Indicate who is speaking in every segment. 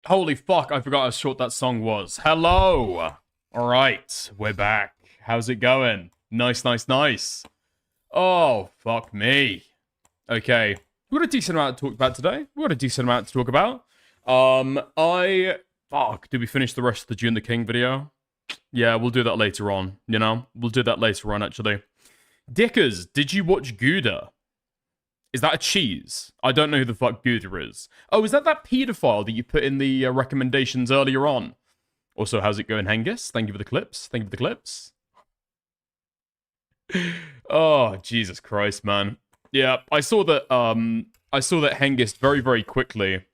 Speaker 1: Holy fuck, I forgot how short that song was. Hello! Alright, we're back. How's it going? Nice, nice, nice. Oh, fuck me. Okay, we got a decent amount to talk about today. We got a decent amount to talk about. Fuck, did we finish the rest of the June the King video? Yeah, we'll do that later on, you know? We'll do that later on, actually. Dickers, did you watch Gouda? Is that a cheese? I don't know who the fuck Gouda is. Oh, is that paedophile that you put in the recommendations earlier on? Also, how's it going, Hengist? Thank you for the clips. Thank you for the clips. Oh, Jesus Christ, man. Yeah, I saw that Hengist very, very quickly.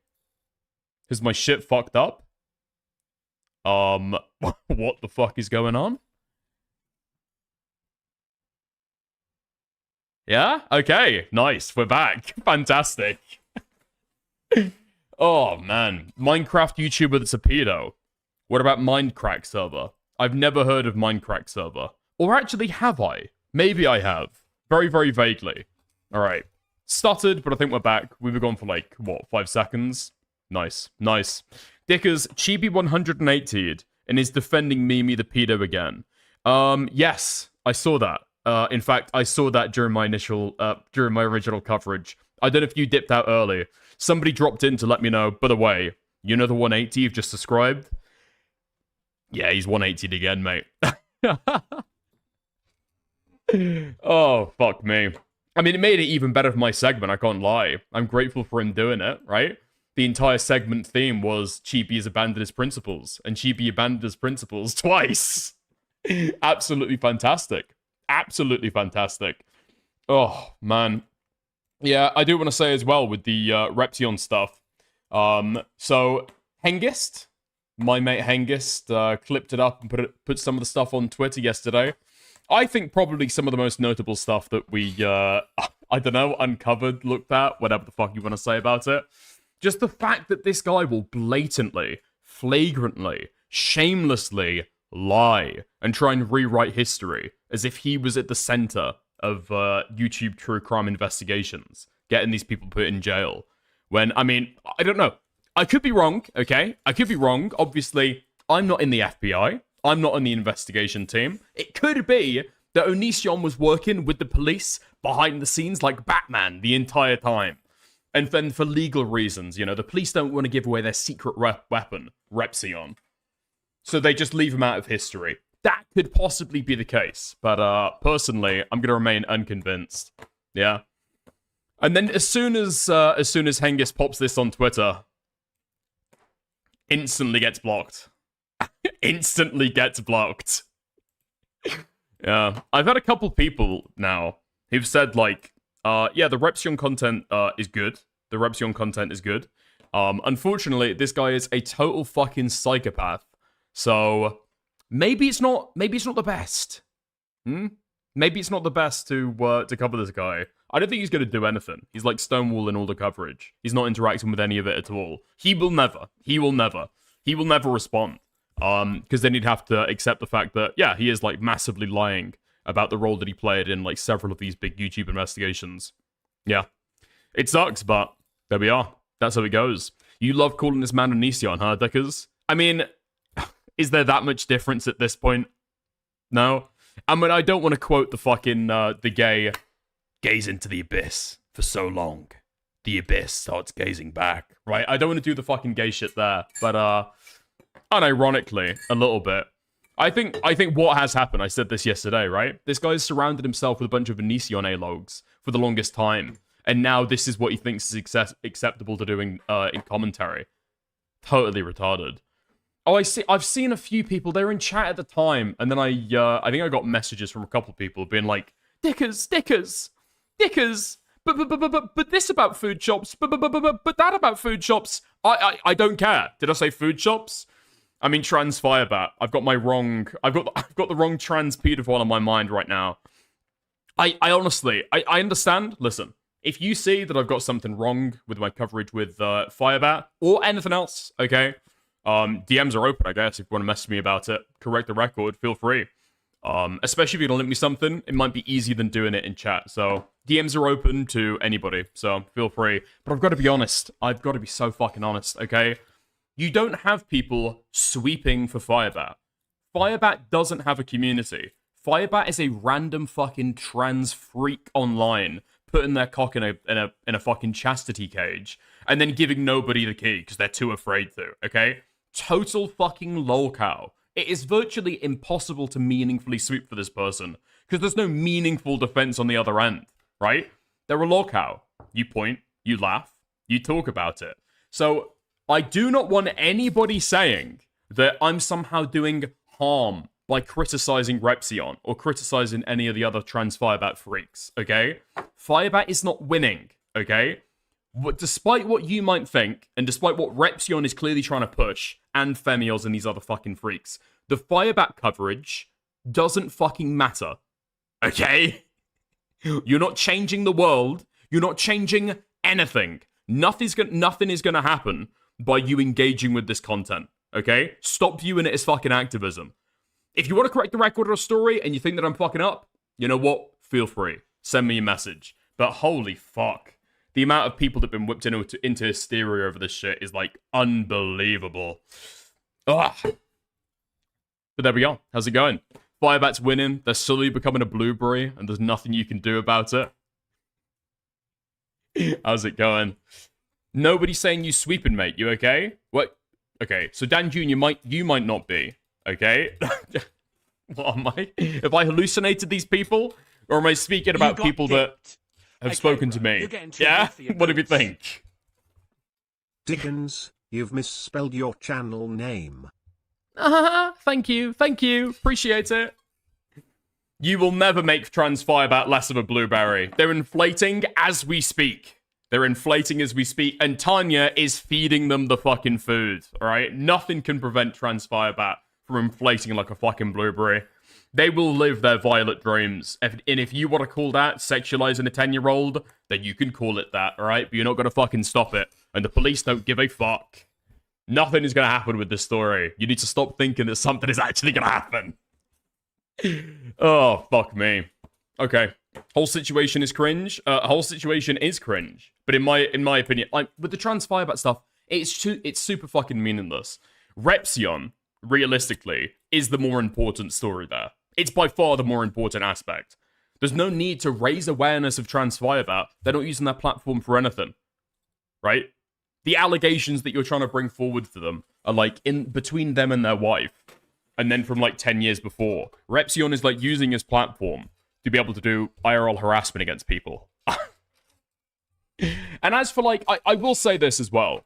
Speaker 1: Because my shit fucked up. What the fuck is going on? Yeah? Okay. Nice. We're back. Fantastic. Oh, man. Minecraft YouTuber that's a pedo. What about Mindcrack server? I've never heard of Mindcrack server. Or actually, have I? Maybe I have. Very, very vaguely. Alright. Stuttered, but I think we're back. We were gone for like, what, 5 seconds? Nice. Nice. Dickers, Chibi 180'd and is defending Mimi the pedo again. Yes. I saw that. In fact, I saw that during my original coverage. I don't know if you dipped out early. Somebody dropped in to let me know. By the way, you know the 180 you've just described? Yeah, he's 180'd again, mate. Oh, fuck me. I mean, it made it even better for my segment, I can't lie. I'm grateful for him doing it, right? The entire segment theme was Chibi has abandoned his principles. And Chibi abandoned his principles twice. Absolutely fantastic. Absolutely fantastic. Oh, man. Yeah, I do want to say as well with the Repzion stuff. So, Hengist, my mate Hengist, clipped it up and put some of the stuff on Twitter yesterday. I think probably some of the most notable stuff that we, I don't know, uncovered, looked at, whatever the fuck you want to say about it. Just the fact that this guy will blatantly, flagrantly, shamelessly lie and try and rewrite history as if he was at the center of YouTube true crime investigations, getting these people put in jail. When, I mean, I don't know. I could be wrong, okay? I could be wrong. Obviously, I'm not in the FBI. I'm not on the investigation team. It could be that Onision was working with the police behind the scenes like Batman the entire time. And then for legal reasons, you know, the police don't want to give away their secret weapon, Repzion. So they just leave him out of history. That could possibly be the case. But personally, I'm going to remain unconvinced. Yeah. And then as soon as Hengist pops this on Twitter, instantly gets blocked. Instantly gets blocked. Yeah. I've had a couple people now who've said, like, yeah, the Repzion content is good. The Repzion content is good. Unfortunately, this guy is a total fucking psychopath. So maybe it's not the best. Maybe it's not the best to cover this guy. I don't think he's going to do anything. He's like stonewalling all the coverage. He's not interacting with any of it at all. He will never respond. Because then he'd have to accept the fact that, yeah, he is like massively lying about the role that he played in like several of these big YouTube investigations. Yeah. It sucks, but there we are. That's how it goes. You love calling this man Onision, huh, Dickers? I mean, is there that much difference at this point? No? I mean, I don't want to quote the fucking, the gay, gaze into the abyss for so long. The abyss starts gazing back, right? I don't want to do the fucking gay shit there, but, unironically, a little bit. I think what has happened, I said this yesterday, right? This guy's surrounded himself with a bunch of Onision A-logs for the longest time. And now this is what he thinks is acceptable to do in commentary. Totally retarded. Oh, I've seen a few people, they were in chat at the time, and then I think I got messages from a couple people being like, Dickers, but this about food shops, but that about food shops. I don't care. Did I say food shops? I mean trans Firebat. I've got the wrong trans pedophile on my mind right now. I honestly, I understand. Listen, if you see that I've got something wrong with my coverage with Firebat or anything else, okay, DMs are open, I guess. If you want to message me about it, correct the record, feel free. Especially if you're gonna link me something, it might be easier than doing it in chat. So DMs are open to anybody, so feel free. But I've got to be honest. I've got to be so fucking honest, okay? You don't have people sweeping for Firebat. Firebat doesn't have a community. Firebat is a random fucking trans freak online putting their cock in a fucking chastity cage and then giving nobody the key because they're too afraid to, okay? Total fucking lolcow. It is virtually impossible to meaningfully sweep for this person because there's no meaningful defense on the other end, right? They're a lolcow. You point, you laugh, you talk about it. So I do not want anybody saying that I'm somehow doing harm by criticizing Repzion or criticizing any of the other trans Firebat freaks, okay? Firebat is not winning, okay? Despite what you might think, and despite what Repzion is clearly trying to push, and Femios and these other fucking freaks, the Firebat coverage doesn't fucking matter, okay? You're not changing the world. You're not changing anything. Nothing is gonna happen by you engaging with this content, okay? Stop viewing it as fucking activism. If you want to correct the record or a story and you think that I'm fucking up, you know what? Feel free. Send me a message. But holy fuck. The amount of people that have been whipped into hysteria over this shit is, like, unbelievable. Ugh. But there we go. How's it going? Firebat's winning. They're slowly becoming a blueberry, and there's nothing you can do about it. How's it going? Nobody's saying you sweeping, mate. You okay? What? Okay, so Dan Jr., you might not be. Okay? What am I? Have I hallucinated these people? Or am I speaking about people that have spoken to me? Yeah? What do you think?
Speaker 2: Dickens, you've misspelled your channel name.
Speaker 1: Thank you. Thank you. Appreciate it. You will never make trans Firebat less of a blueberry. They're inflating as we speak. They're inflating as we speak, and Tanya is feeding them the fucking food, alright? Nothing can prevent trans Firebat from inflating like a fucking blueberry. They will live their violet dreams. And if you want to call that sexualizing a 10-year-old, then you can call it that, alright? But you're not going to fucking stop it. And the police don't give a fuck. Nothing is going to happen with this story. You need to stop thinking that something is actually going to happen. Oh, fuck me. Okay. Whole situation is cringe. Whole situation is cringe. But in my opinion, like, with the trans Firebat stuff, it's super fucking meaningless. Repzion, realistically, is the more important story there. It's by far the more important aspect. There's no need to raise awareness of trans Firebat. They're not using that platform for anything. Right? The allegations that you're trying to bring forward for them are, like, in between them and their wife. And then from, like, 10 years before. Repzion is, like, using his platform to be able to do IRL harassment against people. And as for, like, I will say this as well.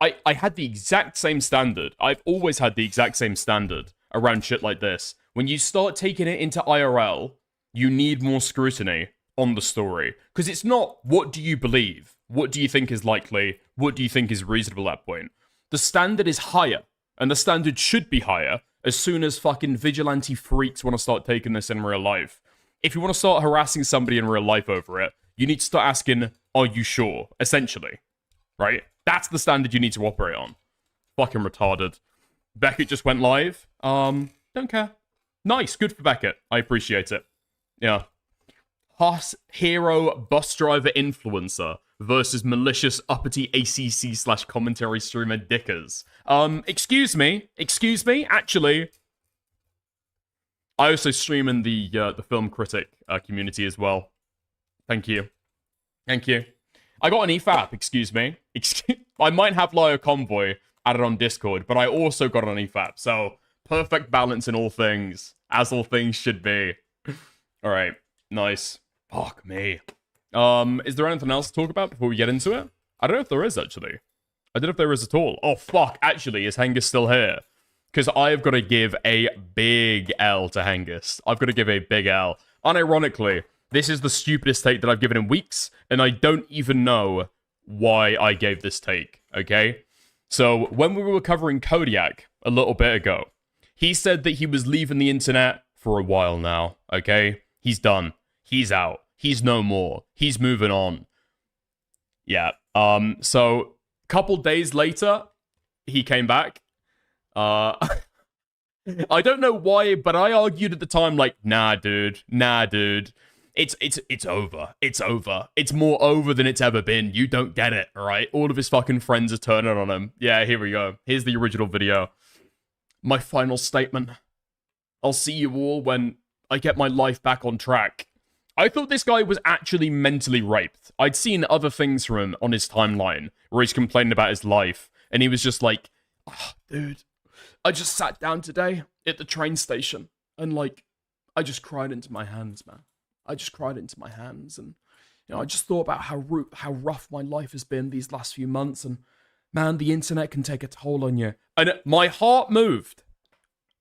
Speaker 1: I had the exact same standard. I've always had the exact same standard around shit like this. When you start taking it into IRL, you need more scrutiny on the story. Because it's not, what do you believe? What do you think is likely? What do you think is reasonable at that point? The standard is higher. And the standard should be higher as soon as fucking vigilante freaks want to start taking this in real life. If you want to start harassing somebody in real life over it, you need to start asking, are you sure? Essentially. Right? That's the standard you need to operate on. Fucking retarded. Beckett just went live. Don't care. Nice. Good for Beckett. I appreciate it. Yeah. Haas hero bus driver influencer versus malicious uppity ACC/commentary streamer Dickers. Excuse me. Actually, I also stream in the film critic community as well. Thank you. I got an EFAP, excuse me. I might have Liar Convoy added on Discord, but I also got an EFAP. So, perfect balance in all things, as all things should be. Alright, nice. Fuck me. Is there anything else to talk about before we get into it? I don't know if there is, actually. I don't know if there is at all. Oh, fuck, actually, is Hengist still here? Because I've got to give a big L to Hengist. I've got to give a big L. Unironically, this is the stupidest take that I've given in weeks, and I don't even know why I gave this take, okay? So, when we were covering Kodiak a little bit ago, he said that he was leaving the internet for a while now, okay? He's done. He's out. He's no more. He's moving on. Yeah. So, couple days later, he came back. I don't know why, but I argued at the time, like, nah, dude. It's over. It's over. It's more over than it's ever been. You don't get it, all right? All of his fucking friends are turning on him. Yeah, here we go. Here's the original video. My final statement. I'll see you all when I get my life back on track. I thought this guy was actually mentally raped. I'd seen other things from him on his timeline where he's complaining about his life, and he was just like, oh, dude, I just sat down today at the train station, and like, I just cried into my hands, man. I just cried into my hands, and you know, I just thought about how rough my life has been these last few months, and man, the internet can take a toll on you. And my heart moved.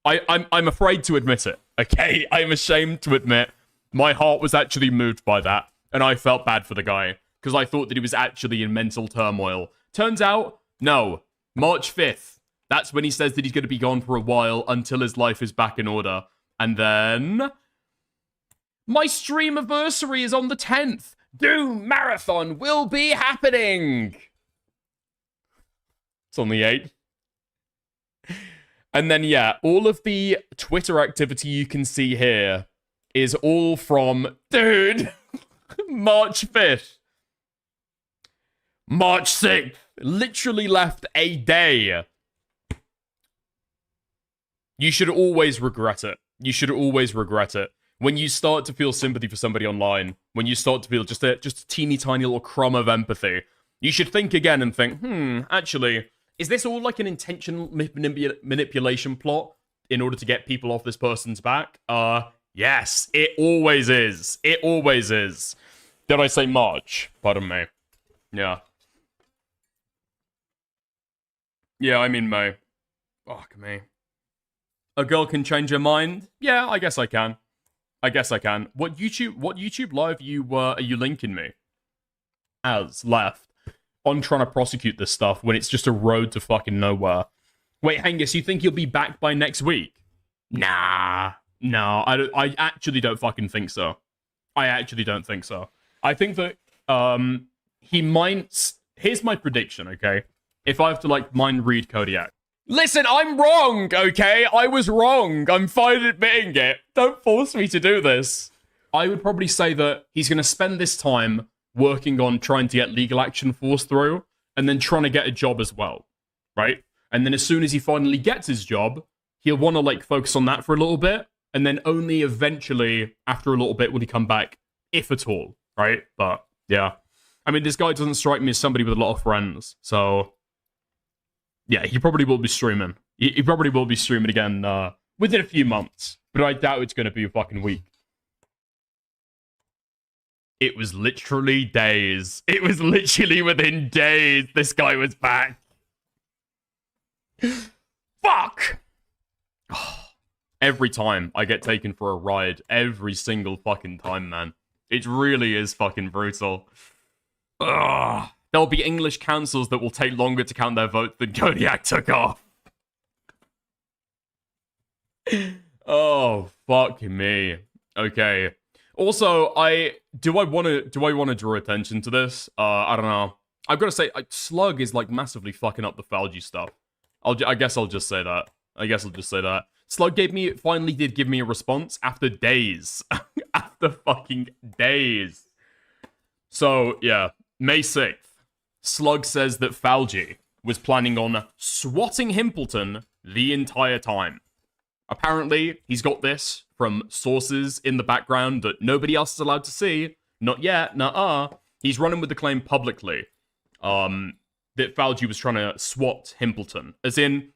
Speaker 1: I'm afraid to admit it, okay? I'm ashamed to admit my heart was actually moved by that, and I felt bad for the guy, because I thought that he was actually in mental turmoil. Turns out, no. March 5th. That's when he says that he's going to be gone for a while until his life is back in order. And then... my stream anniversary is on the 10th. Doom Marathon will be happening. It's on the 8th. And then, yeah, all of the Twitter activity you can see here is all from, dude, March 5th. March 6th. Literally left a day. You should always regret it. You should always regret it. When you start to feel sympathy for somebody online, when you start to feel just a teeny tiny little crumb of empathy, you should think again and think, actually, is this all like an intentional manipulation plot in order to get people off this person's back? Yes, it always is. It always is. Did I say March? Pardon me. Yeah. Yeah, I mean May. Fuck me. A girl can change her mind? Yeah, I guess I can. I guess I can. What YouTube live are you linking me as left on trying to prosecute this stuff when it's just a road to fucking nowhere? Wait, Hangus, you think you'll be back by next week? Nah. No, I actually don't fucking think so. I actually don't think so. I think that he might... Here's my prediction, okay? If I have to, like, mind read Kodiak. Listen, I'm wrong, okay? I was wrong. I'm fine admitting it. Don't force me to do this. I would probably say that he's going to spend this time working on trying to get legal action forced through, and then trying to get a job as well, right? And then as soon as he finally gets his job, he'll want to, like, focus on that for a little bit, and then only eventually, after a little bit, will he come back, if at all, right? But, yeah. I mean, this guy doesn't strike me as somebody with a lot of friends, so... yeah, he probably will be streaming. He probably will be streaming again within a few months. But I doubt it's going to be a fucking week. It was literally days. It was literally within days this guy was back. Fuck! Every time I get taken for a ride. Every single fucking time, man. It really is fucking brutal. Ugh. There'll be English councils that will take longer to count their votes than Kodiak took off. Oh, fuck me. Okay. Also, do I want to draw attention to this? I don't know. I've got to say, Slug is like massively fucking up the Falgi stuff. I guess I'll just say that. Slug finally did give me a response after days. After fucking days. So, yeah. May 6th. Slug says that Falgi was planning on swatting Himpleton the entire time. Apparently, he's got this from sources in the background that nobody else is allowed to see. Not yet, nuh-uh. He's running with the claim publicly that Falgi was trying to swat Himpleton. As in,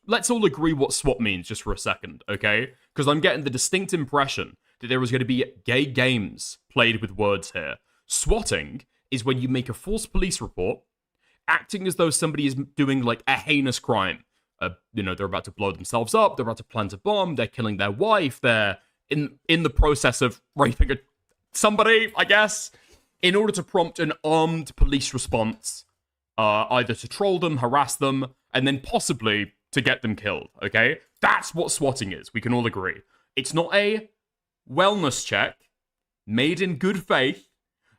Speaker 1: let's all agree what swat means just for a second, okay? Because I'm getting the distinct impression that there was going to be gay games played with words here. Swatting is when you make a false police report, acting as though somebody is doing, like, a heinous crime. They're about to blow themselves up, they're about to plant a bomb, they're killing their wife, they're in the process of raping somebody, I guess, in order to prompt an armed police response, either to troll them, harass them, and then possibly to get them killed, okay? That's what swatting is, we can all agree. It's not a wellness check made in good faith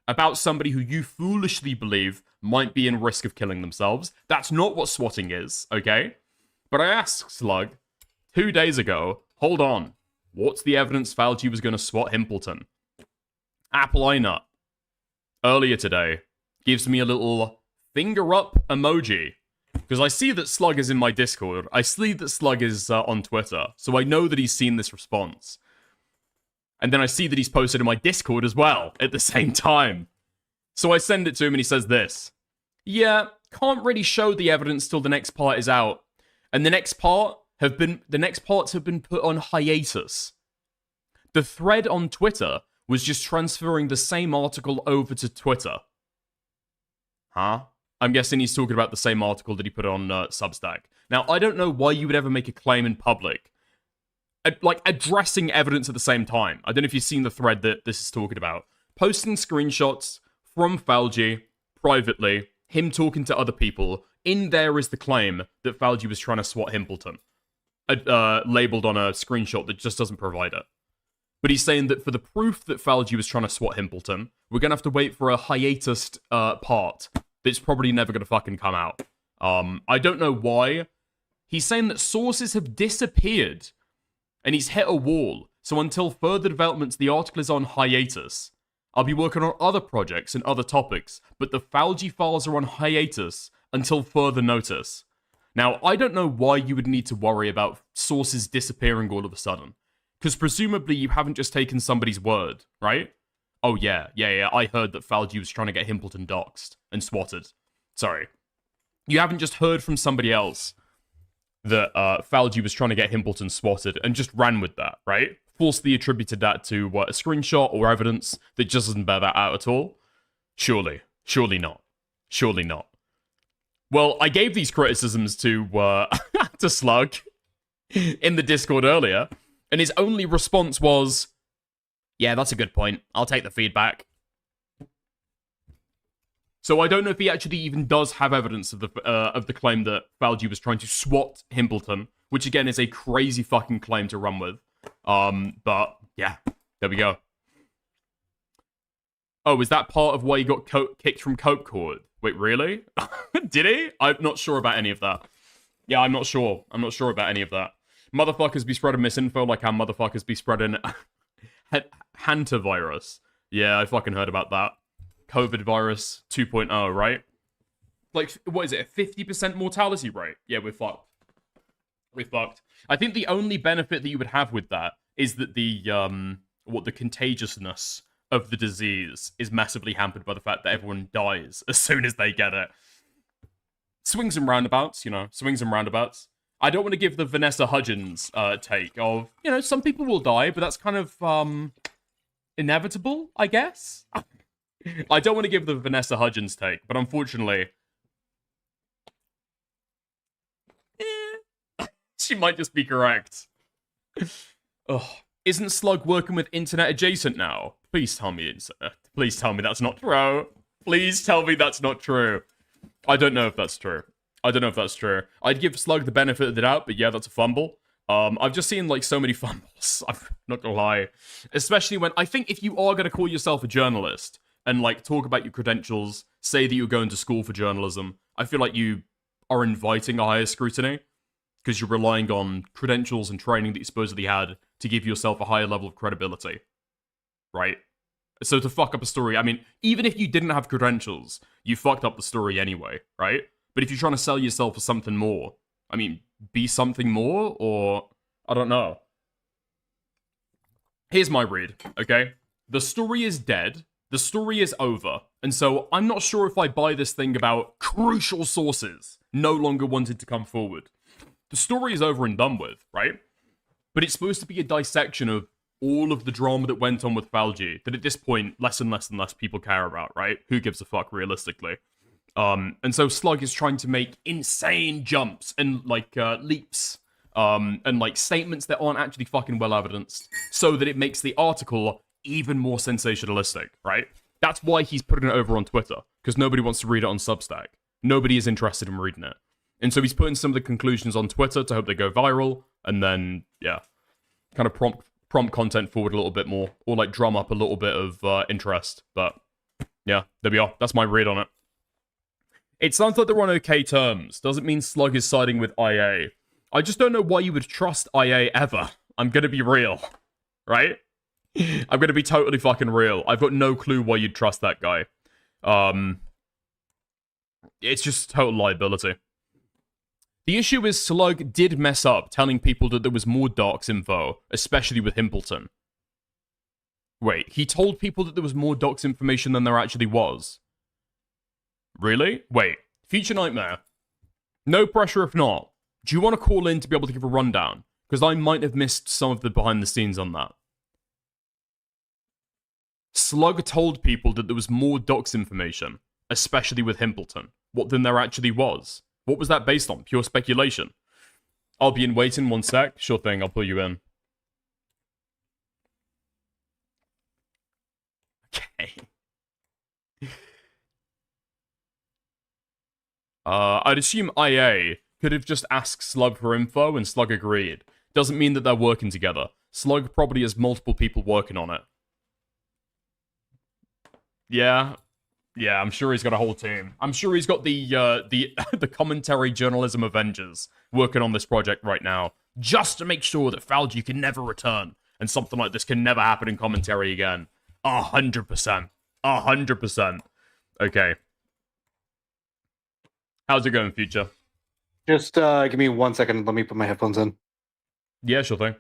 Speaker 1: about somebody who you foolishly believe might be in risk of killing themselves. That's not what swatting is, okay? But I asked Slug 2 days ago, hold on, what's the evidence Falgi was going to swat Himpleton? Apple iNut, earlier today, gives me a little finger up emoji. Because I see that Slug is in my Discord. I see that Slug is on Twitter. So I know that he's seen this response. And then I see that he's posted in my Discord as well at the same time. So I send it to him and he says this. Yeah, can't really show the evidence till the next part is out. And the next parts have been put on hiatus. The thread on Twitter was just transferring the same article over to Twitter. Huh? I'm guessing he's talking about the same article that he put on Substack. Now, I don't know why you would ever make a claim in public. Like, addressing evidence at the same time. I don't know if you've seen the thread that this is talking about. Posting screenshots from Falgi, privately, him talking to other people. In there is the claim that Falgi was trying to swat Himpleton. Labeled on a screenshot that just doesn't provide it. But he's saying that for the proof that Falgi was trying to swat Himpleton, we're going to have to wait for a hiatus part that's probably never going to fucking come out. I don't know why. He's saying that sources have disappeared and he's hit a wall. So until further developments, the article is on hiatus. I'll be working on other projects and other topics, but the Falgi files are on hiatus until further notice. Now, I don't know why you would need to worry about sources disappearing all of a sudden. Because presumably you haven't just taken somebody's word, right? Oh yeah, I heard that Falgi was trying to get Himpleton doxxed and swatted. Sorry. You haven't just heard from somebody else that Falgi was trying to get Himpleton swatted and just ran with that, right? Falsely attributed that to a screenshot or evidence that just doesn't bear that out at all? Surely not. Surely not. Well, I gave these criticisms to to Slug in the Discord earlier, and his only response was, yeah, that's a good point. I'll take the feedback. So I don't know if he actually even does have evidence of the claim that Falgi was trying to swat Himpleton, which again is a crazy fucking claim to run with. But yeah, there we go. Oh, is that part of why he got kicked from Cope Court? Wait, really? Did he? I'm not sure about any of that. Yeah, I'm not sure. I'm not sure about any of that. Motherfuckers be spreading misinfo like how motherfuckers be spreading hantavirus. Yeah, I fucking heard about that. COVID virus 2.0, right? Like, what is it? A 50% mortality rate? Yeah, we're fucked. We're fucked. I think the only benefit that you would have with that is that the contagiousness of the disease is massively hampered by the fact that everyone dies as soon as they get it. Swings and roundabouts, you know, swings and roundabouts. I don't want to give the Vanessa Hudgens take of, you know, some people will die, but that's kind of inevitable, I guess. I don't want to give the Vanessa Hudgens take, but unfortunately, she might just be correct. Oh, isn't Slug working with Internet Adjacent now? Please tell me that's not true. Please tell me that's not true. I don't know if that's true. I'd give Slug the benefit of the doubt, but yeah, that's a fumble. I've just seen, like, so many fumbles. I'm not gonna lie. Especially when, I think if you are gonna call yourself a journalist and, like, talk about your credentials, say that you're going to school for journalism, I feel like you are inviting a higher scrutiny because you're relying on credentials and training that you supposedly had to give yourself a higher level of credibility. Right? So to fuck up a story, I mean, even if you didn't have credentials, you fucked up the story anyway, right? But if you're trying to sell yourself for something more, I mean, be something more, or I don't know. Here's my read, okay? The story is dead. The story is over. And so I'm not sure if I buy this thing about crucial sources no longer wanted to come forward. The story is over and done with, right? But it's supposed to be a dissection of all of the drama that went on with Falgi, that at this point, less and less people care about, right? Who gives a fuck, realistically? And so Slug is trying to make insane jumps and, like, leaps, and, like, statements that aren't actually fucking well evidenced, so that it makes the article even more sensationalistic, right? That's why he's putting it over on Twitter, because nobody wants to read it on Substack. Nobody is interested in reading it. And so he's putting some of the conclusions on Twitter to hope they go viral, and then, yeah, kind of prompt content forward a little bit more, or, like, drum up a little bit of interest. But, yeah, there we are. That's my read on it. It sounds like they're on okay terms. Doesn't mean Slug is siding with IA. I just don't know why you would trust IA ever. I'm gonna be real. Right? I'm gonna be totally fucking real. I've got no clue why you'd trust that guy. It's just total liability. The issue is Slug did mess up telling people that there was more Docs info, especially with Himpleton. Wait, he told people that there was more Docs information than there actually was? Really? Wait, Future Nightmare. No pressure if not. Do you want to call in to be able to give a rundown? Because I might have missed some of the behind the scenes on that. Slug told people that there was more Docs information, especially with Himpleton, than there actually was. What was that based on? Pure speculation. I'll be in waiting 1 sec. Sure thing, I'll pull you in. Okay. I'd assume IA could have just asked Slug for info and Slug agreed. Doesn't mean that they're working together. Slug probably has multiple people working on it. Yeah, I'm sure he's got a whole team. I'm sure he's got the the commentary journalism Avengers working on this project right now, just to make sure that Falgi can never return and something like this can never happen in commentary again. 100%. 100%. Okay. How's it going, Future?
Speaker 3: Just give me 1 second. Let me put my headphones in.
Speaker 1: Yeah, sure thing.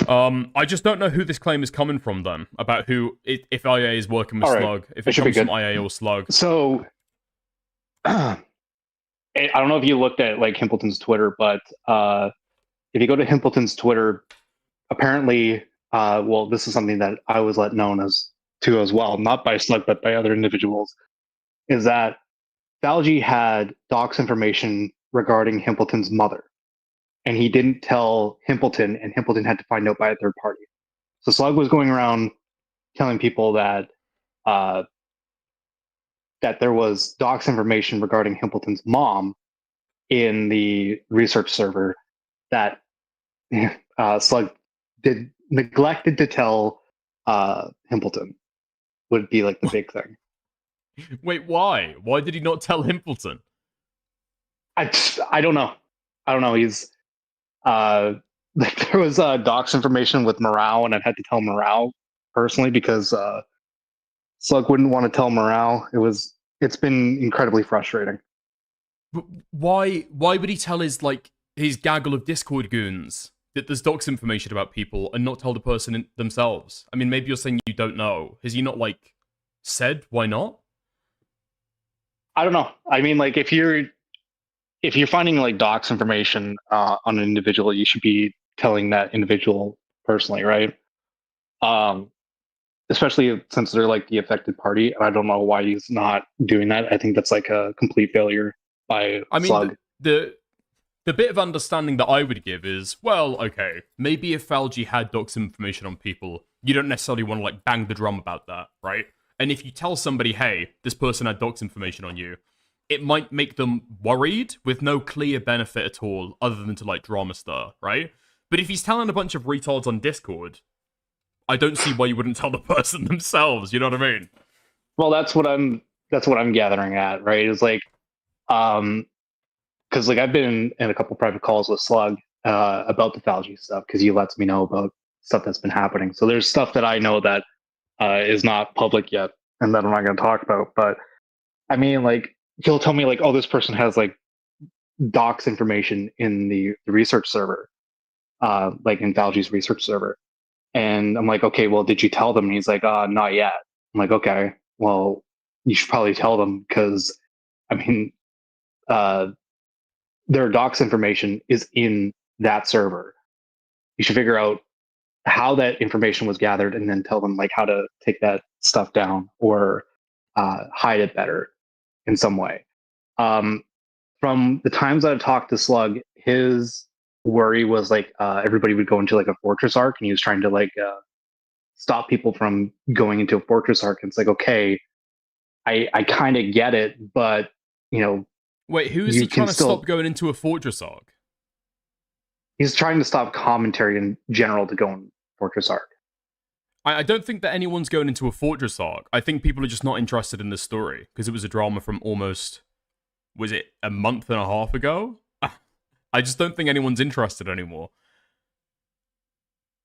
Speaker 1: I just don't know who this claim is coming from, then, about if IA is working with Slug, if it comes from IA or Slug.
Speaker 3: So, I don't know if you looked at, like, Himpleton's Twitter, but if you go to Himpleton's Twitter, apparently, well, this is something that I was let known as well, not by Slug, but by other individuals, is that Falgi had Doc's information regarding Himpleton's mother. And he didn't tell Himpleton, and Himpleton had to find out by a third party. So Slug was going around telling people that that there was Doc's information regarding Himpleton's mom in the research server that Slug neglected to tell Himpleton would be like the big thing.
Speaker 1: Wait, why? Why did he not tell Himpleton?
Speaker 3: I don't know. He's like there was Doc's information with Morale, and I had to tell Morale personally because Slug wouldn't want to tell Morale. It's been incredibly frustrating.
Speaker 1: But why would he tell his gaggle of Discord goons that there's Doc's information about people and not tell the person themselves? I mean, maybe you're saying you don't know. Has he not said why not?
Speaker 3: I don't know. I mean, like if you're finding like Doc's information on an individual, you should be telling that individual personally, right? Especially since they're like the affected party. And I don't know why he's not doing that. I think that's like a complete failure by Slug.
Speaker 1: The bit of understanding that I would give is, well, okay, maybe if Falgi had Doc's information on people, you don't necessarily want to bang the drum about that, right? And if you tell somebody, hey, this person had Doc's information on you, it might make them worried with no clear benefit at all other than to drama stir, right? But if he's telling a bunch of retards on Discord, I don't see why you wouldn't tell the person themselves, you know what I mean?
Speaker 3: Well, that's what I'm gathering at, right? It's because I've been in a couple private calls with Slug about the Falgi stuff because he lets me know about stuff that's been happening. So there's stuff that I know that is not public yet and that I'm not going to talk about. But I mean, he'll tell me oh, this person has Doc's information in the research server, in Falgi's research server. And I'm like, okay, well, did you tell them? And he's like, not yet. I'm like, okay, well, you should probably tell them because, I mean, their Doc's information is in that server. You should figure out how that information was gathered and then tell them how to take that stuff down or hide it better in some way. From the times I've talked to Slug, his worry was everybody would go into a fortress arc, and he was trying to stop people from going into a fortress arc. And it's okay, I kind of get it, but
Speaker 1: wait, who is he trying to stop going into a fortress arc?
Speaker 3: He's trying to stop commentary in general to go in fortress arc.
Speaker 1: I don't think that anyone's going into a fortress arc. I think people are just not interested in this story because it was a drama from almost, was it a month and a half ago? I just don't think anyone's interested anymore.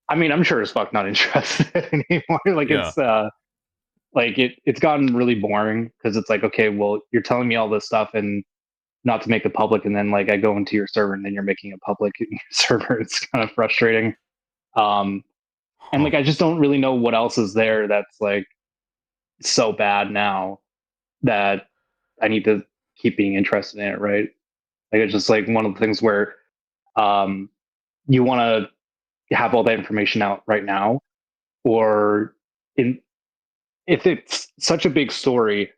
Speaker 3: I mean, I'm sure as fuck not interested anymore. Like
Speaker 1: Yeah.
Speaker 3: it's gotten really boring because it's like, okay, well, you're telling me all this stuff and not to make it public, and then like I go into your server and then you're making it public in your server. It's kind of frustrating. Um, and
Speaker 1: Huh.
Speaker 3: like I just don't really know what else is there that's like so bad now that I need to keep being interested in it, right? Like it's just like one of the things where um, you want to have all that information out right now, or in if it's such a big story,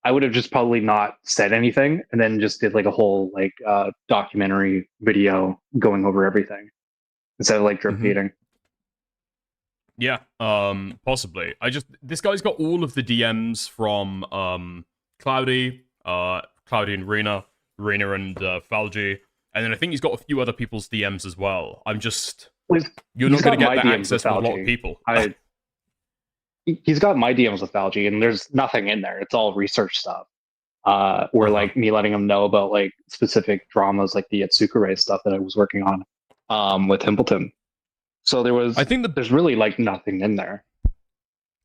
Speaker 3: I would have just probably not said anything and then just did like a whole like documentary video going over everything instead of like drip
Speaker 1: Mhm.
Speaker 3: feeding.
Speaker 1: Yeah, this guy's got all of the DMs from Cloudy, Cloudy and Rena and Falgi, and then I think he's got a few other people's DMs as well. You're
Speaker 3: He's
Speaker 1: not going
Speaker 3: got
Speaker 1: to get
Speaker 3: my
Speaker 1: that
Speaker 3: DMs
Speaker 1: access
Speaker 3: with
Speaker 1: with a lot of
Speaker 3: Falgi.
Speaker 1: people.
Speaker 3: He's got my DMs with Falgi, and there's nothing in there. It's all research stuff. Or like me letting him know about like specific dramas, like the Yatsukure stuff that I was working on with Himpleton. So
Speaker 1: I think
Speaker 3: there's really like nothing in there.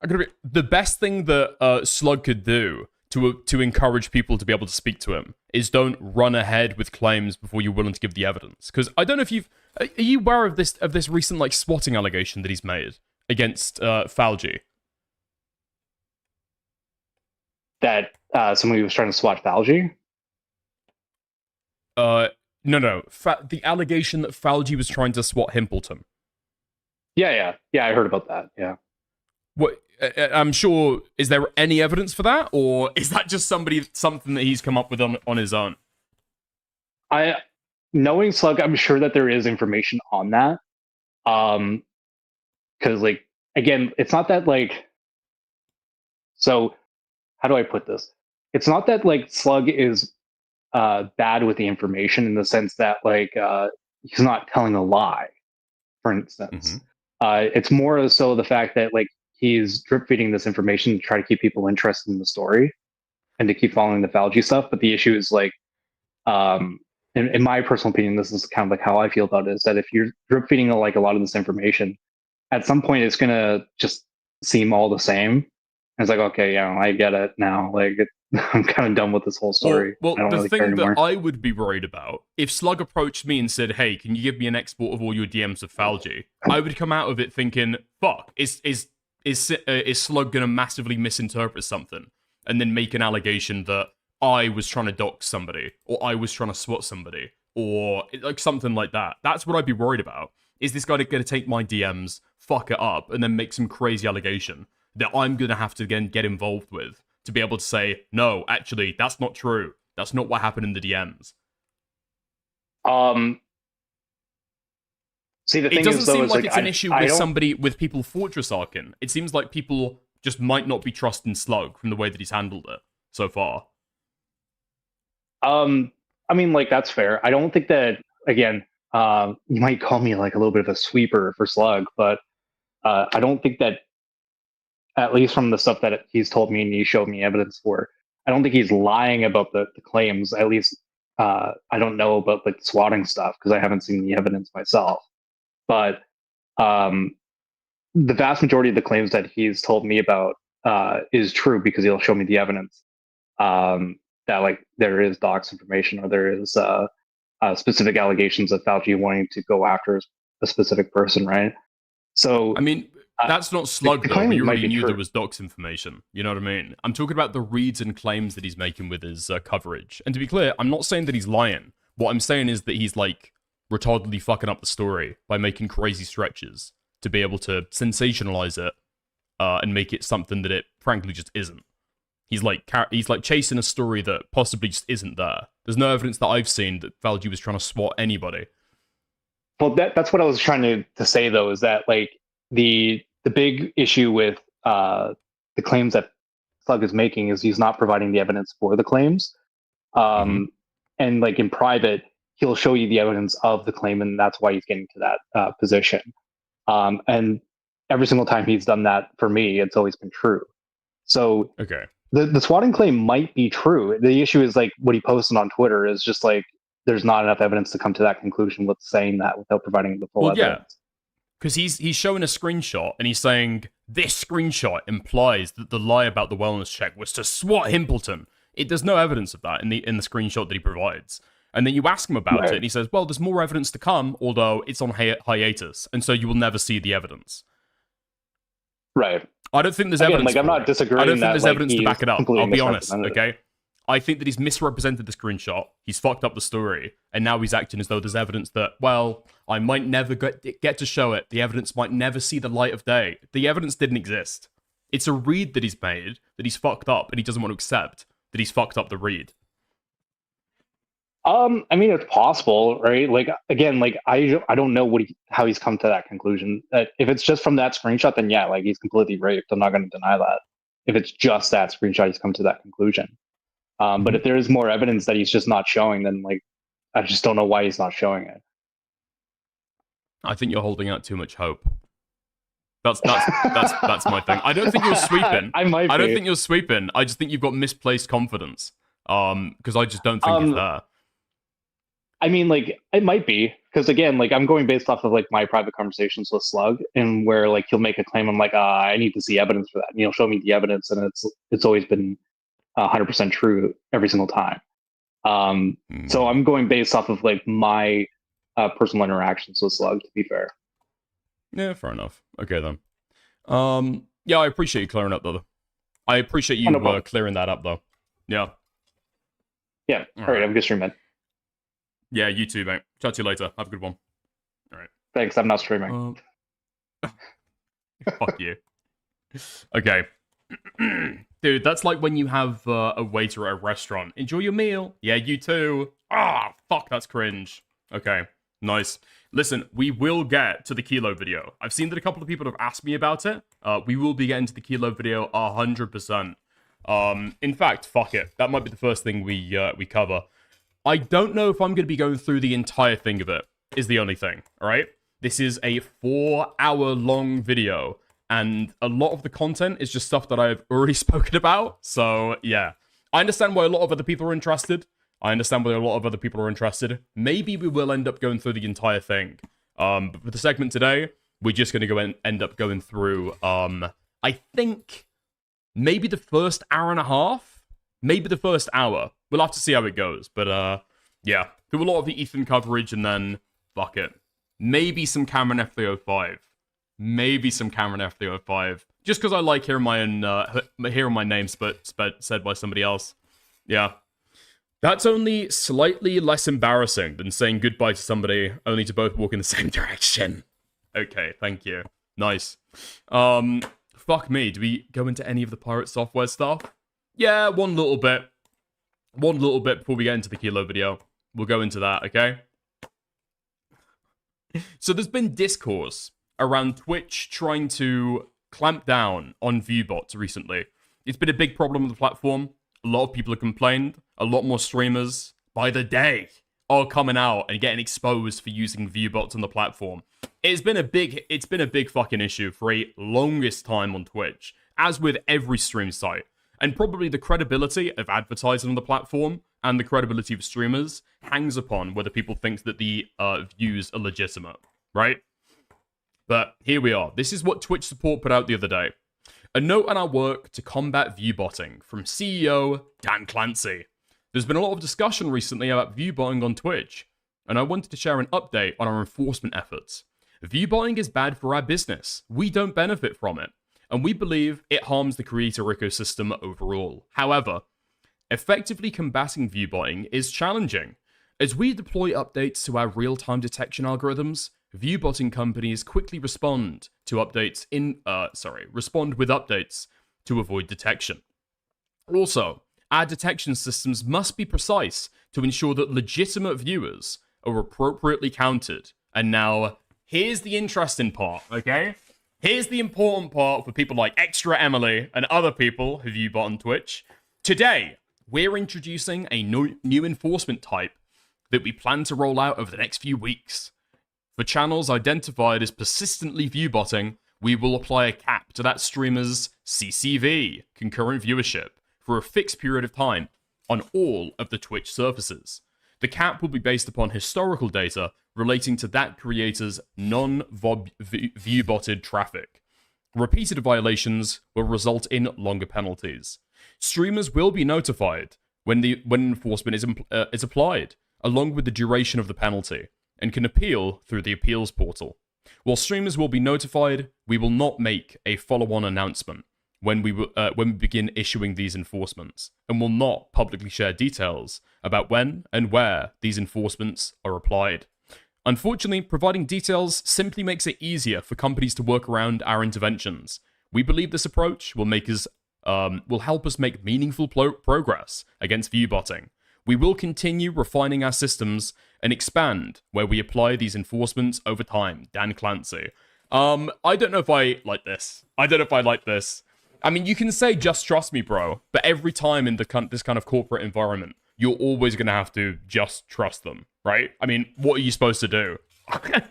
Speaker 1: the best thing that Slug could do to encourage people to be able to speak to him is don't run ahead with claims before you're willing to give the evidence. Because I don't know if are you aware of this recent like swatting allegation that he's made against Falgi?
Speaker 3: That somebody was trying to swat Falgi.
Speaker 1: No. The allegation that Falgi was trying to swat Himpleton.
Speaker 3: Yeah. I heard about that. Yeah.
Speaker 1: What? I'm sure. Is there any evidence for that, or is that just something that he's come up with on his own?
Speaker 3: Knowing Slug, I'm sure that there is information on that. Because like again, it's not that like. So, how do I put this? It's not that like Slug is bad with the information in the sense that like he's not telling a lie, for instance. It's more so the fact that like he's drip feeding this information to try to keep people interested in the story and to keep following the Falgi stuff. But the issue is like, in my personal opinion, this is kind of like how I feel about it, is that if you're drip feeding like a lot of this information, at some point it's gonna just seem all the same. And it's like, okay, yeah, I get it now. Like I'm kind of done with this whole story.
Speaker 1: Well,
Speaker 3: I don't
Speaker 1: the
Speaker 3: really care
Speaker 1: thing
Speaker 3: anymore.
Speaker 1: that I would be worried about, if Slug approached me and said, "Hey, can you give me an export of all your DMs of Falgi?" I would come out of it thinking, "Fuck, is Slug gonna massively misinterpret something and then make an allegation that I was trying to dox somebody or I was trying to swat somebody or like something like that?" That's what I'd be worried about. Is this guy going to take my DMs, fuck it up, and then make some crazy allegation that I'm going to have to again get involved with to be able to say, no, actually, that's not true. That's not what happened in the DMs.
Speaker 3: See, the thing
Speaker 1: It doesn't
Speaker 3: is, though,
Speaker 1: seem
Speaker 3: is
Speaker 1: like
Speaker 3: like
Speaker 1: it's an issue with people fortress arcing. It seems like people just might not be trusting Slug from the way that he's handled it so far.
Speaker 3: I mean, like that's fair. I don't think that again. You might call me like a little bit of a sweeper for Slug, but I don't think that, at least from the stuff that he's told me and he showed me evidence for, I don't think he's lying about the claims. At least I don't know about like swatting stuff because I haven't seen the evidence myself. But the vast majority of the claims that he's told me about is true because he'll show me the evidence that like there is docs information or there is specific allegations of Falgi wanting to go after a specific person, right? So
Speaker 1: I mean, that's not Slug,
Speaker 3: the
Speaker 1: though.
Speaker 3: claim
Speaker 1: We
Speaker 3: might
Speaker 1: already
Speaker 3: be
Speaker 1: knew
Speaker 3: true.
Speaker 1: there was docs information. You know what I mean? I'm talking about the reads and claims that he's making with his coverage. And to be clear, I'm not saying that he's lying. What I'm saying is that he's, like, retardedly fucking up the story by making crazy stretches to be able to sensationalize it and make it something that it, frankly, just isn't. He's like chasing a story that possibly just isn't there. There's no evidence that I've seen that Falgi was trying to swat anybody.
Speaker 3: Well, that's what I was trying to say though, is that like the big issue with the claims that Slug is making is he's not providing the evidence for the claims. And like in private, he'll show you the evidence of the claim, and that's why he's getting to that position. And every single time he's done that for me, it's always been true. So
Speaker 1: Okay.
Speaker 3: the swatting claim might be true. The issue is like what he posted on Twitter is just like there's not enough evidence to come to that conclusion with saying that without providing the full evidence.
Speaker 1: Because he's showing a screenshot and he's saying this screenshot implies that the lie about the wellness check was to swat Himpleton. There's no evidence of that in the screenshot that he provides. And then you ask him about it, and he says, "Well, there's more evidence to come, although it's on hiatus, and so you will never see the evidence."
Speaker 3: Right.
Speaker 1: I don't think there's evidence.
Speaker 3: Like, I'm not disagreeing.
Speaker 1: I don't think
Speaker 3: that,
Speaker 1: there's
Speaker 3: like,
Speaker 1: evidence to back it up.
Speaker 3: completely
Speaker 1: I'll be honest,
Speaker 3: misrepresented.
Speaker 1: okay? I think that he's misrepresented the screenshot. He's fucked up the story, and now he's acting as though there's evidence that, well, I might never get to show it. The evidence might never see the light of day. The evidence didn't exist. It's a read that he's made that he's fucked up, and he doesn't want to accept that he's fucked up the read.
Speaker 3: I mean, it's possible, right? Like, again, like I don't know how he's come to that conclusion. That if it's just from that screenshot, then yeah, like he's completely raped. I'm not going to deny that. If it's just that screenshot, he's come to that conclusion. But if there is more evidence that he's just not showing, then like I just don't know why he's not showing it.
Speaker 1: I think you're holding out too much hope. That's my thing. I don't think you're sweeping.
Speaker 3: I might.
Speaker 1: I don't think you're sweeping. I just think you've got misplaced confidence. Because I just don't think it's there.
Speaker 3: I mean, like, it might be, because again, like, I'm going based off of like my private conversations with Slug, and where like he'll make a claim, I'm like, I need to see evidence for that, and he'll show me the evidence, and it's always been 100% true every single time. So I'm going based off of like my personal interactions with Slug, to be fair.
Speaker 1: Yeah, fair enough. Okay then. Yeah, I appreciate you clearing up though. I appreciate you clearing that up though. Yeah.
Speaker 3: Yeah. All right. Have a good stream, man.
Speaker 1: Yeah, you too, mate. Chat to you later. Have a good one. All right.
Speaker 3: Thanks. I'm not streaming.
Speaker 1: Fuck you. Okay. Dude, that's like when you have a waiter at a restaurant. Enjoy your meal. Yeah, you too. Fuck, that's cringe. Okay, nice. Listen, we will get to the Kilo video. I've seen that a couple of people have asked me about it. We will be getting to the Kilo video 100%. In fact, fuck it. That might be the first thing we cover. I don't know if I'm going to be going through the entire thing of it, is the only thing, alright? This is a 4-hour-long video, and a lot of the content is just stuff that I've already spoken about, so yeah. I understand why a lot of other people are interested. Maybe we will end up going through the entire thing. But for the segment today, we're just going to end up going through, I think, maybe the first hour and a half? Maybe the first hour. We'll have to see how it goes. But, yeah. Do a lot of the Ethan coverage, and then, fuck it. Maybe some Cameron F305. Just because I like hearing my name said by somebody else. Yeah. That's only slightly less embarrassing than saying goodbye to somebody only to both walk in the same direction. Okay, thank you. Nice. Fuck me. Do we go into any of the pirate software stuff? Yeah, one little bit before we get into the Kilo video. We'll go into that, okay? So there's been discourse around Twitch trying to clamp down on viewbots recently. It's been a big problem with the platform. A lot of people have complained. A lot more streamers, by the day, are coming out and getting exposed for using viewbots on the platform. It's been a big fucking issue for a longest time on Twitch, as with every stream site. And probably the credibility of advertising on the platform and the credibility of streamers hangs upon whether people think that the views are legitimate, right? But here we are. This is what Twitch support put out the other day. A note on our work to combat viewbotting from CEO Dan Clancy. There's been a lot of discussion recently about viewbotting on Twitch, and I wanted to share an update on our enforcement efforts. Viewbotting is bad for our business. We don't benefit from it, and we believe it harms the creator ecosystem overall. However, effectively combating viewbotting is challenging. As we deploy updates to our real-time detection algorithms, viewbotting companies quickly respond with updates to avoid detection. Also, our detection systems must be precise to ensure that legitimate viewers are appropriately counted. And now, here's the interesting part, okay? Here's the important part for people like Extra Emily and other people who viewbot on Twitch. Today, we're introducing a new enforcement type that we plan to roll out over the next few weeks. For channels identified as persistently viewbotting, we will apply a cap to that streamer's CCV, concurrent viewership, for a fixed period of time on all of the Twitch surfaces. The cap will be based upon historical data relating to that creator's non-view-botted traffic. Repeated violations will result in longer penalties. Streamers will be notified when enforcement is applied, along with the duration of the penalty, and can appeal through the appeals portal. While streamers will be notified, we will not make a follow-on announcement when we begin issuing these enforcements, and will not publicly share details about when and where these enforcements are applied. Unfortunately, providing details simply makes it easier for companies to work around our interventions. We believe this approach will help us make meaningful progress against viewbotting. We will continue refining our systems and expand where we apply these enforcements over time. Dan Clancy. I don't know if I like this. I mean, you can say just trust me, bro, but every time in this kind of corporate environment, you're always going to have to just trust them, right? I mean, what are you supposed to do?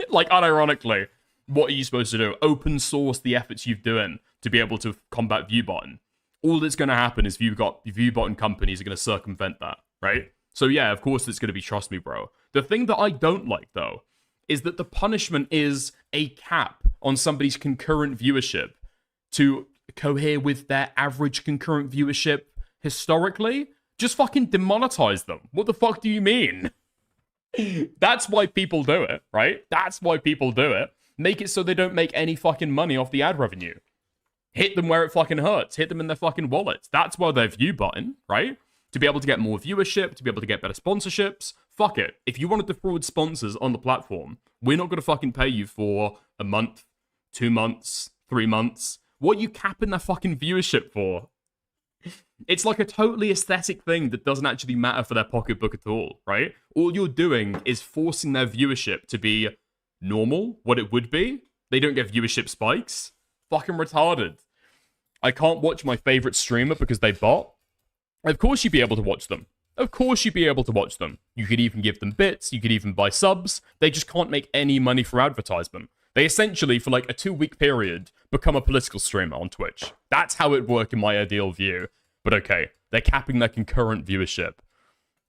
Speaker 1: Like, unironically, what are you supposed to do? Open source the efforts you've done to be able to combat viewbotting. All that's going to happen is viewbotting companies are going to circumvent that, right? So yeah, of course it's going to be trust me, bro. The thing that I don't like, though, is that the punishment is a cap on somebody's concurrent viewership to cohere with their average concurrent viewership historically. Just fucking demonetize them. What the fuck do you mean? That's why people do it, right? That's why people do it. Make it so they don't make any fucking money off the ad revenue. Hit them where it fucking hurts. Hit them in their fucking wallets. That's why they're view button, right? To be able to get more viewership, to be able to get better sponsorships. Fuck it. If you want to defraud sponsors on the platform, we're not going to fucking pay you for a month, 2 months, 3 months. What are you capping their fucking viewership for? It's like a totally aesthetic thing that doesn't actually matter for their pocketbook at all, right? All you're doing is forcing their viewership to be normal, what it would be. They don't get viewership spikes. Fucking retarded. I can't watch my favorite streamer because they bot. Of course you'd be able to watch them. Of course you'd be able to watch them. You could even give them bits. You could even buy subs. They just can't make any money for advertisement. They essentially, for like a 2-week period, become a political streamer on Twitch. That's how it works in my ideal view. But okay, they're capping their concurrent viewership.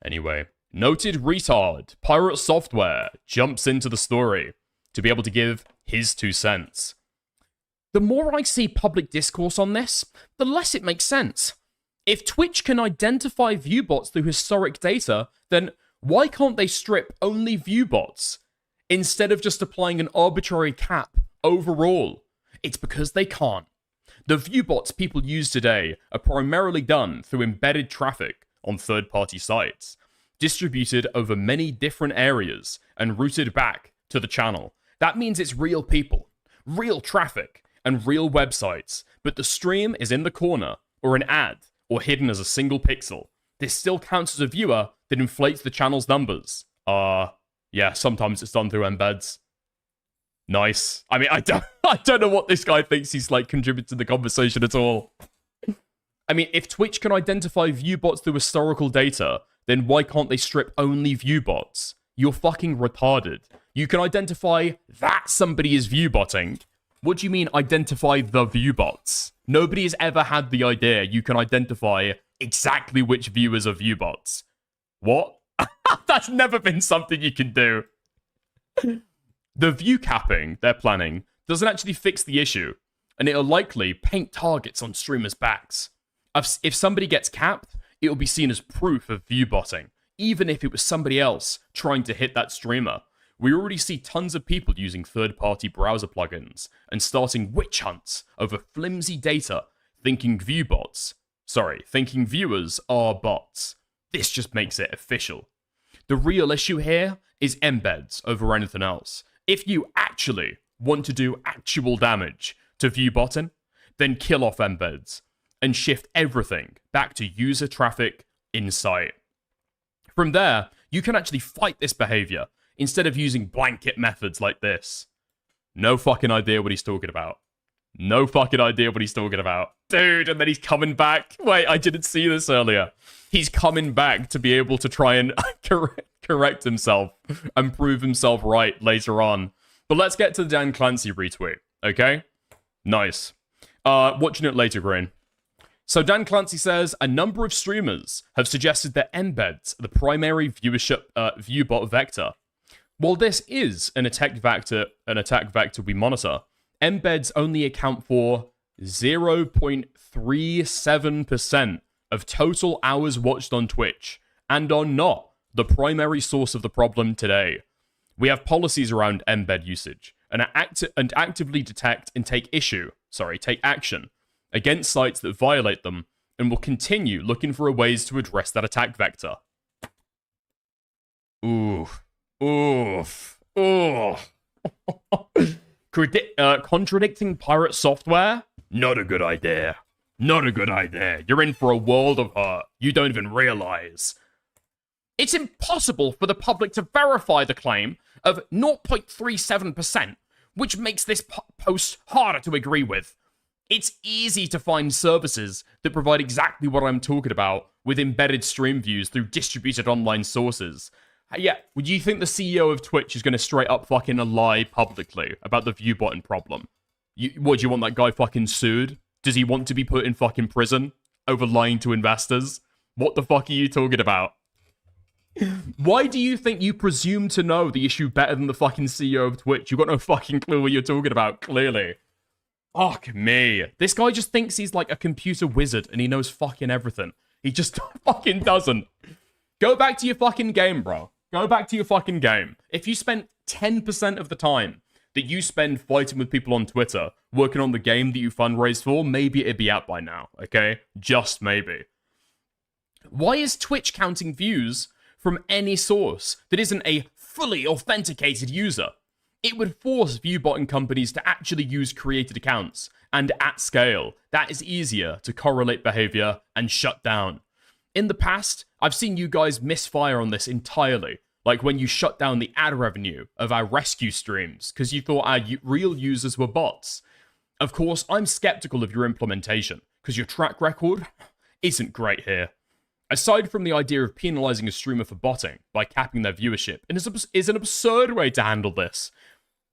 Speaker 1: Anyway, noted retard, Pirate Software, jumps into the story to be able to give his 2 cents. The more I see public discourse on this, the less it makes sense. If Twitch can identify viewbots through historic data, then why can't they strip only viewbots instead of just applying an arbitrary cap overall? It's because they can't. The viewbots people use today are primarily done through embedded traffic on third-party sites, distributed over many different areas and routed back to the channel. That means it's real people, real traffic, and real websites, but the stream is in the corner, or an ad, or hidden as a single pixel. This still counts as a viewer that inflates the channel's numbers. Yeah, sometimes it's done through embeds. Nice. I mean, I don't know what this guy thinks he's, like, contributed to the conversation at all. I mean, if Twitch can identify viewbots through historical data, then why can't they strip only viewbots? You're fucking retarded. You can identify that somebody is viewbotting. What do you mean, identify the viewbots? Nobody has ever had the idea you can identify exactly which viewers are viewbots. What? That's never been something you can do. The view capping they're planning doesn't actually fix the issue, and it'll likely paint targets on streamers' backs. If somebody gets capped, it'll be seen as proof of viewbotting, even if it was somebody else trying to hit that streamer. We already see tons of people using third-party browser plugins and starting witch hunts over flimsy data, thinking viewers are bots. This just makes it official. The real issue here is embeds over anything else. If you actually want to do actual damage to viewbotting, then kill off embeds and shift everything back to user traffic inside. From there, you can actually fight this behavior instead of using blanket methods like this. No fucking idea what he's talking about. No fucking idea what he's talking about. Dude, and then he's coming back. Wait, I didn't see this earlier. He's coming back to be able to try and correct himself and prove himself right later on. But let's get to the Dan Clancy retweet, okay? Nice. Watching it later, Green. So Dan Clancy says, a number of streamers have suggested that embeds are the primary viewership viewbot vector. While this is an attack vector we monitor, embeds only account for 0.37% of total hours watched on Twitch, and are not the primary source of the problem today. We have policies around embed usage, and actively detect and take action against sites that violate them, and will continue looking for ways to address that attack vector. Oof. Oof. Oof. Contradicting pirate software? Not a good idea. Not a good idea. You're in for a world of hurt. You don't even realize. It's impossible for the public to verify the claim of 0.37%, which makes this post harder to agree with. It's easy to find services that provide exactly what I'm talking about with embedded stream views through distributed online sources. Yeah, would you think the CEO of Twitch is going to straight up fucking lie publicly about the viewbotting problem? What, do you want that guy fucking sued? Does he want to be put in fucking prison over lying to investors? What the fuck are you talking about? Why do you think you presume to know the issue better than the fucking CEO of Twitch? You've got no fucking clue what you're talking about, clearly. Fuck me. This guy just thinks he's like a computer wizard and he knows fucking everything. He just fucking doesn't. Go back to your fucking game, bro. Go back to your fucking game. If you spent 10% of the time that you spend fighting with people on Twitter, working on the game that you fundraised for, maybe it'd be out by now, okay? Just maybe. Why is Twitch counting views from any source that isn't a fully authenticated user? It would force viewbotting companies to actually use created accounts, and at scale, that is easier to correlate behavior and shut down. In the past, I've seen you guys misfire on this entirely, like when you shut down the ad revenue of our rescue streams because you thought our real users were bots. Of course, I'm skeptical of your implementation because your track record isn't great here. Aside from the idea of penalizing a streamer for botting by capping their viewership, it is an absurd way to handle this.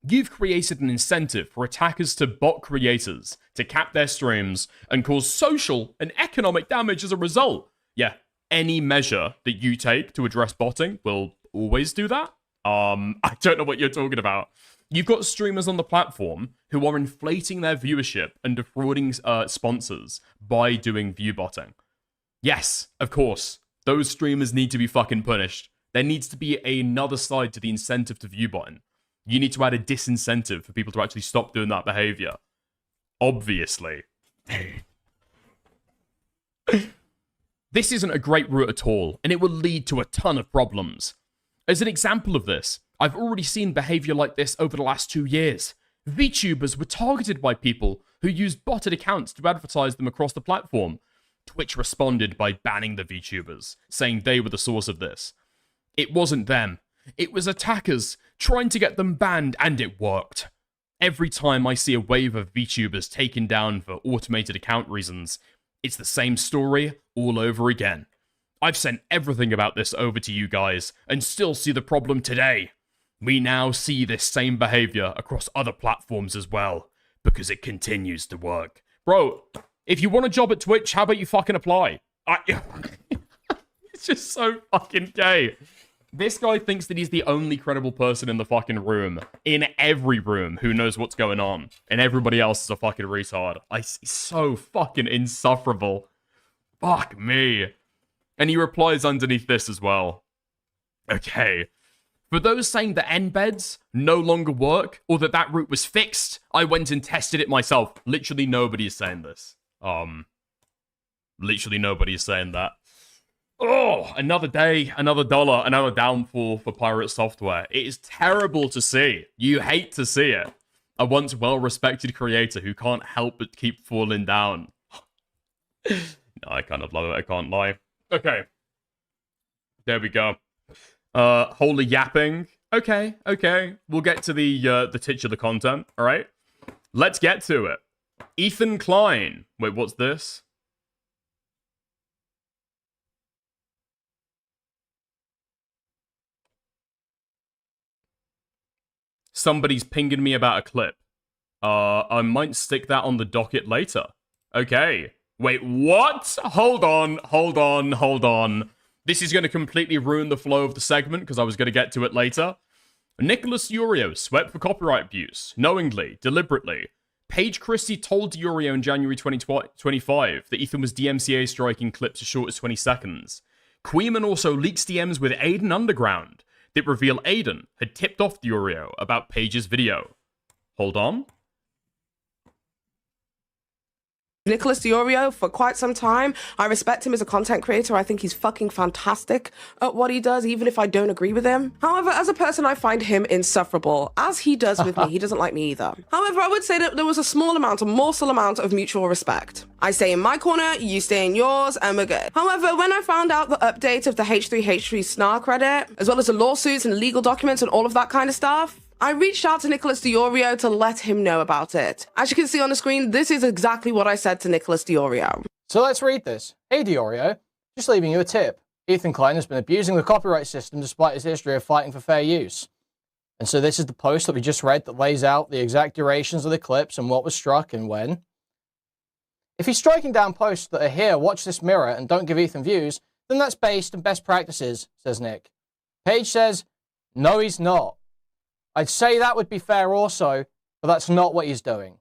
Speaker 1: You've created an incentive for attackers to bot creators to cap their streams and cause social and economic damage as a result. Yeah, any measure that you take to address botting will always do that. I don't know what you're talking about. You've got streamers on the platform who are inflating their viewership and defrauding sponsors by doing view botting. Yes, of course, those streamers need to be fucking punished. There needs to be another side to the incentive to view botting. You need to add a disincentive for people to actually stop doing that behavior. Obviously. This isn't a great route at all, and it will lead to a ton of problems. As an example of this, I've already seen behavior like this over the last 2 years. VTubers were targeted by people who used botted accounts to advertise them across the platform. Twitch responded by banning the VTubers, saying they were the source of this. It wasn't them. It was attackers trying to get them banned, and it worked. Every time I see a wave of VTubers taken down for automated account reasons, it's the same story all over again. I've sent everything about this over to you guys, and still see the problem today. We now see this same behavior across other platforms as well, because it continues to work. Bro, if you want a job at Twitch, how about you fucking apply? It's just so fucking gay. This guy thinks that he's the only credible person in the fucking room, in every room, who knows what's going on. And everybody else is a fucking retard. He's so fucking insufferable. Fuck me. And he replies underneath this as well. Okay. For those saying that embeds no longer work, or that route was fixed, I went and tested it myself. Literally nobody is saying this. Literally nobody is saying that. Oh, another day, another dollar, another downfall for pirate software. It is terrible to see. You hate to see it. A once well-respected creator who can't help but keep falling down. No, I kind of love it, I can't lie. Okay. There we go. Holy yapping. Okay. We'll get to the titular content, alright? Let's get to it. Ethan Klein. Wait, what's this? Somebody's pinging me about a clip. I might stick that on the docket later. Okay. Wait, what? Hold on. This is going to completely ruin the flow of the segment because I was going to get to it later. Nicholas Deorio swept for copyright abuse, knowingly, deliberately. Paige Christie told Deorio in January 2025 that Ethan was DMCA striking clips as short as 20 seconds. Queeman also leaks DMs with Aiden Underground that reveal Aiden had tipped off Deorio about Paige's video. Hold on.
Speaker 4: Nicholas Deorio for quite some time. I respect him as a content creator. I think he's fucking fantastic at what he does, even if I don't agree with him. However, as a person, I find him insufferable, as he does with me. He doesn't like me either. However, I would say that there was a morsel amount of mutual respect. I stay in my corner, you stay in yours, and we're good. However, when I found out the update of the H3H3 Snark Reddit, as well as the lawsuits and legal documents and all of that kind of stuff, I reached out to Nicholas Deorio to let him know about it. As you can see on the screen, this is exactly what I said to Nicholas Deorio.
Speaker 5: So let's read this. Hey Deorio, just leaving you a tip. Ethan Klein has been abusing the copyright system despite his history of fighting for fair use. And so this is the post that we just read that lays out the exact durations of the clips and what was struck and when. If he's striking down posts that are here, watch this mirror, and don't give Ethan views, then that's based on best practices, says Nick. Paige says, no he's not. I'd say that would be fair also, but that's not what he's doing.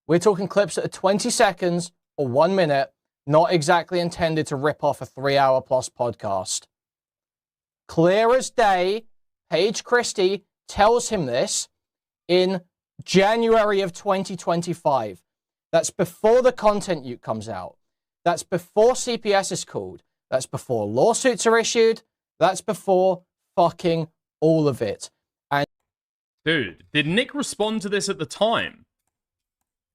Speaker 5: We're talking clips that are 20 seconds or 1 minute, not exactly intended to rip off a 3-hour plus podcast. Clear as day, Paige Christie tells him this in January of 2025. That's before the content nuke comes out. That's before CPS is called. That's before lawsuits are issued. That's before fucking all of it.
Speaker 1: Dude, did Nick respond to this at the time?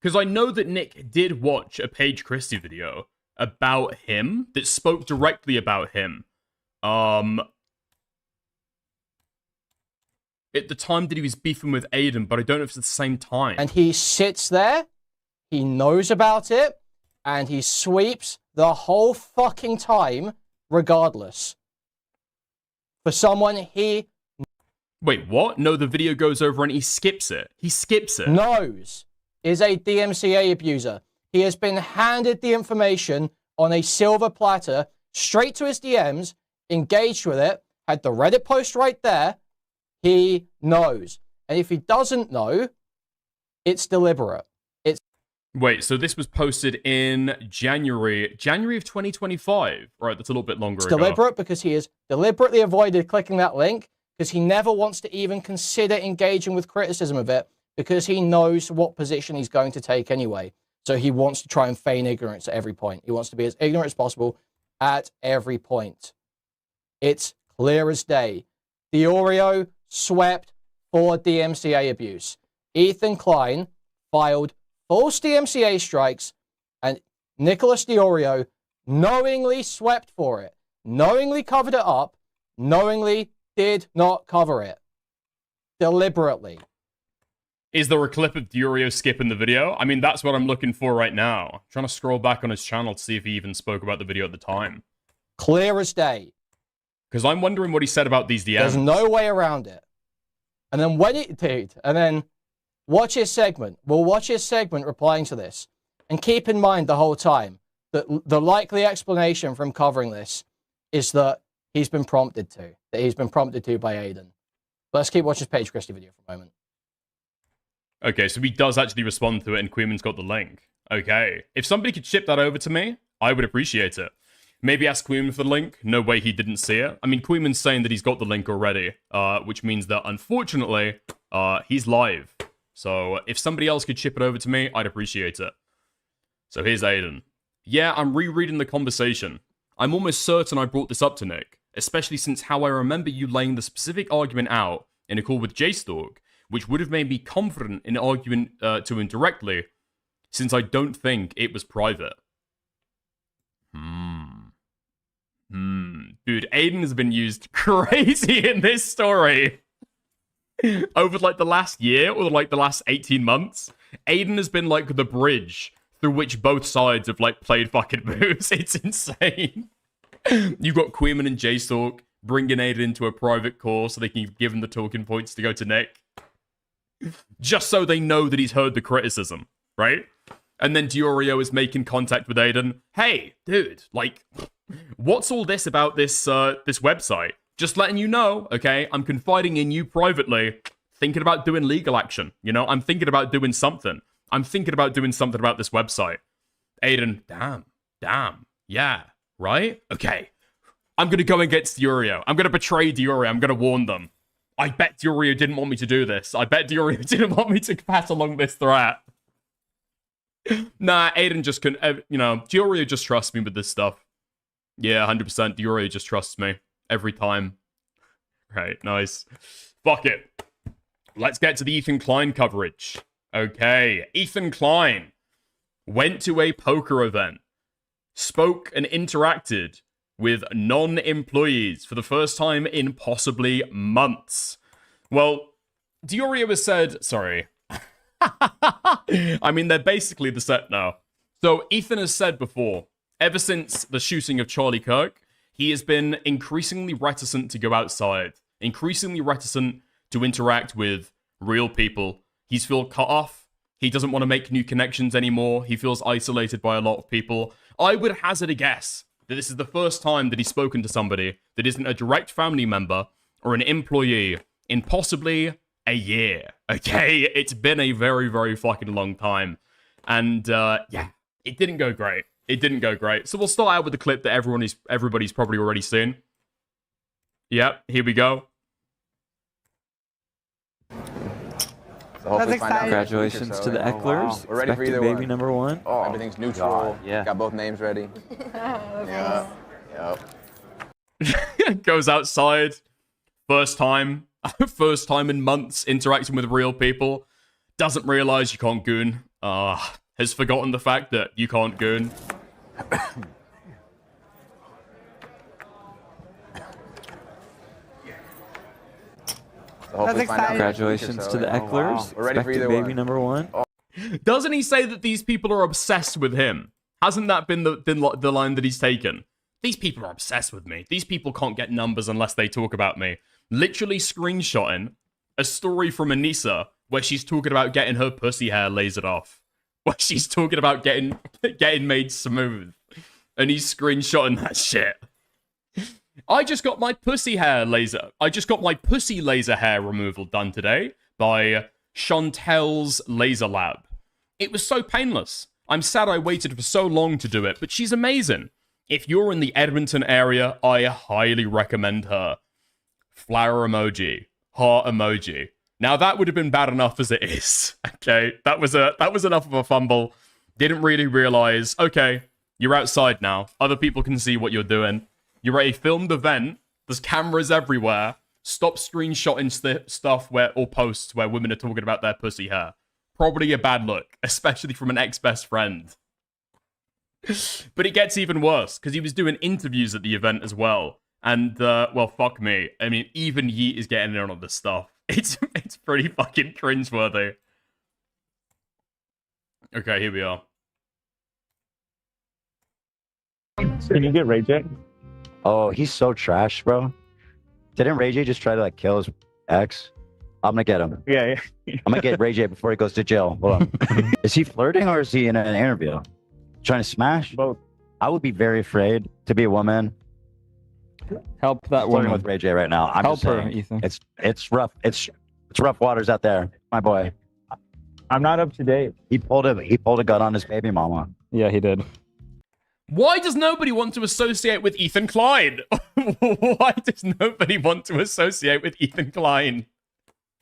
Speaker 1: Because I know that Nick did watch a Paige Christie video about him that spoke directly about him. At the time that he was beefing with Aiden, but I don't know if it's at the same time.
Speaker 5: And he sits there, he knows about it, and he sweeps the whole fucking time regardless. For someone he...
Speaker 1: Wait, what? No, the video goes over and he skips it. He skips it.
Speaker 5: Knows is a DMCA abuser. He has been handed the information on a silver platter straight to his DMs, engaged with it, had the Reddit post right there. He knows. And if he doesn't know, it's deliberate.
Speaker 1: Wait, so this was posted in January of 2025. Right, that's a little bit longer ago.
Speaker 5: Deliberate because he has deliberately avoided clicking that link because he never wants to even consider engaging with criticism of it because he knows what position he's going to take anyway. So he wants to try and feign ignorance at every point. He wants to be as ignorant as possible at every point. It's clear as day. Deorio swept for DMCA abuse. Ethan Klein filed false DMCA strikes, and Nicholas Deorio knowingly swept for it, knowingly covered it up, knowingly did not cover it. Deliberately.
Speaker 1: Is there a clip of Deorio skipping the video? I mean, that's what I'm looking for right now. I'm trying to scroll back on his channel to see if he even spoke about the video at the time.
Speaker 5: Clear as day.
Speaker 1: Because I'm wondering what he said about these DMs.
Speaker 5: There's no way around it. And then when it did, and then watch his segment. We'll watch his segment replying to this. And keep in mind the whole time that the likely explanation from covering this is that he's been prompted to. That he's been prompted to by Aiden. But let's keep watching his Paige Christie video for a moment.
Speaker 1: Okay, so he does actually respond to it and Queeman's got the link. Okay. If somebody could ship that over to me, I would appreciate it. Maybe ask Queeman for the link. No way he didn't see it. I mean, Queeman's saying that he's got the link already, which means that, unfortunately, he's live. So if somebody else could ship it over to me, I'd appreciate it. So here's Aiden. Yeah, I'm rereading the conversation. I'm almost certain I brought this up to Nick, especially since how I remember you laying the specific argument out in a call with JStalk, which would have made me confident in arguing to him directly, since I don't think it was private. Dude, Aiden has been used crazy in this story. Over, like, the last year, or, like, the last 18 months, Aiden has been, like, the bridge through which both sides have, like, played fucking moves. It's insane. You've got Queeman and JStalk bringing Aiden into a private call so they can give him the talking points to go to Nick. Just so they know that he's heard the criticism, right? And then Deorio is making contact with Aiden. Hey, dude, like, what's all this about this this website? Just letting you know, okay? I'm confiding in you privately. Thinking about doing legal action, you know? I'm thinking about doing something. I'm thinking about doing something about this website. Aiden, damn, yeah, right? Okay. I'm gonna go against Deorio. I'm gonna betray Deorio. I'm gonna warn them. I bet Deorio didn't want me to do this. I bet Deorio didn't want me to pass along this threat. Nah, Aiden just couldn't, you know, Deorio just trusts me with this stuff. Yeah, 100%. Deorio just trusts me every time. Right, nice. Fuck it. Let's get to the Ethan Klein coverage. Okay, Ethan Klein went to a poker event, spoke and interacted with non-employees for the first time in possibly months. Well, Deorio has said, sorry. I mean, they're basically the set now. So Ethan has said before, ever since the shooting of Charlie Kirk, he has been increasingly reticent to go outside, increasingly reticent to interact with real people. He's feel cut off. He doesn't want to make new connections anymore. He feels isolated by a lot of people. I would hazard a guess that this is the first time that he's spoken to somebody that isn't a direct family member or an employee in possibly a year. Okay, it's been a very, very fucking long time. And yeah, it didn't go great. It didn't go great. So we'll start out with the clip that everybody's probably already seen. Yep, here we go.
Speaker 6: That's exciting. Congratulations to the Ecklers. Wow. We're ready for either baby one. Number one.
Speaker 7: Oh, everything's neutral. God,
Speaker 6: yeah.
Speaker 7: Got both names ready. Yeah.
Speaker 1: Yep. Goes outside. First time in months interacting with real people. Doesn't realize you can't goon. Has forgotten the fact that you can't goon.
Speaker 6: That's exciting. Congratulations to the Ecklers. Wow. We're ready for either baby one. Number one.
Speaker 1: Doesn't he say that these people are obsessed with him? Hasn't that been the line that he's taken? These people are obsessed with me. These people can't get numbers unless they talk about me. Literally screenshotting a story from Anissa where she's talking about getting her pussy hair lasered off. Where she's talking about getting made smooth. And he's screenshotting that shit. I just got my pussy laser hair removal done today by Chantel's Laser Lab. It was so painless. I'm sad I waited for so long to do it, but she's amazing. If you're in the Edmonton area, I highly recommend her. Flower emoji, heart emoji. Now that would have been bad enough as it is. Okay, that was enough of a fumble. Didn't really realize. Okay, you're outside now. Other people can see what you're doing. You're at a filmed event. There's cameras everywhere. Stop screenshotting stuff or posts where women are talking about their pussy hair. Probably a bad look, especially from an ex-best friend. But it gets even worse, because he was doing interviews at the event as well. And, well, fuck me. I mean, even Yeet is getting in on this stuff. It's pretty fucking cringeworthy. Okay, here we are.
Speaker 8: Can you get Ray J?
Speaker 9: Oh, he's so trash, bro. Didn't Ray J just try to like kill his ex? I'm gonna get him.
Speaker 8: Yeah.
Speaker 9: I'm gonna get Ray J before he goes to jail. Hold on. Is he flirting or is he in an interview? Trying to smash?
Speaker 8: Both.
Speaker 9: I would be very afraid to be a woman.
Speaker 6: Help that
Speaker 9: Flirting
Speaker 6: woman
Speaker 9: with Ray J right now. I'm
Speaker 6: Help
Speaker 9: just saying,
Speaker 6: her, Ethan.
Speaker 9: It's rough. It's rough waters out there, my boy.
Speaker 8: I'm not up to date.
Speaker 9: He pulled a gun on his baby mama.
Speaker 6: Yeah, he did.
Speaker 1: Why does nobody want to associate with Ethan Klein? Why does nobody want to associate with Ethan Klein?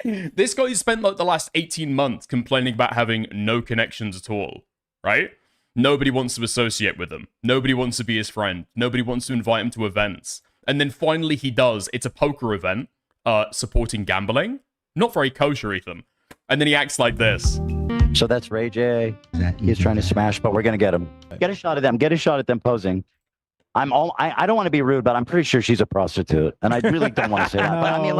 Speaker 1: This guy spent like the last 18 months complaining about having no connections at all, right? Nobody wants to associate with him. Nobody wants to be his friend. Nobody wants to invite him to events. And then finally he does. It's a poker event supporting gambling. Not very kosher, Ethan. And then he acts like this.
Speaker 9: So that's Ray J. He's trying to smash, but we're gonna get him. Get a shot at them. Get a shot at them posing. I don't want to be rude, but I'm pretty sure she's a prostitute, and I really don't want to say that. But I mean,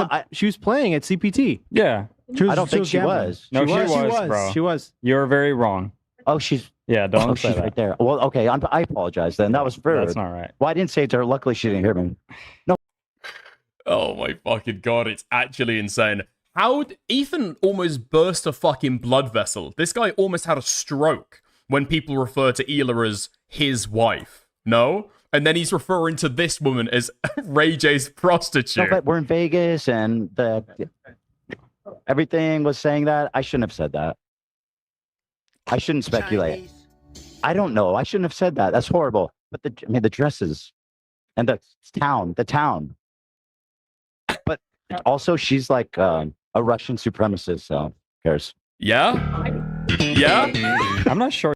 Speaker 9: like,
Speaker 10: She was playing at CPT.
Speaker 6: Yeah.
Speaker 9: I don't think she was.
Speaker 6: No, she was, bro.
Speaker 10: She was.
Speaker 6: You're very wrong.
Speaker 9: Oh, she's.
Speaker 6: Yeah, don't say
Speaker 9: she's
Speaker 6: that.
Speaker 9: right there. Well, okay, I apologize then. That was rude.
Speaker 6: That's not right.
Speaker 9: Well, I didn't say it to her. Luckily, she didn't hear me. No.
Speaker 1: Oh my fucking god, it's actually insane. Ethan almost burst a fucking blood vessel. This guy almost had a stroke when people refer to Hila as his wife. No? And then he's referring to this woman as Ray J's prostitute.
Speaker 9: No, but we're in Vegas and everything was saying that. I shouldn't have said that. I shouldn't speculate. I don't know. I shouldn't have said that. That's horrible. But the dresses and the town. But also, she's like a Russian supremacist, so who cares?
Speaker 1: Yeah? Yeah?
Speaker 6: I'm not sure.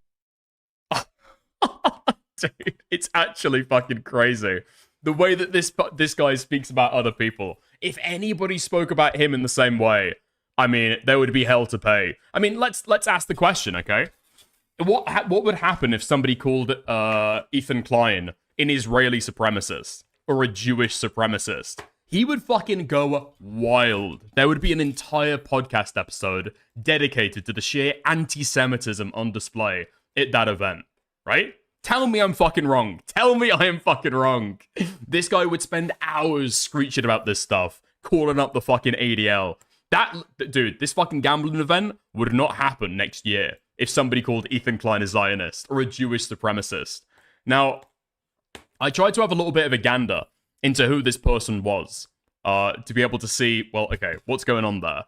Speaker 1: Dude, it's actually fucking crazy. The way that this guy speaks about other people. If anybody spoke about him in the same way, I mean, there would be hell to pay. I mean, let's ask the question, okay? What would happen if somebody called Ethan Klein an Israeli supremacist or a Jewish supremacist? He would fucking go wild. There would be an entire podcast episode dedicated to the sheer anti-Semitism on display at that event, right? Tell me I'm fucking wrong. Tell me I am fucking wrong. This guy would spend hours screeching about this stuff, calling up the fucking ADL. Dude, this fucking gambling event would not happen next year if somebody called Ethan Klein a Zionist or a Jewish supremacist. Now, I tried to have a little bit of a gander into who this person was, to be able to see, well, okay, what's going on there?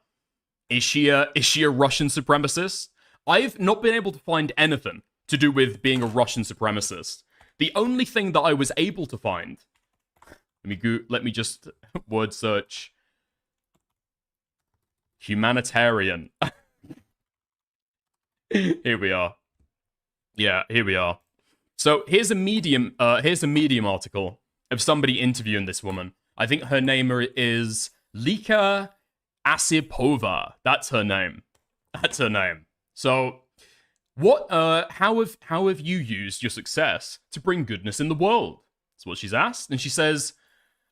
Speaker 1: Is she a Russian supremacist? I've not been able to find anything to do with being a Russian supremacist. The only thing that I was able to find, let me just word search humanitarian. Here we are. Yeah, here we are. So here's a Medium article of somebody interviewing this woman. I think her name is Lika Asipova. That's her name. So how have you used your success to bring goodness in the world? That's what she's asked. And she says,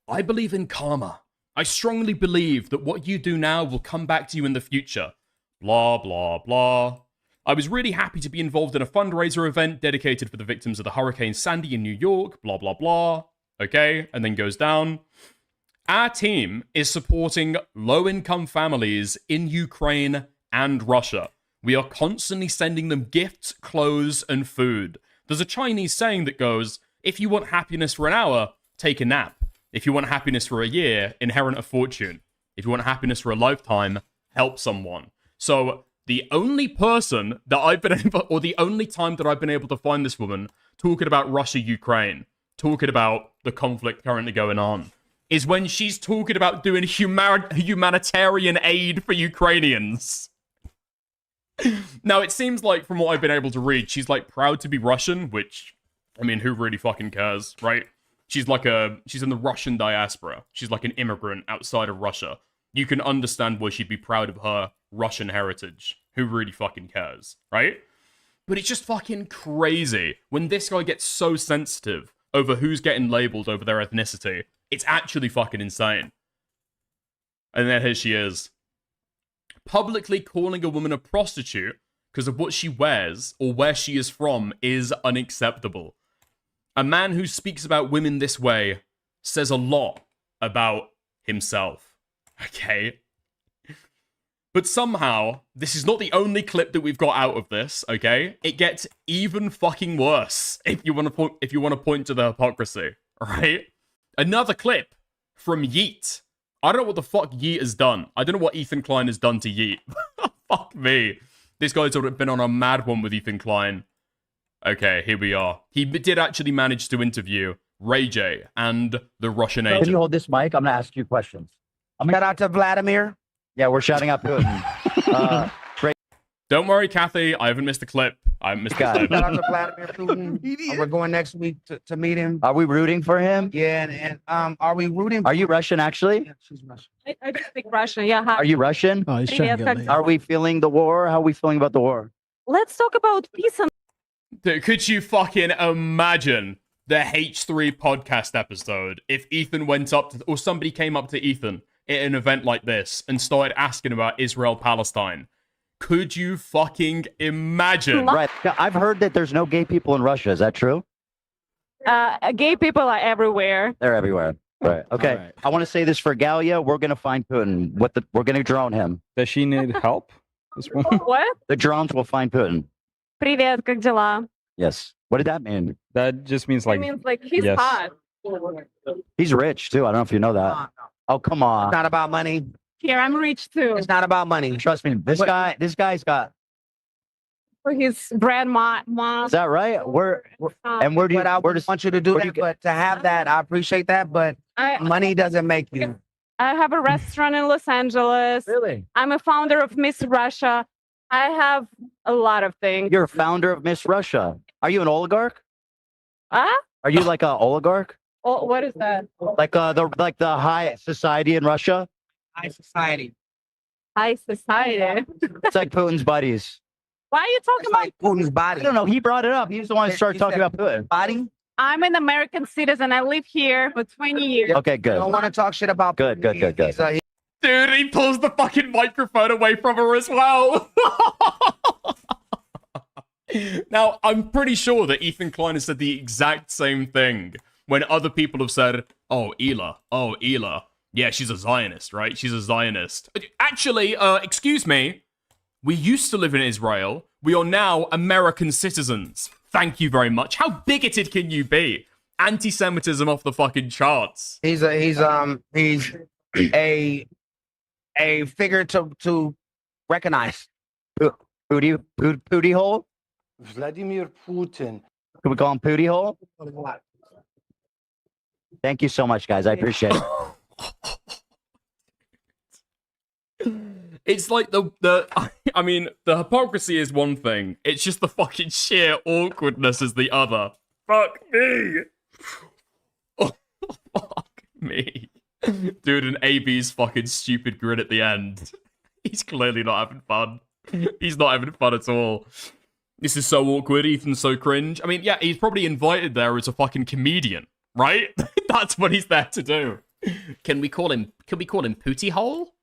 Speaker 1: I believe in karma. I strongly believe that what you do now will come back to you in the future. Blah, blah, blah. I was really happy to be involved in a fundraiser event dedicated for the victims of the Hurricane Sandy in New York. Blah, blah, blah. Okay, and then goes down. Our team is supporting low-income families in Ukraine and Russia. We are constantly sending them gifts, clothes, and food. There's a Chinese saying that goes, if you want happiness for an hour, take a nap. If you want happiness for a year, inherit a fortune. If you want happiness for a lifetime, help someone. So the only person that I've been able, or the only time that I've been able to find this woman talking about Russia-Ukraine, talking about the conflict currently going on, is when she's talking about doing humanitarian aid for Ukrainians. Now, it seems like, from what I've been able to read, she's, like, proud to be Russian, which, I mean, who really fucking cares, right? She's in the Russian diaspora. She's like an immigrant outside of Russia. You can understand why she'd be proud of her Russian heritage. Who really fucking cares, right? But it's just fucking crazy when this guy gets so sensitive over who's getting labeled over their ethnicity. It's actually fucking insane. And then here she is, publicly calling a woman a prostitute because of what she wears or where she is from is unacceptable. A man who speaks about women this way says a lot about himself. Okay? But somehow, this is not the only clip that we've got out of this, okay? It gets even fucking worse if you want to point to the hypocrisy, right? Another clip from Yeet. I don't know what the fuck Yeet has done. I don't know what Ethan Klein has done to Yeet. Fuck me. This guy's been on a mad one with Ethan Klein. Okay, here we are. He did actually manage to interview Ray J and the Russian agent.
Speaker 9: Can you hold this mic? I'm going to ask you questions.
Speaker 11: Shout out to Vladimir.
Speaker 9: Yeah, we're shouting out Putin.
Speaker 1: Don't worry, Kathy. I haven't missed a clip. I haven't missed a clip.
Speaker 11: Shout out to Vladimir Putin. We're going next week to meet him.
Speaker 9: Are we rooting for him?
Speaker 11: Yeah, and are we rooting?
Speaker 9: Are you Russian, actually?
Speaker 11: Yeah, she's Russian.
Speaker 12: I do speak Russian. Yeah. Hi.
Speaker 9: Are you Russian?
Speaker 10: Oh, he's trying to get laid.
Speaker 9: Are we feeling the war? How are we feeling about the war?
Speaker 12: Let's talk about peace and.
Speaker 1: Dude, could you fucking imagine the H3 podcast episode if Ethan went up to, or somebody came up to Ethan at an event like this and started asking about Israel-Palestine? Could you fucking imagine?
Speaker 9: Right. I've heard that there's no gay people in Russia. Is that true?
Speaker 12: Gay people are everywhere.
Speaker 9: They're everywhere. Right. Okay.
Speaker 6: All right.
Speaker 9: I want to say this for Gallia. We're gonna find Putin. We're gonna drone him.
Speaker 6: Does she need help? This one?
Speaker 12: What?
Speaker 9: The drones will find Putin.
Speaker 12: Привет, как дела?
Speaker 9: Yes. What did that mean?
Speaker 6: That just means
Speaker 12: It means like he's
Speaker 6: yes.
Speaker 12: hot.
Speaker 9: He's rich too. I don't know if you know that. Oh, come
Speaker 11: It's
Speaker 9: on.
Speaker 11: not about money.
Speaker 12: Here, I'm rich too.
Speaker 11: It's not about money.
Speaker 9: Trust me. This guy's got.
Speaker 12: For his grandma, mom.
Speaker 9: Is that right? We're and where do you?
Speaker 11: But I
Speaker 9: Where
Speaker 11: just
Speaker 9: does?
Speaker 11: want you to do
Speaker 9: where do
Speaker 11: that.
Speaker 9: you
Speaker 11: But to have that, I appreciate that. But
Speaker 12: I
Speaker 11: money doesn't make you.
Speaker 12: have a restaurant in Los Angeles.
Speaker 9: Really?
Speaker 12: I'm a founder of Miss Russia. I have a lot of things.
Speaker 9: You're a founder of Miss Russia. Are you an oligarch?
Speaker 12: Ah?
Speaker 9: Are you like an oligarch?
Speaker 12: Oh, what is that?
Speaker 9: Like the high society in Russia?
Speaker 11: High society.
Speaker 12: High society.
Speaker 9: It's like Putin's buddies.
Speaker 12: Why are you talking
Speaker 11: It's
Speaker 12: about?
Speaker 11: like Putin's body.
Speaker 9: I don't know. He brought it up. He was the one who started
Speaker 11: He
Speaker 9: talking
Speaker 11: said
Speaker 9: about Putin.
Speaker 11: Body.
Speaker 12: I'm an American citizen. I live here for 20 years.
Speaker 9: Okay,
Speaker 11: I
Speaker 9: good.
Speaker 11: don't want to talk shit about.
Speaker 9: Good,
Speaker 11: Putin.
Speaker 9: good, good,
Speaker 11: He's,
Speaker 9: good.
Speaker 1: Dude, he pulls the fucking microphone away from her as well. Now, I'm pretty sure that Ethan Klein has said the exact same thing when other people have said, oh, Ela. Yeah, she's a Zionist, right? She's a Zionist. Actually, excuse me. We used to live in Israel. We are now American citizens. Thank you very much. How bigoted can you be? Anti-Semitism off the fucking charts.
Speaker 11: He's a figure to recognize.
Speaker 9: Pootie hole?
Speaker 13: Vladimir Putin.
Speaker 9: Can we call him Pootie hole? Thank you so much, guys. I appreciate it.
Speaker 1: It's like I mean, the hypocrisy is one thing. It's just the fucking sheer awkwardness is the other. Fuck me. Oh, fuck me. Dude, and AB's fucking stupid grin at the end. He's clearly not having fun. He's not having fun at all. This is so awkward. Ethan's so cringe. I mean, yeah, he's probably invited there as a fucking comedian, right? That's what he's there to do. Can we call him Pootie Hole?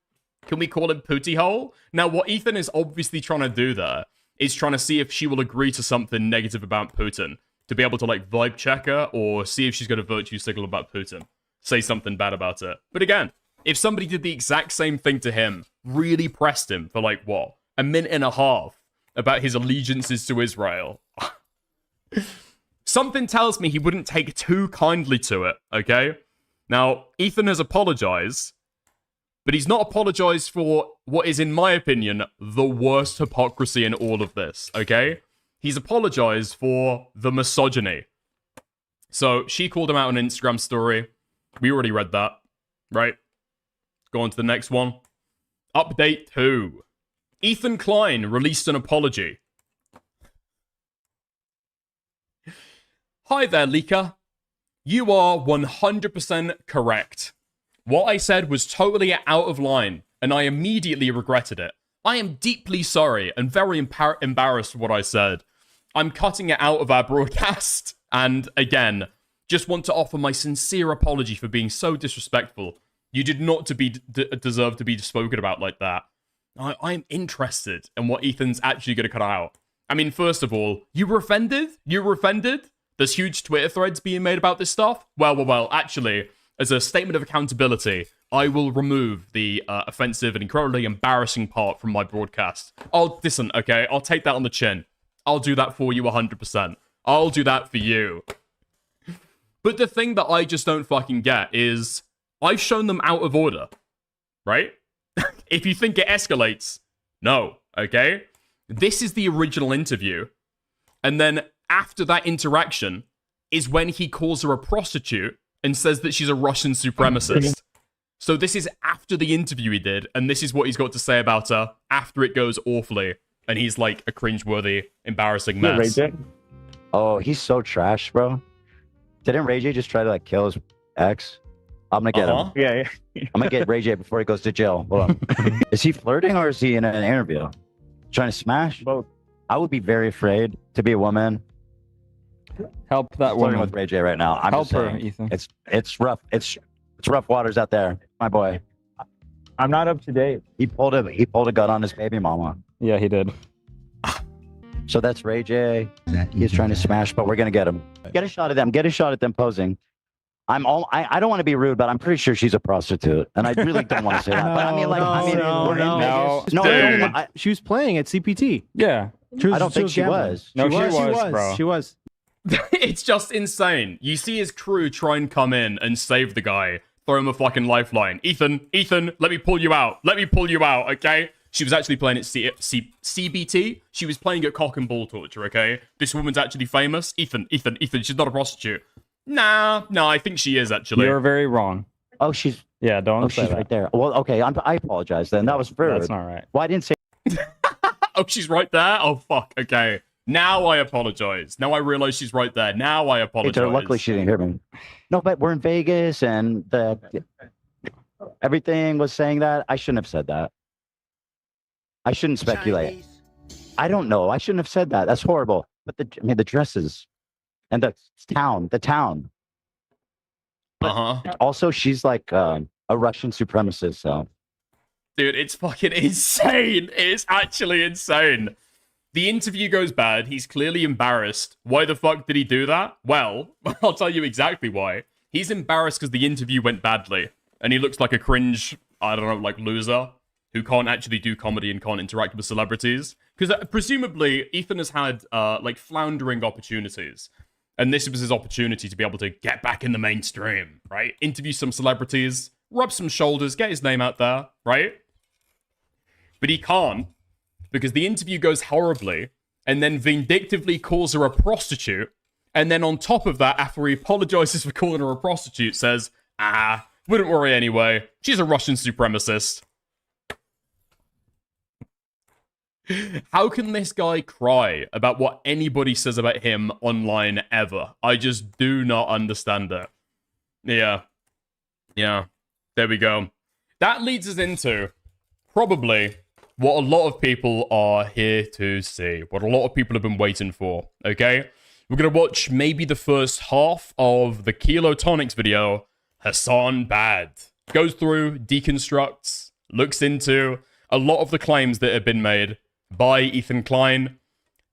Speaker 1: Can we call him Pootie Hole? Now, what Ethan is obviously trying to do there is trying to see if she will agree to something negative about Putin, to be able to, like, vibe check her, or see if she's going to virtue signal about Putin. Say something bad about it. But again, if somebody did the exact same thing to him, really pressed him for, like, what? A minute and a half about his allegiances to Israel. Something tells me he wouldn't take too kindly to it, okay? Now, Ethan has apologized, but he's not apologized for what is, in my opinion, the worst hypocrisy in all of this, okay? He's apologized for the misogyny. So, she called him out on an Instagram story. We already read that, right? Go on to the next one. Update 2. Ethan Klein released an apology. Hi there, leaker. You are 100% correct. What I said was totally out of line, and I immediately regretted it. I am deeply sorry and very embarrassed for what I said. I'm cutting it out of our broadcast, and again, just want to offer my sincere apology for being so disrespectful. You did not deserve to be spoken about like that. I'm interested in what Ethan's actually going to cut out. I mean, first of all, you were offended? You were offended? There's huge Twitter threads being made about this stuff? Well, actually, as a statement of accountability, I will remove the offensive and incredibly embarrassing part from my broadcast. Listen, okay? I'll take that on the chin. I'll do that for you 100%. I'll do that for you. But the thing that I just don't fucking get is I've shown them out of order, right? If you think it escalates, no, okay? This is the original interview. And then after that interaction is when he calls her a prostitute and says that she's a Russian supremacist. So this is after the interview he did, and this is what he's got to say about her after it goes awfully. And he's like a cringeworthy, embarrassing mess.
Speaker 9: Oh, he's so trash, bro. Didn't Ray J just try to like kill his ex? I'm gonna get him.
Speaker 8: Yeah.
Speaker 9: I'm gonna get Ray J before he goes to jail. Hold on. Is he flirting or is he in an interview? Trying to smash?
Speaker 8: Both.
Speaker 9: I would be very afraid to be a woman.
Speaker 6: Help that
Speaker 9: Flirting
Speaker 6: woman
Speaker 9: with Ray J right now. I'm
Speaker 6: Help
Speaker 9: just
Speaker 6: her,
Speaker 9: saying,
Speaker 6: Ethan.
Speaker 9: It's rough. It's rough waters out there, my boy.
Speaker 8: I'm not up to date.
Speaker 9: He pulled a gun on his baby mama.
Speaker 6: Yeah, he did.
Speaker 9: So that's Ray J. He's trying to smash, but we're gonna get him. Get a shot at them. Get a shot at them posing. I don't want to be rude, but I'm pretty sure she's a prostitute, and I really don't want to say that. But I mean, like, we're in Vegas. No,
Speaker 10: she was playing at CPT.
Speaker 6: Yeah.
Speaker 9: I don't think she was.
Speaker 6: No, she was, bro.
Speaker 10: She was.
Speaker 1: It's just insane. You see his crew try and come in and save the guy, throw him a fucking lifeline. Ethan, let me pull you out. Okay? She was actually playing at CBT. She was playing at Cock and Ball Torture, okay? This woman's actually famous. Ethan, she's not a prostitute. Nah, I think she is, actually.
Speaker 6: You're very wrong.
Speaker 9: Oh, she's...
Speaker 6: Yeah, don't say
Speaker 9: she's
Speaker 6: that.
Speaker 9: right there. Well, okay, I apologize then. That was very
Speaker 6: That's not right.
Speaker 9: Well, I didn't say...
Speaker 1: Oh, she's right there? Oh, fuck, okay. Now I apologize. Now I realize she's right there. Now I apologize.
Speaker 9: Luckily, she didn't hear me. No, but we're in Vegas, and everything was saying that. I shouldn't have said that. I shouldn't speculate. I don't know. I shouldn't have said that. That's horrible. But the dresses and the town. Also, she's like a Russian supremacist. So,
Speaker 1: dude, it's fucking insane. It's actually insane. The interview goes bad. He's clearly embarrassed. Why the fuck did he do that? Well, I'll tell you exactly why. He's embarrassed because the interview went badly, and he looks like a cringe, I don't know, like loser who can't actually do comedy and can't interact with celebrities. Because presumably, Ethan has had, like, floundering opportunities. And this was his opportunity to be able to get back in the mainstream, right? Interview some celebrities, rub some shoulders, get his name out there, right? But he can't, because the interview goes horribly, and then vindictively calls her a prostitute, and then on top of that, after he apologizes for calling her a prostitute, says, wouldn't worry anyway, she's a Russian supremacist. How can this guy cry about what anybody says about him online ever? I just do not understand it. Yeah. There we go. That leads us into probably what a lot of people are here to see. What a lot of people have been waiting for, okay? We're going to watch maybe the first half of the Kilotonics video, Hasan Bad. Goes through, deconstructs, looks into a lot of the claims that have been made by Ethan Klein,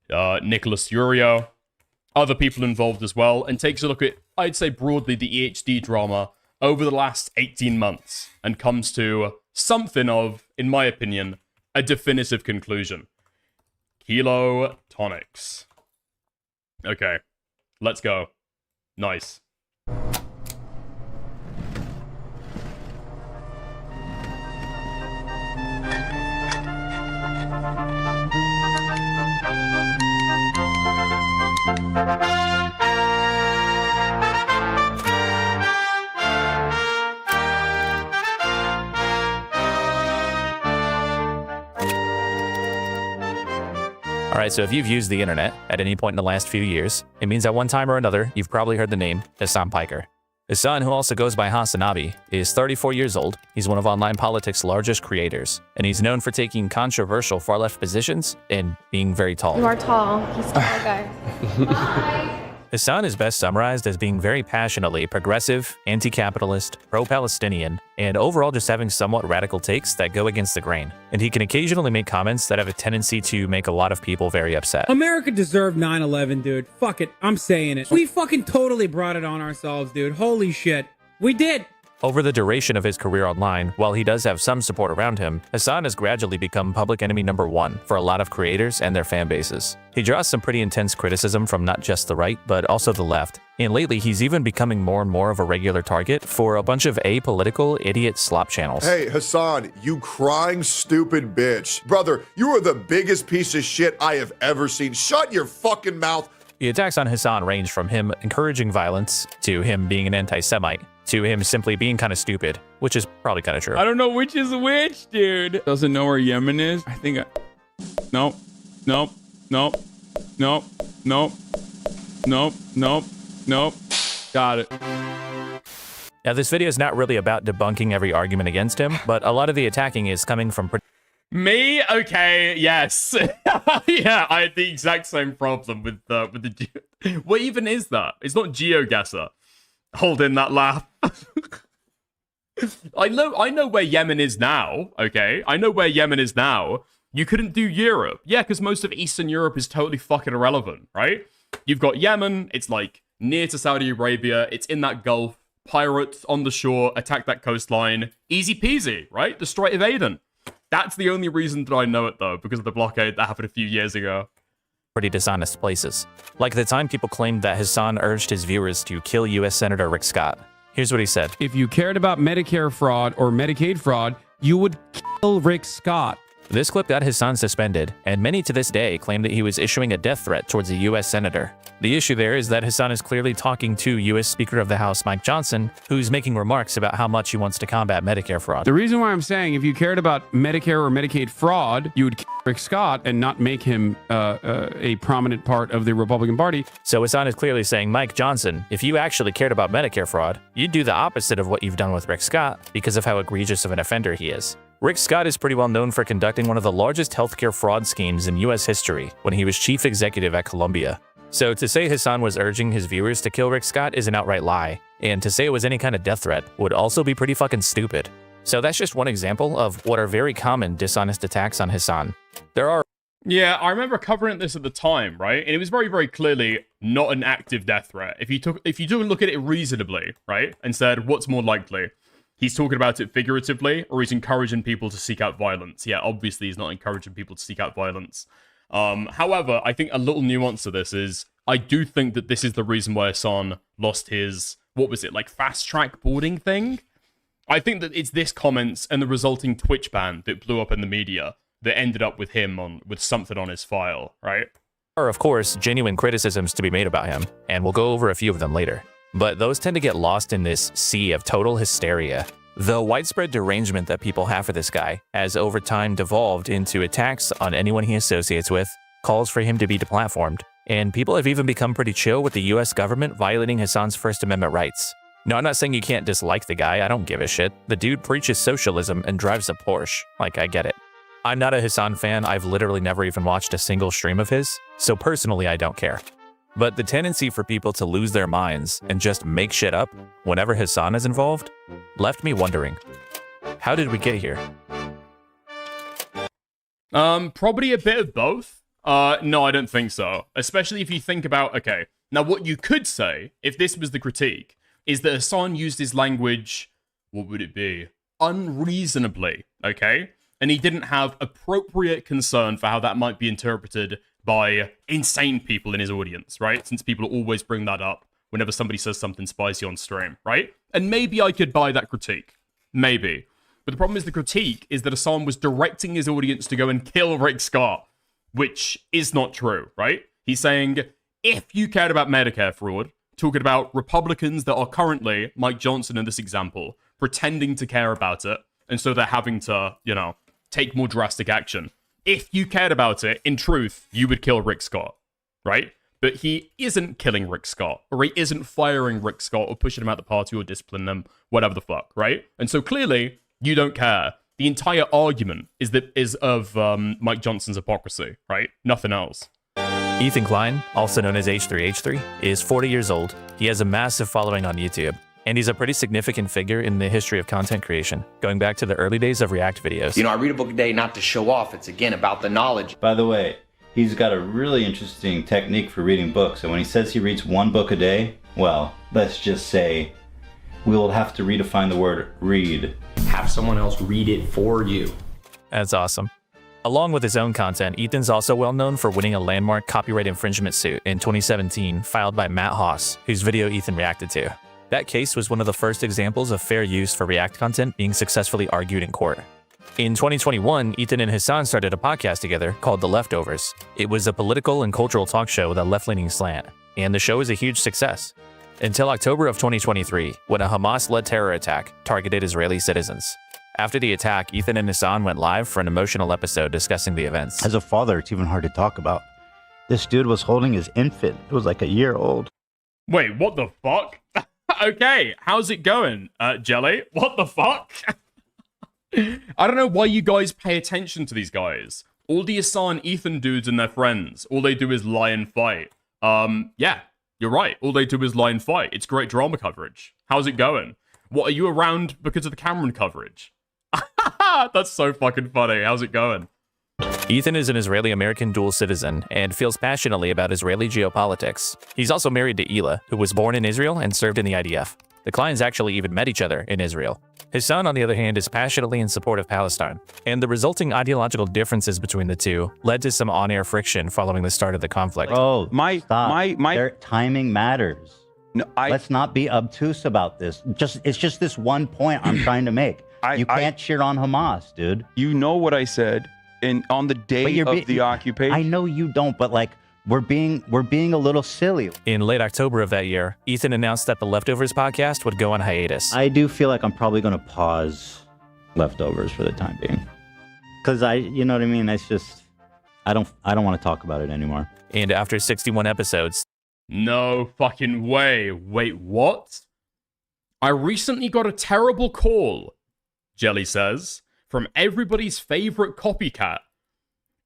Speaker 1: Nicholas Deorio, other people involved as well, and takes a look at, I'd say broadly, the EHD drama over the last 18 months, and comes to something of, in my opinion, a definitive conclusion. Kilotonics. Okay, let's go. Nice.
Speaker 14: Alright, so if you've used the internet at any point in the last few years, it means at one time or another, you've probably heard the name Hasan Piker. Hasan, who also goes by Hasan and Ethan, is 34 years old, he's one of online politics' largest creators, and he's known for taking controversial far-left positions and being very tall.
Speaker 15: You are tall. He's a tall guy. Bye.
Speaker 14: Hasan is best summarized as being very passionately progressive, anti-capitalist, pro-Palestinian, and overall just having somewhat radical takes that go against the grain. And he can occasionally make comments that have a tendency to make a lot of people very upset.
Speaker 16: America deserved 9/11, dude. Fuck it. I'm saying it. We fucking totally brought it on ourselves, dude. Holy shit. We did.
Speaker 14: Over the duration of his career online, while he does have some support around him, Hasan has gradually become public enemy #1 for a lot of creators and their fan bases. He draws some pretty intense criticism from not just the right, but also the left, and lately he's even becoming more and more of a regular target for a bunch of apolitical idiot slop channels.
Speaker 17: Hey, Hasan, you crying stupid bitch. Brother, you are the biggest piece of shit I have ever seen. Shut your fucking mouth.
Speaker 14: The attacks on Hasan range from him encouraging violence, to him being an anti-Semite, to him simply being kind of stupid, which is probably kind of true.
Speaker 18: I don't know which is which, dude. Doesn't know where Yemen is? I think Nope. Got it.
Speaker 14: Now, this video is not really about debunking every argument against him, but a lot of the attacking is coming from...
Speaker 1: Me? Okay, yes. Yeah, I had the exact same problem with the... What even is that? It's not GeoGuessr. Hold in that laugh. I know where Yemen is now, okay? I know where Yemen is now. You couldn't do Europe. Yeah, because most of Eastern Europe is totally fucking irrelevant, right? You've got Yemen, it's like near to Saudi Arabia, it's in that Gulf. pirates on the shore, attack that coastline, easy peasy, right? The Strait of Aden. That's the only reason that I know it, though, because of the blockade that happened a few years ago.
Speaker 14: Pretty dishonest places. Like the time people claimed that Hasan urged his viewers to kill U.S. Senator Rick Scott. Here's what he said.
Speaker 18: If you cared about Medicare fraud or Medicaid fraud, you would kill Rick Scott.
Speaker 14: This clip got Hasan suspended, and many to this day claim that he was issuing a death threat towards a U.S. senator. The issue there is that Hasan is clearly talking to U.S. Speaker of the House Mike Johnson, who's making remarks about how much he wants to combat Medicare fraud.
Speaker 18: The reason why I'm saying if you cared about Medicare or Medicaid fraud, you would kill Rick Scott and not make him a prominent part of the Republican Party.
Speaker 14: So Hasan is clearly saying, Mike Johnson, if you actually cared about Medicare fraud, you'd do the opposite of what you've done with Rick Scott because of how egregious of an offender he is. Rick Scott is pretty well known for conducting one of the largest healthcare fraud schemes in U.S. history when he was chief executive at Columbia. So to say Hasan was urging his viewers to kill Rick Scott is an outright lie, and to say it was any kind of death threat would also be pretty fucking stupid. So that's just one example of what are very common dishonest attacks on Hasan. There are...
Speaker 1: Yeah, I remember covering this at the time, right? And it was very, very clearly not an active death threat. If you took a look at it reasonably, right, and said, what's more likely? He's talking about it figuratively, or he's encouraging people to seek out violence. Yeah, obviously he's not encouraging people to seek out violence. However, I think a little nuance to this is, I do think that this is the reason why Hasan lost his, what was it, like fast track boarding thing? I think that it's this comments and the resulting Twitch ban that blew up in the media that ended up with him with something on his file, right?
Speaker 14: There are, of course, genuine criticisms to be made about him, and we'll go over a few of them later. But those tend to get lost in this sea of total hysteria. The widespread derangement that people have for this guy has over time devolved into attacks on anyone he associates with, calls for him to be deplatformed, and people have even become pretty chill with the US government violating Hasan's First Amendment rights. No, I'm not saying you can't dislike the guy, I don't give a shit. The dude preaches socialism and drives a Porsche. Like, I get it. I'm not a Hasan fan, I've literally never even watched a single stream of his, so personally I don't care. But the tendency for people to lose their minds and just make shit up whenever Hasan is involved left me wondering, how did we get here?
Speaker 1: Probably a bit of both. No, I don't think so. Especially if you think about, okay, now what you could say, if this was the critique, is that Hasan used his language, what would it be? Unreasonably, okay? And he didn't have appropriate concern for how that might be interpreted by insane people in his audience, right? Since people always bring that up whenever somebody says something spicy on stream, right? And maybe I could buy that critique. Maybe. But the problem is the critique is that Hasan was directing his audience to go and kill Rick Scott, which is not true, right? He's saying, if you cared about Medicare fraud, talking about Republicans that are currently, Mike Johnson in this example, pretending to care about it, and so they're having to, you know, take more drastic action. If you cared about it, in truth, you would kill Rick Scott, right? But he isn't killing Rick Scott, or he isn't firing Rick Scott, or pushing him out the party, or disciplining them, whatever the fuck, right? And so clearly, you don't care. The entire argument is of Mike Johnson's hypocrisy, right? Nothing else.
Speaker 14: Ethan Klein, also known as H3H3, is 40 years old. He has a massive following on YouTube, and he's a pretty significant figure in the history of content creation, going back to the early days of React videos.
Speaker 19: You know, I read a book a day not to show off. It's, again, about the knowledge.
Speaker 20: By the way, he's got a really interesting technique for reading books, and when he says he reads one book a day, well, let's just say we will have to redefine the word read.
Speaker 19: Have someone else read it for you.
Speaker 14: That's awesome. Along with his own content, Ethan's also well known for winning a landmark copyright infringement suit in 2017 filed by Matt Haas, whose video Ethan reacted to. That case was one of the first examples of fair use for React content being successfully argued in court. In 2021, Ethan and Hasan started a podcast together called The Leftovers. It was a political and cultural talk show with a left-leaning slant, and the show was a huge success. Until October of 2023, when a Hamas-led terror attack targeted Israeli citizens. After the attack, Ethan and Hasan went live for an emotional episode discussing the events.
Speaker 9: As a father, it's even hard to talk about. This dude was holding his infant. It was like a year old.
Speaker 1: Wait, what the fuck? Okay, how's it going, Jelly? What the fuck? I don't know why you guys pay attention to these guys. All the Hasan Ethan dudes and their friends, all they do is lie and fight. Yeah, you're right. All they do is lie and fight. It's great drama coverage. How's it going? What, are you around because of the Cameron coverage? That's so fucking funny. How's it going?
Speaker 14: Ethan is an Israeli-American dual citizen and feels passionately about Israeli geopolitics. He's also married to Ela, who was born in Israel and served in the IDF. The Klein'S actually even met each other in Israel. Hasan, on the other hand, is passionately in support of Palestine, and the resulting ideological differences between the two led to some on-air friction following the start of the conflict.
Speaker 9: Bro, Their timing matters. No, let's not be obtuse about this. It's just this one point I'm trying to make. You can't cheer on Hamas, dude.
Speaker 18: You know what I said on the day of the occupation.
Speaker 9: I know you don't, but like we're being a little silly.
Speaker 14: In late October of that year, Ethan announced that the Leftovers podcast would go on hiatus.
Speaker 9: I do feel like I'm probably going to pause Leftovers for the time being, because you know what I mean. It's just I don't want to talk about it anymore.
Speaker 14: And after 61 episodes.
Speaker 1: No fucking way. Wait, what? I recently got a terrible call, Jelly says, from everybody's favorite copycat.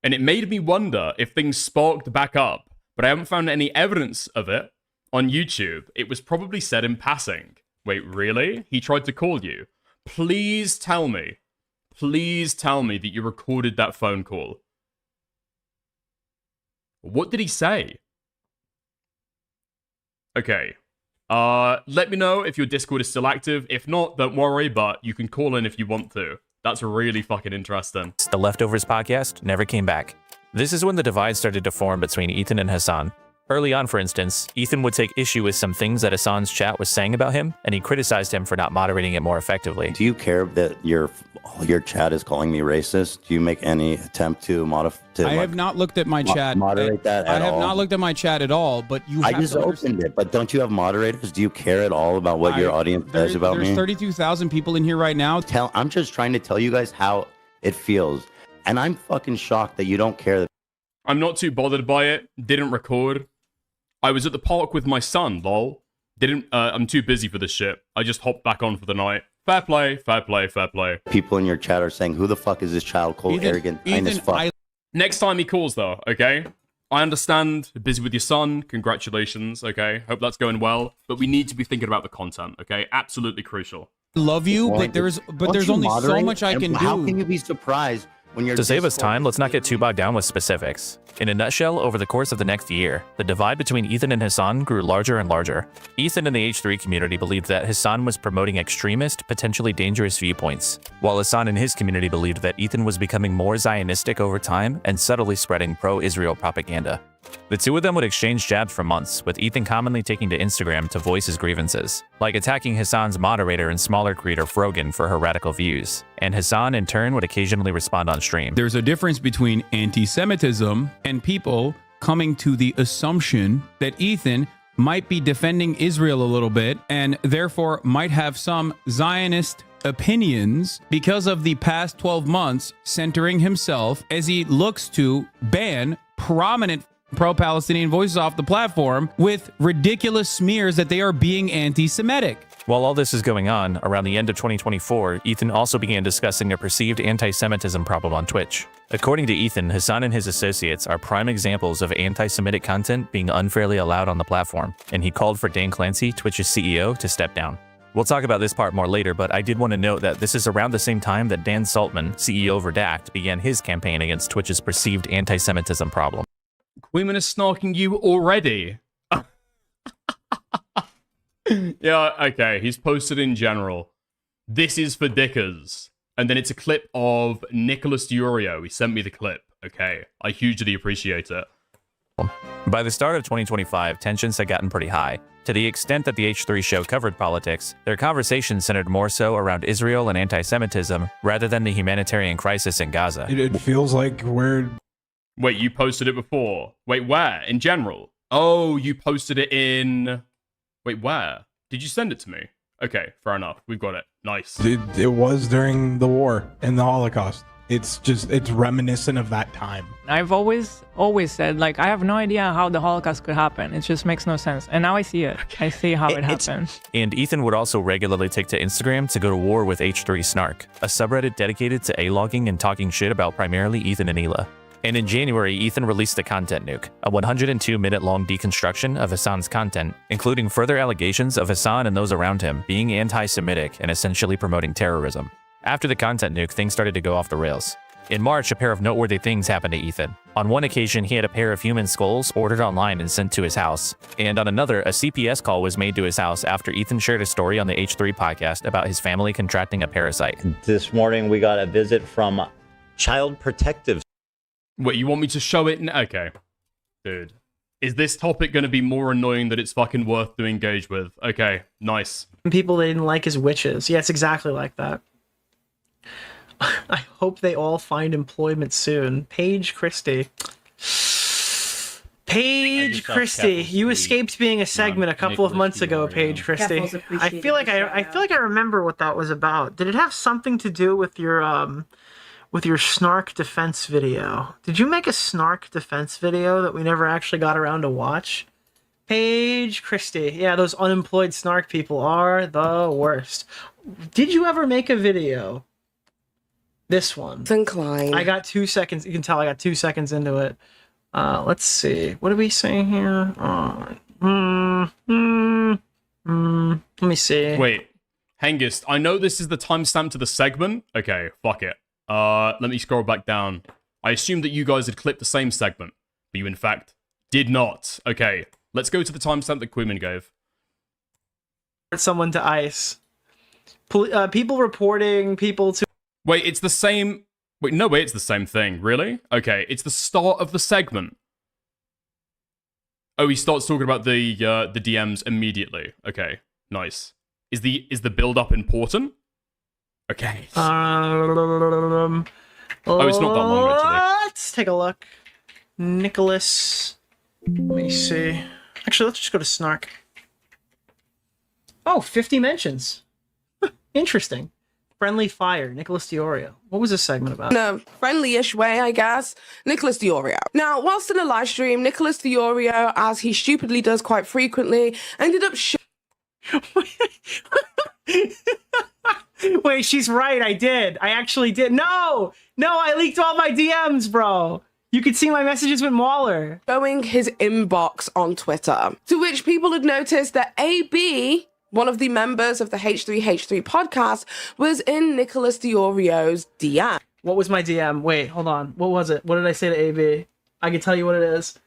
Speaker 1: And it made me wonder if things sparked back up, but I haven't found any evidence of it on YouTube. It was probably said in passing. Wait, really? He tried to call you? Please tell me that you recorded that phone call. What did he say? Okay. Let me know if your Discord is still active. If not, don't worry, but you can call in if you want to. That's really fucking interesting.
Speaker 14: The Leftovers podcast never came back. This is when the divide started to form between Ethan and Hasan. Early on, for instance, Ethan would take issue with some things that Hasan's chat was saying about him, and he criticized him for not moderating it more effectively.
Speaker 21: Do you care that your chat is calling me racist? Do you make any attempt to modify?
Speaker 18: I have not looked at my chat.
Speaker 21: Moderate that at all?
Speaker 18: I have not looked at my chat at all, but you
Speaker 21: I
Speaker 18: have
Speaker 21: just
Speaker 18: to
Speaker 21: opened it, but don't you have moderators? Do you care at all about what your audience says about me?
Speaker 18: There's 32,000 people in here right now.
Speaker 21: I'm just trying to tell you guys how it feels, and I'm fucking shocked that you don't care.
Speaker 1: I'm not too bothered by it. Didn't record. I was at the park with my son, lol. I'm too busy for this shit. I just hopped back on for the night. Fair play, fair play, fair play.
Speaker 21: People in your chat are saying, who the fuck is this child called arrogant as fuck?
Speaker 1: Next time he calls, though, okay? I understand, you're busy with your son. Congratulations, okay? Hope that's going well. But we need to be thinking about the content, okay? Absolutely crucial.
Speaker 18: Love you, but there's only so much I can do.
Speaker 21: How can you be surprised when you're...
Speaker 14: To save us time, let's not get too bogged down with specifics. In a nutshell, over the course of the next year, the divide between Ethan and Hasan grew larger and larger. Ethan and the H3 community believed that Hasan was promoting extremist, potentially dangerous viewpoints, while Hasan and his community believed that Ethan was becoming more Zionistic over time and subtly spreading pro-Israel propaganda. The two of them would exchange jabs for months, with Ethan commonly taking to Instagram to voice his grievances, like attacking Hasan's moderator and smaller creator Frogan for her radical views, and Hasan in turn would occasionally respond on stream.
Speaker 18: There's a difference between anti-Semitism and people coming to the assumption that Ethan might be defending Israel a little bit and therefore might have some Zionist opinions because of the past 12 months centering himself as he looks to ban prominent pro-Palestinian voices off the platform with ridiculous smears that they are being anti-Semitic.
Speaker 14: While all this is going on, around the end of 2024, Ethan also began discussing a perceived anti-Semitism problem on Twitch. According to Ethan, Hasan and his associates are prime examples of anti-Semitic content being unfairly allowed on the platform, and he called for Dan Clancy, Twitch's CEO, to step down. We'll talk about this part more later, but I did want to note that this is around the same time that Dan Saltman, CEO of Redact, began his campaign against Twitch's perceived anti-Semitism problem.
Speaker 1: Queeman is snarking you already. Yeah, okay, he's posted in general. This is for dickers. And then it's a clip of Nicholas Deorio. He sent me the clip. Okay, I hugely appreciate it.
Speaker 14: By the start of 2025, tensions had gotten pretty high. To the extent that the H3 show covered politics, their conversation centered more so around Israel and anti-Semitism rather than the humanitarian crisis in Gaza.
Speaker 22: It feels like we're...
Speaker 1: Wait, you posted it before? Wait, where? In general? Oh, you posted it in... Wait, where? Did you send it to me? Okay, fair enough. We've got it. Nice.
Speaker 22: It was during the war and the Holocaust. It's reminiscent of that time.
Speaker 23: I've always said, like, I have no idea how the Holocaust could happen. It just makes no sense. And now I see it. I see how it happened.
Speaker 14: And Ethan would also regularly take to Instagram to go to war with H3 Snark, a subreddit dedicated to A-logging and talking shit about primarily Ethan and Hila. And in January, Ethan released a content nuke, a 102-minute-long deconstruction of Hasan's content, including further allegations of Hasan and those around him being anti-Semitic and essentially promoting terrorism. After the content nuke, things started to go off the rails. In March, a pair of noteworthy things happened to Ethan. On one occasion, he had a pair of human skulls ordered online and sent to his house. And on another, a CPS call was made to his house after Ethan shared a story on the H3 podcast about his family contracting a parasite.
Speaker 21: This morning, we got a visit from Child Protective.
Speaker 1: Wait, you want me to show it? Okay. Dude. Is this topic going to be more annoying that it's fucking worth to engage with? Okay, nice.
Speaker 2: People they didn't like as witches. Yeah, it's exactly like that. I hope they all find employment soon. Paige Christie. Paige Christie, you escaped being a segment a couple of months ago, Paige Christie. I feel like I remember what that was about. Did it have something to do with your Snark defense video? Did you make a Snark defense video that we never actually got around to watch? Paige Christie. Yeah, those unemployed Snark people are the worst. Did you ever make a video? This one.
Speaker 3: Klein.
Speaker 2: I got 2 seconds. You can tell I got 2 seconds into it. Let's see. What are we saying here? Let me see.
Speaker 1: Wait, Hengist, I know this is the timestamp to the segment. Okay, fuck it. Let me scroll back down. I assumed that you guys had clipped the same segment, but you in fact did not. Okay, let's go to the timestamp that Quimmin gave.
Speaker 2: Someone to ICE. People reporting people to...
Speaker 1: Wait, it's the same... Wait, no way it's the same thing. Really? Okay, it's the start of the segment. Oh, he starts talking about the DMs immediately. Okay, nice. Is the build-up important? Okay.
Speaker 2: Oh,
Speaker 1: it's not that long, actually.
Speaker 2: Let's take a look. Nicholas. Let me see. Actually, let's just go to Snark. Oh, 50 mentions. Interesting. Friendly Fire, Nicholas Deorio. What was this segment about?
Speaker 3: In a friendly-ish way, I guess. Nicholas Deorio. Now, whilst in a live stream, Nicholas Deorio, as he stupidly does quite frequently, ended up
Speaker 2: Wait, she's right. I did. I actually did. No, I leaked all my DMs, bro. You could see my messages with Mauler.
Speaker 3: Showing his inbox on Twitter, to which people had noticed that AB, one of the members of the H3H3 podcast, was in Nicholas Deorio's DM.
Speaker 2: What was my DM? Wait, hold on. What was it? What did I say to AB? I can tell you what it is.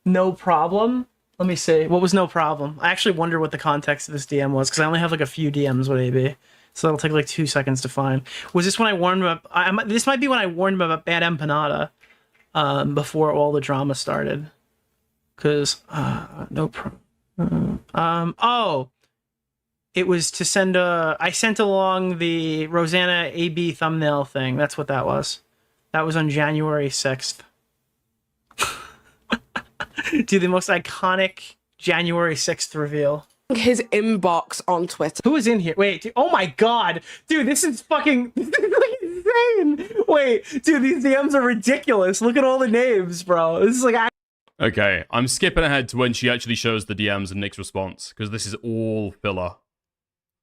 Speaker 2: No problem. Let me see. What was no problem? I actually wonder what the context of this DM was, because I only have like a few DMs with AB. So that'll take like 2 seconds to find. Was this when I warned him about... this might be when I warned him about Bad Empanada, before all the drama started. Because, no problem. Oh! It was to send I sent along the Rosanna AB thumbnail thing. That's what that was. That was on January 6th. Dude, the most iconic January 6th reveal.
Speaker 3: His inbox on Twitter.
Speaker 2: Who is in here? Wait, dude, oh my god. Dude, this is fucking insane. Wait, dude, these DMs are ridiculous. Look at all the names, bro. This is like...
Speaker 1: Okay, I'm skipping ahead to when she actually shows the DMs and Nick's response, because this is all filler.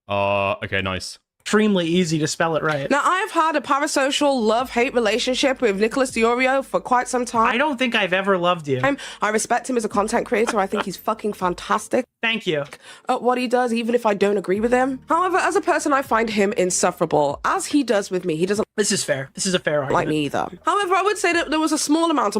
Speaker 1: Okay, nice.
Speaker 2: Extremely easy to spell it right.
Speaker 3: Now, I've had a parasocial love-hate relationship with Nicholas Deorio for quite some time.
Speaker 2: I don't think I've ever loved you.
Speaker 3: I respect him as a content creator. I think he's fucking fantastic.
Speaker 2: Thank you.
Speaker 3: At what he does, even if I don't agree with him. However, as a person, I find him insufferable, as he does with me. He doesn't...
Speaker 2: This is fair. This is a fair argument.
Speaker 3: Like me either. However, I would say that there was a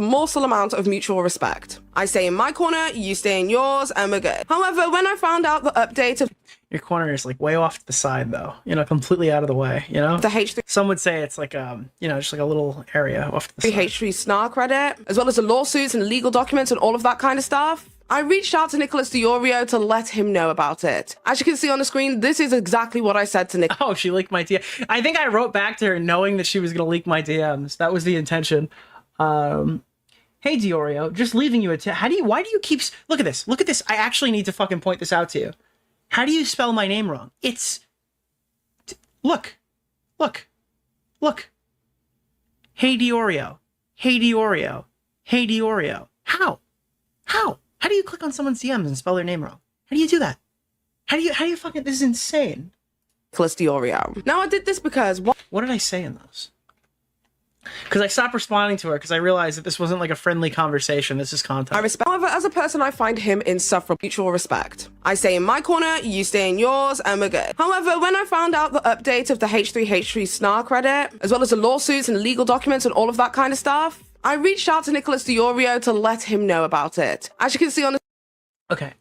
Speaker 3: morsel amount of mutual respect. I stay in my corner, you stay in yours, and we're good. However, when I found out the update of...
Speaker 2: Your corner is like way off to the side, though. You know, completely out of the way. You know,
Speaker 3: the H3.
Speaker 2: Some would say it's like you know, just like a little area off to the side.
Speaker 3: H3 Snark Reddit, as well as the lawsuits and legal documents and all of that kind of stuff. I reached out to Nicholas Deorio to let him know about it. As you can see on the screen, this is exactly what I said to Nick.
Speaker 2: Oh, she leaked my DM. I think I wrote back to her knowing that she was going to leak my DMs. That was the intention. Hey Deorio, just leaving you a why do you keep... Look at this. Look at this. I actually need to fucking point this out to you. How do you spell my name wrong? It's... Look. Hey Deorio. Hey Deorio. Hey Deorio. How? How do you click on someone's DMs and spell their name wrong? How do you do that? How do you fucking... This is insane.
Speaker 3: Nicholas Deorio. Now I did this because...
Speaker 2: What did I say in those? Because I stopped responding to her because I realized that this wasn't like a friendly conversation. This is content.
Speaker 3: I respect. However, as a person, I find him insufferable. Mutual respect. I stay in my corner, you stay in yours, and we're good. However, when I found out the update of the H3H3 Snark Reddit, as well as the lawsuits and legal documents and all of that kind of stuff, I reached out to Nicholas Deorio to let him know about it. As you can see on the...
Speaker 2: Okay,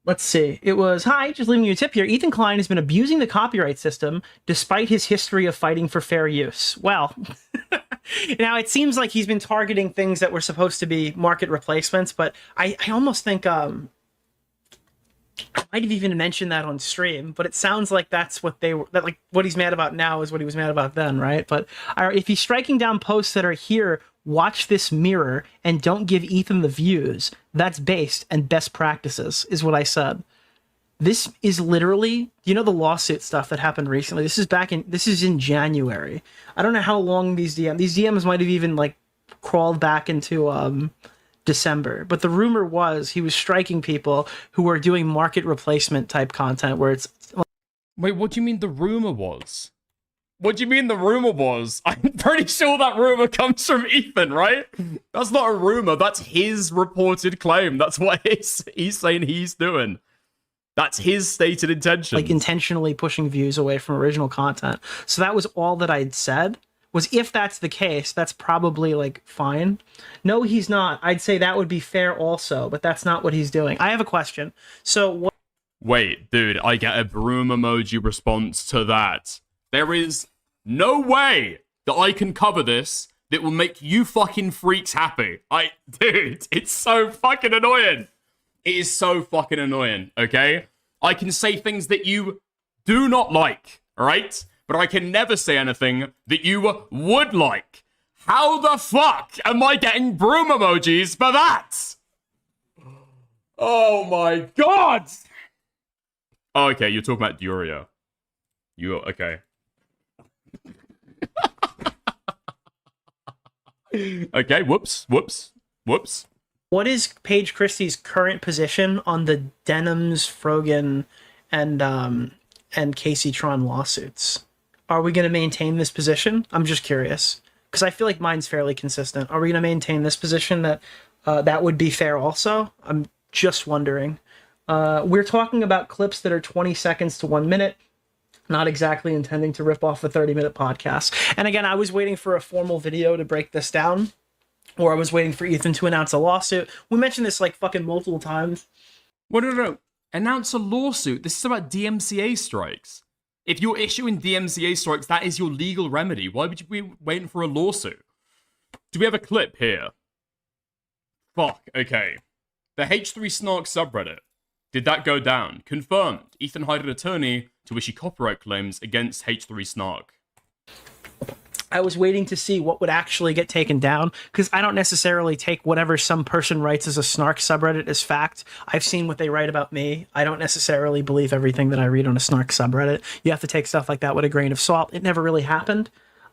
Speaker 2: let's see. It was, hi, just leaving you a tip here. Ethan Klein has been abusing the copyright system despite his history of fighting for fair use. Well, now it seems like he's been targeting things that were supposed to be market replacements, but I almost think, I might have even mentioned that on stream, but it sounds like that's what they were, that like what he's mad about now is what he was mad about then, right? But if he's striking down posts that are here, watch this mirror and don't give Ethan the views, that's based and best practices is what I said. This is literally, you know, the lawsuit stuff that happened recently. This is in January. I don't know how long these DMs might have even like crawled back into December, but the rumor was he was striking people who were doing market replacement type content where it's...
Speaker 1: Wait, what do you mean the rumor was? What do you mean the rumor was? I'm pretty sure that rumor comes from Ethan, right? That's not a rumor. That's his reported claim. That's what he's saying he's doing. That's his stated intention.
Speaker 2: Like intentionally pushing views away from original content. So that was all that I'd said. Was if that's the case, that's probably like fine. No, he's not. I'd say that would be fair also, but that's not what he's doing. I have a question. So what...
Speaker 1: Wait, dude, I get a broom emoji response to that. There is no way that I can cover this that will make you fucking freaks happy. Dude, it's so fucking annoying. It is so fucking annoying, okay? I can say things that you do not like, alright? But I can never say anything that you would like. How the fuck am I getting broom emojis for that? Oh my god! Oh, okay, you're talking about Deorio. Okay. Okay, whoops.
Speaker 2: What is Paige Christie's current position on the Denims, Frogan, and Casey Tron lawsuits? Are we going to maintain this position? I'm just curious. Because I feel like mine's fairly consistent. Are we going to maintain this position that that would be fair also? I'm just wondering. We're talking about clips that are 20 seconds to 1 minute. Not exactly intending to rip off a 30-minute podcast. And again, I was waiting for a formal video to break this down. Or I was waiting for Ethan to announce a lawsuit. We mentioned this like fucking multiple times.
Speaker 1: Well, no. Announce a lawsuit. This is about DMCA strikes. If you're issuing DMCA strikes, that is your legal remedy. Why would you be waiting for a lawsuit? Do we have a clip here? Fuck, okay. The H3 Snark subreddit. Did that go down? Confirmed. Ethan hired an attorney to issue copyright claims against H3 Snark.
Speaker 2: I was waiting to see what would actually get taken down, because I don't necessarily take whatever some person writes as a Snark subreddit as fact. I've seen what they write about me. I don't necessarily believe everything that I read on a Snark subreddit. You have to take stuff like that with a grain of salt. It never really happened.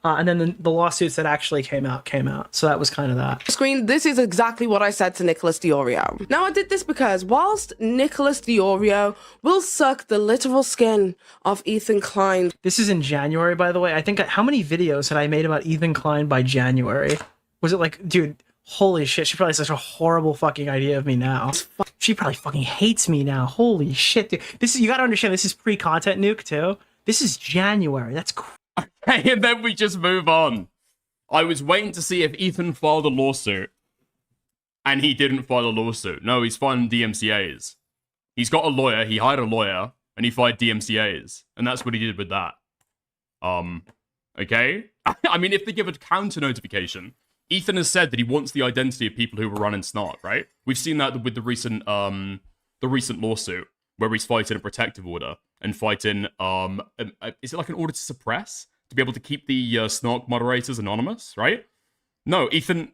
Speaker 2: And then the lawsuits that actually came out. So that was kind of that.
Speaker 3: Screen, this is exactly what I said to Nicholas Deorio. Now, I did this because whilst Nicholas Deorio will suck the literal skin of Ethan Klein.
Speaker 2: This is in January, by the way. I think, how many videos had I made about Ethan Klein by January? Was it like, dude, holy shit, she probably has such a horrible fucking idea of me now. She probably fucking hates me now. Holy shit, dude. You gotta understand, this is pre-content nuke, too. This is January. That's crazy.
Speaker 1: Okay, and then we just move on. I was waiting to see if Ethan filed a lawsuit. And he didn't file a lawsuit. No, he's filing DMCAs. He's got a lawyer, he hired a lawyer, and he filed DMCAs. And that's what he did with that. Okay? I mean, if they give a counter notification, Ethan has said that he wants the identity of people who were running Snark, right? We've seen that with the recent lawsuit, where he's fighting a protective order and fighting, is it like an order to suppress? To be able to keep the Snark moderators anonymous, right? No, Ethan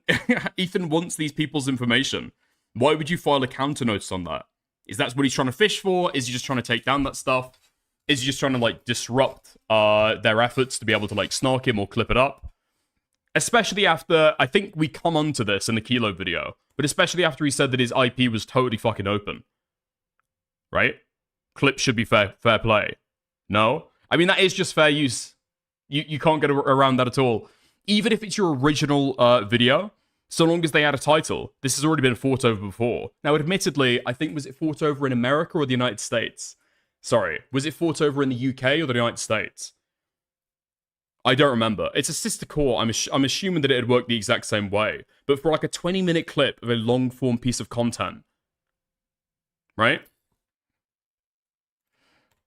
Speaker 1: wants these people's information. Why would you file a counter notice on that? Is that what he's trying to fish for? Is he just trying to take down that stuff? Is he just trying to, like, disrupt their efforts to be able to, like, snark him or clip it up? Especially after, I think we come onto this in the Kilo video, but especially after he said that his IP was totally fucking open. Right? Clips should be fair play. No? I mean, that is just fair use. You can't get around that at all. even if it's your original video, so long as they add a title, this has already been fought over before. Now, admittedly, I think, was it fought over in America or the United States? Sorry, was it fought over in the UK or the United States? I don't remember. It's a sister court. I'm assuming that it'd work the exact same way. But for like a 20-minute clip of a long-form piece of content, right?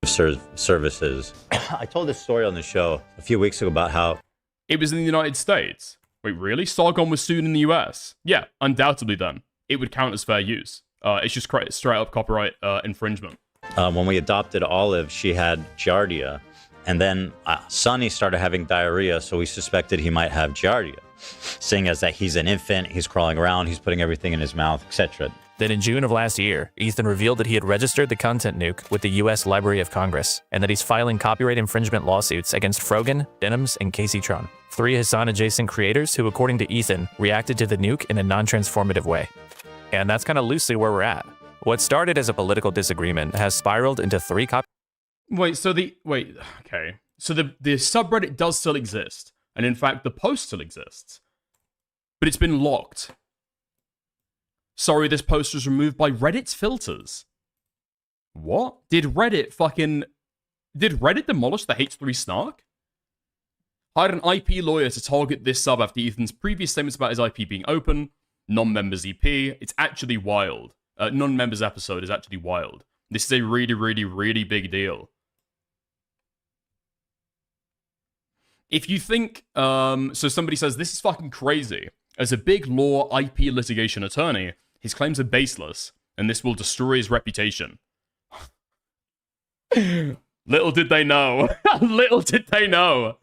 Speaker 20: Services. I told this story on the show a few weeks ago about how
Speaker 1: it was in the United States. Wait, really? Sargon was sued in the US? Yeah, undoubtedly then. It would count as fair use. It's just straight up copyright infringement.
Speaker 20: when we adopted Olive, she had giardia. And then Sonny started having diarrhea, so we suspected he might have giardia. Seeing as that he's an infant, he's crawling around, he's putting everything in his mouth, etc.
Speaker 14: Then in June of last year, Ethan revealed that he had registered the content nuke with the US Library of Congress, and that he's filing copyright infringement lawsuits against Frogan, Denims, and Casey Tron, 3 Hasan-adjacent creators who, according to Ethan, reacted to the nuke in a non-transformative way. And that's kind of loosely where we're at. What started as a political disagreement has spiraled into 3
Speaker 1: okay. So the subreddit does still exist, and in fact the post still exists, but it's been locked. Sorry, this post was removed by Reddit's filters. What? Did Reddit demolish the H3 Snark? Hired an IP lawyer to target this sub after Ethan's previous statements about his IP being open. Non-members EP. It's actually wild. Non-members episode is actually wild. This is a really, really, really big deal. If you think, so somebody says, this is fucking crazy. As a big law IP litigation attorney, his claims are baseless, and this will destroy his reputation. Little did they know. Little did they know.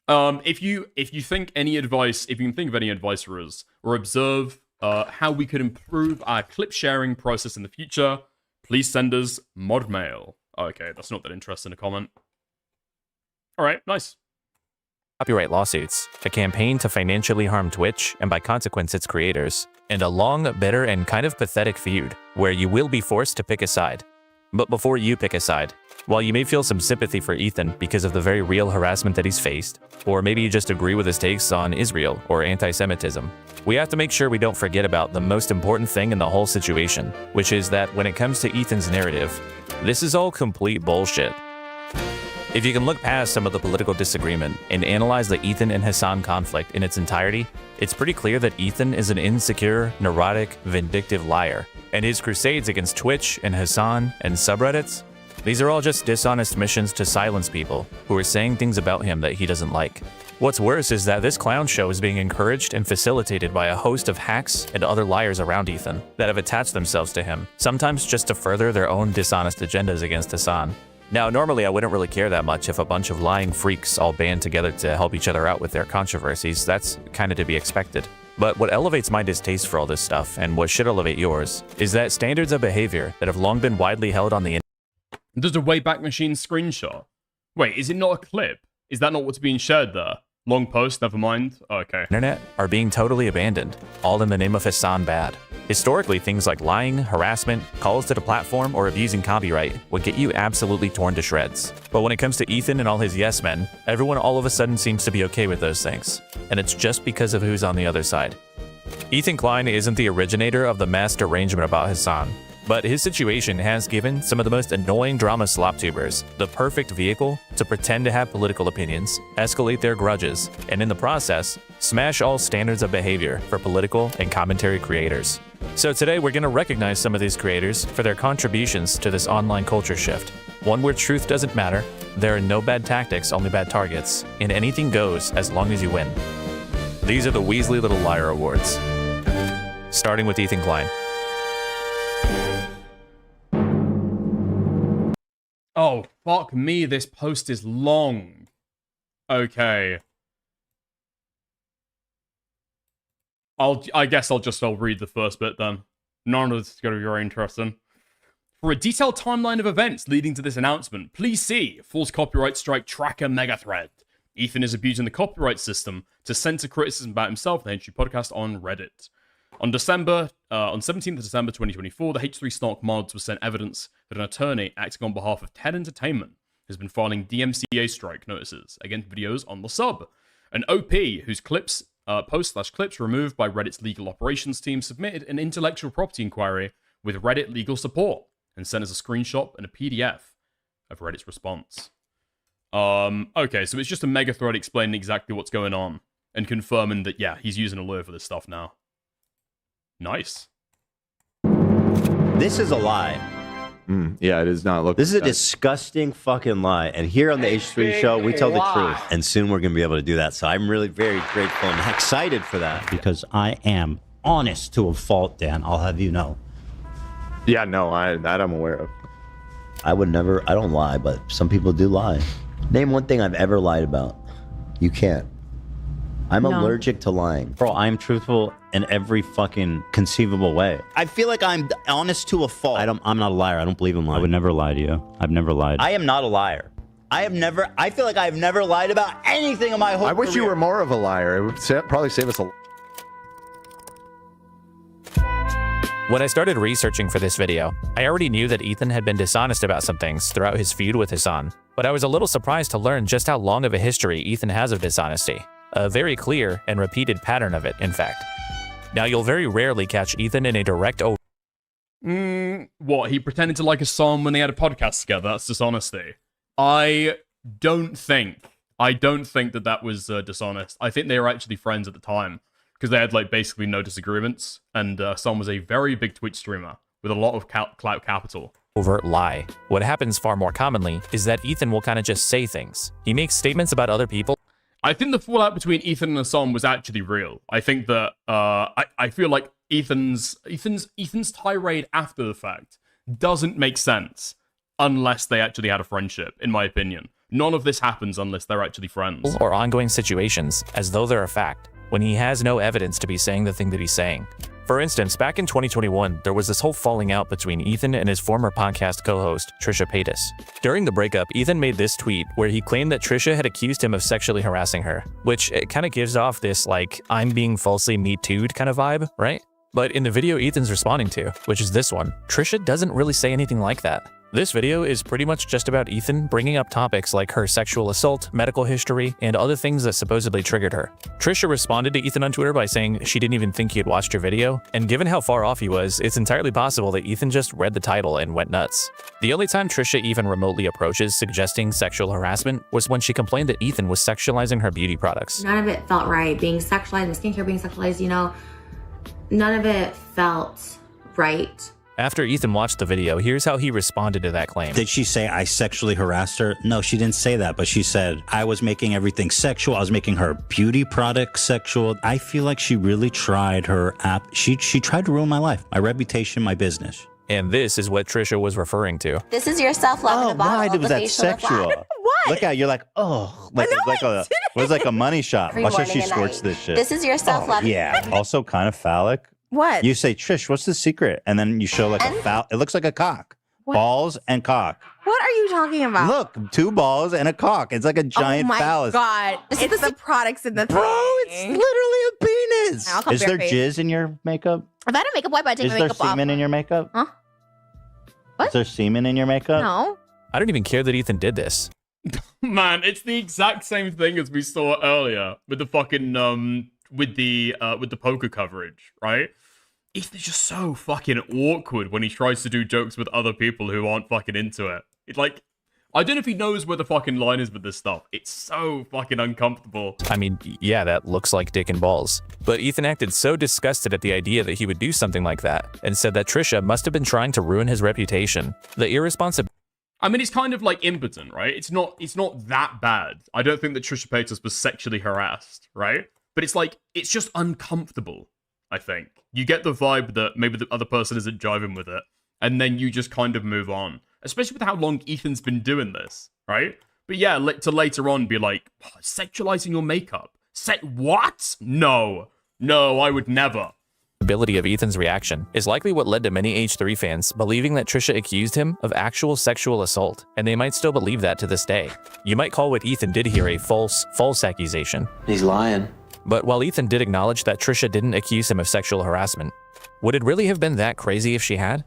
Speaker 1: If you think any advice, if you can think of any advice for us, or observe how we could improve our clip sharing process in the future, please send us mod mail. Okay, that's not that interesting a comment. All right, nice.
Speaker 14: Copyright lawsuits, a campaign to financially harm Twitch and by consequence its creators, and a long, bitter, and kind of pathetic feud where you will be forced to pick a side. But before you pick a side, while you may feel some sympathy for Ethan because of the very real harassment that he's faced, or maybe you just agree with his takes on Israel or anti-Semitism, we have to make sure we don't forget about the most important thing in the whole situation, which is that when it comes to Ethan's narrative, this is all complete bullshit. If you can look past some of the political disagreement and analyze the Ethan and Hasan conflict in its entirety, it's pretty clear that Ethan is an insecure, neurotic, vindictive liar, and his crusades against Twitch and Hasan and subreddits, these are all just dishonest missions to silence people who are saying things about him that he doesn't like. What's worse is that this clown show is being encouraged and facilitated by a host of hacks and other liars around Ethan that have attached themselves to him, sometimes just to further their own dishonest agendas against Hasan. Now, normally I wouldn't really care that much if a bunch of lying freaks all band together to help each other out with their controversies. That's kind of to be expected. But what elevates my distaste for all this stuff, and what should elevate yours, is that standards of behavior that have long been widely held on the internet.
Speaker 1: There's a Wayback Machine screenshot. Wait, is it not a clip? Is that not what's being shared there? Long post, never mind. Oh, okay.
Speaker 14: Internet are being totally abandoned, all in the name of Hasan bad. Historically, things like lying, harassment, calls to the platform, or abusing copyright would get you absolutely torn to shreds. But when it comes to Ethan and all his yes men, everyone all of a sudden seems to be okay with those things. And it's just because of who's on the other side. Ethan Klein isn't the originator of the mass derangement about Hasan, but his situation has given some of the most annoying drama sloptubers the perfect vehicle to pretend to have political opinions, escalate their grudges, and in the process, smash all standards of behavior for political and commentary creators. So today we're going to recognize some of these creators for their contributions to this online culture shift. One where truth doesn't matter, there are no bad tactics, only bad targets, and anything goes as long as you win. These are the Weasley Little Liar Awards. Starting with Ethan Klein.
Speaker 1: Oh, fuck me, this post is long. Okay. I guess I'll read the first bit then. None of this is going to be very interesting. For a detailed timeline of events leading to this announcement, please see False Copyright Strike Tracker Mega Thread. Ethan is abusing the copyright system to censor criticism about himself in the H3 podcast on Reddit. On 17th of December 2024, the H3 Snark mods were sent evidence that an attorney acting on behalf of TED Entertainment has been filing DMCA strike notices against videos on the sub. An OP whose clips, post/clips removed by Reddit's legal operations team submitted an intellectual property inquiry with Reddit legal support and sent us a screenshot and a PDF of Reddit's response. Okay, so it's just a mega thread explaining exactly what's going on and confirming that, yeah, he's using a lawyer for this stuff now. Nice.
Speaker 20: This is a lie.
Speaker 4: Yeah, it is not looking.
Speaker 20: This is a disgusting fucking lie. And here on the H3 show, we tell the truth. And soon we're going to be able to do that. So I'm really very grateful and excited for that. Because I am honest to a fault, Dan. I'll have you know.
Speaker 4: Yeah, no, that I'm aware of.
Speaker 20: I would never, I don't lie, but some people do lie. Name one thing I've ever lied about. You can't. I'm allergic to lying. Bro, I am truthful in every fucking conceivable way. I feel like I'm honest to a fault. I'm not a liar. I don't believe in lying. I would never lie to you. I've never lied. I am not a liar. I feel like I've never lied about anything in my whole
Speaker 4: I wish you were more of a liar. It would probably save us a...
Speaker 14: When I started researching for this video, I already knew that Ethan had been dishonest about some things throughout his feud with Hasan, but I was a little surprised to learn just how long of a history Ethan has of dishonesty. A very clear and repeated pattern of it, in fact. Now, you'll very rarely catch Ethan in a direct
Speaker 1: What, he pretended to like Hasan when they had a podcast together? That's dishonesty. I don't think that was dishonest. I think they were actually friends at the time, because they had, like, basically no disagreements, and Hasan was a very big Twitch streamer with a lot of clout capital.
Speaker 14: Overt lie. What happens far more commonly is that Ethan will kind of just say things. He makes statements about other people.
Speaker 1: I think the fallout between Ethan and Hasan was actually real. I think that I feel like Ethan's tirade after the fact doesn't make sense unless they actually had a friendship, in my opinion. None of this happens unless they're actually friends.
Speaker 14: Or ongoing situations, as though they're a fact, when he has no evidence to be saying the thing that he's saying. For instance, back in 2021, there was this whole falling out between Ethan and his former podcast co-host, Trisha Paytas. During the breakup, Ethan made this tweet where he claimed that Trisha had accused him of sexually harassing her, which it kind of gives off this, like, I'm being falsely Me Too'd kind of vibe, right? But in the video Ethan's responding to, which is this one, Trisha doesn't really say anything like that. This video is pretty much just about Ethan bringing up topics like her sexual assault, medical history, and other things that supposedly triggered her. Trisha responded to Ethan on Twitter by saying she didn't even think he had watched her video, and given how far off he was, it's entirely possible that Ethan just read the title and went nuts. The only time Trisha even remotely approaches suggesting sexual harassment was when she complained that Ethan was sexualizing her beauty products.
Speaker 15: None of it felt right. Being sexualized, my skincare being sexualized, you know, none of it felt right.
Speaker 14: After Ethan watched the video, here's how he responded to that claim.
Speaker 20: Did she say I sexually harassed her? No, she didn't say that, but she said I was making everything sexual. I was making her beauty products sexual. I feel like she really tried her app. She tried to ruin my life, my reputation, my business.
Speaker 14: And this is what Trisha was referring to.
Speaker 15: This is your self-love in a bottle.
Speaker 20: Why was that sexual?
Speaker 15: What?
Speaker 20: Look at you're like, oh, like it was like a money shot. Watch how she squirts this shit.
Speaker 15: This is your self-love.
Speaker 20: Yeah, also kind of phallic.
Speaker 15: What?
Speaker 20: You say, Trish, what's the secret? And then you show like a foul. It looks like a cock.
Speaker 15: What?
Speaker 20: Balls and cock.
Speaker 15: What are you talking about?
Speaker 20: Look, 2 balls and a cock. It's like a giant phallus.
Speaker 15: Oh my God. It's the products in the thing.
Speaker 20: Bro, it's literally a penis. Is there jizz in your makeup?
Speaker 15: If I had a makeup wipe, I'd take my makeup off.
Speaker 20: Is there semen in your makeup?
Speaker 15: Huh? What?
Speaker 20: Is there semen in your makeup?
Speaker 15: No.
Speaker 14: I don't even care that Ethan did this.
Speaker 1: Man, it's the exact same thing as we saw earlier with the fucking with the poker coverage, right? Ethan's just so fucking awkward when he tries to do jokes with other people who aren't fucking into it. It's like, I don't know if he knows where the fucking line is with this stuff. It's so fucking uncomfortable.
Speaker 14: I mean, yeah, that looks like dick and balls. But Ethan acted so disgusted at the idea that he would do something like that, and said that Trisha must have been trying to ruin his reputation. The irresponsibility.
Speaker 1: I mean, it's kind of like impotent, right? It's not that bad. I don't think that Trisha Paytas was sexually harassed, right? But it's like, it's just uncomfortable, I think. You get the vibe that maybe the other person isn't jiving with it, and then you just kind of move on. Especially with how long Ethan's been doing this, right? But yeah, to later on be like, oh, sexualizing your makeup. What? No, I would never.
Speaker 14: Ability of Ethan's reaction is likely what led to many H3 fans believing that Trisha accused him of actual sexual assault, and they might still believe that to this day. You might call what Ethan did here a false accusation.
Speaker 19: He's lying.
Speaker 14: But while Ethan did acknowledge that Trisha didn't accuse him of sexual harassment, would it really have been that crazy if she had?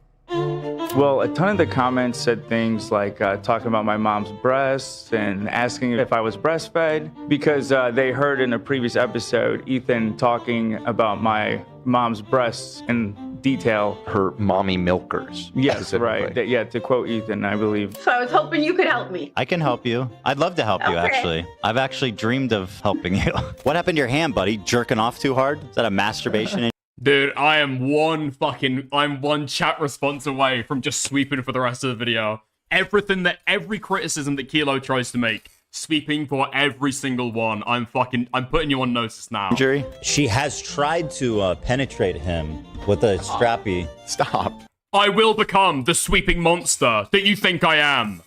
Speaker 8: Well, a ton of the comments said things like talking about my mom's breasts and asking if I was breastfed because they heard in a previous episode Ethan talking about my mom's breasts in detail.
Speaker 4: Her mommy milkers.
Speaker 8: Yes, right. Yeah, to quote Ethan, I believe.
Speaker 5: So I was hoping you could help me.
Speaker 20: I can help you. I'd love to help you,
Speaker 5: Okay.
Speaker 20: actually. I've actually dreamed of helping you. What happened to your hand, buddy? Jerking off too hard? Is that a masturbation?
Speaker 1: Dude, I'm one chat response away from just sweeping for the rest of the video. Every criticism that Kilo tries to make, sweeping for every single one. I'm putting you on notice now.
Speaker 20: Injury? She has tried to penetrate him with a strappy.
Speaker 4: Stop.
Speaker 1: I will become the sweeping monster that you think I am.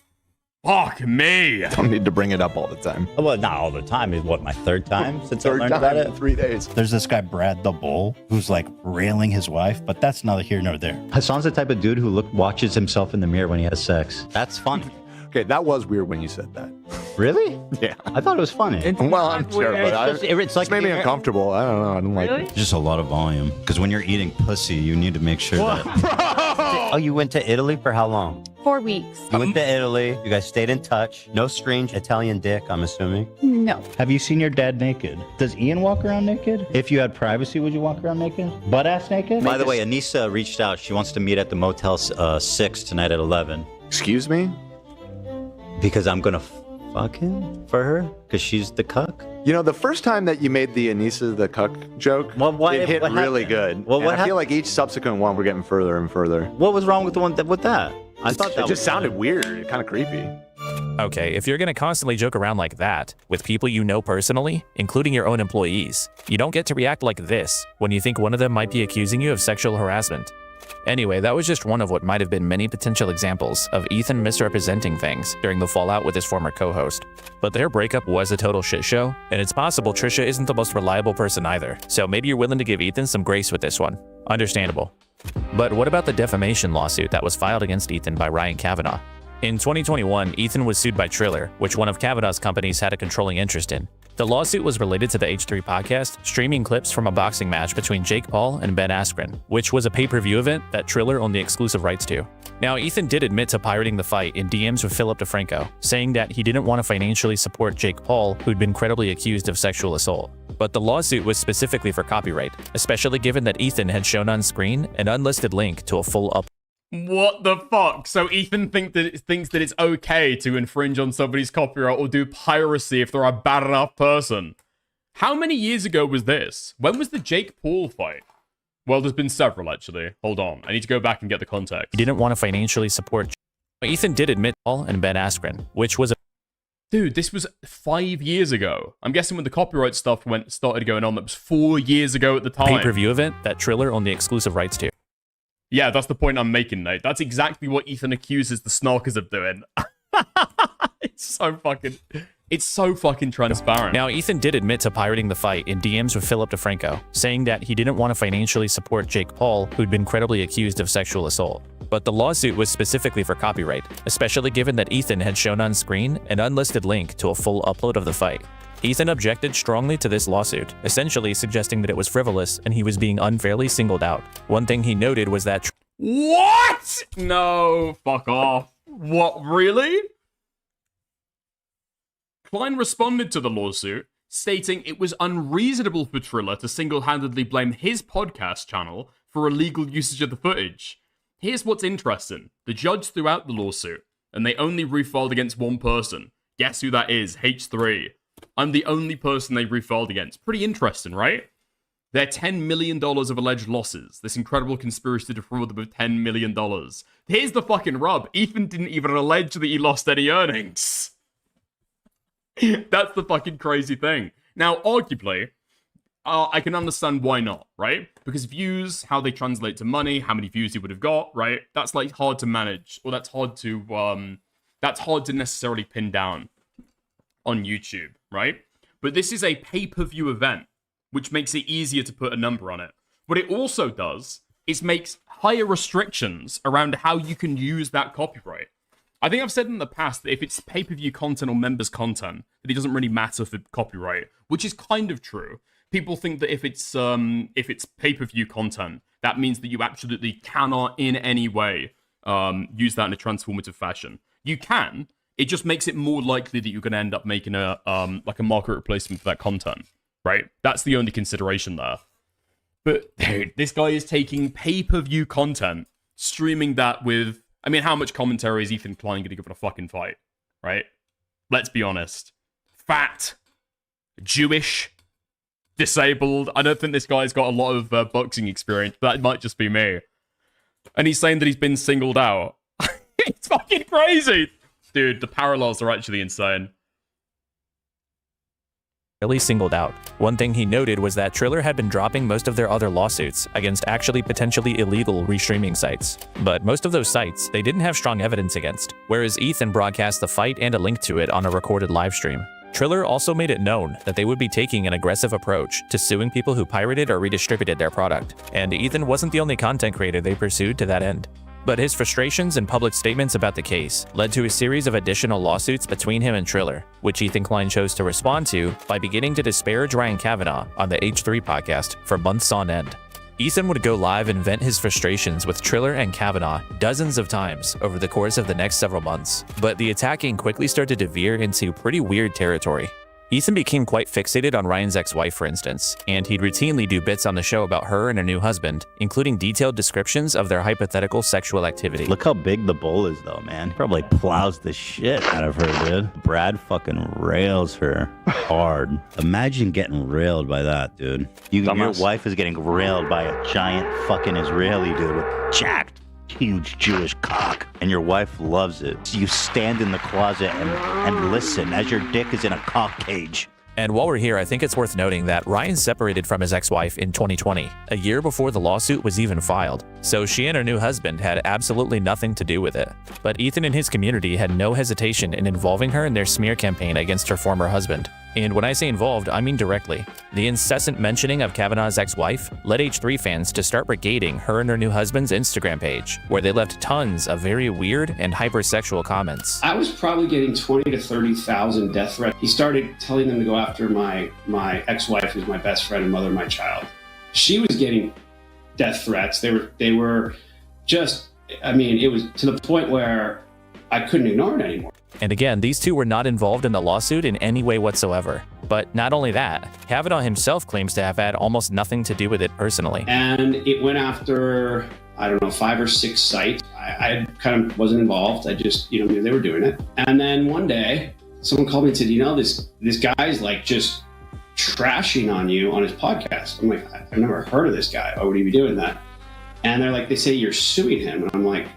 Speaker 1: Fuck me.
Speaker 4: Don't need to bring it up all the time.
Speaker 20: Well, not all the time. It's what, my third time since I
Speaker 4: Third
Speaker 20: learned
Speaker 4: time
Speaker 20: about it?
Speaker 4: in 3 days.
Speaker 7: There's this guy, Brad the Bull, who's like railing his wife, but that's neither here nor there.
Speaker 20: Hasan's the type of dude who watches himself in the mirror when he has sex. That's funny.
Speaker 4: Okay, that was weird when you said that.
Speaker 20: Really?
Speaker 4: Yeah.
Speaker 20: I thought it was funny.
Speaker 4: Well, I'm sure, but
Speaker 20: it's like
Speaker 4: made me uncomfortable. I don't know. I don't like it.
Speaker 7: Just a lot of volume. Because when you're eating pussy, you need to make sure that.
Speaker 21: Oh, you went to Italy for how long?
Speaker 5: 4 weeks.
Speaker 21: You went to Italy. You guys stayed in touch. No strange Italian dick, I'm assuming.
Speaker 5: No.
Speaker 7: Have you seen your dad naked? Does Ian walk around naked? If you had privacy, would you walk around naked? Butt ass naked?
Speaker 20: By the way, Anissa reached out. She wants to meet at the Motel 6 tonight at 11.
Speaker 4: Excuse me?
Speaker 20: Because I'm gonna fuck him for her? Because she's the cuck?
Speaker 4: You know, the first time that you made the Anissa the cuck joke, it hit really good.
Speaker 20: Well,
Speaker 4: And I feel like each subsequent one, we're getting further and further.
Speaker 20: What was wrong with the one with that? I thought that
Speaker 4: it just sounded weird, kind of creepy.
Speaker 14: Okay, if you're gonna constantly joke around like that, with people you know personally, including your own employees, you don't get to react like this when you think one of them might be accusing you of sexual harassment. Anyway, that was just one of what might have been many potential examples of Ethan misrepresenting things during the fallout with his former co-host. But their breakup was a total shit show, and it's possible Trisha isn't the most reliable person either, so maybe you're willing to give Ethan some grace with this one. Understandable. But what about the defamation lawsuit that was filed against Ethan by Ryan Kavanaugh? In 2021, Ethan was sued by Triller, which one of Kavanaugh's companies had a controlling interest in. The lawsuit was related to the H3 podcast, streaming clips from a boxing match between Jake Paul and Ben Askren, which was a pay-per-view event that Triller owned the exclusive rights to. Now, Ethan did admit to pirating the fight in DMs with Philip DeFranco, saying that he didn't want to financially support Jake Paul, who'd been credibly accused of sexual assault. But the lawsuit was specifically for copyright, especially given that Ethan had shown on screen an unlisted link to a full
Speaker 1: What the fuck? So Ethan thinks that it's okay to infringe on somebody's copyright or do piracy if they're a bad enough person. How many years ago was this? When was the Jake Paul fight? Well, there's been several, actually. Hold on. I need to go back and get the context.
Speaker 14: He didn't want to financially support. Ethan did admit Paul and Ben Askren, which was a
Speaker 1: Dude, this was 5 years ago. I'm guessing when the copyright stuff started going on, that was 4 years ago at the time.
Speaker 14: pay-per-view event that Triller owned the exclusive rights to.
Speaker 1: Yeah, that's the point I'm making, Nate. That's exactly what Ethan accuses the Snarkers of doing. It's so fucking transparent.
Speaker 14: Now, Ethan did admit to pirating the fight in DMs with Philip DeFranco, saying that he didn't want to financially support Jake Paul, who'd been credibly accused of sexual assault. But the lawsuit was specifically for copyright, especially given that Ethan had shown on screen an unlisted link to a full upload of the fight. Ethan objected strongly to this lawsuit, essentially suggesting that it was frivolous and he was being unfairly singled out. One thing he noted was that
Speaker 1: What? No, fuck off. What, really? Klein responded to the lawsuit, stating it was unreasonable for Triller to single-handedly blame his podcast channel for illegal usage of the footage. Here's what's interesting. The judge threw out the lawsuit, and they only refiled against one person. Guess who that is? H3. I'm the only person they refiled against. Pretty interesting, right? Their $10 million of alleged losses. This incredible conspiracy to defraud them of $10 million. Here's the fucking rub. Ethan didn't even allege that he lost any earnings. That's the fucking crazy thing. Now, arguably, I can understand why not, right? Because views, how they translate to money, how many views he would have got, right? That's like hard to manage, or that's hard to necessarily pin down on YouTube, right? But this is a pay-per-view event, which makes it easier to put a number on it. What it also does is makes higher restrictions around how you can use that copyright. I think I've said in the past that if it's pay-per-view content or members content, that it doesn't really matter for copyright, which is kind of true. People think that if it's pay-per-view content, that means that you absolutely cannot in any way use that in a transformative fashion. You can. It just makes it more likely that you're going to end up making a like a market replacement for that content, right? That's the only consideration there. But dude, this guy is taking pay-per-view content, streaming that with... I mean, how much commentary is Ethan Klein going to give it a fucking fight, right? Let's be honest. Fat, Jewish, disabled. I don't think this guy's got a lot of boxing experience. That might just be me. And he's saying that he's been singled out. It's fucking crazy. Dude, the parallels are actually insane.
Speaker 14: Really singled out. One thing he noted was that Triller had been dropping most of their other lawsuits against actually potentially illegal restreaming sites. But most of those sites, they didn't have strong evidence against, whereas Ethan broadcast the fight and a link to it on a recorded livestream. Triller also made it known that they would be taking an aggressive approach to suing people who pirated or redistributed their product, and Ethan wasn't the only content creator they pursued to that end. But his frustrations and public statements about the case led to a series of additional lawsuits between him and Triller, which Ethan Klein chose to respond to by beginning to disparage Ryan Kavanaugh on the H3 podcast for months on end. Ethan would go live and vent his frustrations with Triller and Kavanaugh dozens of times over the course of the next several months, but the attacking quickly started to veer into pretty weird territory. Ethan became quite fixated on Ryan's ex-wife, for instance, and he'd routinely do bits on the show about her and her new husband, including detailed descriptions of their hypothetical sexual activity.
Speaker 9: Look how big the bull is, though, man. He probably plows the shit out of her, dude. Brad fucking rails her hard. Imagine getting railed by that, dude. Your wife is getting railed by a giant fucking Israeli dude with jacked, huge Jewish cock, and your wife loves it. So you stand in the closet and listen as your dick is in a cock cage.
Speaker 14: And while we're here, I think it's worth noting that Ryan separated from his ex-wife in 2020, a year before the lawsuit was even filed, so she and her new husband had absolutely nothing to do with it. But Ethan and his community had no hesitation in involving her in their smear campaign against her former husband. And when I say involved, I mean directly. The incessant mentioning of Kavanaugh's ex-wife led H3 fans to start brigading her and her new husband's Instagram page, where they left tons of very weird and hypersexual comments.
Speaker 11: I was probably getting 20 to 30,000 death threats. He started telling them to go after my ex-wife, who's my best friend and mother of my child. She was getting death threats. They were just, I mean, it was to the point where I couldn't ignore it anymore.
Speaker 14: And again, these two were not involved in the lawsuit in any way whatsoever. But not only that, Kavanaugh himself claims to have had almost nothing to do with it personally.
Speaker 11: And it went after, I don't know, 5 or 6 sites. I kind of wasn't involved. I just, knew they were doing it. And then one day, someone called me and said, this guy's like just trashing on you on his podcast. I'm like, I've never heard of this guy. Why would he be doing that? And they're like, they say you're suing him. And I'm like,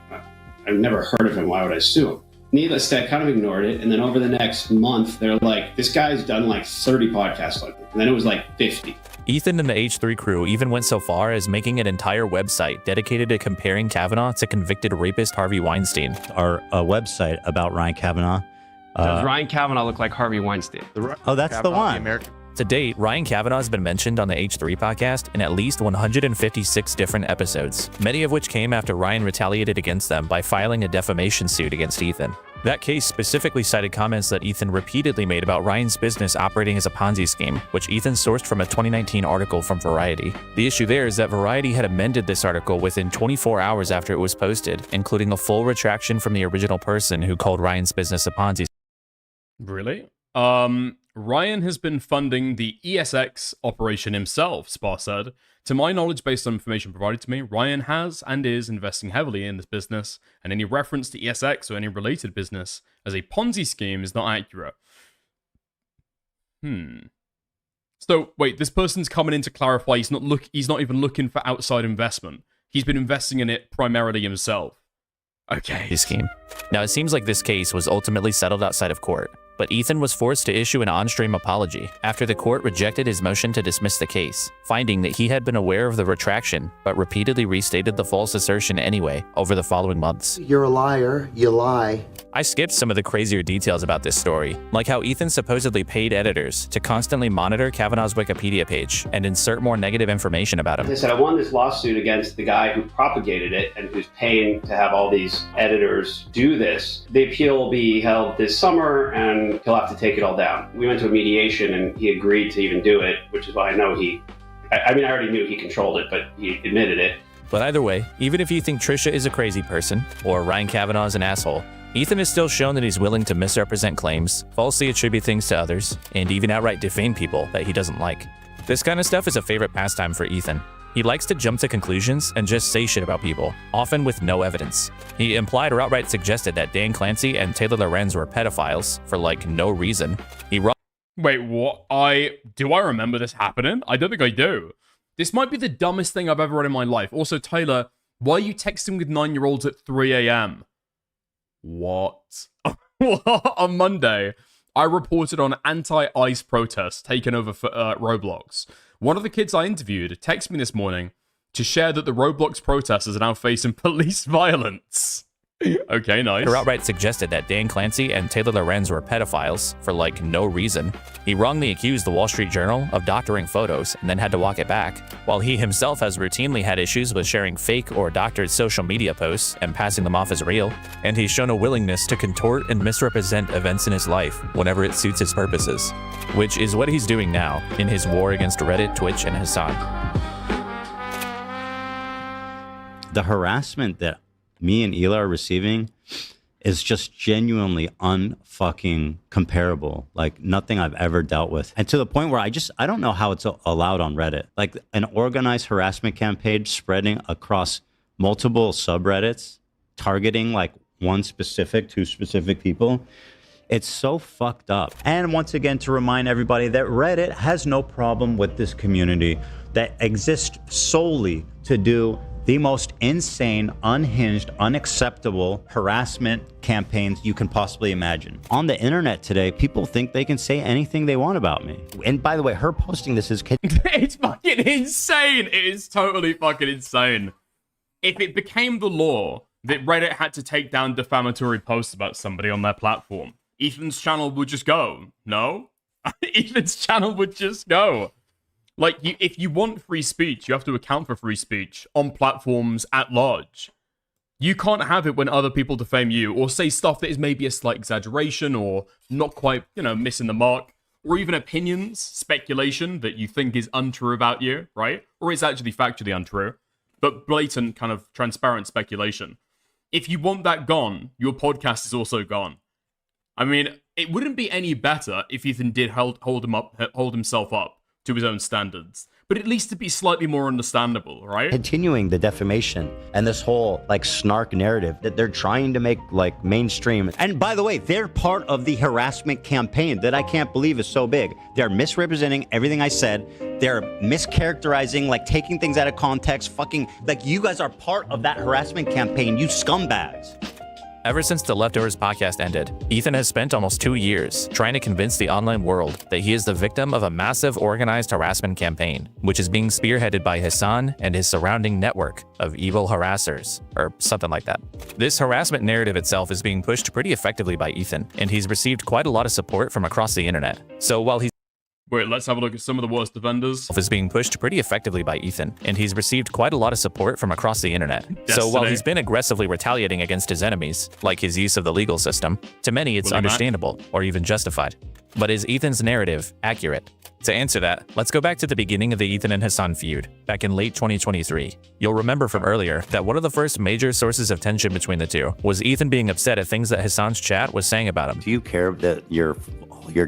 Speaker 11: I've never heard of him. Why would I sue him? Needless to say, I kind of ignored it. And then over the next month, they're like, this guy's done like 30 podcasts like me. And then it was like 50.
Speaker 14: Ethan and the H3 crew even went so far as making an entire website dedicated to comparing Kavanaugh to convicted rapist Harvey Weinstein.
Speaker 20: Our website about Ryan Kavanaugh.
Speaker 12: Does Ryan Kavanaugh look like Harvey Weinstein?
Speaker 20: Oh, that's the one.
Speaker 14: To date, Ryan Kavanaugh has been mentioned on the H3 podcast in at least 156 different episodes, many of which came after Ryan retaliated against them by filing a defamation suit against Ethan. That case specifically cited comments that Ethan repeatedly made about Ryan's business operating as a Ponzi scheme, which Ethan sourced from a 2019 article from Variety. The issue there is that Variety had amended this article within 24 hours after it was posted, including a full retraction from the original person who called Ryan's business a Ponzi scheme.
Speaker 1: Really? Ryan has been funding the ESX operation himself, Spar said. To my knowledge, based on information provided to me, Ryan has and is investing heavily in this business, and any reference to ESX or any related business as a Ponzi scheme is not accurate. So, wait, this person's coming in to clarify he's not even looking for outside investment. He's been investing in it primarily himself. Okay.
Speaker 14: Scheme. Now, it seems like this case was ultimately settled outside of court, but Ethan was forced to issue an on-stream apology after the court rejected his motion to dismiss the case, finding that he had been aware of the retraction, but repeatedly restated the false assertion anyway over the following months.
Speaker 13: You're a liar. You lie.
Speaker 14: I skipped some of the crazier details about this story, like how Ethan supposedly paid editors to constantly monitor Kavanaugh's Wikipedia page and insert more negative information about him.
Speaker 11: They said, I won this lawsuit against the guy who propagated it and who's paying to have all these editors do this. The appeal will be held this summer and he'll have to take it all down. We went to a mediation and he agreed to even do it, which is why I know I already knew he controlled it, but he admitted it.
Speaker 14: But either way, even if you think Trisha is a crazy person, or Ryan Kavanaugh is an asshole, Ethan has still shown that he's willing to misrepresent claims, falsely attribute things to others, and even outright defame people that he doesn't like. This kind of stuff is a favorite pastime for Ethan. He likes to jump to conclusions and just say shit about people, often with no evidence. He implied or outright suggested that Dan Clancy and Taylor Lorenz were pedophiles for like no reason.
Speaker 1: Wait, what? Do I remember this happening? I don't think I do. This might be the dumbest thing I've ever read in my life. Also, Taylor, why are you texting with 9-year-olds at 3 a.m.? What? On Monday, I reported on anti-ICE protests taken over for Roblox. One of the kids I interviewed texted me this morning to share that the Roblox protesters are now facing police violence. Okay, nice.
Speaker 14: Or outright suggested that Dan Clancy and Taylor Lorenz were pedophiles for like no reason. He wrongly accused the Wall Street Journal of doctoring photos and then had to walk it back, while he himself has routinely had issues with sharing fake or doctored social media posts and passing them off as real, and he's shown a willingness to contort and misrepresent events in his life whenever it suits his purposes, which is what he's doing now in his war against Reddit, Twitch, and Hasan.
Speaker 21: The harassment that me and Ela are receiving is just genuinely unfucking comparable. Like nothing I've ever dealt with. And to the point where I don't know how it's allowed on Reddit. Like an organized harassment campaign spreading across multiple subreddits, targeting like two specific people. It's so fucked up. And once again, to remind everybody that Reddit has no problem with this community that exists solely to do the most insane, unhinged, unacceptable harassment campaigns you can possibly imagine. On the internet today, people think they can say anything they want about me. And by the way, her posting this is...
Speaker 1: It's fucking insane. It is totally fucking insane. If it became the law that Reddit had to take down defamatory posts about somebody on their platform, Ethan's channel would just go. No? Ethan's channel would just go. Like, if you want free speech, you have to account for free speech on platforms at large. You can't have it when other people defame you or say stuff that is maybe a slight exaggeration or not quite, missing the mark, or even opinions, speculation that you think is untrue about you, right? Or is actually factually untrue, but blatant kind of transparent speculation. If you want that gone, your podcast is also gone. I mean, it wouldn't be any better if Ethan did hold himself up to his own standards, but at least to be slightly more understandable, right?
Speaker 21: Continuing the defamation and this whole like Snark narrative that they're trying to make like mainstream. And by the way, they're part of the harassment campaign that I can't believe is so big. They're misrepresenting everything I said. They're mischaracterizing, like taking things out of context, fucking like you guys are part of that harassment campaign, you scumbags.
Speaker 14: Ever since the Leftovers podcast ended, Ethan has spent almost 2 years trying to convince the online world that he is the victim of a massive organized harassment campaign, which is being spearheaded by Hasan and his surrounding network of evil harassers, or something like that. This harassment narrative itself is being pushed pretty effectively by Ethan, and he's received quite a lot of support from across the internet. So while he's
Speaker 1: Wait, let's have a look at some of the worst offenders.
Speaker 14: Is being pushed pretty effectively by Ethan, and he's received quite a lot of support from across the internet. So while he's been aggressively retaliating against his enemies, like his use of the legal system, to many it's understandable or even justified. But is Ethan's narrative accurate? To answer that, let's go back to the beginning of the Ethan and Hasan feud, back in late 2023. You'll remember from earlier that one of the first major sources of tension between the two was Ethan being upset at things that Hasan's chat was saying about him.
Speaker 21: Do you care that your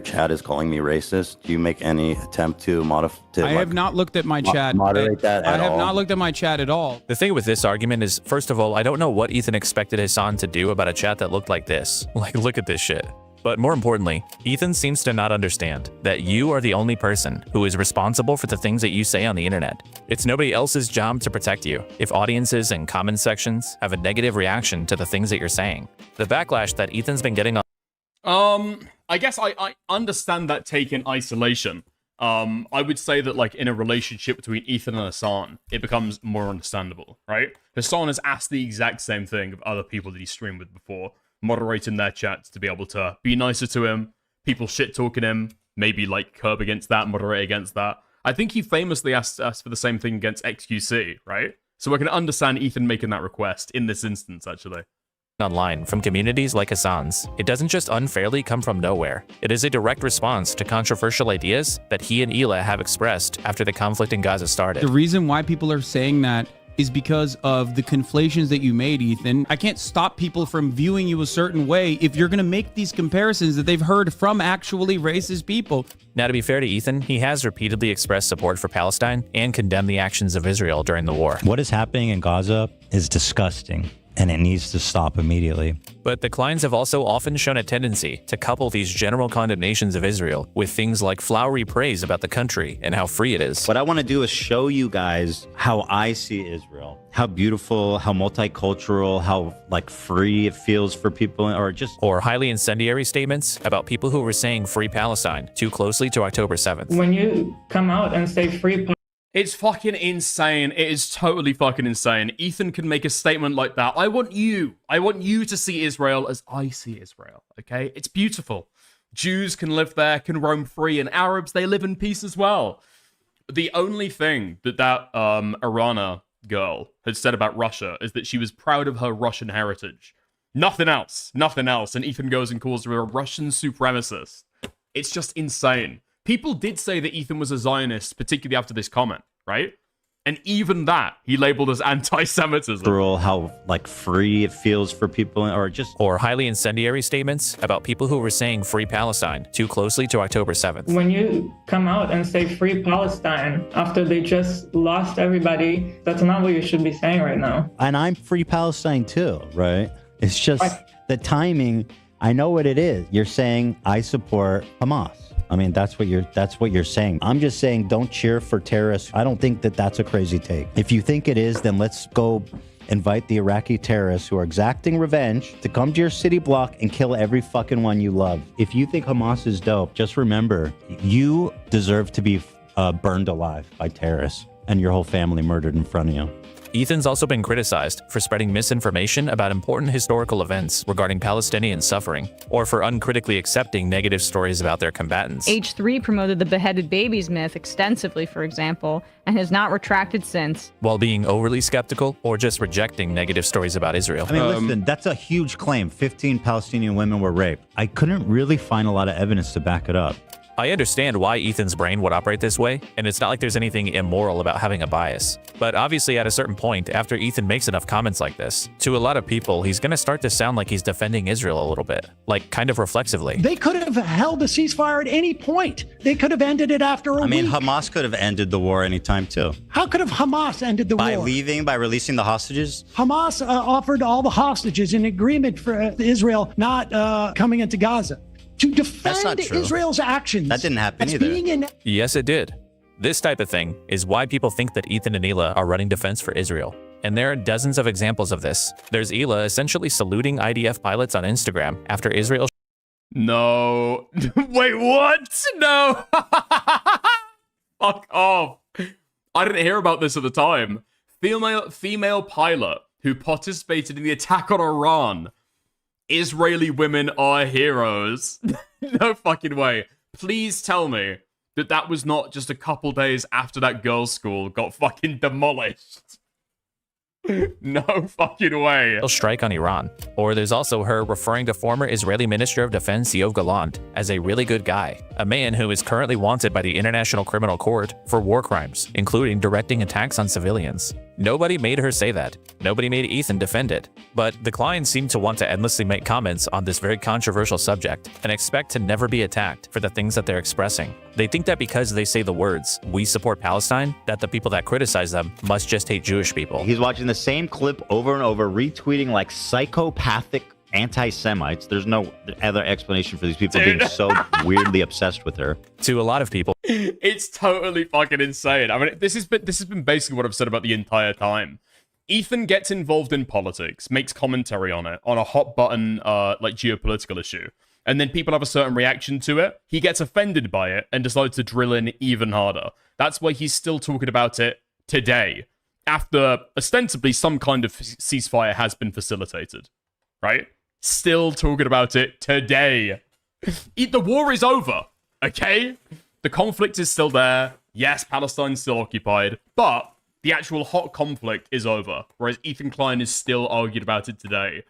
Speaker 21: chat is calling me racist? Do you make any attempt to modify?
Speaker 18: I have not looked at my chat.
Speaker 21: Moderate that at all?
Speaker 18: I have not looked at my chat at all.
Speaker 14: The thing with this argument is, first of all, I don't know what Ethan expected Hasan to do about a chat that looked like this. Like, look at this shit. But more importantly, Ethan seems to not understand that you are the only person who is responsible for the things that you say on the internet. It's nobody else's job to protect you if audiences and comment sections have a negative reaction to the things that you're saying. The backlash that Ethan's been getting on
Speaker 1: I guess I understand that take in isolation. I would say that, like, in a relationship between Ethan and Hasan, it becomes more understandable, right? Hasan has asked the exact same thing of other people that he streamed with before, moderating their chats to be able to be nicer to him, people shit-talking him, maybe, like, curb against that, moderate against that. I think he famously asked us for the same thing against XQC, right? So I can understand Ethan making that request in this instance, actually.
Speaker 14: Online from communities like Hasan's. It doesn't just unfairly come from nowhere. It is a direct response to controversial ideas that he and Ela have expressed after the conflict in Gaza started.
Speaker 18: The reason why people are saying that is because of the conflations that you made, Ethan. I can't stop people from viewing you a certain way if you're going to make these comparisons that they've heard from actually racist people.
Speaker 14: Now, to be fair to Ethan, he has repeatedly expressed support for Palestine and condemned the actions of Israel during the war.
Speaker 21: What is happening in Gaza is disgusting, and it needs to stop immediately.
Speaker 14: But the Klein'S have also often shown a tendency to couple these general condemnations of Israel with things like flowery praise about the country and how free it is.
Speaker 21: What I want to do is show you guys how I see Israel, how beautiful, how multicultural, how like free it feels for people, or
Speaker 14: highly incendiary statements about people who were saying free Palestine too closely to October 7th.
Speaker 23: When you come out and say free
Speaker 1: It's fucking insane. It is totally fucking insane. Ethan can make a statement like that. I want you to see Israel as I see Israel, okay? It's beautiful. Jews can live there, can roam free, and Arabs, they live in peace as well. The only thing that Irana girl had said about Russia is that she was proud of her Russian heritage. Nothing else. And Ethan goes and calls her a Russian supremacist. It's just insane. People did say that Ethan was a Zionist, particularly after this comment, right? And even that, he labeled as anti-Semitism.
Speaker 21: How like free it feels for people,
Speaker 14: or highly incendiary statements about people who were saying free Palestine too closely to October 7th.
Speaker 23: When you come out and say free Palestine after they just lost everybody, that's not what you should be saying right now.
Speaker 21: And I'm free Palestine too, right? It's just the timing. I know what it is. You're saying I support Hamas. I mean, that's what you're saying. I'm just saying don't cheer for terrorists. I don't think that that's a crazy take. If you think it is, then let's go invite the Iraqi terrorists who are exacting revenge to come to your city block and kill every fucking one you love. If you think Hamas is dope, just remember, you deserve to be burned alive by terrorists and your whole family murdered in front of you.
Speaker 14: Ethan's also been criticized for spreading misinformation about important historical events regarding Palestinian suffering, or for uncritically accepting negative stories about their combatants.
Speaker 6: H3 promoted the beheaded babies myth extensively, for example, and has not retracted since.
Speaker 14: While being overly skeptical or just rejecting negative stories about Israel.
Speaker 21: I mean, listen, that's a huge claim. 15 Palestinian women were raped. I couldn't really find a lot of evidence to back it up.
Speaker 14: I understand why Ethan's brain would operate this way, and it's not like there's anything immoral about having a bias. But obviously at a certain point, after Ethan makes enough comments like this, to a lot of people, he's gonna start to sound like he's defending Israel a little bit, like kind of reflexively.
Speaker 10: They could have held a ceasefire at any point. They could have ended it after a week.
Speaker 21: I mean, Hamas could have ended the war anytime too.
Speaker 10: How could have Hamas ended the war?
Speaker 21: By releasing the hostages?
Speaker 10: Hamas offered all the hostages in agreement for Israel not coming into Gaza. To defend Israel's actions.
Speaker 21: That didn't happen either.
Speaker 14: Yes, it did. This type of thing is why people think that Ethan and Hila are running defense for Israel. And there are dozens of examples of this. There's Hila essentially saluting IDF pilots on Instagram after Israel.
Speaker 1: No. Wait, what? No. Fuck off. I didn't hear about this at the time. Female pilot who participated in the attack on Iran. Israeli women are heroes. No fucking way. Please tell me that that was not just a couple days after that girls' school got fucking demolished. No fucking way.
Speaker 14: Strike on Iran. Or there's also her referring to former Israeli Minister of Defense Yoav Gallant as a really good guy, a man who is currently wanted by the International Criminal Court for war crimes, including directing attacks on civilians. Nobody made her say that. Nobody made Ethan defend it. But the Klein'S seem to want to endlessly make comments on this very controversial subject and expect to never be attacked for the things that they're expressing. They think that because they say the words, "We support Palestine," that the people that criticize them must just hate Jewish people.
Speaker 21: He's watching the same clip over and over, retweeting like psychopathic anti-Semites. There's no other explanation for these people being so weirdly obsessed with her.
Speaker 14: To a lot of people,
Speaker 1: it's totally fucking insane. I mean, this has been basically what I've said about the entire time. Ethan gets involved in politics, makes commentary on it, on a hot button like geopolitical issue, and then people have a certain reaction to it. He gets offended by it and decides to drill in even harder. That's why he's still talking about it today, after ostensibly some kind of ceasefire has been facilitated, right? Still talking about it today. The war is over, okay? The conflict is still there. Yes, Palestine's still occupied, but the actual hot conflict is over, whereas Ethan Klein is still arguing about it today.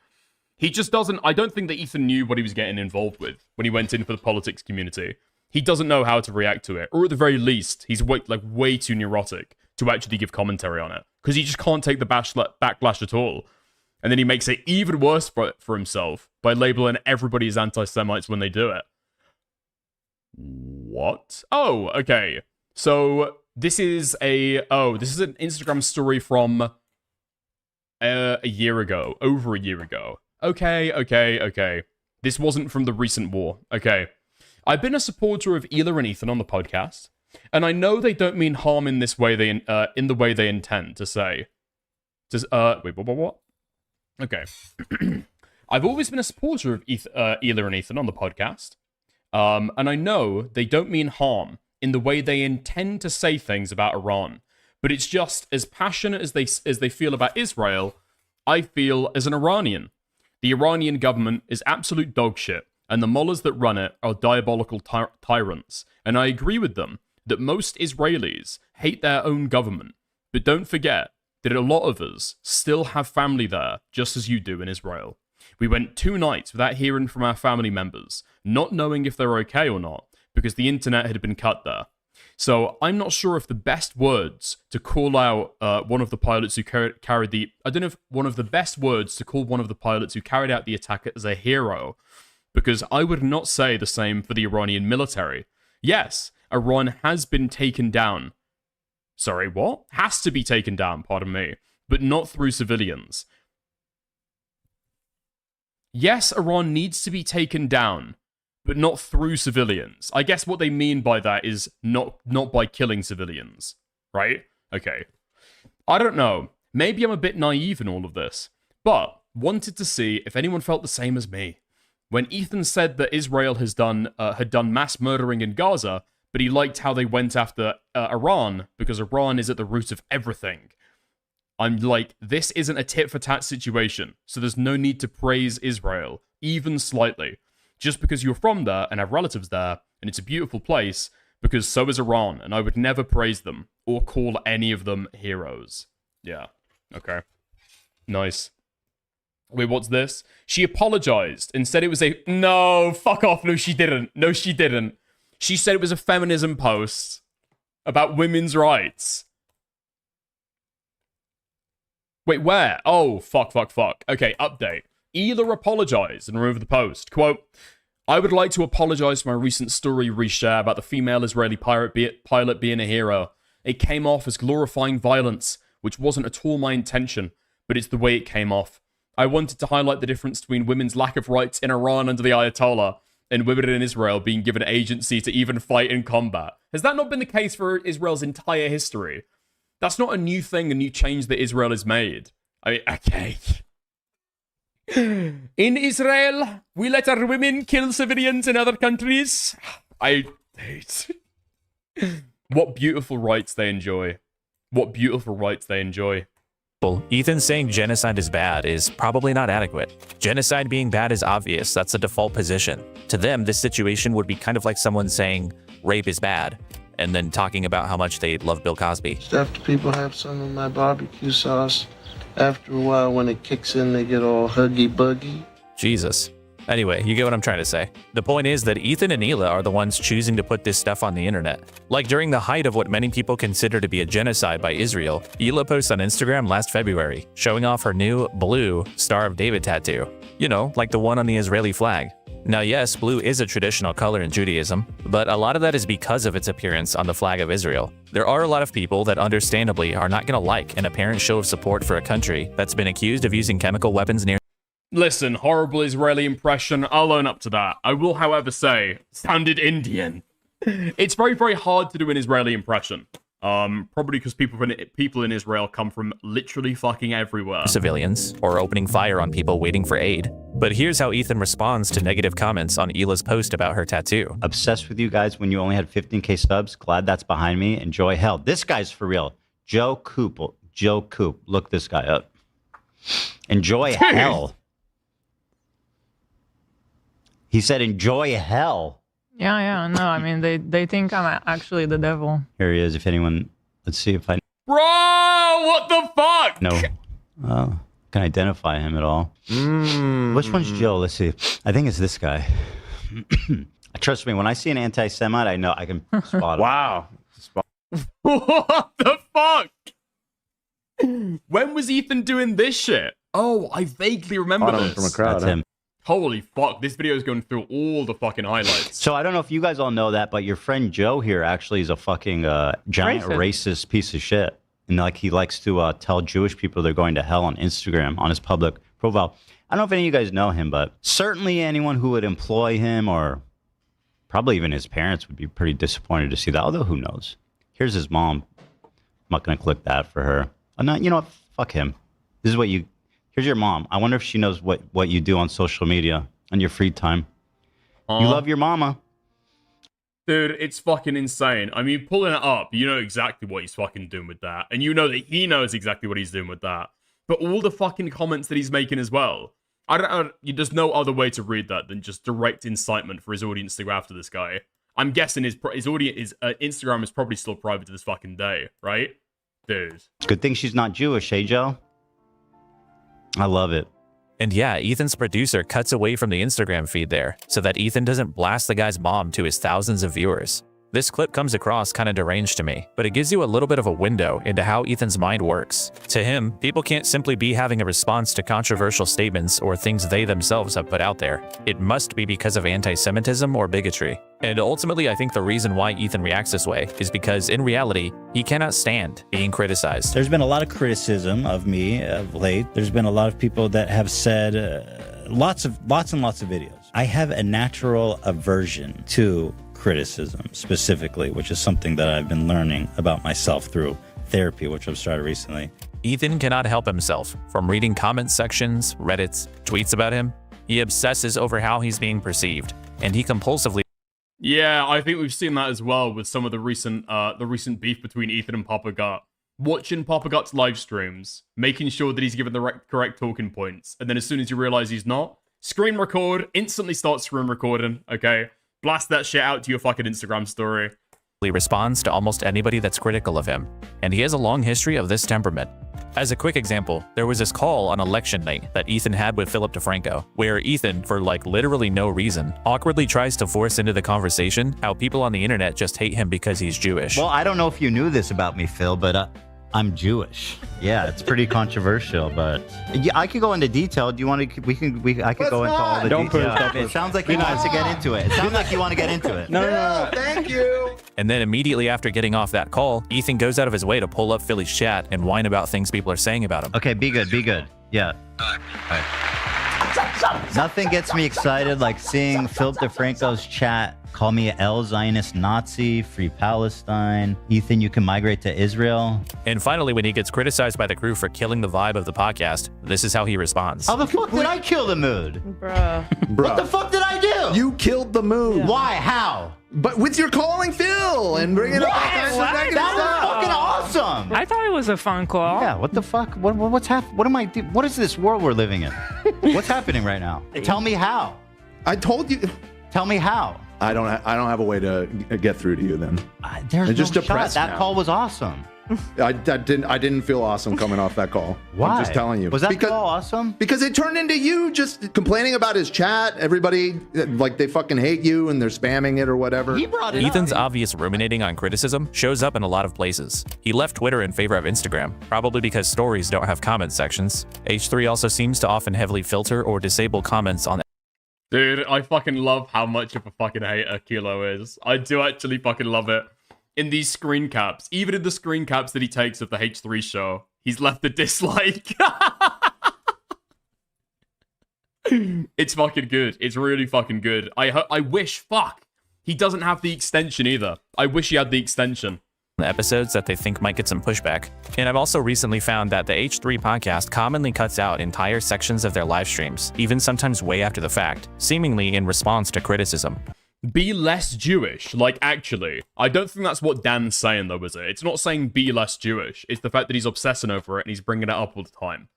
Speaker 1: He just doesn't... I don't think that Ethan knew what he was getting involved with when he went in for the politics community. He doesn't know how to react to it, or at the very least, he's way too neurotic to actually give commentary on it. Because he just can't take the backlash at all. And then he makes it even worse for himself by labeling everybody as anti-Semites when they do it. What? Oh, okay. So this is an Instagram story from a year ago, over a year ago. Okay. This wasn't from the recent war. Okay. I've been a supporter of Ela and Ethan on the podcast, and I know they don't mean harm in this way in the way they intend to say. Wait, what? Okay. I've always been a supporter of Ela and Ethan on the podcast, and I know they don't mean harm in the way they intend to say things about Iran, but it's just as passionate as they feel about Israel, I feel as an Iranian. The Iranian government is absolute dog shit, and the mullahs that run it are diabolical tyrants, and I agree with them that most Israelis hate their own government, but don't forget that a lot of us still have family there, just as you do in Israel. We went 2 nights without hearing from our family members, not knowing if they're okay or not, because the internet had been cut there. So I'm not sure if the best words to call out one of the pilots who carried the... I don't know if one of the best words to call one of the pilots who carried out the attack as a hero, because I would not say the same for the Iranian military. Yes, Iran has been taken down. Sorry, what? Has to be taken down, pardon me, but not through civilians. Yes, Iran needs to be taken down, but not through civilians. I guess what they mean by that is not by killing civilians, right? Okay. I don't know. Maybe I'm a bit naive in all of this, but wanted to see if anyone felt the same as me. When Ethan said that Israel had done mass murdering in Gaza, but he liked how they went after Iran because Iran is at the root of everything. I'm like, this isn't a tit-for-tat situation, so there's no need to praise Israel, even slightly. Just because you're from there and have relatives there, and it's a beautiful place, because so is Iran, and I would never praise them, or call any of them heroes. Yeah, okay. Nice. Wait, what's this? She apologized and said it was a... No, fuck off, no she didn't. No she didn't. She said it was a feminism post about women's rights. Wait, where? Oh, fuck. Okay, update. Ela apologized and removed the post. Quote, I would like to apologize for my recent story reshare about the female Israeli pilot being a hero. It came off as glorifying violence, which wasn't at all my intention, but it's the way it came off. I wanted to highlight the difference between women's lack of rights in Iran under the Ayatollah and women in Israel being given agency to even fight in combat. Has that not been the case for Israel's entire history? That's not a new thing, a new change that Israel has made. I mean, okay. In Israel, we let our women kill civilians in other countries. I hate. What beautiful rights they enjoy. What beautiful rights they enjoy.
Speaker 14: Ethan saying genocide is bad is probably not adequate. Genocide being bad is obvious, that's the default position. To them, this situation would be kind of like someone saying rape is bad, and then talking about how much they love Bill Cosby.
Speaker 16: After people have some of my barbecue sauce, after a while when it kicks in, they get all huggy-buggy.
Speaker 14: Jesus. Anyway, you get what I'm trying to say. The point is that Ethan and Ela are the ones choosing to put this stuff on the internet. Like during the height of what many people consider to be a genocide by Israel, Ela posted on Instagram last February, showing off her new blue Star of David tattoo. You know, like the one on the Israeli flag. Now yes, blue is a traditional color in Judaism, but a lot of that is because of its appearance on the flag of Israel. There are a lot of people that understandably are not going to like an apparent show of support for a country that's been accused of using chemical weapons near...
Speaker 1: Listen, horrible Israeli impression, I'll own up to that. I will, however, say, sounded Indian. It's very, very hard to do an Israeli impression. Probably because people in Israel come from literally fucking everywhere.
Speaker 14: Civilians, or opening fire on people waiting for aid. But here's how Ethan responds to negative comments on Ela's post about her tattoo.
Speaker 21: Obsessed with you guys when you only had 15K subs. Glad that's behind me. Enjoy hell. This guy's for real. Joe Coop. Look this guy up. Enjoy hell. He said, enjoy hell.
Speaker 23: Yeah, no, I mean, they think I'm actually the devil.
Speaker 21: Here he is, if anyone, let's see if I...
Speaker 1: Bro, what the fuck?
Speaker 21: No, can identify him at all. Which one's Joe? Let's see. I think it's this guy. Trust me, when I see an anti-Semite, I know I can spot him.
Speaker 8: Wow.
Speaker 1: What the fuck? When was Ethan doing this shit? Oh, I vaguely remember this.
Speaker 21: From a crowd. That's him.
Speaker 1: Holy fuck, this video is going through all the fucking highlights.
Speaker 21: So I don't know if you guys all know that, but your friend Joe here actually is a fucking giant racist piece of shit. And like he likes to tell Jewish people they're going to hell on Instagram on his public profile. I don't know if any of you guys know him, but certainly anyone who would employ him or probably even his parents would be pretty disappointed to see that. Although who knows? Here's his mom. I'm not going to click that for her. I'm not, you know what? Fuck him. This is what you... Here's your mom. I wonder if she knows what you do on social media on your free time. You love your mama.
Speaker 1: Dude, it's fucking insane. I mean, pulling it up, you know exactly what he's fucking doing with that. And you know that he knows exactly what he's doing with that. But all the fucking comments that he's making as well. There's no other way to read that than just direct incitement for his audience to go after this guy. I'm guessing his Instagram is probably still private to this fucking day, right? Dude.
Speaker 21: Good thing she's not Jewish, hey, Joe? I love it.
Speaker 14: And yeah, Ethan's producer cuts away from the Instagram feed there so that Ethan doesn't blast the guy's mom to his thousands of viewers. This clip comes across kind of deranged to me, but it gives you a little bit of a window into how Ethan's mind works. To him, people can't simply be having a response to controversial statements or things they themselves have put out there. It must be because of anti-Semitism or bigotry. And ultimately, I think the reason why Ethan reacts this way is because in reality, he cannot stand being criticized.
Speaker 7: There's been a lot of criticism of me of late. There's been a lot of people that have said lots and lots of videos. I have a natural aversion to criticism specifically, which is something that I've been learning about myself through therapy, which I've started recently.
Speaker 14: Ethan cannot help himself from reading comment sections, Reddits, tweets about him. He obsesses over how he's being perceived, and he compulsively...
Speaker 1: Yeah, I think we've seen that as well with some of the recent beef between Ethan and Papa Gut. Watching Papa Gut's live streams, making sure that he's given the correct talking points, and then as soon as you realize he's not, screen record, instantly start screen recording, okay? Blast that shit out to your fucking Instagram story.
Speaker 14: He responds to almost anybody that's critical of him, and he has a long history of this temperament. As a quick example, there was this call on election night that Ethan had with Philip DeFranco, where Ethan, for like literally no reason, awkwardly tries to force into the conversation how people on the internet just hate him because he's Jewish.
Speaker 21: Well, I don't know if you knew this about me, Phil, but I'm Jewish. Yeah, it's pretty controversial, but yeah, I could go into detail. Do you want to? I could go into all the details. It sounds like you want to get into it. It sounds like you want to get into it.
Speaker 14: No.
Speaker 13: Thank you.
Speaker 14: And then immediately after getting off that call, Ethan goes out of his way to pull up Philly's chat and whine about things people are saying about him.
Speaker 21: Okay, be good. Yeah. All right. Nothing gets me excited like seeing Philip DeFranco's chat call me El Zionist Nazi, free Palestine, Ethan, you can migrate to Israel.
Speaker 14: And finally, when he gets criticized by the crew for killing the vibe of the podcast, this is how he responds.
Speaker 21: How the fuck did I kill the mood?
Speaker 13: Bruh.
Speaker 21: What the fuck did I do?
Speaker 13: You killed the mood.
Speaker 21: Yeah. Why? How?
Speaker 13: But with your calling Phil and bringing up all kinds of negative
Speaker 21: That
Speaker 13: stuff.
Speaker 21: was fucking awesome.
Speaker 23: I thought it was a fun call.
Speaker 21: Yeah, what the fuck? What's happening? What am I doing? What is this world we're living in? What's happening right now? Tell me how.
Speaker 13: I told you.
Speaker 21: Tell me how.
Speaker 4: I don't have a way to get through to you then.
Speaker 21: There's
Speaker 4: I'm just
Speaker 21: no
Speaker 4: depressed
Speaker 21: shot. That
Speaker 4: now.
Speaker 21: call was awesome.
Speaker 4: I didn't feel awesome coming off that call.
Speaker 21: Why?
Speaker 4: I'm just telling you.
Speaker 21: Was that call awesome?
Speaker 4: Because it turned into you just complaining about his chat. Everybody, like, they fucking hate you and they're spamming it or whatever.
Speaker 21: He brought it
Speaker 14: Ethan's
Speaker 21: up.
Speaker 14: obvious ruminating on criticism shows up in a lot of places. He left Twitter in favor of Instagram, probably because stories don't have comment sections. H3 also seems to often heavily filter or disable comments on.
Speaker 1: Dude, I fucking love how much of a fucking hater Kilo is. I do actually fucking love it. In these screen caps, even in the screen caps that he takes of the H3 show, he's left a dislike. It's fucking good. It's really fucking good. I wish, fuck, he doesn't have the extension either. I wish he had the extension.
Speaker 14: Episodes that they think might get some pushback. And I've also recently found that the H3 podcast commonly cuts out entire sections of their live streams, even sometimes way after the fact, seemingly in response to criticism.
Speaker 1: Be less Jewish, like, actually. I don't think that's what Dan's saying, though, is it? It's not saying be less Jewish. It's the fact that he's obsessing over it and he's bringing it up all the time.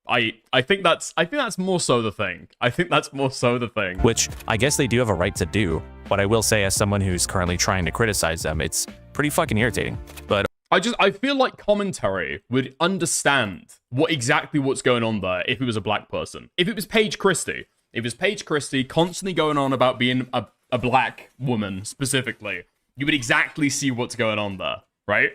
Speaker 1: I think that's more so the thing. I think that's more so the thing.
Speaker 14: Which I guess they do have a right to do, but I will say as someone who's currently trying to criticize them, it's pretty fucking irritating. But
Speaker 1: I feel like commentary would understand what's going on there if it was a black person. If it was Paige Christie. If it was Paige Christie constantly going on about being a black woman specifically, you would exactly see what's going on there. right?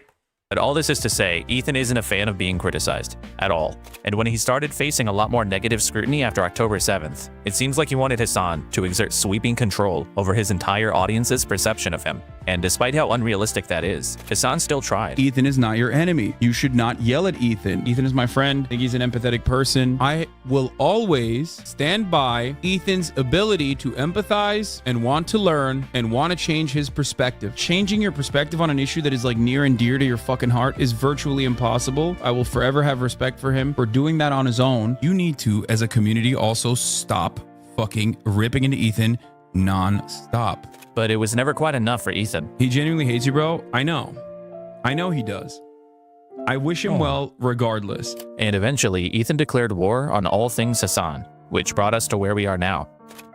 Speaker 14: But all this is to say, Ethan isn't a fan of being criticized at all. And when he started facing a lot more negative scrutiny after October 7th, it seems like he wanted Hasan to exert sweeping control over his entire audience's perception of him. And despite how unrealistic that is, Hasan still tried.
Speaker 18: Ethan is not your enemy. You should not yell at Ethan. Ethan is my friend. I think he's an empathetic person. I will always stand by Ethan's ability to empathize and want to learn and want to change his perspective. Changing your perspective on an issue that is like near and dear to your fucking heart is virtually impossible. I will forever have respect for him for doing that on his own. You need to, as a community, also stop fucking ripping into Ethan non-stop.
Speaker 14: But it was never quite enough for Ethan.
Speaker 18: He genuinely hates you, bro. I know. I know he does. I wish him well regardless.
Speaker 14: And eventually, Ethan declared war on all things Hasan, which brought us to where we are now.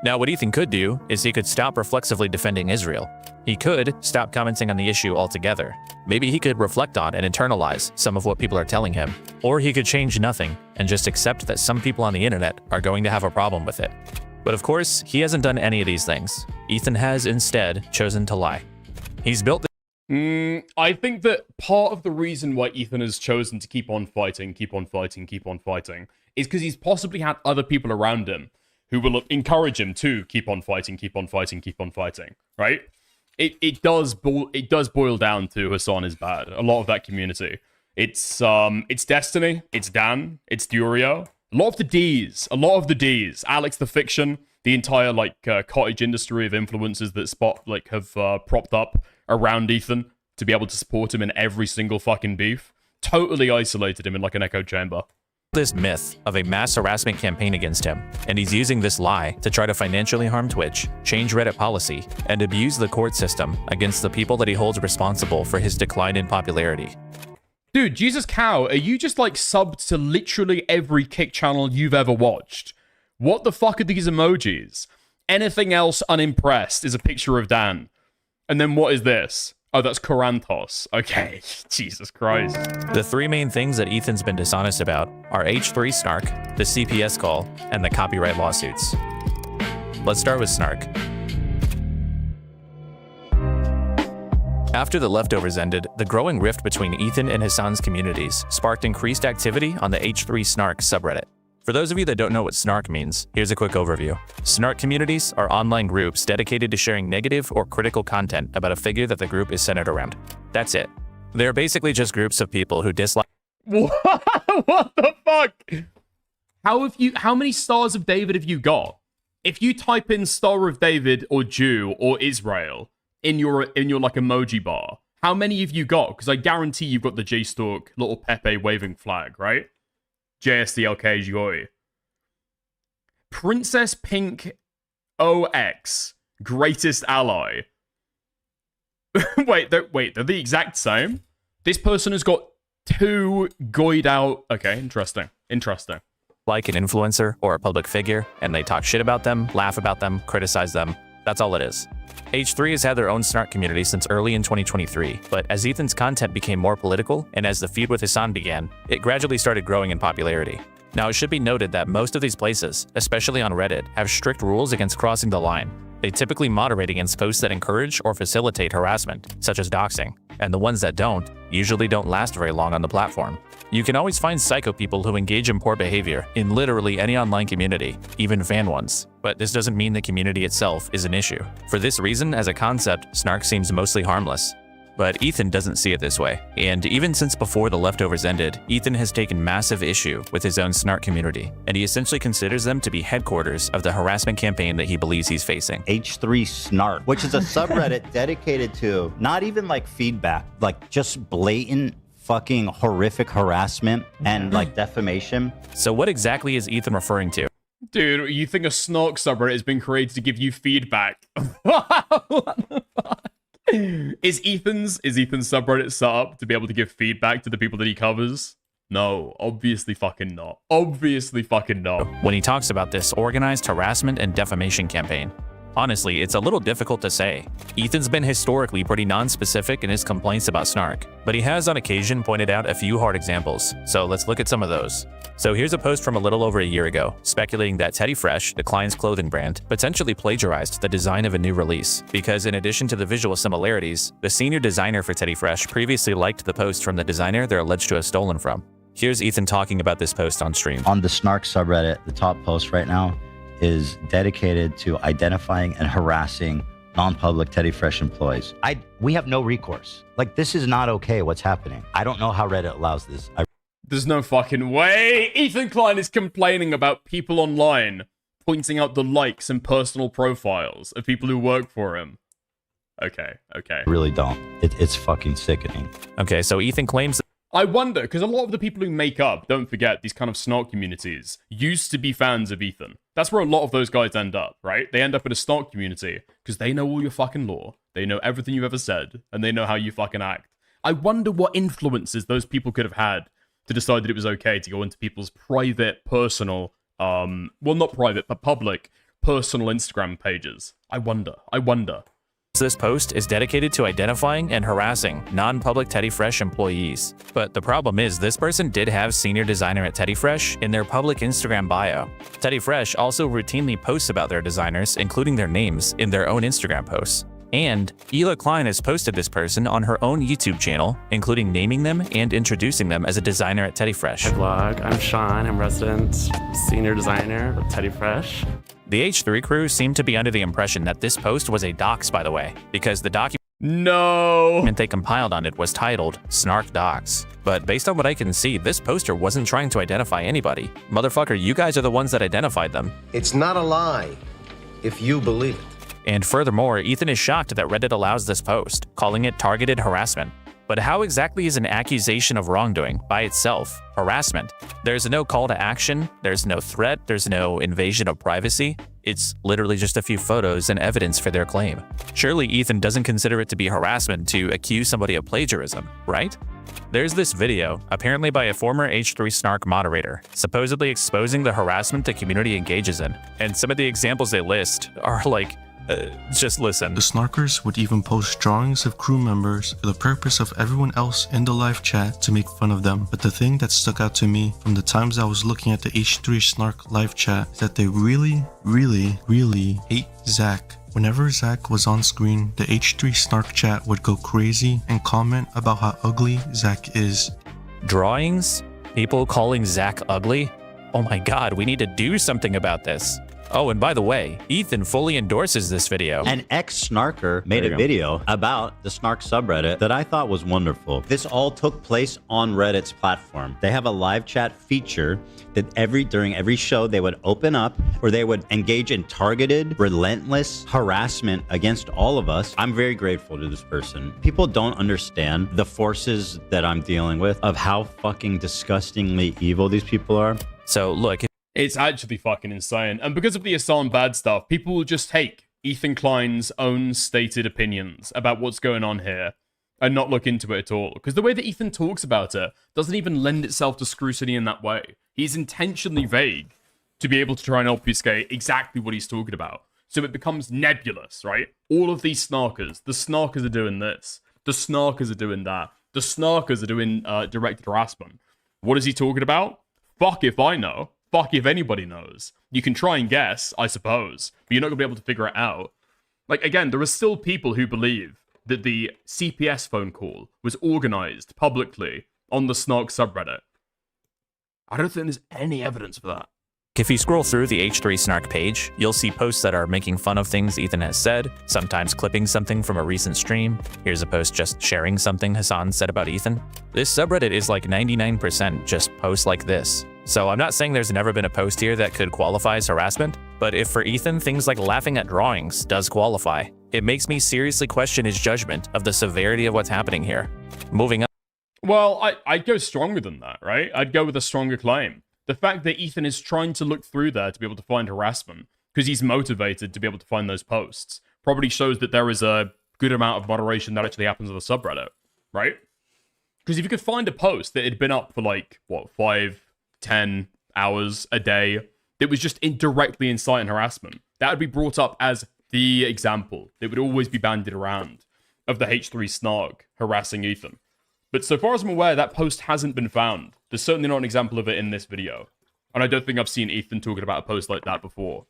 Speaker 14: Now, what Ethan could do is he could stop reflexively defending Israel. He could stop commenting on the issue altogether. Maybe he could reflect on and internalize some of what people are telling him. Or he could change nothing and just accept that some people on the internet are going to have a problem with it. But of course, he hasn't done any of these things. Ethan has instead chosen to lie. He's built
Speaker 1: I think that part of the reason why Ethan has chosen to keep on fighting, is because he's possibly had other people around him who will encourage him to keep on fighting, right? It does boil down to Hasan is bad. A lot of that community. It's Destiny, it's Dan, it's Deorio. A lot of the Ds. Alex the Fiction, the entire cottage industry of influencers that have propped up around Ethan to be able to support him in every single fucking beef. Totally isolated him in like an echo chamber.
Speaker 14: This myth of a mass harassment campaign against him, and he's using this lie to try to financially harm Twitch, change Reddit policy, and abuse the court system against the people that he holds responsible for his decline in popularity.
Speaker 1: Dude, Jesus Cow, are you just subbed to literally every kick channel you've ever watched? What the fuck are these emojis? Anything else unimpressed is a picture of Dan. And then what is this? Oh, that's Coranthos. Okay, Jesus Christ.
Speaker 14: The three main things that Ethan's been dishonest about are H3 Snark, the CPS call, and the copyright lawsuits. Let's start with Snark. After the leftovers ended, the growing rift between Ethan and Hasan's communities sparked increased activity on the H3 Snark subreddit. For those of you that don't know what Snark means, here's a quick overview. Snark communities are online groups dedicated to sharing negative or critical content about a figure that the group is centered around. That's it. They're basically just groups of people who dislike—
Speaker 1: What the fuck? How many stars of David have you got? If you type in Star of David or Jew or Israel in your emoji bar, how many have you got? Because I guarantee you've got the J-Stalk little Pepe waving flag, right? JSDLK Joy. Princess Pink OX, greatest ally. Wait, they're the exact same? This person has got two goyed out. Okay, interesting.
Speaker 14: Like an influencer or a public figure, and they talk shit about them, laugh about them, criticize them. That's all it is. H3 has had their own Snark community since early in 2023, but as Ethan's content became more political and as the feud with Hasan began, it gradually started growing in popularity. Now, it should be noted that most of these places, especially on Reddit, have strict rules against crossing the line. They typically moderate against posts that encourage or facilitate harassment, such as doxing, and the ones that don't usually don't last very long on the platform. You can always find psycho people who engage in poor behavior in literally any online community, even fan ones. But this doesn't mean the community itself is an issue. For this reason, as a concept, Snark seems mostly harmless. But Ethan doesn't see it this way, and even since before the leftovers ended, Ethan has taken massive issue with his own Snark community, and he essentially considers them to be headquarters of the harassment campaign that he believes he's facing.
Speaker 21: H3 Snark, which is a subreddit dedicated to not even feedback, just blatant fucking horrific harassment and defamation. So
Speaker 14: what exactly is Ethan referring to?
Speaker 1: Dude, you think a Snark subreddit has been created to give you feedback? What the fuck? Is Ethan's subreddit set up to be able to give feedback to the people that he covers? No, obviously fucking not. Obviously fucking not.
Speaker 14: When he talks about this organized harassment and defamation campaign, Honestly, it's a little difficult to say. Ethan's been historically pretty non-specific in his complaints about Snark, but he has on occasion pointed out a few hard examples, so let's look at some of those. So here's a post from a little over a year ago, speculating that Teddy Fresh, the Klein'S clothing brand, potentially plagiarized the design of a new release, because in addition to the visual similarities, the senior designer for Teddy Fresh previously liked the post from the designer they're alleged to have stolen from. Here's Ethan talking about this post on stream.
Speaker 9: On the Snark subreddit, the top post right now is dedicated to identifying and harassing non-public Teddy Fresh employees. We have no recourse. Like, this is not okay what's happening. I don't know how Reddit allows this.
Speaker 1: There's no fucking way. Ethan Klein is complaining about people online pointing out the likes and personal profiles of people who work for him. Okay.
Speaker 9: I really don't. It's fucking sickening.
Speaker 14: Okay, so Ethan claims that
Speaker 1: I wonder, because a lot of the people who make up, don't forget, these kind of Snark communities used to be fans of Ethan. That's where a lot of those guys end up, right? They end up in a Snark community because they know all your fucking lore, they know everything you've ever said, and they know how you fucking act. I wonder what influences those people could have had to decide that it was okay to go into people's private, personal, well, not private, but public, personal Instagram pages. I wonder.
Speaker 14: this post is dedicated to identifying and harassing non-public Teddy Fresh employees. But the problem is this person did have senior designer at Teddy Fresh in their public Instagram bio. Teddy Fresh also routinely posts about their designers, including their names, in their own Instagram posts. And Hila Klein has posted this person on her own YouTube channel, including naming them and introducing them as a designer at Teddy Fresh.
Speaker 12: Hi vlog, I'm Sean, I'm resident senior designer of Teddy Fresh.
Speaker 14: The H3 crew seemed to be under the impression that this post was a dox, by the way, because the document they compiled on it was titled Snark Docs. But based on what I can see, this poster wasn't trying to identify anybody. Motherfucker, you guys are the ones that identified them.
Speaker 3: It's not a lie, if you believe it.
Speaker 14: And furthermore, Ethan is shocked that Reddit allows this post, calling it targeted harassment. But how exactly is an accusation of wrongdoing, by itself, harassment? There's no call to action, there's no threat, there's no invasion of privacy. It's literally just a few photos and evidence for their claim. Surely Ethan doesn't consider it to be harassment to accuse somebody of plagiarism, right? There's this video, apparently by a former H3 Snark moderator, supposedly exposing the harassment the community engages in. And some of the examples they list are like, just listen.
Speaker 17: The Snarkers would even post drawings of crew members for the purpose of everyone else in the live chat to make fun of them. But the thing that stuck out to me from the times I was looking at the H3 Snark live chat is that they really hate Zach. Whenever Zach was on screen, the H3 Snark chat would go crazy and comment about how ugly Zach is.
Speaker 14: Drawings? People calling Zach ugly? Oh my god, we need to do something about this. Oh, and by the way, Ethan fully endorses this video.
Speaker 21: An ex-Snarker made a video about the Snark subreddit that I thought was wonderful. This all took place on Reddit's platform. They have a live chat feature that during every show they would open up, or they would engage in targeted, relentless harassment against all of us. I'm very grateful to this person. People don't understand the forces that I'm dealing with, of how fucking disgustingly evil these people are.
Speaker 14: So look,
Speaker 1: it's actually fucking insane. And because of the Hasan bad stuff, people will just take Ethan Klein's own stated opinions about what's going on here and not look into it at all. Because the way that Ethan talks about it doesn't even lend itself to scrutiny in that way. He's intentionally vague to be able to try and obfuscate exactly what he's talking about. So it becomes nebulous, right? All of these snarkers, the snarkers are doing this. The snarkers are doing that. The snarkers are doing directed harassment. What is he talking about? Fuck if I know. Fuck if anybody knows. You can try and guess, I suppose, but you're not going to be able to figure it out. Like, again, there are still people who believe that the CPS phone call was organized publicly on the Snark subreddit. I don't think there's any evidence for that.
Speaker 14: If you scroll through the H3 Snark page, you'll see posts that are making fun of things Ethan has said, sometimes clipping something from a recent stream. Here's a post just sharing something Hasan said about Ethan. This subreddit is like 99% just posts like this. So I'm not saying there's never been a post here that could qualify as harassment, but if for Ethan things like laughing at drawings does qualify, it makes me seriously question his judgment of the severity of what's happening here. Moving on.
Speaker 1: Well, I'd go stronger than that, right? I'd go with a stronger claim. The fact that Ethan is trying to look through there to be able to find harassment, because he's motivated to be able to find those posts, probably shows that there is a good amount of moderation that actually happens on the subreddit, right? Because if you could find a post that had been up for like, what, 5-10 hours a day, that was just directly inciting harassment, that would be brought up as the example that would always be bandied around of the H3 Snark harassing Ethan. But so far as I'm aware, that post hasn't been found. There's certainly not an example of it in this video. And I don't think I've seen Ethan talking about a post like that before.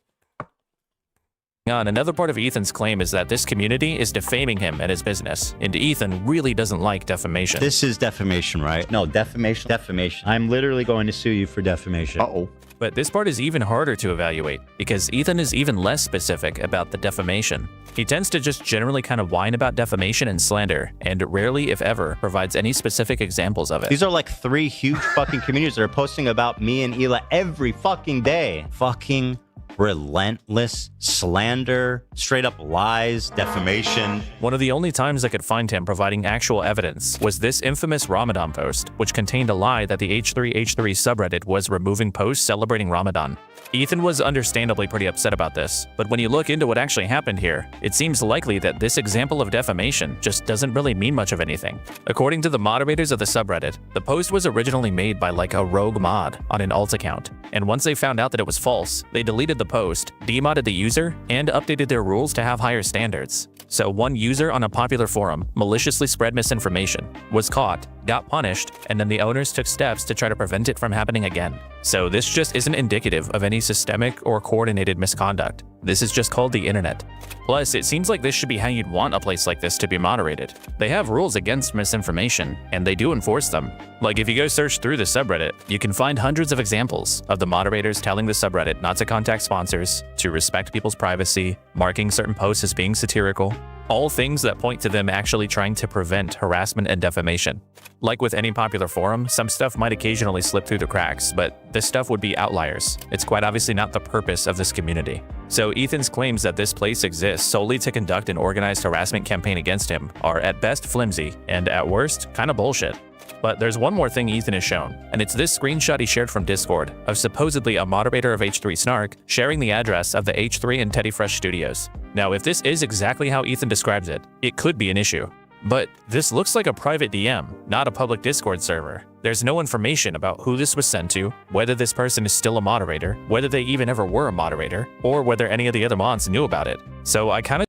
Speaker 14: Another part of Ethan's claim is that this community is defaming him and his business, and Ethan really doesn't like defamation.
Speaker 21: This is defamation, right? No, defamation. Defamation. I'm literally going to sue you for defamation.
Speaker 4: Uh-oh.
Speaker 14: But this part is even harder to evaluate, because Ethan is even less specific about the defamation. He tends to just generally kind of whine about defamation and slander, and rarely, if ever, provides any specific examples of it.
Speaker 21: These are like 3 huge fucking communities that are posting about me and Hila every fucking day. Fucking relentless slander, straight up lies, defamation.
Speaker 14: One of the only times I could find him providing actual evidence was this infamous Ramadan post, which contained a lie that the H3H3 subreddit was removing posts celebrating Ramadan. Ethan was understandably pretty upset about this, but when you look into what actually happened here, it seems likely that this example of defamation just doesn't really mean much of anything. According to the moderators of the subreddit, the post was originally made by like a rogue mod on an alt account, and once they found out that it was false, they deleted the post, demodded the user, and updated their rules to have higher standards. So one user on a popular forum maliciously spread misinformation, was caught, got punished, and then the owners took steps to try to prevent it from happening again. So this just isn't indicative of any systemic or coordinated misconduct. This is just called the internet. Plus, it seems like this should be how you'd want a place like this to be moderated. They have rules against misinformation, and they do enforce them. Like if you go search through the subreddit, you can find hundreds of examples of the moderators telling the subreddit not to contact sponsors, to respect people's privacy, marking certain posts as being satirical, all things that point to them actually trying to prevent harassment and defamation. Like with any popular forum, some stuff might occasionally slip through the cracks, but this stuff would be outliers. It's quite obviously not the purpose of this community. So Ethan's claims that this place exists solely to conduct an organized harassment campaign against him are at best flimsy, and at worst, kinda bullshit. But there's one more thing Ethan has shown, and it's this screenshot he shared from Discord of supposedly a moderator of H3 Snark sharing the address of the H3 and Teddy Fresh studios. Now, if this is exactly how Ethan describes it, it could be an issue. But this looks like a private DM, not a public Discord server. There's no information about who this was sent to, whether this person is still a moderator, whether they even ever were a moderator, or whether any of the other mods knew about it. So I kind of...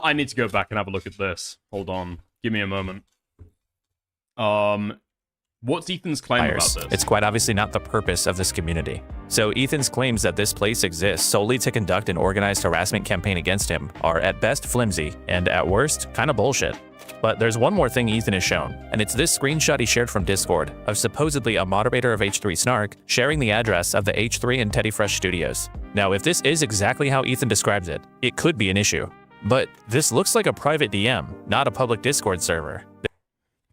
Speaker 1: I need to go back and have a look at this. Hold on. Give me a moment. What's Ethan's claim about this?
Speaker 14: It's quite obviously not the purpose of this community. So Ethan's claims that this place exists solely to conduct an organized harassment campaign against him are at best flimsy, and at worst, kinda bullshit. But there's one more thing Ethan has shown, and it's this screenshot he shared from Discord of supposedly a moderator of H3 Snark sharing the address of the H3 and Teddy Fresh studios. Now, if this is exactly how Ethan describes it, it could be an issue. But this looks like a private DM, not a public Discord server.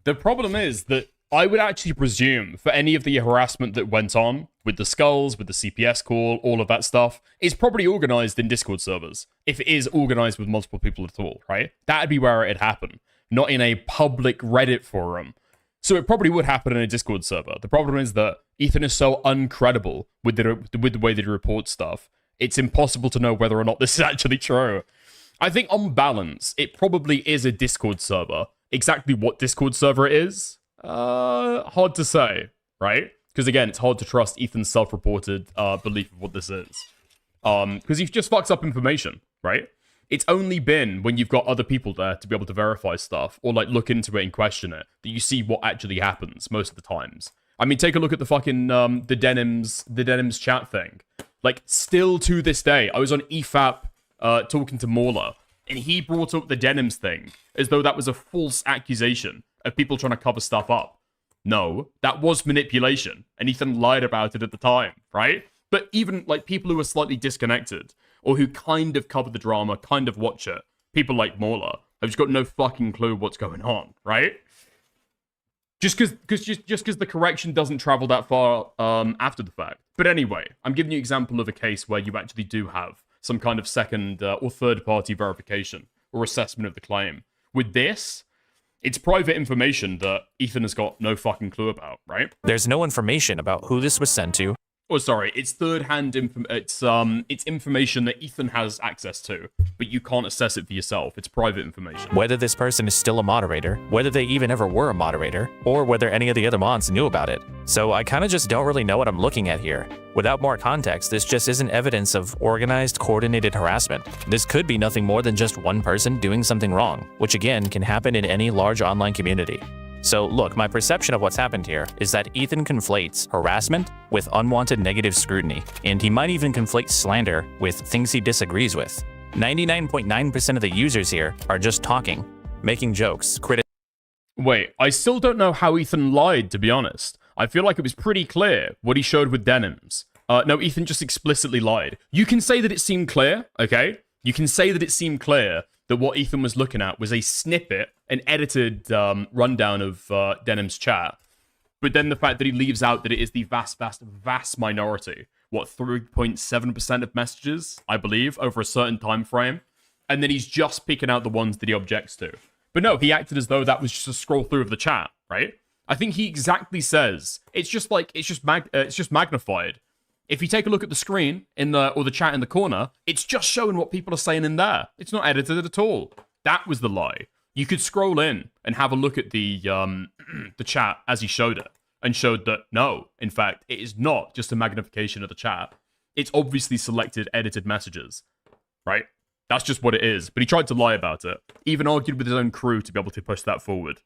Speaker 1: The problem is that I would actually presume for any of the harassment that went on with the skulls, with the CPS call, all of that stuff, is probably organized in Discord servers. If it is organized with multiple people at all, right? That'd be where it'd happen, not in a public Reddit forum. So it probably would happen in a Discord server. The problem is that Ethan is so uncredible with the way that he reports stuff. It's impossible to know whether or not this is actually true. I think on balance, it probably is a Discord server. Exactly what Discord server it is, hard to say, right? Because again, it's hard to trust Ethan's self-reported belief of what this is. Because he just fucks up information, right? It's only been when you've got other people there to be able to verify stuff or like look into it and question it that you see what actually happens most of the times. I mean, take a look at the fucking the denims chat thing. Like, still to this day, I was on EFAP talking to Mauler, and he brought up the denims thing as though that was a false accusation of people trying to cover stuff up. No, that was manipulation, and Ethan lied about it at the time, right? But even, like, people who are slightly disconnected, or who kind of cover the drama, kind of watch it, people like Mauler, have just got no fucking clue what's going on, right? Just because the correction doesn't travel that far after the fact. But anyway, I'm giving you an example of a case where you actually do have some kind of second or third-party verification or assessment of the claim. With this, it's private information that Ethan has got no fucking clue about, right?
Speaker 14: There's no information about who this was sent to.
Speaker 1: Oh, sorry, it's third-hand it's information that Ethan has access to, but you can't assess it for yourself. It's private information.
Speaker 14: Whether this person is still a moderator, whether they even ever were a moderator, or whether any of the other mods knew about it. So I kind of just don't really know what I'm looking at here. Without more context, this just isn't evidence of organized, coordinated harassment. This could be nothing more than just one person doing something wrong, which again can happen in any large online community. So look, my perception of what's happened here is that Ethan conflates harassment with unwanted negative scrutiny, and he might even conflate slander with things he disagrees with. 99.9% of the users here are just talking, making jokes,
Speaker 1: Wait, I still don't know how Ethan lied, to be honest. I feel like it was pretty clear what he showed with denims. No, Ethan just explicitly lied. You can say that it seemed clear, okay? You can say that it seemed clear that what Ethan was looking at was a snippet, an edited rundown of Denim's chat. But then the fact that he leaves out that it is the vast minority, what, 3.7% of messages, I believe, over a certain time frame. And then he's just picking out the ones that he objects to. But no, he acted as though that was just a scroll through of the chat, right? I think he exactly says it's just magnified. If you take a look at the screen or the chat in the corner, it's just showing what people are saying in there. It's not edited at all. That was the lie. You could scroll in and have a look at the the chat as he showed it, and showed that no, in fact, it is not just a magnification of the chat. It's obviously selected edited messages, right? That's just what it is. But he tried to lie about it. Even argued with his own crew to be able to push that forward.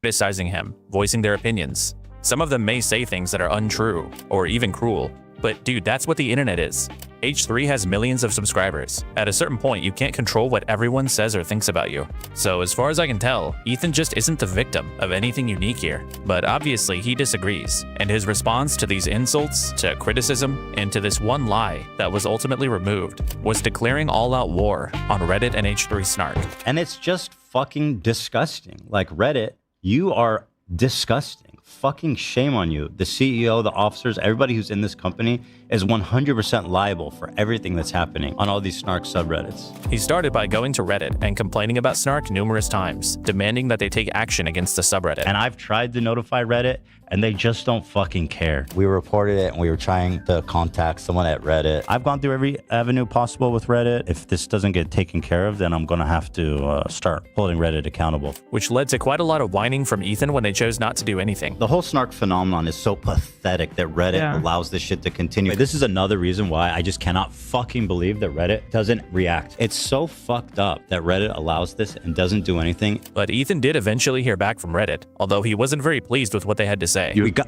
Speaker 14: criticizing him, voicing their opinions. Some of them may say things that are untrue, or even cruel. But dude, that's what the internet is. H3 has millions of subscribers. At a certain point, you can't control what everyone says or thinks about you. So as far as I can tell, Ethan just isn't the victim of anything unique here. But obviously he disagrees, and his response to these insults, to criticism, and to this one lie that was ultimately removed was declaring all-out war on Reddit and H3 Snark.
Speaker 21: And it's just fucking disgusting. Like, Reddit, you are disgusting. Fucking shame on you. The CEO, the officers, everybody who's in this company is 100% liable for everything that's happening on all these Snark subreddits.
Speaker 14: He started by going to Reddit and complaining about Snark numerous times, demanding that they take action against the subreddit.
Speaker 21: And I've tried to notify Reddit, and they just don't fucking care. We reported it, and we were trying to contact someone at Reddit. I've gone through every avenue possible with Reddit. If this doesn't get taken care of, then I'm gonna have to start holding Reddit accountable.
Speaker 14: Which led to quite a lot of whining from Ethan when they chose not to do anything.
Speaker 21: The whole Snark phenomenon is so pathetic that Reddit allows this shit to continue. This is another reason why I just cannot fucking believe that Reddit doesn't react. It's so fucked up that Reddit allows this and doesn't do anything.
Speaker 14: But Ethan did eventually hear back from Reddit, although he wasn't very pleased with what they had to say.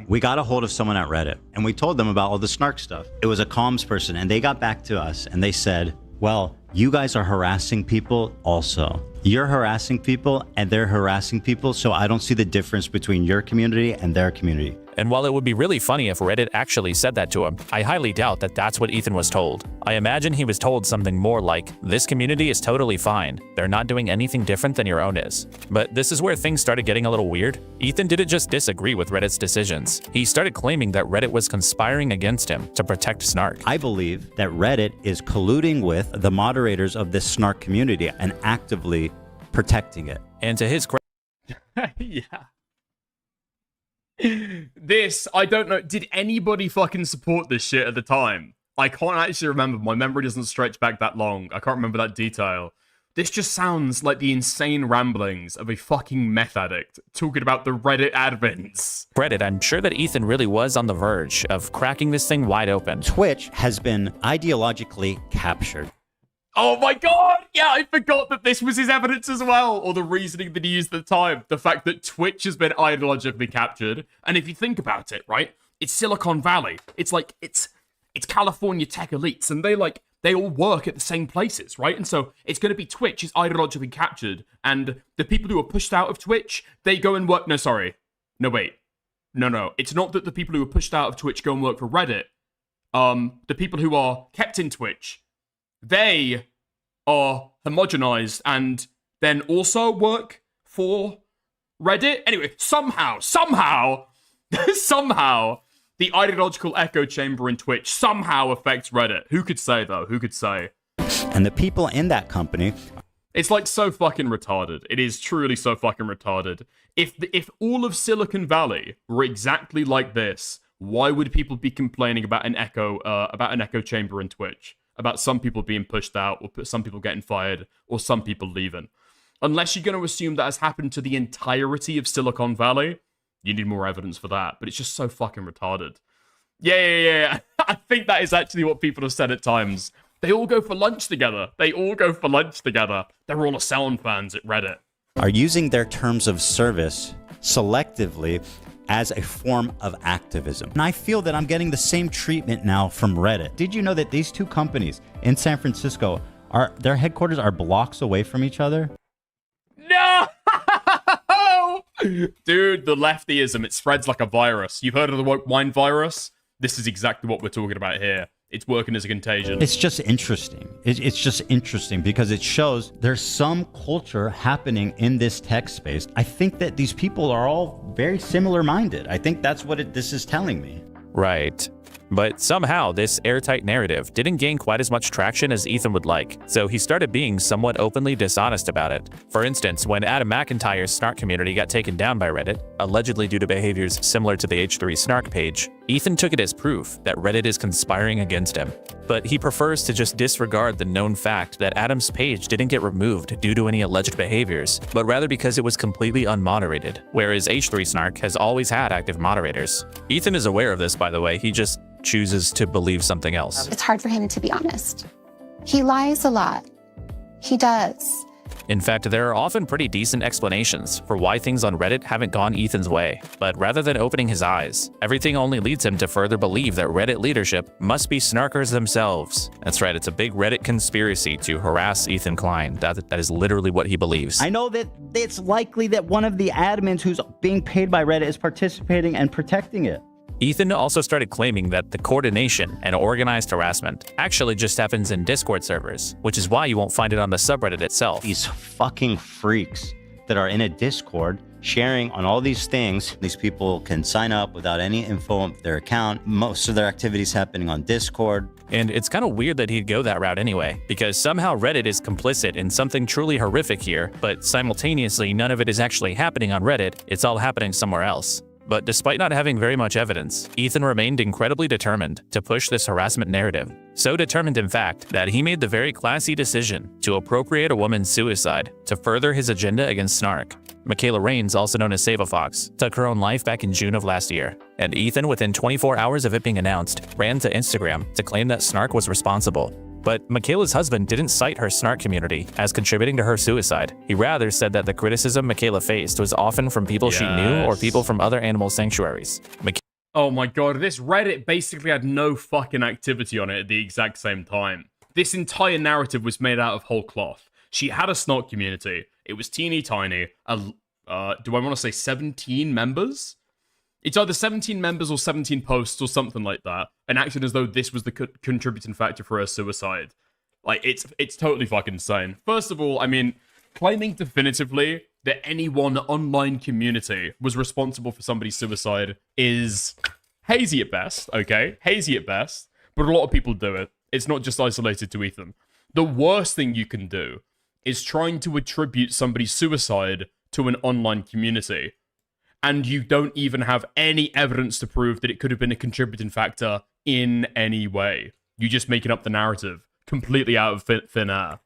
Speaker 21: We got a hold of someone at Reddit, and we told them about all the Snark stuff. It was a comms person, and they got back to us, and they said, well, you guys are harassing people also. You're harassing people, and they're harassing people, so I don't see the difference between your community and their community.
Speaker 14: And while it would be really funny if Reddit actually said that to him, I highly doubt that that's what Ethan was told. I imagine he was told something more like, this community is totally fine. They're not doing anything different than your own is. But this is where things started getting a little weird. Ethan didn't just disagree with Reddit's decisions. He started claiming that Reddit was conspiring against him to protect Snark.
Speaker 21: I believe that Reddit is colluding with the moderators of this Snark community and actively protecting it.
Speaker 14: And to his credit,
Speaker 1: yeah. This, I don't know, did anybody fucking support this shit at the time? I can't actually remember. My memory doesn't stretch back that long. I can't remember that detail. This just sounds like the insane ramblings of a fucking meth addict talking about the Reddit admins.
Speaker 14: Reddit, I'm sure that Ethan really was on the verge of cracking this thing wide open.
Speaker 21: Twitch has been ideologically captured.
Speaker 1: Oh my god! Yeah, I forgot that this was his evidence as well, or the reasoning that he used at the time. The fact that Twitch has been ideologically captured. And if you think about it, right? It's Silicon Valley. It's like, it's California tech elites, and they all work at the same places, right? And so it's going to be Twitch is ideologically captured, and the people who are pushed out of Twitch, they go and work... No, wait. No. It's not that the people who are pushed out of Twitch go and work for Reddit. The people who are kept in Twitch, they are homogenized and then also work for Reddit. Anyway, somehow, the ideological echo chamber in Twitch somehow affects Reddit. Who could say, though? Who could say?
Speaker 21: And the people in that company...
Speaker 1: It's like so fucking retarded. It is truly so fucking retarded. If all of Silicon Valley were exactly like this, why would people be complaining about an echo chamber in Twitch? About some people being pushed out, or some people getting fired, or some people leaving. Unless you're going to assume that has happened to the entirety of Silicon Valley, You need more evidence for that. But it's just so fucking retarded. Yeah. I think that is actually what people have said at times. They all go for lunch together. They're all sound fans at Reddit.
Speaker 21: Are using their terms of service selectively as a form of activism. And I feel that I'm getting the same treatment now from Reddit. Did you know that these two companies in San Francisco, their headquarters are blocks away from each other?
Speaker 1: No! Dude, the leftyism, it spreads like a virus. You've heard of the woke wine virus? This is exactly what we're talking about here. It's working as a contagion.
Speaker 21: It's just interesting. It's just interesting because it shows there's some culture happening in this tech space. I think that these people are all very similar minded. I think that's what this is telling me.
Speaker 14: Right. But somehow, this airtight narrative didn't gain quite as much traction as Ethan would like, so he started being somewhat openly dishonest about it. For instance, when Adam McIntyre's Snark community got taken down by Reddit, allegedly due to behaviors similar to the H3 Snark page, Ethan took it as proof that Reddit is conspiring against him. But he prefers to just disregard the known fact that Adam's page didn't get removed due to any alleged behaviors, but rather because it was completely unmoderated, whereas H3 Snark has always had active moderators. Ethan is aware of this, by the way, he just chooses to believe something else.
Speaker 2: It's hard for him to be honest. He lies a lot. He does.
Speaker 14: In fact, there are often pretty decent explanations for why things on Reddit haven't gone Ethan's way, but rather than opening his eyes, everything only leads him to further believe that Reddit leadership must be Snarkers themselves. That's right, it's a big Reddit conspiracy to harass Ethan Klein. That is literally what he believes.
Speaker 21: I know that it's likely that one of the admins who's being paid by Reddit is participating and protecting it.
Speaker 14: Ethan also started claiming that the coordination and organized harassment actually just happens in Discord servers, which is why you won't find it on the subreddit itself.
Speaker 21: These fucking freaks that are in a Discord sharing on all these things. These people can sign up without any info on their account. Most of their activities happening on Discord.
Speaker 14: And it's kind of weird that he'd go that route anyway, because somehow Reddit is complicit in something truly horrific here, but simultaneously none of it is actually happening on Reddit, it's all happening somewhere else. But despite not having very much evidence, Ethan remained incredibly determined to push this harassment narrative. So determined, in fact, that he made the very classy decision to appropriate a woman's suicide to further his agenda against Snark. Michaela Raines, also known as Save-A-Fox, took her own life back in June of last year, and Ethan, within 24 hours of it being announced, ran to Instagram to claim that Snark was responsible. But Michaela's husband didn't cite her Snark community as contributing to her suicide. He rather said that the criticism Michaela faced was often from people she knew or people from other animal sanctuaries.
Speaker 1: Oh my god, this Reddit basically had no fucking activity on it at the exact same time. This entire narrative was made out of whole cloth. She had a Snark community. It was teeny tiny. Do I want to say 17 members? It's either 17 members or 17 posts or something like that, and acting as though this was the contributing factor for her suicide. Like, it's totally fucking insane. First of all, I mean, claiming definitively that any one online community was responsible for somebody's suicide is hazy at best, okay? Hazy at best, but a lot of people do it. It's not just isolated to Ethan. The worst thing you can do is trying to attribute somebody's suicide to an online community, and you don't even have any evidence to prove that it could have been a contributing factor in any way. You're just making up the narrative, completely out of thin air.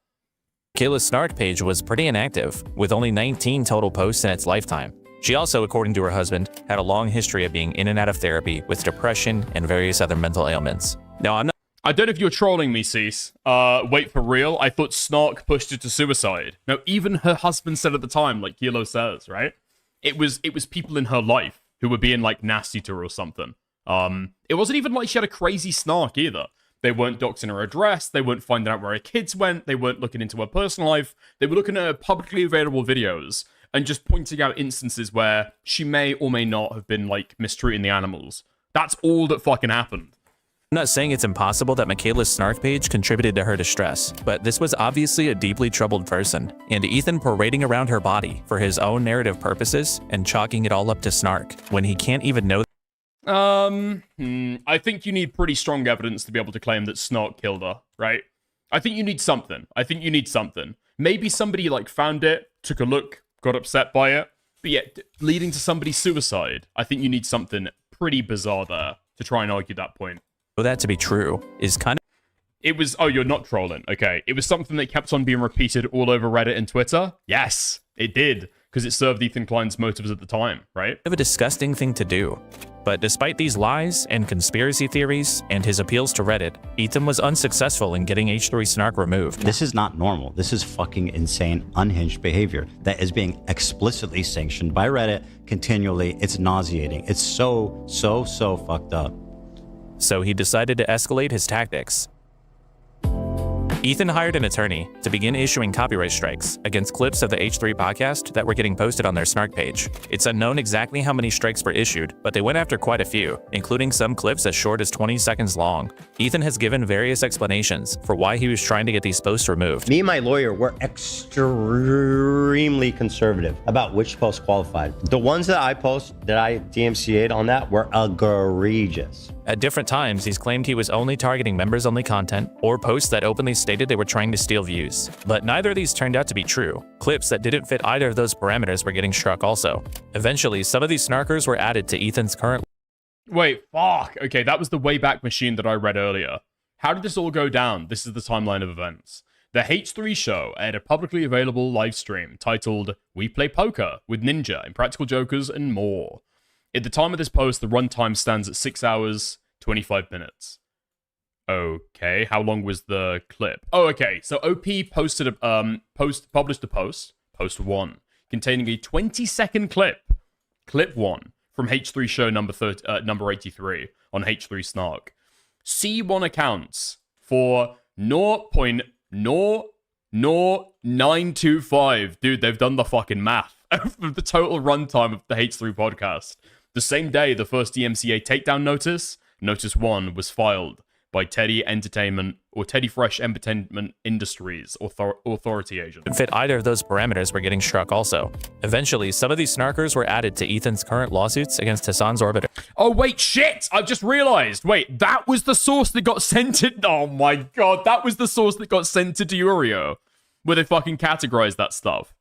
Speaker 14: Michaela's Snark page was pretty inactive, with only 19 total posts in its lifetime. She also, according to her husband, had a long history of being in and out of therapy with depression and various other mental ailments. Now,
Speaker 1: I don't know if you're trolling me, Cease. Wait, for real? I thought Snark pushed her to suicide. No, even her husband said at the time, like Kilo says, right? It was people in her life who were being, like, nasty to her or something. It wasn't even like she had a crazy Snark either. They weren't doxing her address, they weren't finding out where her kids went, they weren't looking into her personal life, they were looking at her publicly available videos and just pointing out instances where she may or may not have been, like, mistreating the animals. That's all that fucking happened.
Speaker 14: I'm not saying it's impossible that Michaela's Snark page contributed to her distress, but this was obviously a deeply troubled person, and Ethan parading around her body for his own narrative purposes and chalking it all up to Snark when he can't even know.
Speaker 1: I think you need pretty strong evidence to be able to claim that Snark killed her, right? I think you need something. Maybe somebody, like, found it, took a look, got upset by it, but yeah, leading to somebody's suicide, I think you need something pretty bizarre there to try and argue that point.
Speaker 14: That to be true is kind of...
Speaker 1: It was... Oh, you're not trolling. Okay. It was something that kept on being repeated all over Reddit and Twitter? Yes, it did. because it served Ethan Klein's motives at the time, right?
Speaker 14: Of a disgusting thing to do. But despite these lies and conspiracy theories and his appeals to Reddit, Ethan was unsuccessful in getting H3 Snark removed.
Speaker 21: This is not normal. This is fucking insane, unhinged behavior that is being explicitly sanctioned by Reddit continually. It's nauseating. It's so fucked up.
Speaker 14: So he decided to escalate his tactics. Ethan hired an attorney to begin issuing copyright strikes against clips of the H3 podcast that were getting posted on their Snark page. It's unknown exactly how many strikes were issued, but they went after quite a few, including some clips as short as 20 seconds long. Ethan has given various explanations for why he was trying to get these posts removed.
Speaker 15: Me and my lawyer were extremely conservative about which posts qualified. The ones that I post, that I DMCA'd on that, were egregious.
Speaker 14: At different times, he's claimed he was only targeting members-only content or posts that openly stated they were trying to steal views. But neither of these turned out to be true. Clips that didn't fit either of those parameters were getting struck also. Eventually, some of these snarkers were added to Ethan's current...
Speaker 1: Wait, fuck. Okay, that was the Wayback Machine that I read earlier. How did this all go down? This is the timeline of events. The H3 show aired a publicly available live stream titled We Play Poker with Ninja, Impractical Jokers, and more. At the time of this post, the runtime stands at 6 hours, 25 minutes. Okay, how long was the clip? Oh, okay, so OP posted published a post 1, containing a 20-second clip, clip 1, from H3 show number 83 on H3 Snark. C1 accounts for 0.00925. Dude, they've done the fucking math of the total runtime of the H3 podcast. The same day, the first DMCA takedown notice, Notice 1, was filed by Teddy Entertainment or Teddy Fresh Entertainment Industries authority agent.
Speaker 14: Fit either of those parameters were getting struck also. Eventually, some of these snarkers were added to Ethan's current lawsuits against Hasan's Orbiter.
Speaker 1: Oh, wait, shit! I've just realized. Wait, that was the source that got sent to... Oh my god, that was the source that got sent to Deorio, where they fucking categorized that stuff.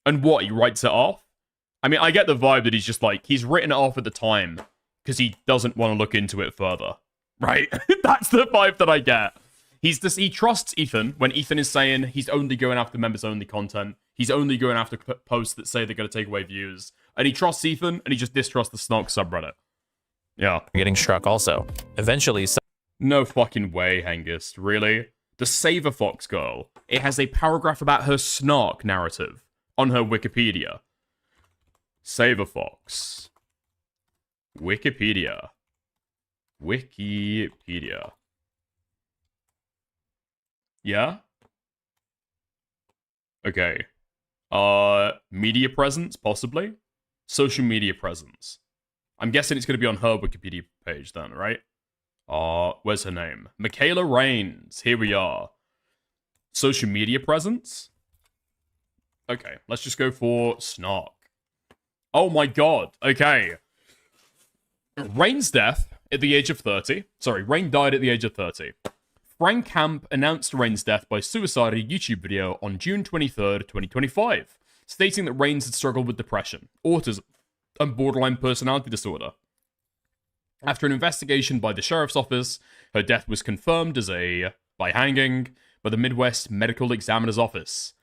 Speaker 1: And what, he writes it off? I mean, I get the vibe that he's just like, he's written it off at the time because he doesn't want to look into it further. Right? That's the vibe that I get. He trusts Ethan when Ethan is saying he's only going after members-only content. He's only going after posts that say they're going to take away views. And he trusts Ethan, and he just distrusts the Snark subreddit. Yeah.
Speaker 14: Getting struck also. Eventually...
Speaker 1: No fucking way, Hengist. Really? The Saver Fox girl. It has a paragraph about her Snark narrative on her Wikipedia. Saver Fox. Wikipedia. Yeah? Okay. Media presence, possibly? Social media presence. I'm guessing it's going to be on her Wikipedia page then, right? Where's her name? Michaela Rains. Here we are. Social media presence? Okay, let's just go for Snark. Oh my god. Okay. Rain's death at the age of 30. Sorry, Rain died at the age of 30. Frank Camp announced Rain's death by suicide in a YouTube video on June 23rd, 2025, stating that Rains had struggled with depression, autism, and borderline personality disorder. After an investigation by the sheriff's office, her death was confirmed by hanging by the Midwest Medical Examiner's Office.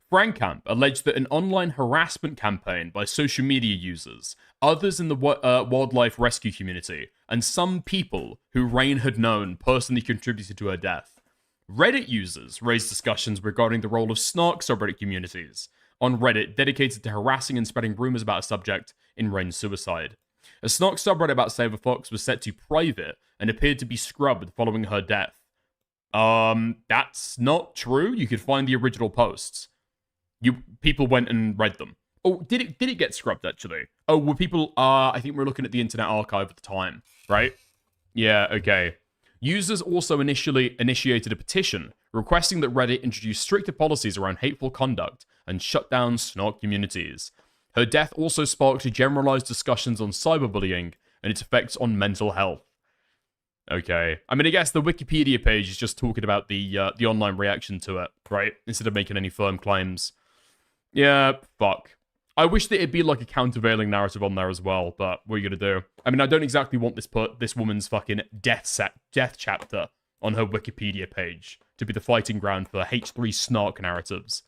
Speaker 1: Frank Camp alleged that an online harassment campaign by social media users, others in the wildlife rescue community, and some people who Rain had known personally contributed to her death. Reddit users raised discussions regarding the role of Snark subreddit communities on Reddit dedicated to harassing and spreading rumors about a subject in Rain's suicide. A Snark subreddit about Saber Fox was set to private and appeared to be scrubbed following her death. That's not true. You could find the original posts. People went and read them. Oh, did it get scrubbed, actually? Oh, were people... I think we're looking at the Internet Archive at the time, right? Yeah, okay. Users also initially initiated a petition requesting that Reddit introduce stricter policies around hateful conduct and shut down Snark communities. Her death also sparked generalized discussions on cyberbullying and its effects on mental health. Okay. I mean, I guess the Wikipedia page is just talking about the online reaction to it, right? Instead of making any firm claims. Yeah, fuck. I wish that it'd be like a countervailing narrative on there as well, but what are you gonna do? I mean, I don't exactly want this woman's fucking death chapter on her Wikipedia page to be the fighting ground for H3 Snark narratives.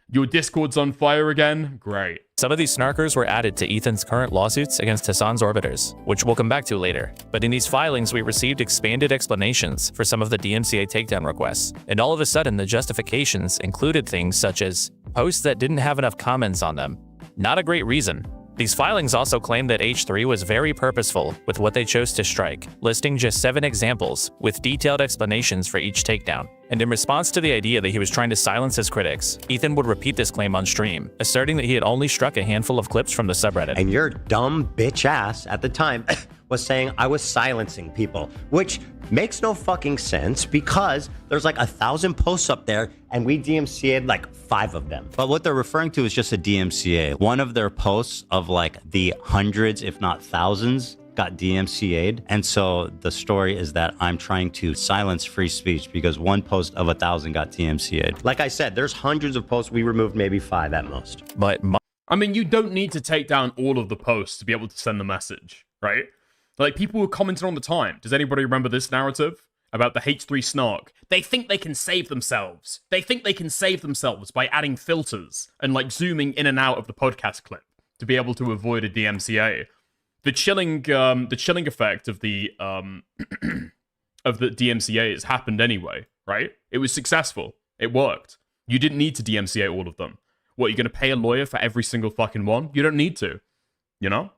Speaker 1: Your Discord's on fire again? Great.
Speaker 14: Some of these snarkers were added to Ethan's current lawsuits against Hasan's orbiters, which we'll come back to later. But in these filings, we received expanded explanations for some of the DMCA takedown requests, and all of a sudden the justifications included things such as posts that didn't have enough comments on them. Not a great reason. These filings also claim that H3 was very purposeful with what they chose to strike, listing just 7 examples with detailed explanations for each takedown. And in response to the idea that he was trying to silence his critics, Ethan would repeat this claim on stream, asserting that he had only struck a handful of clips from the subreddit.
Speaker 15: And your dumb bitch ass at the time was saying I was silencing people, which makes no fucking sense because there's like 1,000 posts up there and we DMCA'd like 5 of them.
Speaker 21: But what they're referring to is just a DMCA. One of their posts of like the hundreds, if not thousands, got DMCA'd. And so the story is that I'm trying to silence free speech because one post of 1,000 got DMCA'd.
Speaker 15: Like I said, there's hundreds of posts. We removed maybe 5 at most.
Speaker 14: But
Speaker 1: I mean, you don't need to take down all of the posts to be able to send the message, right? Like, people were commenting on the time. Does anybody remember this narrative about the H3 Snark? They think they can save themselves. They think they can save themselves by adding filters and, like, zooming in and out of the podcast clip to be able to avoid a DMCA. The chilling effect of the of the DMCAs happened anyway, right? It was successful. It worked. You didn't need to DMCA all of them. What, you're going to pay a lawyer for every single fucking one? You don't need to, you know?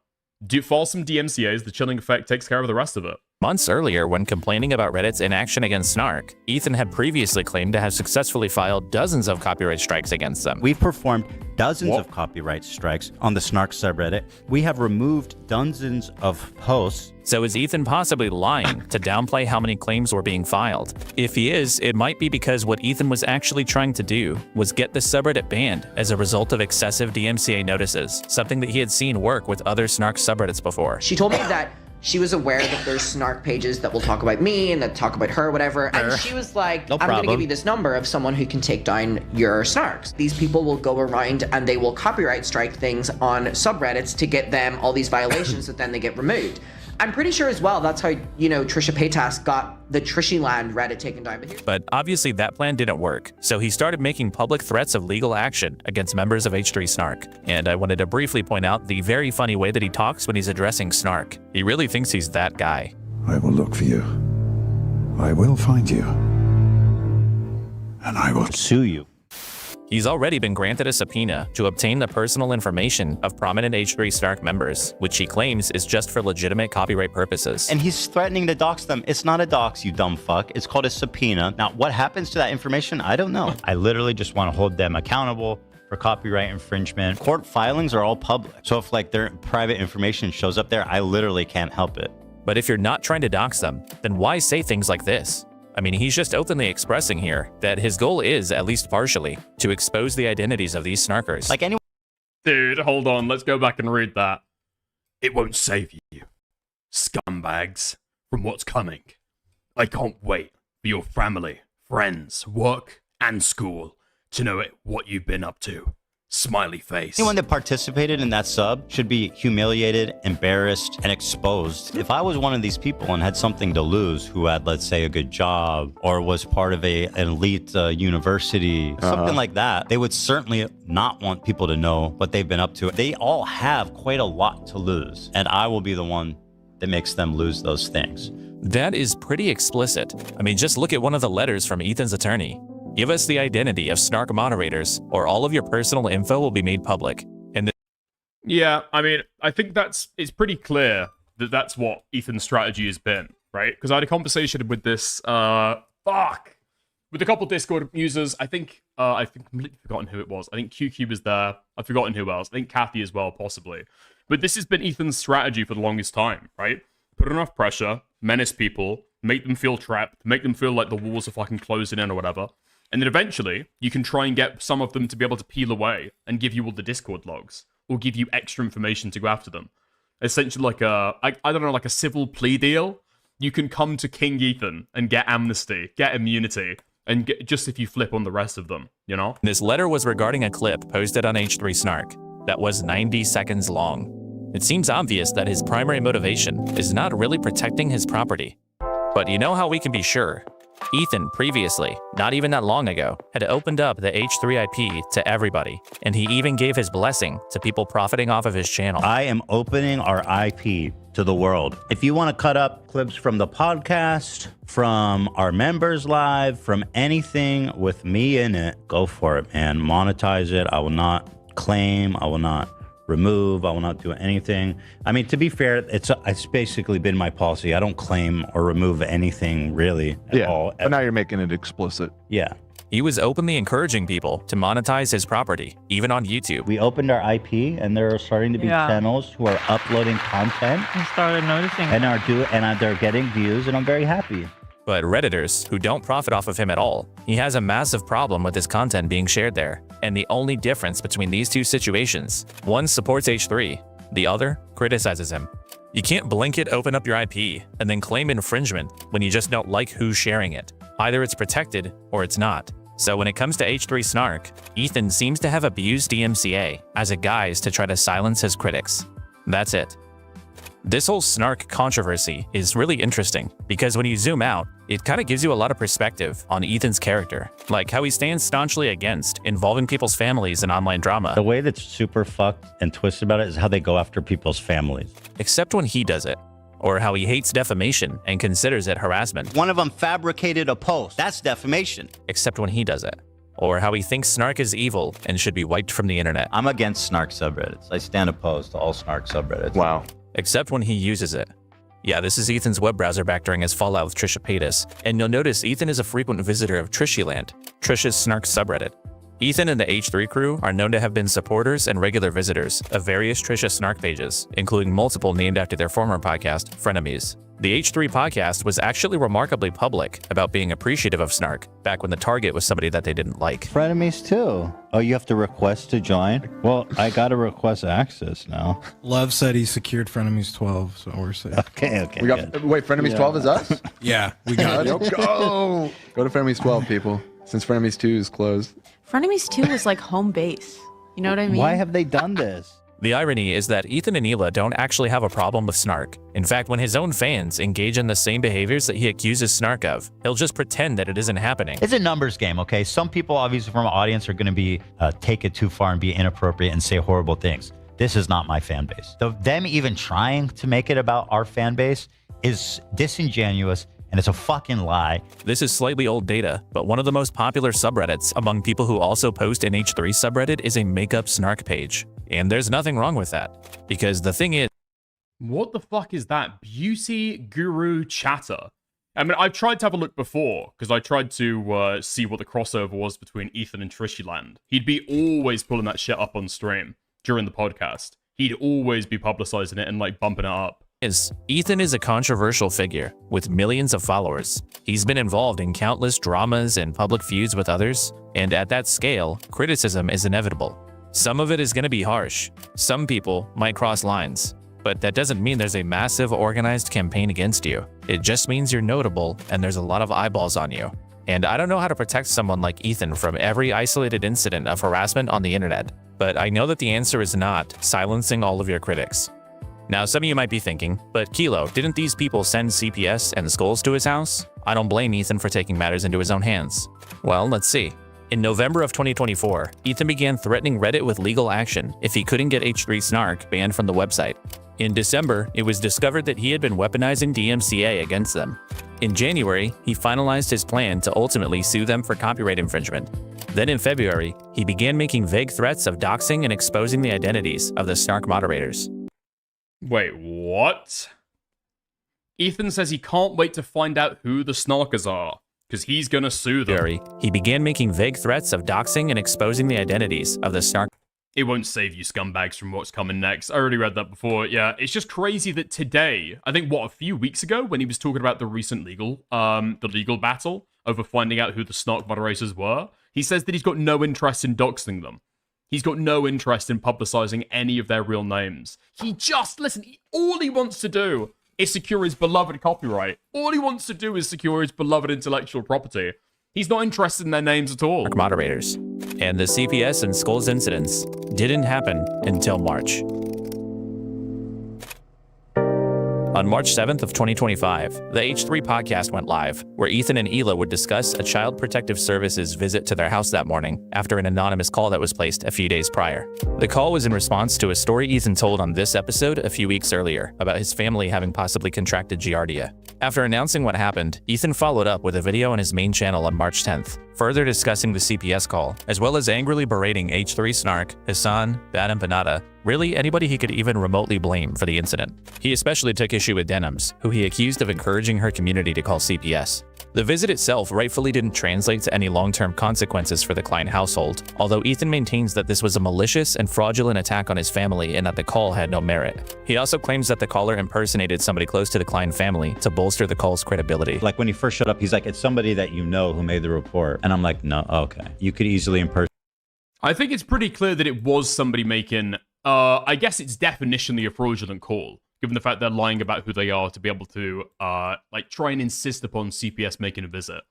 Speaker 1: File some DMCAs, the chilling effect takes care of the rest of it.
Speaker 14: Months earlier, when complaining about Reddit's inaction against Snark, Ethan had previously claimed to have successfully filed dozens of copyright strikes against them.
Speaker 21: We've performed dozens of copyright strikes on the Snark subreddit. We have removed dozens of posts.
Speaker 14: So is Ethan possibly lying to downplay how many claims were being filed? If he is, it might be because what Ethan was actually trying to do was get the subreddit banned as a result of excessive DMCA notices, something that he had seen work with other Snark subreddits before.
Speaker 5: She told me that she was aware that there's Snark pages that will talk about me and that talk about her, whatever. And she was like, I'm going to give you this number of someone who can take down your Snarks. These people will go around and they will copyright strike things on subreddits to get them all these violations that then they get removed. I'm pretty sure as well that's how, you know, Trisha Paytas got the Trishyland Reddit taken down.
Speaker 14: But obviously that plan didn't work, so he started making public threats of legal action against members of H3 Snark. And I wanted to briefly point out the very funny way that he talks when he's addressing Snark. He really thinks he's that guy.
Speaker 19: I will look for you. I will find you. And I will
Speaker 21: sue you.
Speaker 14: He's already been granted a subpoena to obtain the personal information of prominent H3 Snark members, which he claims is just for legitimate copyright purposes.
Speaker 21: And he's threatening to dox them. It's not a dox, you dumb fuck. It's called a subpoena. Now, what happens to that information? I don't know. I literally just want to hold them accountable for copyright infringement. Court filings are all public. So if like their private information shows up there, I literally can't help it.
Speaker 14: But if you're not trying to dox them, then why say things like this? I mean, he's just openly expressing here that his goal is, at least partially, to expose the identities of these snarkers.
Speaker 21: Like anyone.
Speaker 1: Dude, hold on. Let's go back and read that. It won't save you, scumbags, from what's coming. I can't wait for your family, friends, work, and school to know what you've been up to. Smiley face.
Speaker 21: Anyone that participated in that sub should be humiliated, embarrassed, and exposed. If I was one of these people and had something to lose, who had, let's say, a good job or was part of an elite university, something like that, they would certainly not want people to know what they've been up to. They all have quite a lot to lose, and I will be the one that makes them lose those things.
Speaker 14: That is pretty explicit. I mean, just look at one of the letters from Ethan's attorney. Give us the identity of Snark moderators, or all of your personal info will be made public. And
Speaker 1: yeah, I mean, I think it's pretty clear that that's what Ethan's strategy has been, right? Because I had a conversation with this, with a couple Discord users. I think I've completely forgotten who it was. I think QQ was there. I've forgotten who else. I think Kathy as well, possibly. But this has been Ethan's strategy for the longest time, right? Put enough pressure, menace people, make them feel trapped, make them feel like the walls are fucking closing in or whatever. And then eventually, you can try and get some of them to be able to peel away and give you all the Discord logs, or give you extra information to go after them. Essentially like I don't know, like a civil plea deal. You can come to King Ethan and get amnesty, get immunity, and just if you flip on the rest of them, you know?
Speaker 14: This letter was regarding a clip posted on H3 Snark that was 90 seconds long. It seems obvious that his primary motivation is not really protecting his property. But you know how we can be sure? Ethan previously, not even that long ago, had opened up the H3 IP to everybody, and he even gave his blessing to people profiting off of his channel.
Speaker 21: I am opening our IP to the world. If you want to cut up clips from the podcast, from our members live, from anything with me in it, go for it, man. Monetize it. I will not claim. I will not remove. I will not do anything. I mean, to be fair, it's basically been my policy. I don't claim or remove anything really at all.
Speaker 11: But now you're making it explicit.
Speaker 21: Yeah.
Speaker 14: He was openly encouraging people to monetize his property, even on YouTube.
Speaker 21: We opened our IP, and there are starting to be channels who are uploading content.
Speaker 23: I started noticing.
Speaker 21: And they're getting views, and I'm very happy.
Speaker 14: But Redditors, who don't profit off of him at all, he has a massive problem with his content being shared there. And the only difference between these two situations, one supports H3, the other criticizes him. You can't blanket open up your IP and then claim infringement when you just don't like who's sharing it. Either it's protected or it's not. So when it comes to H3 Snark, Ethan seems to have abused DMCA as a guise to try to silence his critics. That's it. This whole Snark controversy is really interesting because when you zoom out, it kind of gives you a lot of perspective on Ethan's character, like how he stands staunchly against involving people's families in online drama.
Speaker 21: The way that's super fucked and twisted about it is how they go after people's families.
Speaker 14: Except when he does it, or how he hates defamation and considers it harassment.
Speaker 21: One of them fabricated a post. That's defamation.
Speaker 14: Except when he does it. Or how he thinks Snark is evil and should be wiped from the internet.
Speaker 21: I'm against Snark subreddits. I stand opposed to all Snark subreddits.
Speaker 11: Wow.
Speaker 14: Except when he uses it. Yeah, this is Ethan's web browser back during his fallout with Trisha Paytas, and you'll notice Ethan is a frequent visitor of Trishyland, Trisha's Snark subreddit. Ethan and the H3 crew are known to have been supporters and regular visitors of various Trisha Snark pages, including multiple named after their former podcast, Frenemies. The H3 podcast was actually remarkably public about being appreciative of Snark, back when the target was somebody that they didn't like.
Speaker 21: Frenemies too. Oh, you have to request to join? Well, I gotta request access now.
Speaker 20: Love said he secured Frenemies 12, so we're safe.
Speaker 21: Okay.
Speaker 11: We got, wait, Frenemies 12 is us?
Speaker 20: Yeah, we got it.
Speaker 11: Go to Frenemies 12, people, since Frenemies 2 is closed.
Speaker 22: Frenemies 2 was like home base. You know what I mean?
Speaker 21: Why have they done this?
Speaker 14: The irony is that Ethan and Hila don't actually have a problem with Snark. In fact, when his own fans engage in the same behaviors that he accuses Snark of, he'll just pretend that it isn't happening.
Speaker 21: It's a numbers game, okay? Some people, obviously, from an audience are going to be take it too far and be inappropriate and say horrible things. This is not my fan base. Them even trying to make it about our fan base is disingenuous, and it's a fucking lie.
Speaker 14: This is slightly old data, but one of the most popular subreddits among people who also post an H3 subreddit is a makeup Snark page. And there's nothing wrong with that, because the thing is...
Speaker 1: What the fuck is that? Beauty Guru Chatter. I mean, I've tried to have a look before, because I tried to see what the crossover was between Ethan and Trishyland. He'd be always pulling that shit up on stream during the podcast. He'd always be publicizing it and, like, bumping it up.
Speaker 14: Ethan is a controversial figure with millions of followers. He's been involved in countless dramas and public feuds with others, and at that scale, criticism is inevitable. Some of it is going to be harsh. Some people might cross lines, but that doesn't mean there's a massive organized campaign against you. It just means you're notable and there's a lot of eyeballs on you. And I don't know how to protect someone like Ethan from every isolated incident of harassment on the internet, but I know that the answer is not silencing all of your critics. Now, some of you might be thinking, but Kilo, didn't these people send CPS and skulls to his house? I don't blame Ethan for taking matters into his own hands. Well, let's see. In November of 2024, Ethan began threatening Reddit with legal action if he couldn't get H3 Snark banned from the website. In December, it was discovered that he had been weaponizing DMCA against them. In January, he finalized his plan to ultimately sue them for copyright infringement. Then in February, he began making vague threats of doxing and exposing the identities of the Snark moderators.
Speaker 1: Wait, what? Ethan says he can't wait to find out who the Snarkers are, because he's gonna sue them.
Speaker 14: He began making vague threats of doxing and exposing the identities of the Snark.
Speaker 1: It won't save you scumbags from what's coming next. I already read that before. Yeah, it's just crazy that today, I think, a few weeks ago, when he was talking about the recent legal battle over finding out who the Snark moderators were, he says that he's got no interest in doxing them. He's got no interest in publicizing any of their real names. All he wants to do is secure his beloved copyright. All he wants to do is secure his beloved intellectual property. He's not interested in their names at all.
Speaker 14: Moderators. And the CPS and Skulls incidents didn't happen until March. On March 7th of 2025, the H3 podcast went live, where Ethan and Hila would discuss a Child Protective Services visit to their house that morning after an anonymous call that was placed a few days prior. The call was in response to a story Ethan told on this episode a few weeks earlier about his family having possibly contracted Giardia. After announcing what happened, Ethan followed up with a video on his main channel on March 10th, further discussing the CPS call, as well as angrily berating H3 Snark, Hasan, Bat and Panada, really anybody he could even remotely blame for the incident. He especially took issue with Denims, who he accused of encouraging her community to call CPS. The visit itself rightfully didn't translate to any long-term consequences for the Klein household, although Ethan maintains that this was a malicious and fraudulent attack on his family and that the call had no merit. He also claims that the caller impersonated somebody close to the Klein family to bolster the call's credibility.
Speaker 21: Like when he first showed up, he's like, it's somebody that you know who made the report. And I'm like, no, okay. You could easily impersonate.
Speaker 1: I think it's pretty clear that it was somebody making, I guess it's definitionally a fraudulent call, given the fact they're lying about who they are to be able to, like, try and insist upon CPS making a visit.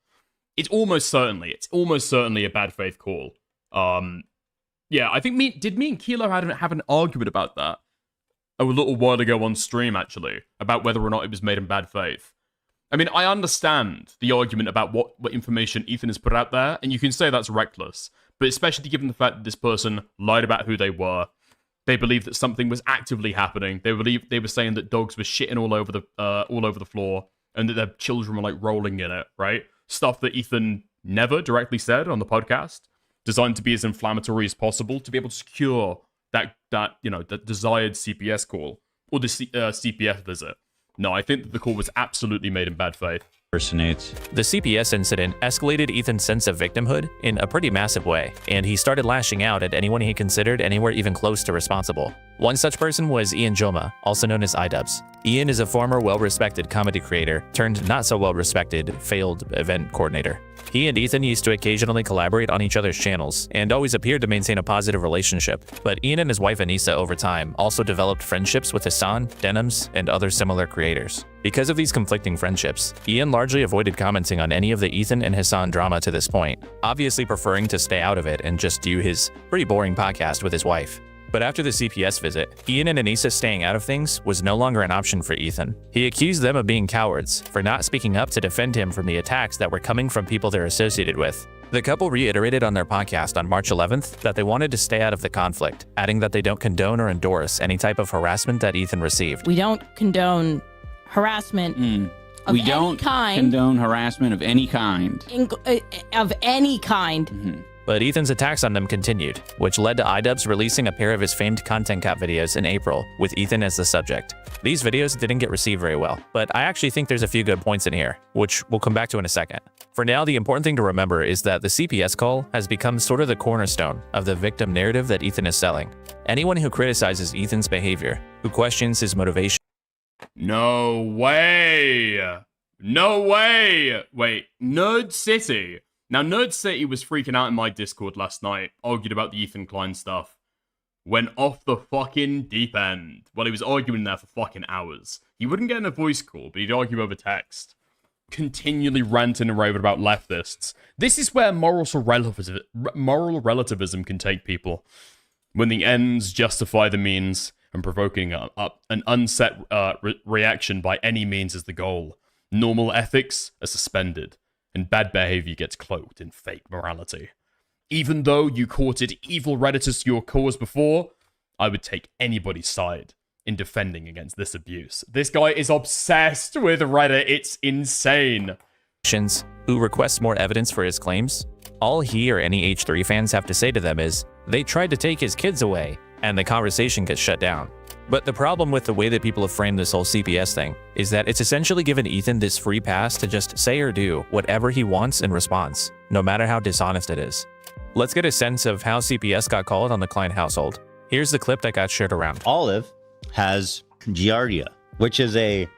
Speaker 1: It's almost certainly a bad faith call. Yeah, I think did me and Kilo have an argument about that a little while ago on stream, actually, about whether or not it was made in bad faith. I mean, I understand the argument about what information Ethan has put out there, and you can say that's reckless, but especially given the fact that this person lied about who they were. They believed that something was actively happening. They were saying that dogs were shitting all over the floor, and that their children were like rolling in it, right? Stuff that Ethan never directly said on the podcast, designed to be as inflammatory as possible to be able to secure that desired CPS call or the CPS visit. No, I think that the call was absolutely made in bad faith.
Speaker 14: The CPS incident escalated Ethan's sense of victimhood in a pretty massive way, and he started lashing out at anyone he considered anywhere even close to responsible. One such person was Ian Joma, also known as iDubbbz. Ian is a former well-respected comedy creator turned not-so-well-respected failed event coordinator. He and Ethan used to occasionally collaborate on each other's channels and always appeared to maintain a positive relationship, but Ian and his wife Anissa over time also developed friendships with Hasan, Denims, and other similar creators. Because of these conflicting friendships, Ian largely avoided commenting on any of the Ethan and Hasan drama to this point, obviously preferring to stay out of it and just do his pretty boring podcast with his wife. But after the CPS visit, Ian and Anissa staying out of things was no longer an option for Ethan. He accused them of being cowards for not speaking up to defend him from the attacks that were coming from people they're associated with. The couple reiterated on their podcast on March 11th that they wanted to stay out of the conflict, adding that they don't condone or endorse any type of harassment that Ethan received.
Speaker 6: We don't condone harassment of any kind.
Speaker 10: Condone harassment of any kind.
Speaker 6: Of any kind.
Speaker 14: But Ethan's attacks on them continued, which led to iDubbbz releasing a pair of his famed content cap videos in April, with Ethan as the subject. These videos didn't get received very well, but I actually think there's a few good points in here, which we'll come back to in a second. For now, the important thing to remember is that the CPS call has become sort of the cornerstone of the victim narrative that Ethan is selling. Anyone who criticizes Ethan's behavior, who questions his motivation.
Speaker 1: No way! No way! Wait, Nerd City. Now, Nerd City was freaking out in my Discord last night, argued about the Ethan Klein stuff. Went off the fucking deep end. Well, he was arguing there for fucking hours. He wouldn't get in a voice call, but he'd argue over text. Continually ranting and raving about leftists. This is where moral relativism can take people. When the ends justify the means, and provoking an unset reaction by any means is the goal. Normal ethics are suspended, and bad behavior gets cloaked in fake morality. Even though you courted evil Redditors to your cause before, I would take anybody's side in defending against this abuse. This guy is obsessed with Reddit. It's insane.
Speaker 14: Who requests more evidence for his claims? All he or any H3 fans have to say to them is, they tried to take his kids away, and the conversation gets shut down. But the problem with the way that people have framed this whole CPS thing is that it's essentially given Ethan this free pass to just say or do whatever he wants in response, no matter how dishonest it is. Let's get a sense of how CPS got called on the Klein household. Here's the clip that got shared around.
Speaker 21: Olive has Giardia, which is a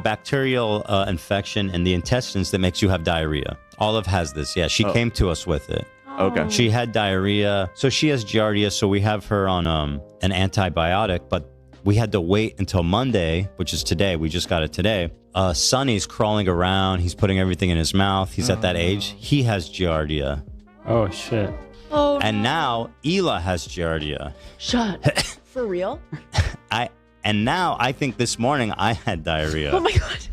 Speaker 21: bacterial infection in the intestines that makes you have diarrhea. Olive has this. Yeah, she came to us with it.
Speaker 10: Okay.
Speaker 21: She had diarrhea, so she has Giardia, so we have her on an antibiotic, but we had to wait until Monday, which is today. We just got it today. Sonny's crawling around. He's putting everything in his mouth. He's at that age. He has Giardia.
Speaker 10: Oh, shit.
Speaker 21: Oh. And now Hila has Giardia.
Speaker 22: Shut. For real?
Speaker 21: And now I think this morning I had diarrhea.
Speaker 22: Oh my god.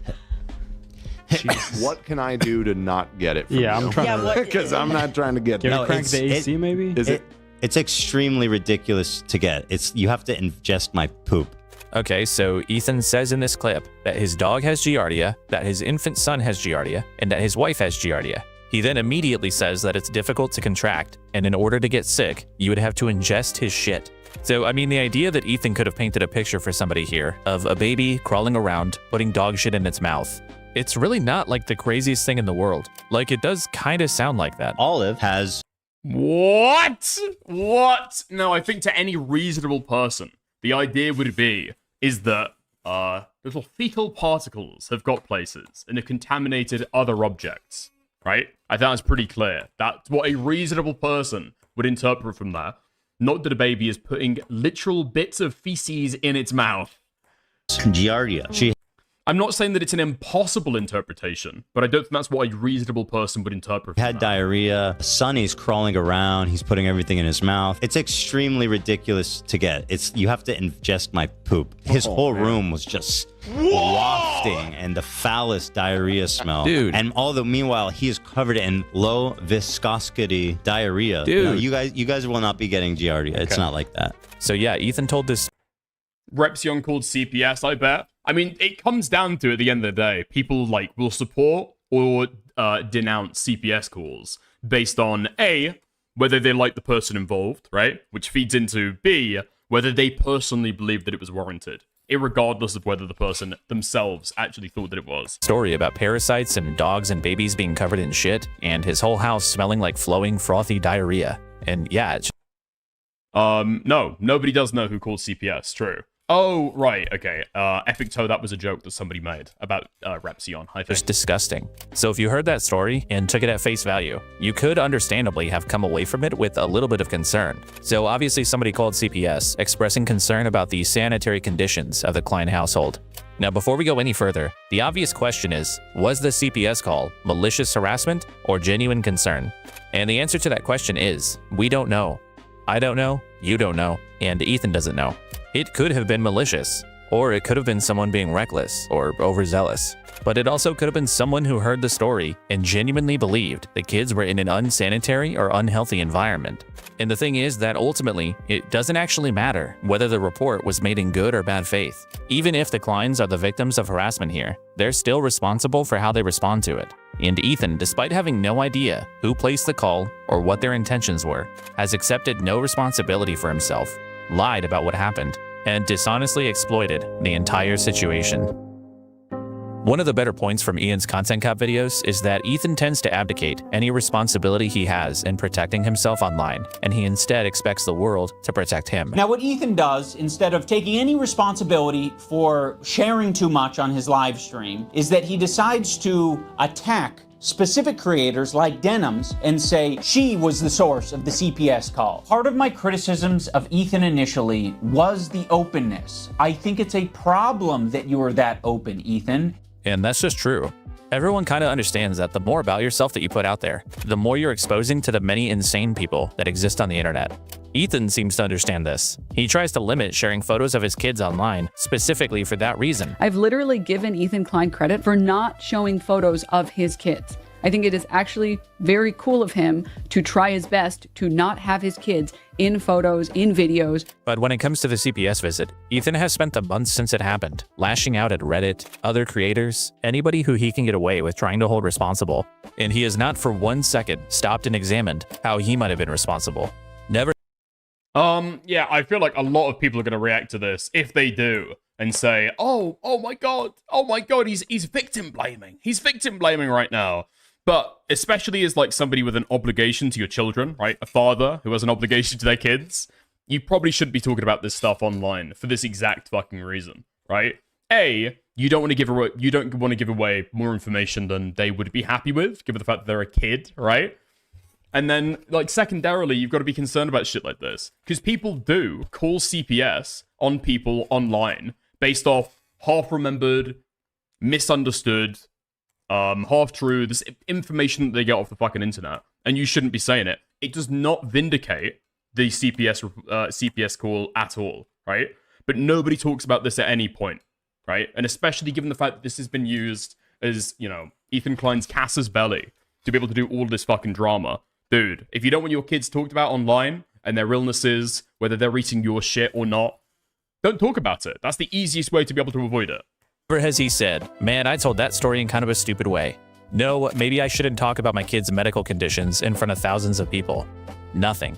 Speaker 4: What can I do to not get it? From
Speaker 10: Yeah,
Speaker 4: you?
Speaker 10: I'm trying to.
Speaker 4: Because I'm not trying to get.
Speaker 10: Can
Speaker 4: No,
Speaker 10: we crank the AC maybe?
Speaker 4: Is it?
Speaker 21: It's extremely ridiculous to get. You have to ingest my poop.
Speaker 14: Okay, so Ethan says in this clip that his dog has Giardia, that his infant son has Giardia, and that his wife has Giardia. He then immediately says that it's difficult to contract, and in order to get sick, you would have to ingest his shit. So, I mean, the idea that Ethan could have painted a picture for somebody here of a baby crawling around, putting dog shit in its mouth, it's really not like the craziest thing in the world. Like, it does kind of sound like that.
Speaker 21: Olive has...
Speaker 1: What? What? No, I think to any reasonable person, the idea would be is that little fecal particles have got places and have contaminated other objects, right? I think that's pretty clear. That's what a reasonable person would interpret from that. Not that a baby is putting literal bits of feces in its mouth.
Speaker 21: Giardia.
Speaker 1: I'm not saying that it's an impossible interpretation, but I don't think that's what a reasonable person would interpret.
Speaker 21: He had diarrhea. Sonny's crawling around. He's putting everything in his mouth. It's extremely ridiculous to get. You have to ingest my poop. His whole room was just wafting and the foulest diarrhea smell.
Speaker 14: Dude.
Speaker 21: And meanwhile, he is covered in low viscosity diarrhea.
Speaker 14: Dude.
Speaker 21: No, you guys will not be getting Giardia. Okay. It's not like that.
Speaker 14: So yeah, Ethan told this.
Speaker 1: Repzion called CPS, I bet. I mean, it comes down to, at the end of the day, people will support or denounce CPS calls based on A, whether they like the person involved, right? Which feeds into B, whether they personally believe that it was warranted, irregardless of whether the person themselves actually thought that it was.
Speaker 14: Story about parasites and dogs and babies being covered in shit, and his whole house smelling like flowing, frothy diarrhea. And yeah, it's...
Speaker 1: No, nobody does know who called CPS, true. Oh, right, okay. Epic Toe, that was a joke that somebody made about Repzion, I think.
Speaker 14: It's disgusting. So if you heard that story and took it at face value, you could understandably have come away from it with a little bit of concern. So obviously somebody called CPS, expressing concern about the sanitary conditions of the Klein household. Now, before we go any further, the obvious question is, was the CPS call malicious harassment or genuine concern? And the answer to that question is, we don't know. I don't know, you don't know, and Ethan doesn't know. It could have been malicious, or it could have been someone being reckless or overzealous. But it also could have been someone who heard the story and genuinely believed the kids were in an unsanitary or unhealthy environment. And the thing is that ultimately, it doesn't actually matter whether the report was made in good or bad faith. Even if the Kleins are the victims of harassment here, they're still responsible for how they respond to it. And Ethan, despite having no idea who placed the call or what their intentions were, has accepted no responsibility for himself, lied about what happened, and dishonestly exploited the entire situation. One of the better points from Ian's Content Cop videos is that Ethan tends to abdicate any responsibility he has in protecting himself online, and he instead expects the world to protect him.
Speaker 7: Now what Ethan does, instead of taking any responsibility for sharing too much on his live stream, is that he decides to attack specific creators like Denims and say she was the source of the CPS call. Part of my criticisms of Ethan initially was the openness. I think it's a problem that you are that open, Ethan.
Speaker 14: And that's just true. Everyone kind of understands that the more about yourself that you put out there, the more you're exposing to the many insane people that exist on the internet. Ethan seems to understand this. He tries to limit sharing photos of his kids online, specifically for that reason.
Speaker 8: I've literally given Ethan Klein credit for not showing photos of his kids. I think it is actually very cool of him to try his best to not have his kids in photos, in videos.
Speaker 14: But when it comes to the CPS visit, Ethan has spent the months since it happened, lashing out at Reddit, other creators, anybody who he can get away with trying to hold responsible. And he has not for 1 second stopped and examined how he might have been responsible. Never.
Speaker 1: Yeah, I feel like a lot of people are going to react to this, if they do, and say, oh my god, he's victim blaming. He's victim blaming right now. But especially as like somebody with an obligation to your children, right? A father who has an obligation to their kids, you probably shouldn't be talking about this stuff online for this exact fucking reason, right? A, you don't want to give away more information than they would be happy with, given the fact that they're a kid, right? And then, like, secondarily, you've got to be concerned about shit like this. Because people do call CPS on people online based off half-remembered, misunderstood, half-truths, information that they get off the fucking internet. And you shouldn't be saying it. It does not vindicate the CPS call at all, right? but nobody talks about this at any point, right? And especially given the fact that this has been used as, you know, Ethan Klein's casus belli to be able to do all this fucking drama. Dude, if you don't want your kids talked about online and their illnesses, whether they're eating your shit or not, don't talk about it. That's the easiest way to be able to avoid it.
Speaker 14: Or has he said, man, I told that story in kind of a stupid way. No, maybe I shouldn't talk about my kids' medical conditions in front of thousands of people. Nothing.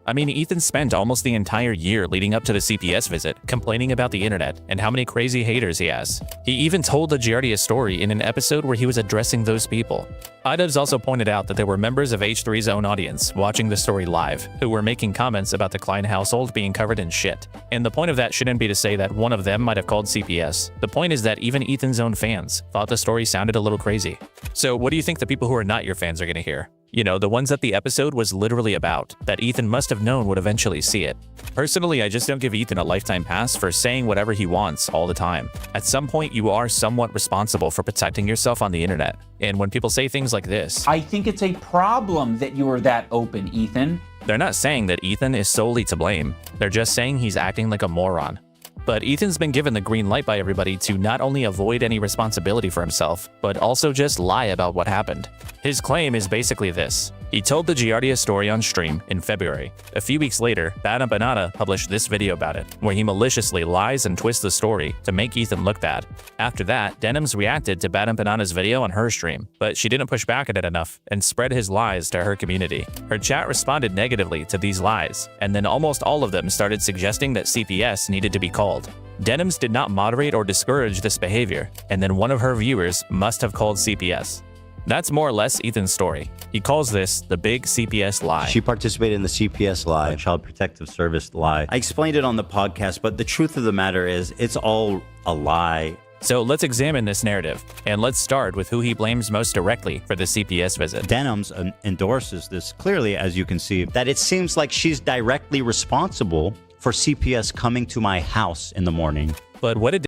Speaker 14: I mean, Ethan spent almost the entire year leading up to the CPS visit complaining about the internet and how many crazy haters he has. He even told the Giardia story in an episode where he was addressing those people. iDubbbz also pointed out that there were members of H3's own audience watching the story live who were making comments about the Klein household being covered in shit. And the point of that shouldn't be to say that one of them might have called CPS. The point is that even Ethan's own fans thought the story sounded a little crazy. So what do you think the people who are not your fans are going to hear? You know, the ones that the episode was literally about, that Ethan must have known would eventually see it. Personally, I just don't give Ethan a lifetime pass for saying whatever he wants all the time. At some point, you are somewhat responsible for protecting yourself on the internet. And when people say things like this,
Speaker 7: I think it's a problem that you are that open, Ethan.
Speaker 14: They're not saying that Ethan is solely to blame. They're just saying he's acting like a moron. But Ethan's been given the green light by everybody to not only avoid any responsibility for himself, but also just lie about what happened. His claim is basically this. He told the Giardia story on stream in February. A few weeks later, Bad and Banana published this video about it, where he maliciously lies and twists the story to make Ethan look bad. After that, Denims reacted to Bad and Banana's video on her stream, but she didn't push back at it enough and spread his lies to her community. Her chat responded negatively to these lies, and then almost all of them started suggesting that CPS needed to be called. Denims did not moderate or discourage this behavior, and then one of her viewers must have called CPS. That's more or less Ethan's story. He calls this the big CPS lie.
Speaker 21: She participated in the CPS lie, Child Protective Service lie. I explained it on the podcast, but the truth of the matter is it's all a lie.
Speaker 14: So let's examine this narrative, and let's start with who he blames most directly for the CPS visit.
Speaker 21: Denims endorses this clearly, as you can see, that it seems like she's directly responsible for CPS coming to my house in the morning.
Speaker 14: But what did...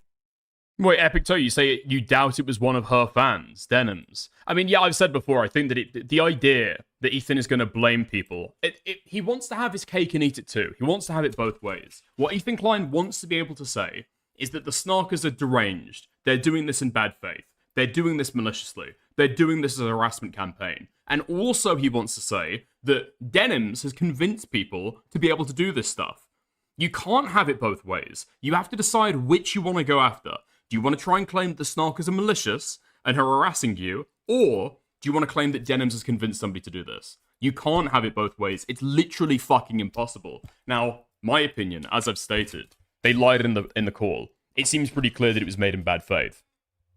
Speaker 1: Wait, Epic Toe, you say you doubt it was one of her fans, Denims. I mean, yeah, I've said before, I think that the idea that Ethan is going to blame people, he wants to have his cake and eat it too. He wants to have it both ways. What Ethan Klein wants to be able to say is that the Snarkers are deranged. They're doing this in bad faith. They're doing this maliciously. They're doing this as a harassment campaign. And also he wants to say that Denims has convinced people to be able to do this stuff. You can't have it both ways. You have to decide which you want to go after. Do you want to try and claim that the Snarkers are malicious and are harassing you? Or do you want to claim that Denims has convinced somebody to do this? You can't have it both ways. It's literally fucking impossible. Now, my opinion, as I've stated, they lied in the call. It seems pretty clear that it was made in bad faith,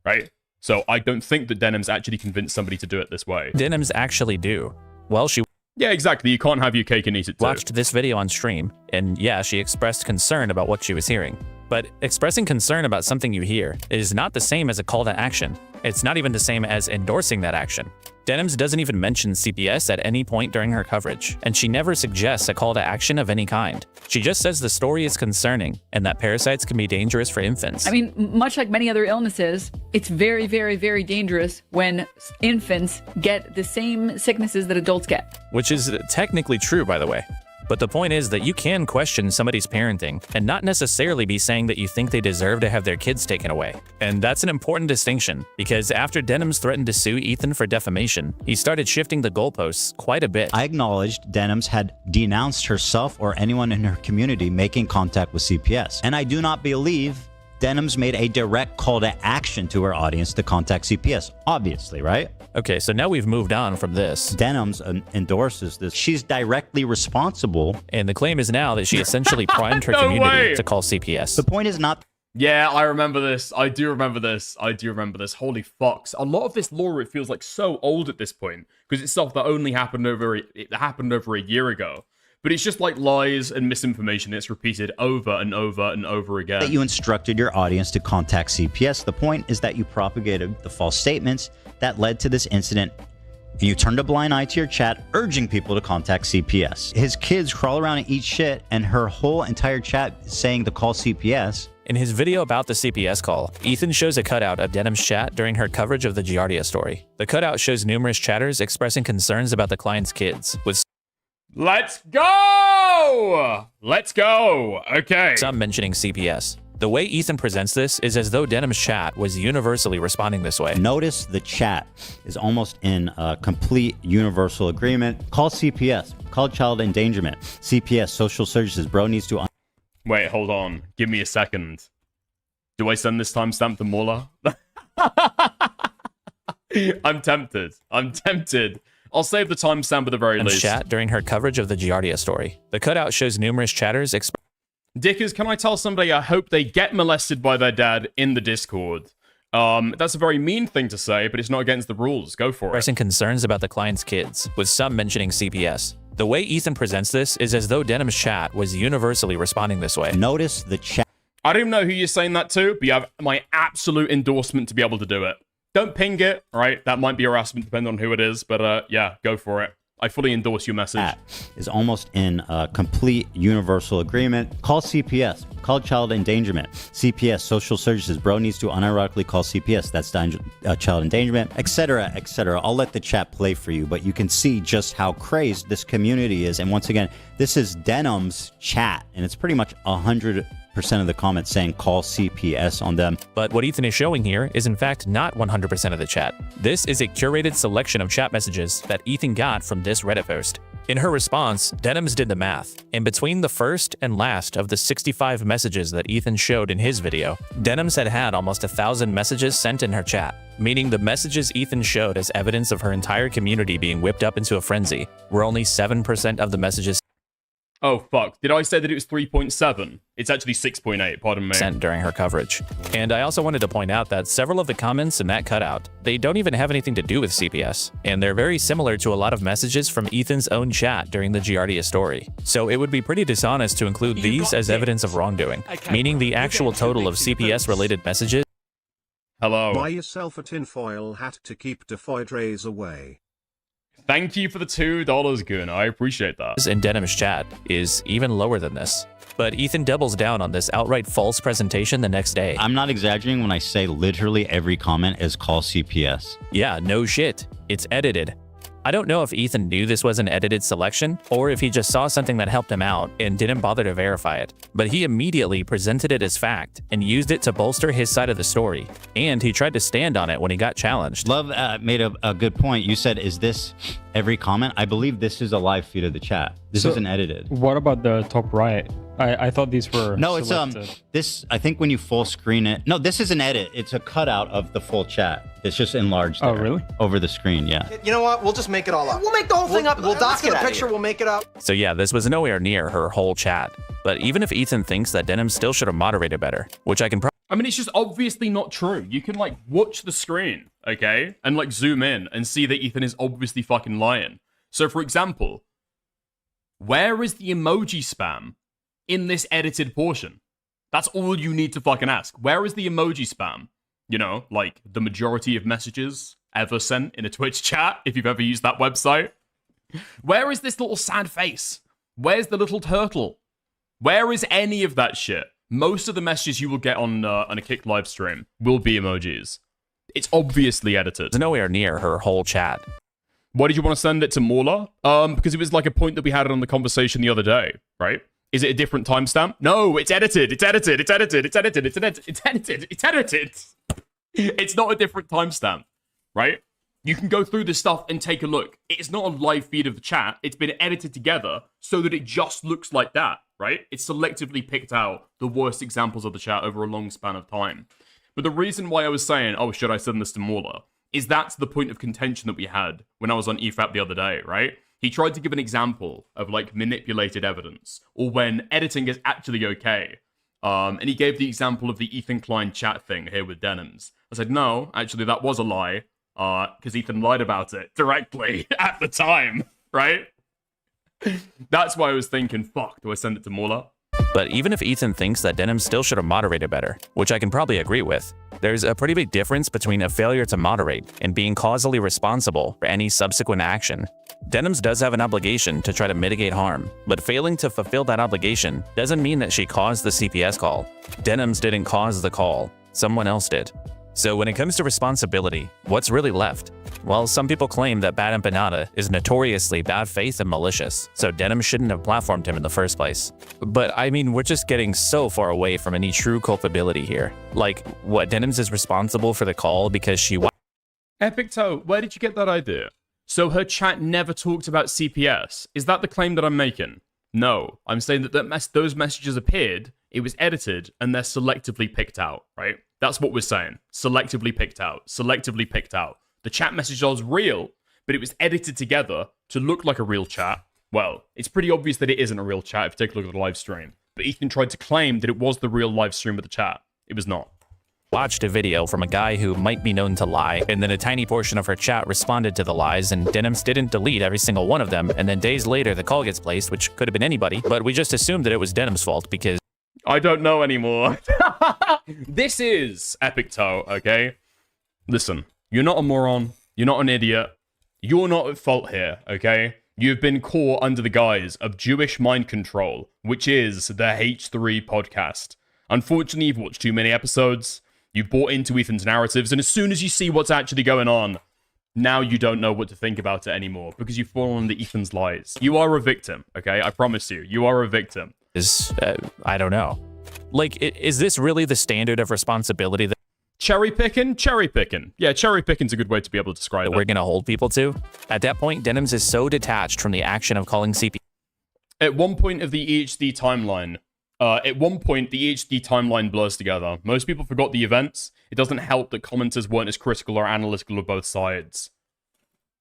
Speaker 1: right? So I don't think that Denims actually convinced somebody to do it this way.
Speaker 14: Denims actually do. Well, she...
Speaker 1: Yeah, exactly. You can't have your cake and eat it too.
Speaker 14: Watched this video on stream, and yeah, she expressed concern about what she was hearing. But expressing concern about something you hear is not the same as a call to action. It's not even the same as endorsing that action. Denims doesn't even mention CPS at any point during her coverage, and she never suggests a call to action of any kind. She just says the story is concerning and that parasites can be dangerous for infants.
Speaker 8: I mean, much like many other illnesses, it's very, very, very dangerous when infants get the same sicknesses that adults get.
Speaker 14: Which is technically true, by the way. But the point is that you can question somebody's parenting and not necessarily be saying that you think they deserve to have their kids taken away. And that's an important distinction, because after Denims threatened to sue Ethan for defamation, he started shifting the goalposts quite a bit.
Speaker 21: I acknowledged Denims had denounced herself or anyone in her community making contact with CPS. And I do not believe Denims made a direct call to action to her audience to contact CPS, obviously, right?
Speaker 14: Okay, so now we've moved on from this.
Speaker 21: Denims endorses this. She's directly responsible.
Speaker 14: And the claim is now that she essentially primed her community to call CPS.
Speaker 21: The point is not...
Speaker 1: Yeah, I remember this. I do remember this. Holy fucks. A lot of this lore, it feels like so old at this point, because it's stuff that only happened over a year ago. But it's just like lies and misinformation that's repeated over and over and over again.
Speaker 21: That you instructed your audience to contact CPS. The point is that you propagated the false statements that led to this incident, and you turned a blind eye to your chat, urging people to contact CPS. His kids crawl around and eat shit, and her whole entire chat saying to call CPS.
Speaker 14: In his video about the CPS call, Ethan shows a cutout of Denim's chat during her coverage of the Giardia story. The cutout shows numerous chatters expressing concerns about the client's kids, with
Speaker 1: Let's go! Let's go. Okay.
Speaker 14: Some mentioning CPS. The way Ethan presents this is as though Denim's chat was universally responding this way.
Speaker 21: Notice the chat is almost in complete universal agreement. Call CPS. Call child endangerment. CPS, social services. Bro needs to...
Speaker 1: Wait, hold on. Give me a second. Do I send this timestamp to Mauler? I'm tempted. I'm tempted. I'll save the timestamp at the very least.
Speaker 14: Chat during her coverage of the Giardia story. The cutout shows numerous chatters
Speaker 1: Dickers, can I tell somebody I hope they get molested by their dad in the Discord? That's a very mean thing to say, but it's not against the rules. Go for it.
Speaker 14: expressing concerns about the Klein'S kids, with some mentioning CPS. The way Ethan presents this is as though Denim's chat was universally responding this way.
Speaker 21: Notice the chat.
Speaker 1: I don't even know who you're saying that to, but you have my absolute endorsement to be able to do it. Don't ping it, right? That might be harassment depending on who it is, but yeah, go for it. I fully endorse your message.
Speaker 21: Is almost in complete universal agreement. Call CPS. Call child endangerment. CPS, social services. Bro needs to unironically call CPS. That's child endangerment, etc., etc. I'll let the chat play for you, but you can see just how crazed this community is. And once again, this is Denim's chat, and it's pretty much 100% of the comments saying call CPS on them.
Speaker 14: But what Ethan is showing here is in fact not 100% of the chat. This is a curated selection of chat messages that Ethan got from this Reddit post. In her response, Denim's did the math, and between the first and last of the 65 messages that Ethan showed in his video, Denim's had almost 1,000 messages sent in her chat, meaning the messages Ethan showed as evidence of her entire community being whipped up into a frenzy were only 7% of the messages
Speaker 1: Oh, fuck. Did I say that it was 3.7? It's actually 6.8, pardon me.
Speaker 14: Sent during her coverage. And I also wanted to point out that several of the comments in that cutout, they don't even have anything to do with CPS, and they're very similar to a lot of messages from Ethan's own chat during the Giardia story. So it would be pretty dishonest to include these as evidence of wrongdoing, meaning the actual total of CPS-related messages.
Speaker 1: Hello.
Speaker 13: Buy yourself a tinfoil hat to keep defeatrays away.
Speaker 1: Thank you for the $2, Goon. I appreciate that.
Speaker 14: In Denim's chat is even lower than this. But Ethan doubles down on this outright false presentation the next day.
Speaker 21: I'm not exaggerating when I say literally every comment is call CPS.
Speaker 14: Yeah, no shit. It's edited. I don't know if Ethan knew this was an edited selection, or if he just saw something that helped him out and didn't bother to verify it. But he immediately presented it as fact and used it to bolster his side of the story. And he tried to stand on it when he got challenged.
Speaker 21: Love made a good point. You said, is this every comment? I believe this is a live feed of the chat. This isn't edited.
Speaker 10: What about the top right? I thought these were
Speaker 21: No,
Speaker 10: selected.
Speaker 21: it's this, I think when you full screen it. No, this is an edit. It's a cutout of the full chat. It's just enlarged there.
Speaker 10: Oh, really?
Speaker 21: Over the screen, yeah.
Speaker 3: You know what? We'll just make it all up. We'll make the whole thing up. We'll dock the picture. We'll make it up.
Speaker 14: So yeah, this was nowhere near her whole chat. But even if Ethan thinks that Denim still should have moderated better, which I can
Speaker 1: I mean, it's just obviously not true. You can, like, watch the screen, okay? And, like, zoom in and see that Ethan is obviously fucking lying. So, for example, where is the emoji spam in this edited portion? That's all you need to fucking ask. Where is the emoji spam? You know, like, the majority of messages ever sent in a Twitch chat, if you've ever used that website. Where is this little sad face? Where's the little turtle? Where is any of that shit? Most of the messages you will get on a Kick live stream will be emojis. It's obviously edited.
Speaker 14: It's nowhere near her whole chat.
Speaker 1: Why did you want to send it to Mauler? Because it was like a point that we had on the conversation the other day, right? Is it a different timestamp? No, it's edited. It's edited. It's edited. It's edited. It's edited. It's edited. It's edited. It's not a different timestamp, right? You can go through this stuff and take a look. It's not a live feed of the chat. It's been edited together so that it just looks like that, right? It's selectively picked out the worst examples of the chat over a long span of time. But the reason why I was saying, oh, should I send this to Mauler, is that's the point of contention that we had when I was on EFAP the other day, right? He tried to give an example of, like, manipulated evidence, or when editing is actually okay. And he gave the example of the Ethan Klein chat thing here with Denims. I said, no, actually, that was a lie. Because Ethan lied about it directly at the time, right? That's why I was thinking, fuck, do I send it to Mauler?
Speaker 14: But even if Ethan thinks that Denim still should have moderated better, which I can probably agree with, there's a pretty big difference between a failure to moderate and being causally responsible for any subsequent action. Denims does have an obligation to try to mitigate harm, but failing to fulfill that obligation doesn't mean that she caused the CPS call. Denims didn't cause the call, someone else did. So when it comes to responsibility, what's really left? Well, some people claim that Bad Empanada is notoriously bad faith and malicious, so Denim shouldn't have platformed him in the first place. But I mean, we're just getting so far away from any true culpability here. Like, what, Denims is responsible for the call because she...
Speaker 1: Epic Toe, where did you get that idea? So her chat never talked about CPS. Is that the claim that I'm making? No. I'm saying that those messages appeared, it was edited, and they're selectively picked out, right? That's what we're saying. Selectively picked out. Selectively picked out. The chat message was real, but it was edited together to look like a real chat. Well, it's pretty obvious that it isn't a real chat if you take a look at the live stream. But Ethan tried to claim that it was the real live stream of the chat. It was not.
Speaker 14: Watched a video from a guy who might be known to lie, and then a tiny portion of her chat responded to the lies, and Denims didn't delete every single one of them, and then days later the call gets placed, which could have been anybody, but we just assumed that it was Denim's fault because...
Speaker 1: I don't know anymore. This is Epic Toe, okay? Listen, you're not a moron, you're not an idiot, you're not at fault here, okay? You've been caught under the guise of Jewish mind control, which is the H3 podcast. Unfortunately, you've watched too many episodes. You've bought into Ethan's narratives, and as soon as you see what's actually going on, now you don't know what to think about it anymore, because you've fallen under Ethan's lies. You are a victim, okay? I promise you. You are a victim.
Speaker 14: I don't know. Like, is this really the standard of responsibility that...
Speaker 1: Cherry picking? Cherry picking. Yeah, cherry picking's a good way to be able to describe it.
Speaker 14: We're gonna hold people to? At that point, Denims is so detached from the action of calling CP...
Speaker 1: At one point of the EHD timeline, the EHD timeline blurs together. Most people forgot the events. It doesn't help that commenters weren't as critical or analytical of both sides.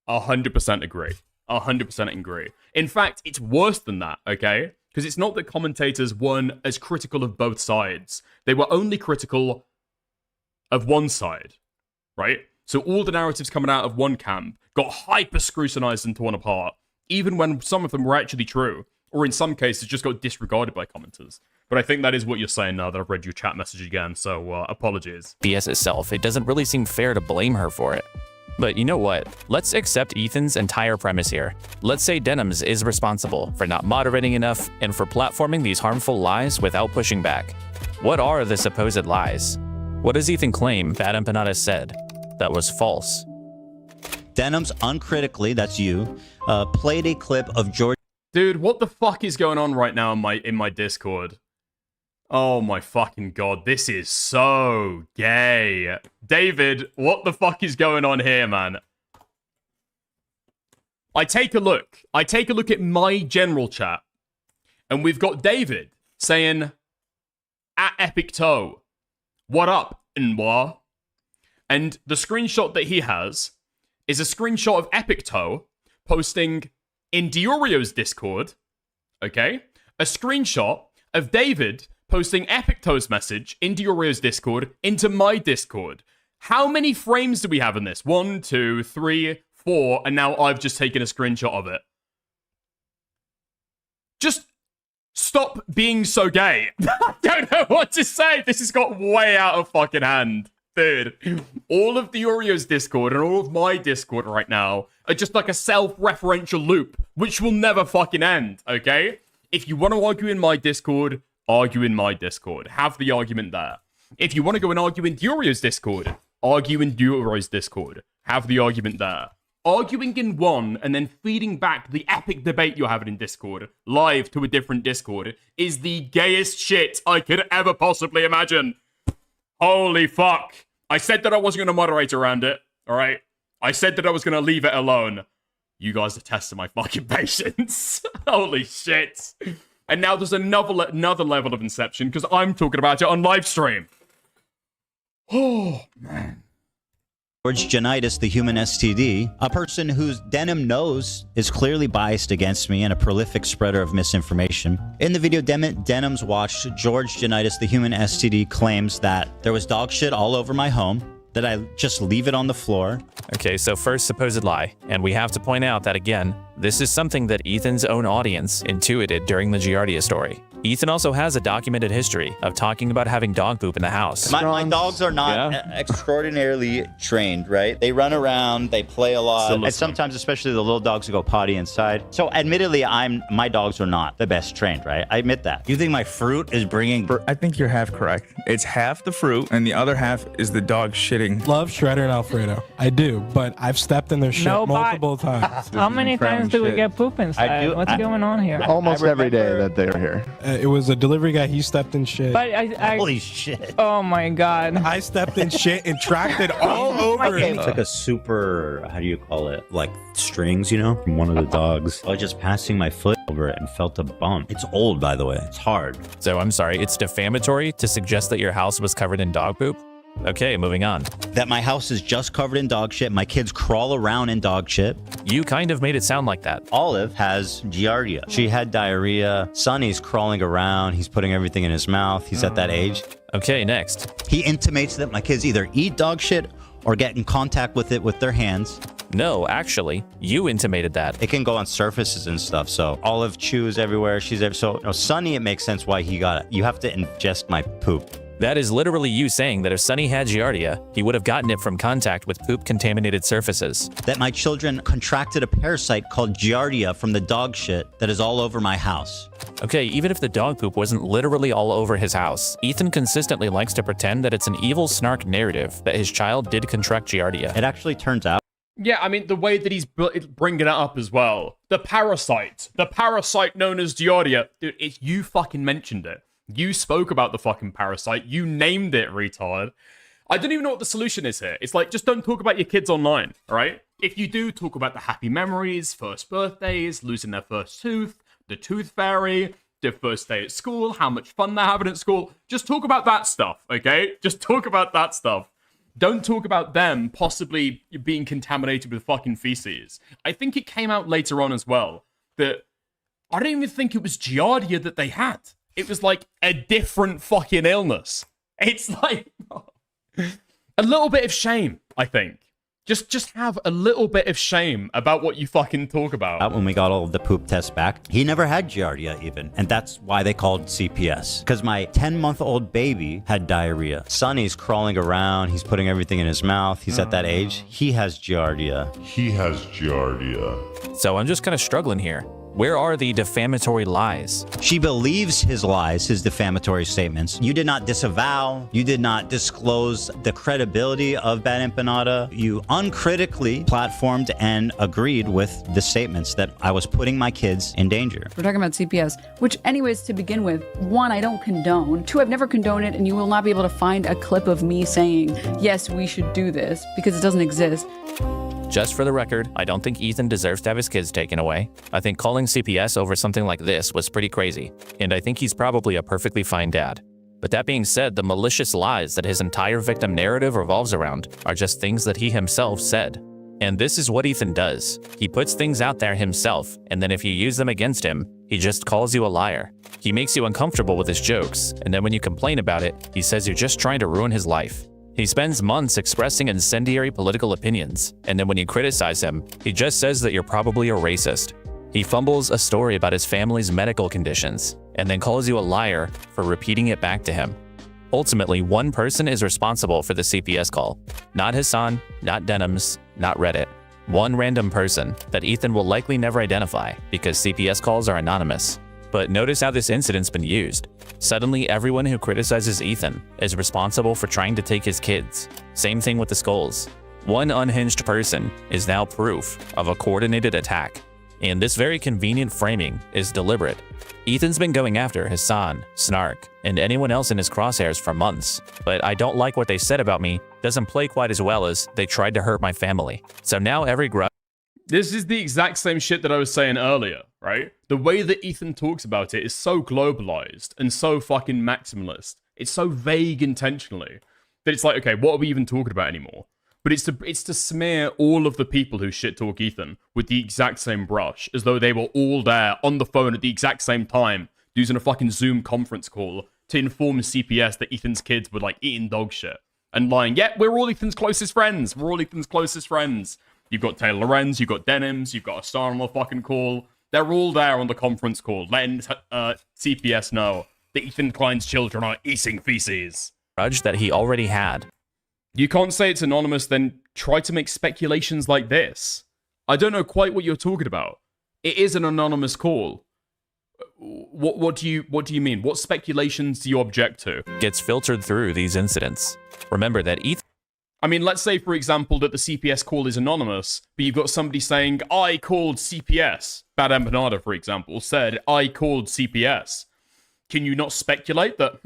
Speaker 1: 100% agree. 100% agree. In fact, it's worse than that, okay? Because it's not that commentators weren't as critical of both sides. They were only critical of one side, right? So all the narratives coming out of one camp got hyper-scrutinized and torn apart, even when some of them were actually true, or in some cases just got disregarded by commenters. But I think that is what you're saying now that I've read your chat message again, so apologies.
Speaker 14: BS itself, it doesn't really seem fair to blame her for it. But you know what? Let's accept Ethan's entire premise here. Let's say Denims is responsible for not moderating enough and for platforming these harmful lies without pushing back. What are the supposed lies? What does Ethan claim Bad Empanada said that was false?
Speaker 21: Denims uncritically, that's you, played a clip of George...
Speaker 1: Dude, what the fuck is going on right now in my Discord? Oh my fucking god, this is so gay. David, what the fuck is going on here, man? I take a look at my general chat, and we've got David saying, at Epic Toe, what up, Nwa? And the screenshot that he has is a screenshot of Epic Toe posting in Deorio's Discord, okay? A screenshot of David posting Epic Toe's message in Deorio's Discord into my Discord. How many frames do we have in this? 1, 2, 3, 4, and now I've just taken a screenshot of it. Just stop being so gay. I don't know what to say. This has got way out of fucking hand. Dude, all of Deorio's Discord and all of my Discord right now are just like a self-referential loop, which will never fucking end, okay? If you want to argue in my Discord, argue in my Discord. Have the argument there. If you want to go and argue in Deorio's Discord, argue in Deorio's Discord. Have the argument there. Arguing in one and then feeding back the epic debate you're having in Discord, live to a different Discord, is the gayest shit I could ever possibly imagine. Holy fuck. I said that I wasn't going to moderate around it, alright? I said that I was going to leave it alone. You guys are testing my fucking patience. Holy shit. And now there's another level of inception because I'm talking about it on live stream. Oh, man.
Speaker 21: George Janitis, the human STD, a person whose Denim knows is clearly biased against me and a prolific spreader of misinformation. In the video Denims watched, George Janitis, the human STD, claims that there was dog shit all over my home, that I just leave it on the floor.
Speaker 14: Okay, so first supposed lie, and we have to point out that again, This is something that Ethan's own audience intuited during the Giardia story. Ethan also has a documented history of talking about having dog poop in the house.
Speaker 9: My dogs are not extraordinarily trained, right? They run around, they play a lot, and sometimes, especially the little dogs who go potty inside. So, admittedly, my dogs are not the best trained, right? I admit that. You think my fruit is bringing?
Speaker 16: I think you're half correct. It's half the fruit, and the other half is the dog shitting.
Speaker 20: Love Shredder and Alfredo. I do, but I've stepped in their shit multiple times.
Speaker 23: How many times do we get poop inside? What's going on here?
Speaker 11: Almost every day that they're here.
Speaker 20: It was a delivery guy. He stepped in shit.
Speaker 23: But
Speaker 9: Holy shit.
Speaker 23: Oh my god.
Speaker 20: I stepped in shit and tracked it all over.
Speaker 9: I took a super, how do you call it? Like strings, you know, from one of the dogs. I was just passing my foot over it and felt a bump. It's old, by the way. It's hard.
Speaker 14: So I'm sorry, it's defamatory to suggest that your house was covered in dog poop? Okay, moving on.
Speaker 9: That my house is just covered in dog shit. My kids crawl around in dog shit.
Speaker 14: You kind of made it sound like that.
Speaker 9: Olive has Giardia. She had diarrhea. Sonny's crawling around. He's putting everything in his mouth. He's at that age.
Speaker 14: Okay, next.
Speaker 9: He intimates that my kids either eat dog shit or get in contact with it with their hands.
Speaker 14: No, actually, you intimated that.
Speaker 9: It can go on surfaces and stuff. So Olive chews everywhere. So Sonny, it makes sense why he got it. You have to ingest my poop.
Speaker 14: That is literally you saying that if Sonny had Giardia, he would have gotten it from contact with poop-contaminated surfaces.
Speaker 9: That my children contracted a parasite called Giardia from the dog shit that is all over my house.
Speaker 14: Okay, even if the dog poop wasn't literally all over his house, Ethan consistently likes to pretend that it's an evil Snark narrative that his child did contract Giardia.
Speaker 9: It actually turns out.
Speaker 1: Yeah, I mean, the way that he's bringing it up as well. The parasite known as Deorio. Dude, you fucking mentioned it. You spoke about the fucking parasite. You named it, retard. I don't even know what the solution is here. It's like, just don't talk about your kids online, all right? If you do, talk about the happy memories, first birthdays, losing their first tooth, the tooth fairy, their first day at school, how much fun they're having at school. Just talk about that stuff, okay? Just talk about that stuff. Don't talk about them possibly being contaminated with fucking feces. I think it came out later on as well that I don't even think it was Giardia that they had. It was like a different fucking illness. It's like a little bit of shame, I think. Just have a little bit of shame about what you fucking talk about.
Speaker 9: When we got all of the poop tests back, he never had Giardia even. And that's why they called CPS. Because my 10-month-old baby had diarrhea. Sonny's crawling around. He's putting everything in his mouth. He's at that age. He has Giardia.
Speaker 14: So I'm just kind of struggling here. Where are the defamatory lies?
Speaker 9: She believes his lies, his defamatory statements. You did not disavow. You did not disclose the credibility of Bad Empanada. You uncritically platformed and agreed with the statements that I was putting my kids in danger.
Speaker 8: We're talking about CPS, which anyways, to begin with, 1, I don't condone. 2, I've never condoned it, and you will not be able to find a clip of me saying, yes, we should do this, because it doesn't exist.
Speaker 14: Just for the record, I don't think Ethan deserves to have his kids taken away. I think calling CPS over something like this was pretty crazy, and I think he's probably a perfectly fine dad. But that being said, the malicious lies that his entire victim narrative revolves around are just things that he himself said. And this is what Ethan does. He puts things out there himself, and then if you use them against him, he just calls you a liar. He makes you uncomfortable with his jokes, and then when you complain about it, he says you're just trying to ruin his life. He spends months expressing incendiary political opinions, and then when you criticize him, he just says that you're probably a racist. He fumbles a story about his family's medical conditions, and then calls you a liar for repeating it back to him. Ultimately, one person is responsible for the CPS call. Not Hasan, not Denims, not Reddit. One random person that Ethan will likely never identify because CPS calls are anonymous. But notice how this incident's been used. Suddenly, everyone who criticizes Ethan is responsible for trying to take his kids. Same thing with the skulls. One unhinged person is now proof of a coordinated attack. And this very convenient framing is deliberate. Ethan's been going after Hasan, Snark, and anyone else in his crosshairs for months, but I don't like what they said about me doesn't play quite as well as they tried to hurt my family. So now every grudge.
Speaker 1: This is the exact same shit that I was saying earlier, right? The way that Ethan talks about it is so globalized and so fucking maximalist. It's so vague intentionally that it's like, okay, what are we even talking about anymore? But it's to smear all of the people who shit talk Ethan with the exact same brush, as though they were all there on the phone at the exact same time, using a fucking Zoom conference call to inform CPS that Ethan's kids were like eating dog shit and lying. Yeah, we're all Ethan's closest friends. We're all Ethan's closest friends. You've got Taylor Lorenz, you've got Denims, you've got a star on the fucking call. They're all there on the conference call, letting CPS know that Ethan Klein's children are eating feces.
Speaker 14: Grudge that he already had.
Speaker 1: You can't say it's anonymous, then try to make speculations like this. I don't know quite what you're talking about. It is an anonymous call. What do you mean? What speculations do you object to?
Speaker 14: Gets filtered through these incidents. Remember that Ethan...
Speaker 1: I mean, let's say, for example, that the CPS call is anonymous, but you've got somebody saying, I called CPS. Bad Empanada, for example, said, I called CPS. Can you not speculate that,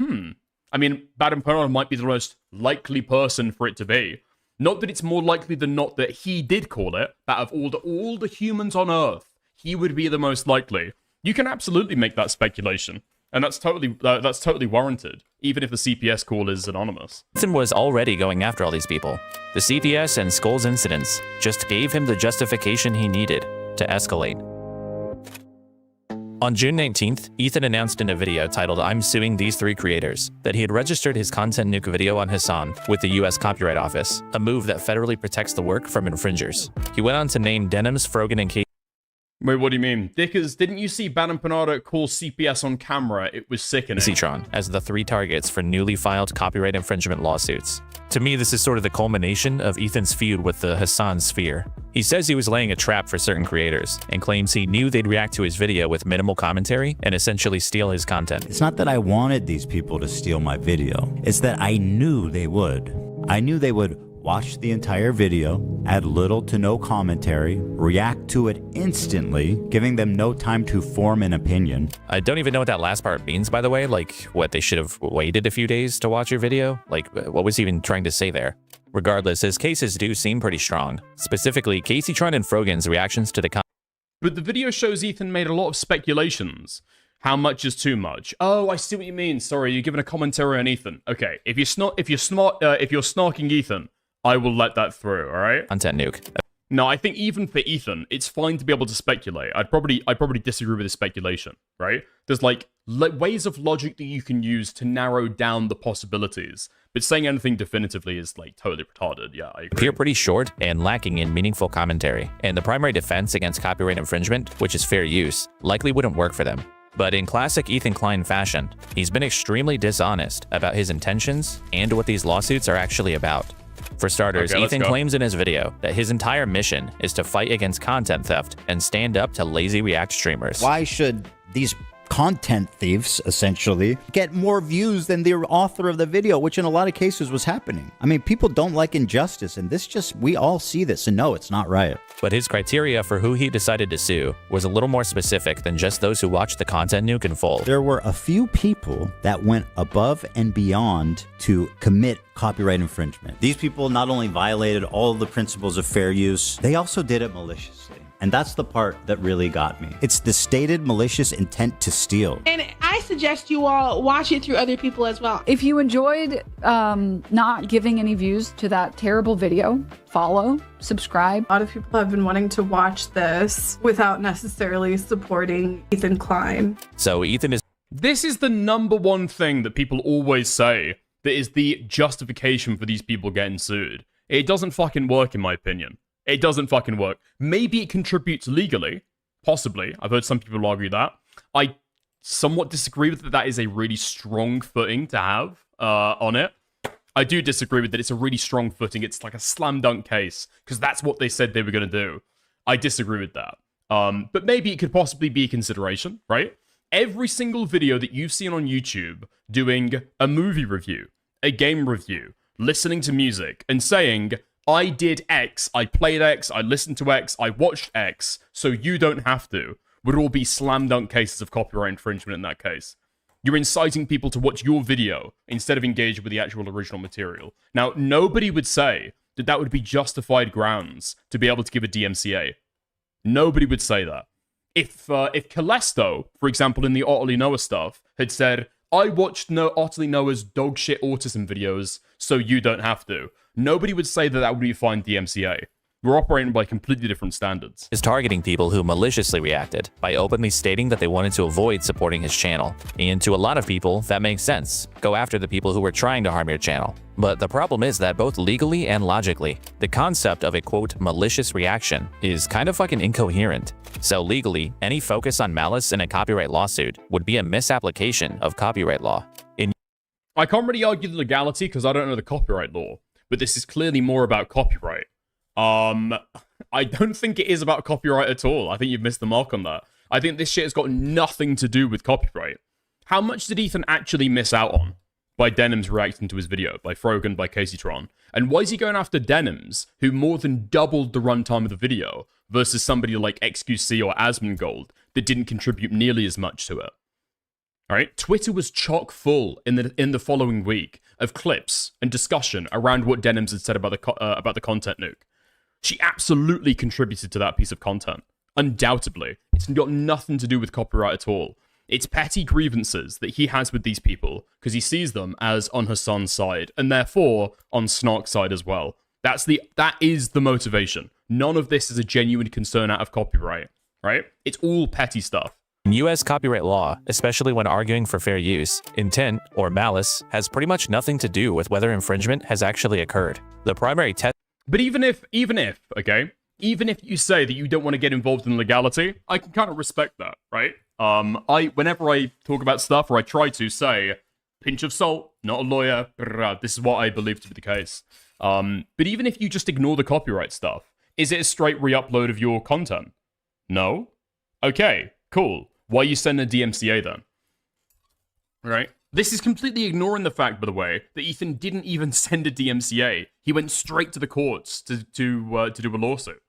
Speaker 1: I mean, Bad Empanada might be the most likely person for it to be. Not that it's more likely than not that he did call it, but of all the humans on Earth, he would be the most likely. You can absolutely make that speculation, and that's totally warranted, even if the CPS call is anonymous.
Speaker 14: Ethan was already going after all these people. The CPS and Skulls incidents just gave him the justification he needed to escalate. On June 19th, Ethan announced in a video titled I'm Suing These Three Creators that he had registered his content nuke video on Hasan with the US Copyright Office, a move that federally protects the work from infringers. He went on to name Denims, Frogan, and Kate.
Speaker 1: Wait, what do you mean? Dickers, didn't you see Bad Empanada call CPS on camera? It was sickening.
Speaker 14: Citron as the three targets for newly filed copyright infringement lawsuits. To me, this is sort of the culmination of Ethan's feud with the Hasan sphere. He says he was laying a trap for certain creators and claims he knew they'd react to his video with minimal commentary and essentially steal his content.
Speaker 21: It's not that I wanted these people to steal my video. It's that I knew they would. I knew they would watch the entire video, add little to no commentary, react to it instantly, giving them no time to form an opinion.
Speaker 14: I don't even know what that last part means, by the way. Like, what, they should have waited a few days to watch your video? Like, what was he even trying to say there? Regardless, his cases do seem pretty strong. Specifically, Citron and Frogan's reactions to the
Speaker 1: But the video shows Ethan made a lot of speculations. How much is too much? Oh, I see what you mean. Sorry, you're giving a commentary on Ethan. Okay, if you're snarking Ethan, I will let that through, all right?
Speaker 14: Content nuke.
Speaker 1: No, I think even for Ethan, it's fine to be able to speculate. I'd probably disagree with the speculation, right? There's like ways of logic that you can use to narrow down the possibilities, but saying anything definitively is like totally retarded. Yeah, I agree.
Speaker 14: Appear pretty short and lacking in meaningful commentary, and the primary defense against copyright infringement, which is fair use, likely wouldn't work for them. But in classic Ethan Klein fashion, he's been extremely dishonest about his intentions and what these lawsuits are actually about. For starters,
Speaker 1: okay,
Speaker 14: Ethan claims in his video that his entire mission is to fight against content theft and stand up to lazy React streamers.
Speaker 21: Why should these content thieves, essentially, get more views than the author of the video, which in a lot of cases was happening? I mean, people don't like injustice, and we all see this and know it's not right.
Speaker 14: But his criteria for who he decided to sue was a little more specific than just those who watched the content nuke in full.
Speaker 21: There were a few people that went above and beyond to commit copyright infringement. These people not only violated all of the principles of fair use, they also did it maliciously. And that's the part that really got me. It's the stated malicious intent to steal.
Speaker 12: And I suggest you all watch it through other people as well.
Speaker 8: If you enjoyed not giving any views to that terrible video, follow, subscribe.
Speaker 17: A lot of people have been wanting to watch this without necessarily supporting Ethan Klein.
Speaker 14: So Ethan is...
Speaker 1: This is the number one thing that people always say that is the justification for these people getting sued. It doesn't fucking work, in my opinion. It doesn't fucking work. Maybe it contributes legally. Possibly. I've heard some people argue that. I somewhat disagree with that. That is a really strong footing to have on it. I do disagree with that. It's a really strong footing. It's like a slam dunk case, because that's what they said they were going to do. I disagree with that. But maybe it could possibly be a consideration, right? Every single video that you've seen on YouTube doing a movie review, a game review, listening to music, and saying, I did X, I played X, I listened to X, I watched X, so you don't have to, would all be slam dunk cases of copyright infringement in that case. You're inciting people to watch your video instead of engaging with the actual original material. Now, nobody would say that that would be justified grounds to be able to give a DMCA. Nobody would say that. If Calesto, for example, in the Otterly Noah stuff, had said, I watched Otterly Noah's dogshit autism videos, so you don't have to, nobody would say that that would be fine DMCA. We're operating by completely different standards.
Speaker 14: Is targeting people who maliciously reacted by openly stating that they wanted to avoid supporting his channel. And to a lot of people, that makes sense. Go after the people who were trying to harm your channel. But the problem is that both legally and logically, the concept of a quote malicious reaction is kind of fucking incoherent. So legally, any focus on malice in a copyright lawsuit would be a misapplication of copyright law.
Speaker 1: I can't really argue the legality because I don't know the copyright law, but this is clearly more about copyright. I don't think it is about copyright at all. I think you've missed the mark on that. I think this shit has got nothing to do with copyright. How much did Ethan actually miss out on by Denims reacting to his video, by Frogan, by Caseytron? And why is he going after Denims, who more than doubled the runtime of the video, versus somebody like XQC or Asmongold that didn't contribute nearly as much to it? All right, Twitter was chock full in the following week of clips and discussion around what Denims had said about the content nuke. She absolutely contributed to that piece of content, undoubtedly. It's got nothing to do with copyright at all. It's petty grievances that he has with these people because he sees them as on Hasan's side and therefore on Snark's side as well. That is the motivation. None of this is a genuine concern out of copyright, right? It's all petty stuff.
Speaker 14: In US copyright law, especially when arguing for fair use, intent, or malice, has pretty much nothing to do with whether infringement has actually occurred. The primary test.
Speaker 1: But even if you say that you don't want to get involved in legality, I can kind of respect that, right? Whenever I talk about stuff, or I try to say, pinch of salt, not a lawyer, this is what I believe to be the case. But even if you just ignore the copyright stuff, is it a straight re-upload of your content? No? Okay, cool. Why you send a DMCA then? Right? This is completely ignoring the fact, by the way, that Ethan didn't even send a DMCA. He went straight to the courts to do a lawsuit.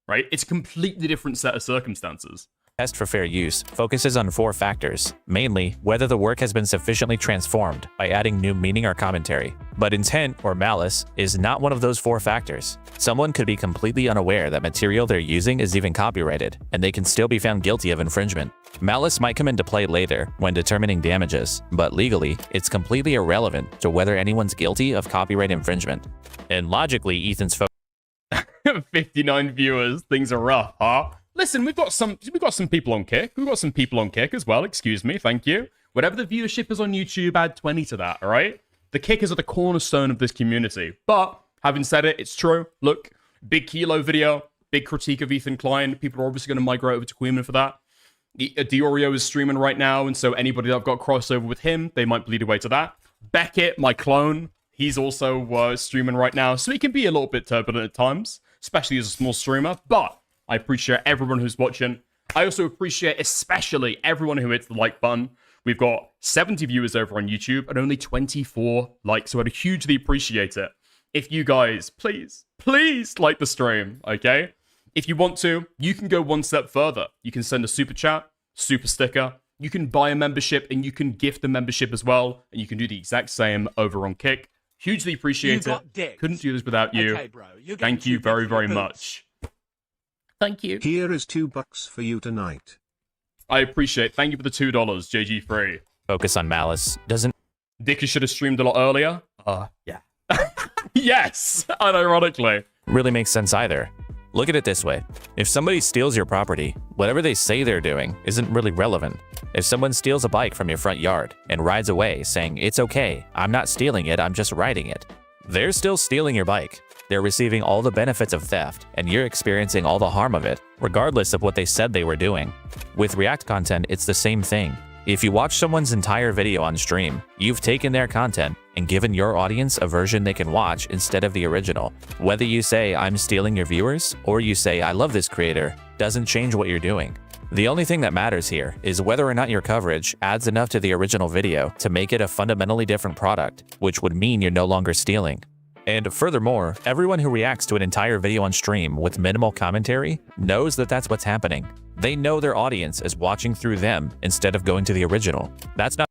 Speaker 1: Right? It's a completely different set of circumstances.
Speaker 14: Test for fair use focuses on 4 factors, mainly whether the work has been sufficiently transformed by adding new meaning or commentary. But intent or malice is not one of those 4 factors. Someone could be completely unaware that material they're using is even copyrighted, and they can still be found guilty of infringement. Malice might come into play later when determining damages, but legally, it's completely irrelevant to whether anyone's guilty of copyright infringement. And logically, Ethan's
Speaker 1: 59 viewers, things are rough, huh? Listen, we've got some people on Kick. We've got some people on Kick as well, excuse me, thank you. Whatever the viewership is on YouTube, add 20 to that, all right? The Kickers are the cornerstone of this community. But, having said it, it's true. Look, big Kilo video, big critique of Ethan Klein. People are obviously going to migrate over to Queeman for that. Deorio is streaming right now, and so anybody that I've got crossover with him, they might bleed away to that. Beckett, my clone, he's also streaming right now, so he can be a little bit turbulent at times, especially as a small streamer, but I appreciate everyone who's watching. I also appreciate especially everyone who hits the like button. We've got 70 viewers over on YouTube and only 24 likes, so I'd hugely appreciate it if you guys, please like the stream, okay? If you want to, you can go one step further. You can send a super chat, super sticker, you can buy a membership, and you can gift a membership as well, and you can do the exact same over on Kick. Hugely appreciate it. Couldn't do this without you. Okay, bro. Thank you very, very much. Thank you.
Speaker 13: Here is $2 for you tonight.
Speaker 1: I appreciate it. Thank you for the $2, JG3.
Speaker 14: Focus on malice doesn't...
Speaker 1: Dicky should have streamed a lot earlier. Yeah. Yes, unironically.
Speaker 14: Really makes sense either. Look at it this way. If somebody steals your property, whatever they say they're doing isn't really relevant. If someone steals a bike from your front yard and rides away saying, "It's okay, I'm not stealing it, I'm just riding it," they're still stealing your bike. They're receiving all the benefits of theft, and you're experiencing all the harm of it, regardless of what they said they were doing. With React content, it's the same thing. If you watch someone's entire video on stream, you've taken their content and given your audience a version they can watch instead of the original. Whether you say, "I'm stealing your viewers," or you say, "I love this creator," doesn't change what you're doing. The only thing that matters here is whether or not your coverage adds enough to the original video to make it a fundamentally different product, which would mean you're no longer stealing. And furthermore, everyone who reacts to an entire video on stream with minimal commentary knows that that's what's happening. They know their audience is watching through them instead of going to the original. That's not...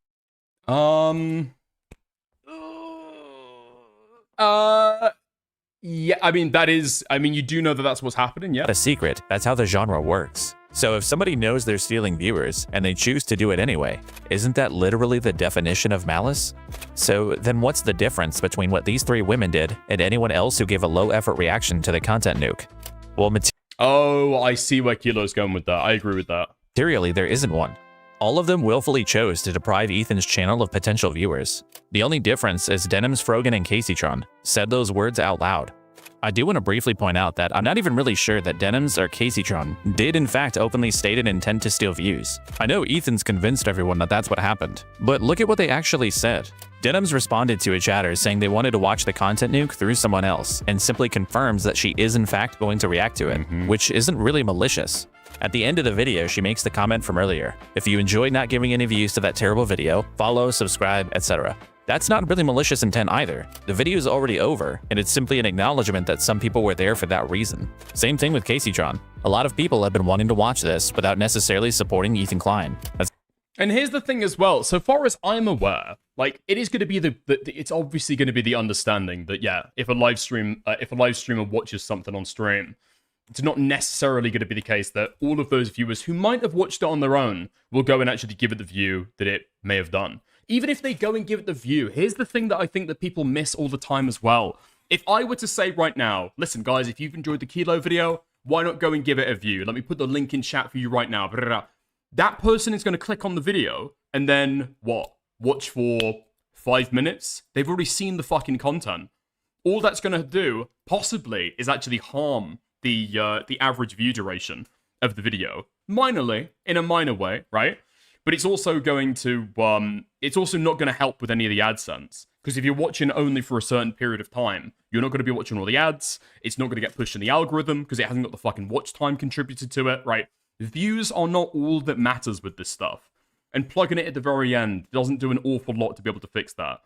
Speaker 1: Yeah, I mean, you do know that that's what's happening, yeah?
Speaker 14: A secret. That's how the genre works. So if somebody knows they're stealing viewers and they choose to do it anyway, isn't that literally the definition of malice? So then what's the difference between what these 3 women did and anyone else who gave a low-effort reaction to the content nuke? Well,
Speaker 1: oh, I see where Kilo's going with that. I agree with that.
Speaker 14: Materially, there isn't one. All of them willfully chose to deprive Ethan's channel of potential viewers. The only difference is Denims, Frogan, and Caseytron said those words out loud. I do want to briefly point out that I'm not even really sure that Denims or Caseytron did in fact openly state an intent to steal views. I know Ethan's convinced everyone that that's what happened, but look at what they actually said. Denims responded to a chatter saying they wanted to watch the content nuke through someone else and simply confirms that she is in fact going to react to it, which isn't really malicious. At the end of the video, she makes the comment from earlier. If you enjoyed not giving any views to that terrible video, follow, subscribe, etc. That's not really malicious intent either. The video is already over, and it's simply an acknowledgement that some people were there for that reason. Same thing with Caseytron. A lot of people have been wanting to watch this without necessarily supporting Ethan Klein.
Speaker 1: And here's the thing as well. So far as I'm aware, like, it is going to be it's obviously going to be the understanding that, yeah, if a live streamer watches something on stream, it's not necessarily going to be the case that all of those viewers who might have watched it on their own will go and actually give it the view that it may have done. Even if they go and give it the view, here's the thing that I think that people miss all the time as well. If I were to say right now, listen guys, if you've enjoyed the Kilo video, why not go and give it a view? Let me put the link in chat for you right now. That person is going to click on the video and then what? Watch for 5 minutes? They've already seen the fucking content. All that's going to do, possibly, is actually harm the average view duration of the video. Minorly, in a minor way, right? But it's also going to, it's also not going to help with any of the AdSense. Because if you're watching only for a certain period of time, you're not going to be watching all the ads. It's not going to get pushed in the algorithm because it hasn't got the fucking watch time contributed to it, right? Views are not all that matters with this stuff. And plugging it at the very end doesn't do an awful lot to be able to fix that.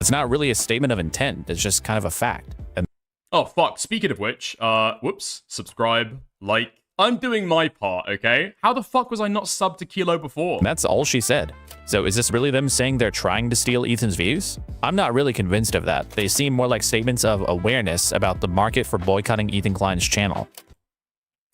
Speaker 14: It's not really a statement of intent. It's just kind of a fact. And
Speaker 1: oh, fuck. Speaking of which, whoops, subscribe, like. I'm doing my part, okay? How the fuck was I not subbed to Kilo before?
Speaker 14: That's all she said. So is this really them saying they're trying to steal Ethan's views? I'm not really convinced of that. They seem more like statements of awareness about the market for boycotting Ethan Klein's channel.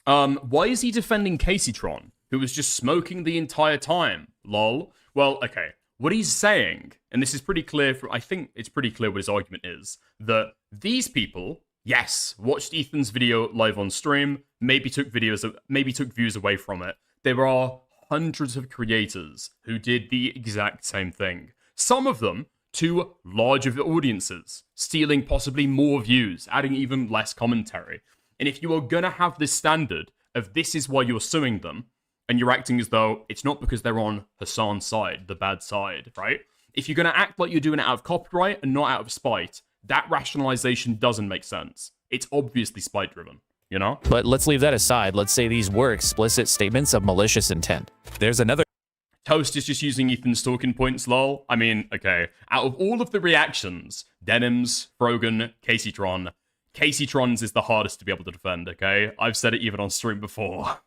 Speaker 1: Why is he defending Caseytron, who was just smoking the entire time? Lol. Well, okay. What he's saying, and this is pretty clear, I think it's pretty clear what his argument is, that these people, yes, watched Ethan's video live on stream, maybe took views away from it. There are hundreds of creators who did the exact same thing. Some of them to larger audiences, stealing possibly more views, adding even less commentary. And if you are gonna have this standard of this is why you're suing them, and you're acting as though it's not because they're on Hasan's side, the bad side, right? If you're gonna act like you're doing it out of copyright and not out of spite, that rationalization doesn't make sense. It's obviously spite-driven, you know?
Speaker 14: But let's leave that aside. Let's say these were explicit statements of malicious intent. There's another...
Speaker 1: Toast is just using Ethan's talking points, lol. I mean, okay. Out of all of the reactions, Denims, Frogan, Caseytron's is the hardest to be able to defend, okay? I've said it even on stream before.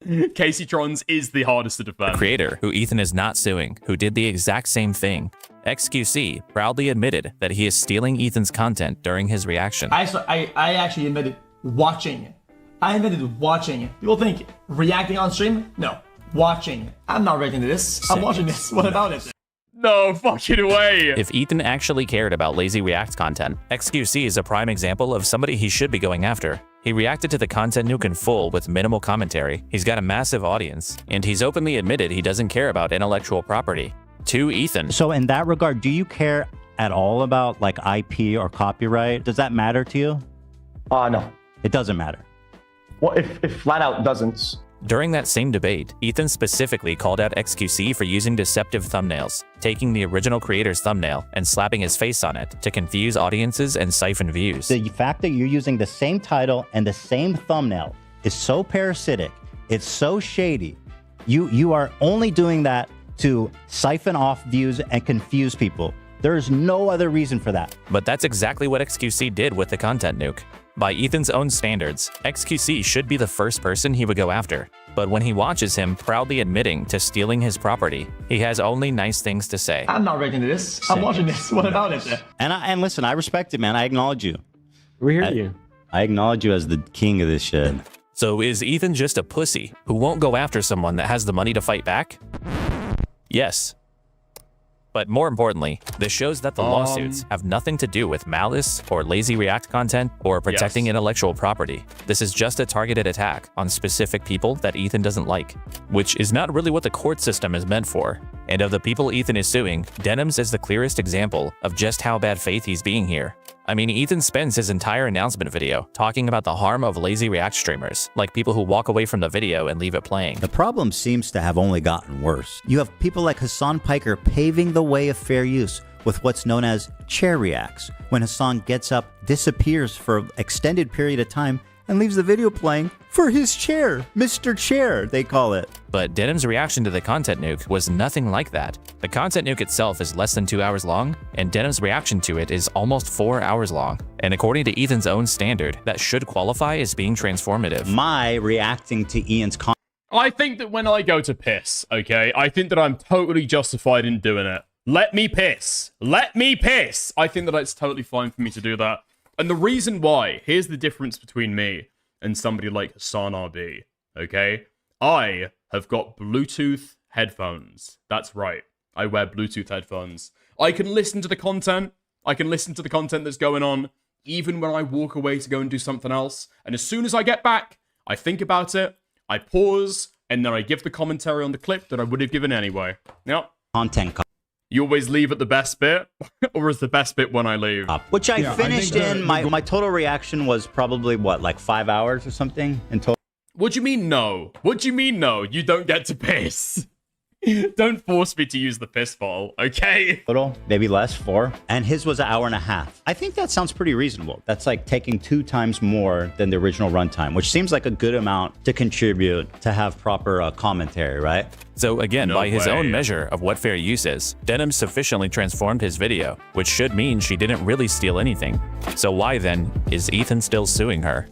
Speaker 1: Caseytron's is the hardest to defend.
Speaker 14: Creator, who Ethan is not suing, who did the exact same thing. XQC proudly admitted that he is stealing Ethan's content during his reaction.
Speaker 3: I actually admitted watching it. I admitted watching it. People think reacting on stream? No, watching it. I'm not reacting to this. I'm watching this. What about it?
Speaker 1: No fucking way.
Speaker 14: If Ethan actually cared about lazy React content, XQC is a prime example of somebody he should be going after. He reacted to the content nuke in full with minimal commentary. He's got a massive audience, and he's openly admitted he doesn't care about intellectual property. To Ethan.
Speaker 21: So in that regard, do you care at all about like IP or copyright? Does that matter to you?
Speaker 3: No.
Speaker 21: It doesn't matter.
Speaker 3: Well, if flat out doesn't.
Speaker 14: During that same debate, Ethan specifically called out XQC for using deceptive thumbnails, taking the original creator's thumbnail and slapping his face on it to confuse audiences and siphon views.
Speaker 21: The fact that you're using the same title and the same thumbnail is so parasitic, it's so shady. You are only doing that to siphon off views and confuse people. There is no other reason for that.
Speaker 14: But that's exactly what XQC did with the content nuke. By Ethan's own standards, XQC should be the first person he would go after. But when he watches him proudly admitting to stealing his property, he has only nice things to say.
Speaker 3: I'm not reacting to this. I'm watching this. What about it?
Speaker 21: And listen, I respect it, man. I acknowledge you.
Speaker 10: We hear you.
Speaker 21: I acknowledge you as the king of this shit.
Speaker 14: So is Ethan just a pussy who won't go after someone that has the money to fight back? Yes. But more importantly, this shows that the lawsuits have nothing to do with malice or lazy React content or protecting intellectual property. This is just a targeted attack on specific people that Ethan doesn't like, which is not really what the court system is meant for. And of the people Ethan is suing, Denims is the clearest example of just how bad faith he's being here. I mean, Ethan spends his entire announcement video talking about the harm of lazy React streamers, like people who walk away from the video and leave it playing.
Speaker 21: The problem seems to have only gotten worse. You have people like Hasan Piker paving the way of fair use with what's known as chair reacts, when Hasan gets up, disappears for an extended period of time, and leaves the video playing for his chair. Mr. Chair, they call it.
Speaker 14: But Denim's reaction to the content nuke was nothing like that. The content nuke itself is less than 2 hours long, and Denim's reaction to it is almost 4 hours long. And according to Ethan's own standard, that should qualify as being transformative.
Speaker 21: My reacting to Ian's content.
Speaker 1: I think that when I go to piss, okay, I think that I'm totally justified in doing it. Let me piss. Let me piss. I think that it's totally fine for me to do that. And the reason why, here's the difference between me and somebody like Hasan RB, okay? I have got Bluetooth headphones. That's right. I wear Bluetooth headphones. I can listen to the content. I can listen to the content that's going on, even when I walk away to go and do something else. And as soon as I get back, I think about it, I pause, and then I give the commentary on the clip that I would have given anyway. Yep.
Speaker 21: Content.
Speaker 1: You always leave at the best bit, or is the best bit when I leave?
Speaker 21: Which I finished in, my total reaction was probably, what, like 5 hours or something in total?
Speaker 1: What do you mean no? What do you mean no? You don't get to piss. Don't force me to use the piss bottle, okay?
Speaker 21: Total, maybe less, 4. And his was 1.5 hours. I think that sounds pretty reasonable. That's like taking 2 times more than the original runtime, which seems like a good amount to contribute to have proper commentary, right?
Speaker 14: So again, by his own measure of what fair use is, Denim sufficiently transformed his video, which should mean she didn't really steal anything. So why then is Ethan still suing her?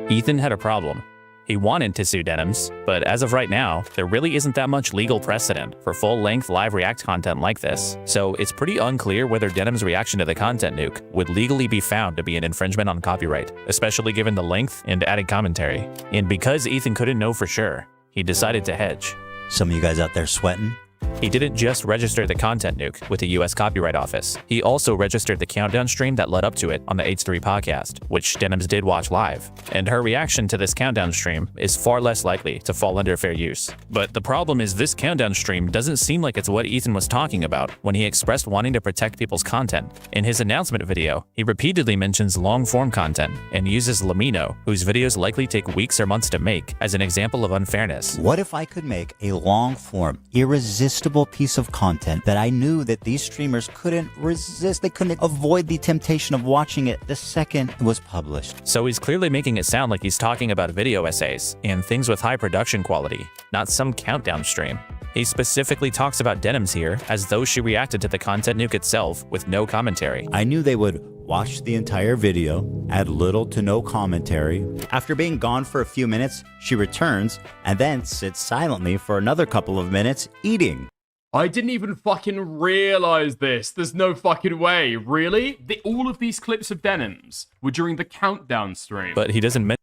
Speaker 14: Ethan had a problem. He wanted to sue Denims, but as of right now, there really isn't that much legal precedent for full-length live React content like this, so it's pretty unclear whether Denim's reaction to the content nuke would legally be found to be an infringement on copyright, especially given the length and added commentary. And because Ethan couldn't know for sure, he decided to hedge.
Speaker 21: Some of you guys out there sweating?
Speaker 14: He didn't just register the content nuke with the US Copyright Office. He also registered the countdown stream that led up to it on the H3 podcast, which Denims did watch live. And her reaction to this countdown stream is far less likely to fall under fair use. But the problem is this countdown stream doesn't seem like it's what Ethan was talking about when he expressed wanting to protect people's content. In his announcement video, he repeatedly mentions long-form content and uses Lamino, whose videos likely take weeks or months to make, as an example of unfairness.
Speaker 21: What if I could make a long-form, irresistible piece of content that I knew that these streamers couldn't resist? They couldn't avoid the temptation of watching it the second it was published.
Speaker 14: So he's clearly making it sound like he's talking about video essays and things with high production quality, not some countdown stream. He specifically talks about Denims here as though she reacted to the content nuke itself with no commentary.
Speaker 21: I knew they would watch the entire video, add little to no commentary. After being gone for a few minutes, she returns and then sits silently for another couple of minutes eating.
Speaker 1: I didn't even fucking realize this. There's no fucking way. Really? All of these clips of Denims were during the countdown stream.
Speaker 14: But he doesn't mention.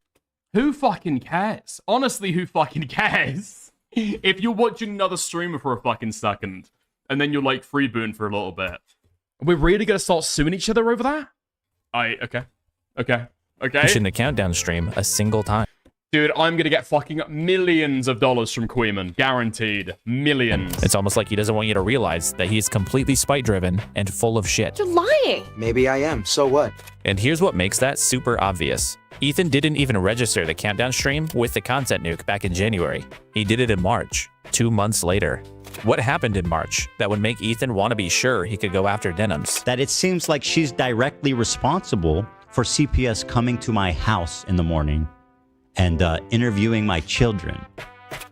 Speaker 1: Who fucking cares? Honestly, who fucking cares? If you're watching another streamer for a fucking second, and then you're like freebooting for a little bit, we're really gonna start suing each other over that? Okay.
Speaker 14: Mention the countdown stream a single time.
Speaker 1: Dude, I'm gonna get fucking millions of dollars from Queeman. Guaranteed. Millions.
Speaker 14: It's almost like he doesn't want you to realize that he's completely spite-driven and full of shit.
Speaker 12: You're lying.
Speaker 2: Maybe I am, so what?
Speaker 14: And here's what makes that super obvious. Ethan didn't even register the countdown stream with the content nuke back in January. He did it in March, 2 months later. What happened in March that would make Ethan want to be sure he could go after Denims?
Speaker 21: That it seems like she's directly responsible for CPS coming to my house in the morning and interviewing my children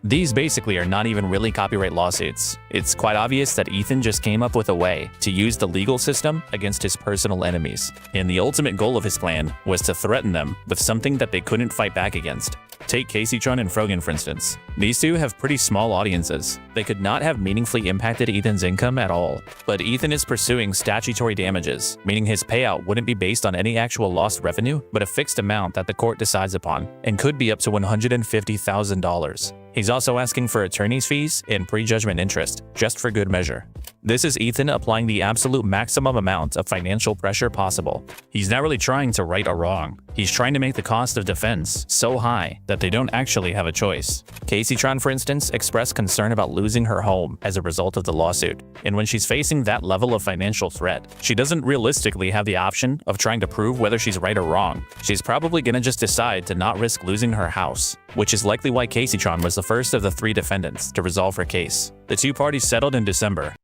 Speaker 14: These basically are not even really copyright lawsuits. It's quite obvious that Ethan just came up with a way to use the legal system against his personal enemies. And the ultimate goal of his plan was to threaten them with something that they couldn't fight back against. Take Caseytron and Frogan, for instance. These two have pretty small audiences. They could not have meaningfully impacted Ethan's income at all. But Ethan is pursuing statutory damages, meaning his payout wouldn't be based on any actual lost revenue, but a fixed amount that the court decides upon, and could be up to $150,000. He's also asking for attorney's fees and prejudgment interest, just for good measure. This is Ethan applying the absolute maximum amount of financial pressure possible. He's not really trying to right a wrong. He's trying to make the cost of defense so high that they don't actually have a choice. Caseytron, for instance, expressed concern about losing her home as a result of the lawsuit. And when she's facing that level of financial threat, she doesn't realistically have the option of trying to prove whether she's right or wrong. She's probably gonna just decide to not risk losing her house, which is likely why Caseytron was the first of the 3 defendants to resolve her case. The 2 parties settled in December.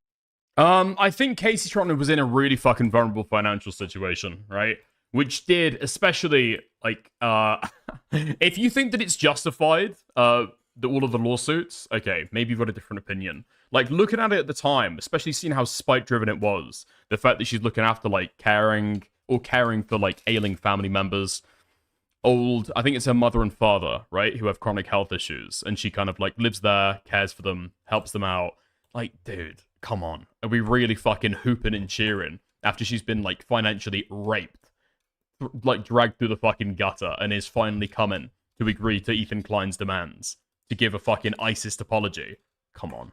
Speaker 1: I think Caseytron was in a really fucking vulnerable financial situation, right? Which did, especially, like, if you think that it's justified, all of the lawsuits, okay, maybe you've got a different opinion. Like, looking at it at the time, especially seeing how spite-driven it was, the fact that she's looking after, like, caring for, like, ailing family members, I think it's her mother and father, right, who have chronic health issues, and she kind of, like, lives there, cares for them, helps them out. Like, dude, come on. Are we really fucking hooping and cheering after she's been, like, financially raped, like, dragged through the fucking gutter, and is finally coming to agree to Ethan Klein's demands to give a fucking ISIS apology? Come on.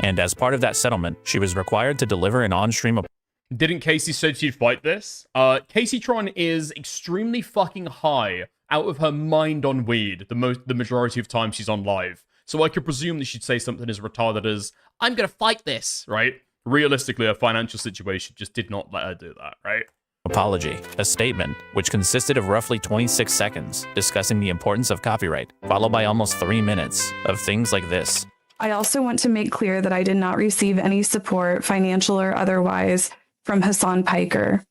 Speaker 14: And as part of that settlement, she was required to deliver an on-stream apology.
Speaker 1: Didn't Casey say she'd fight this? Caseytron is extremely fucking high, out of her mind on weed, the majority of time she's on live. So I could presume that she'd say something as retarded as, I'm gonna fight this, right? Realistically, her financial situation just did not let her do that, right?
Speaker 14: Apology, a statement which consisted of roughly 26 seconds discussing the importance of copyright, followed by almost 3 minutes of things like this.
Speaker 17: I also want to make clear that I did not receive any support, financial or otherwise, from Hasan Piker.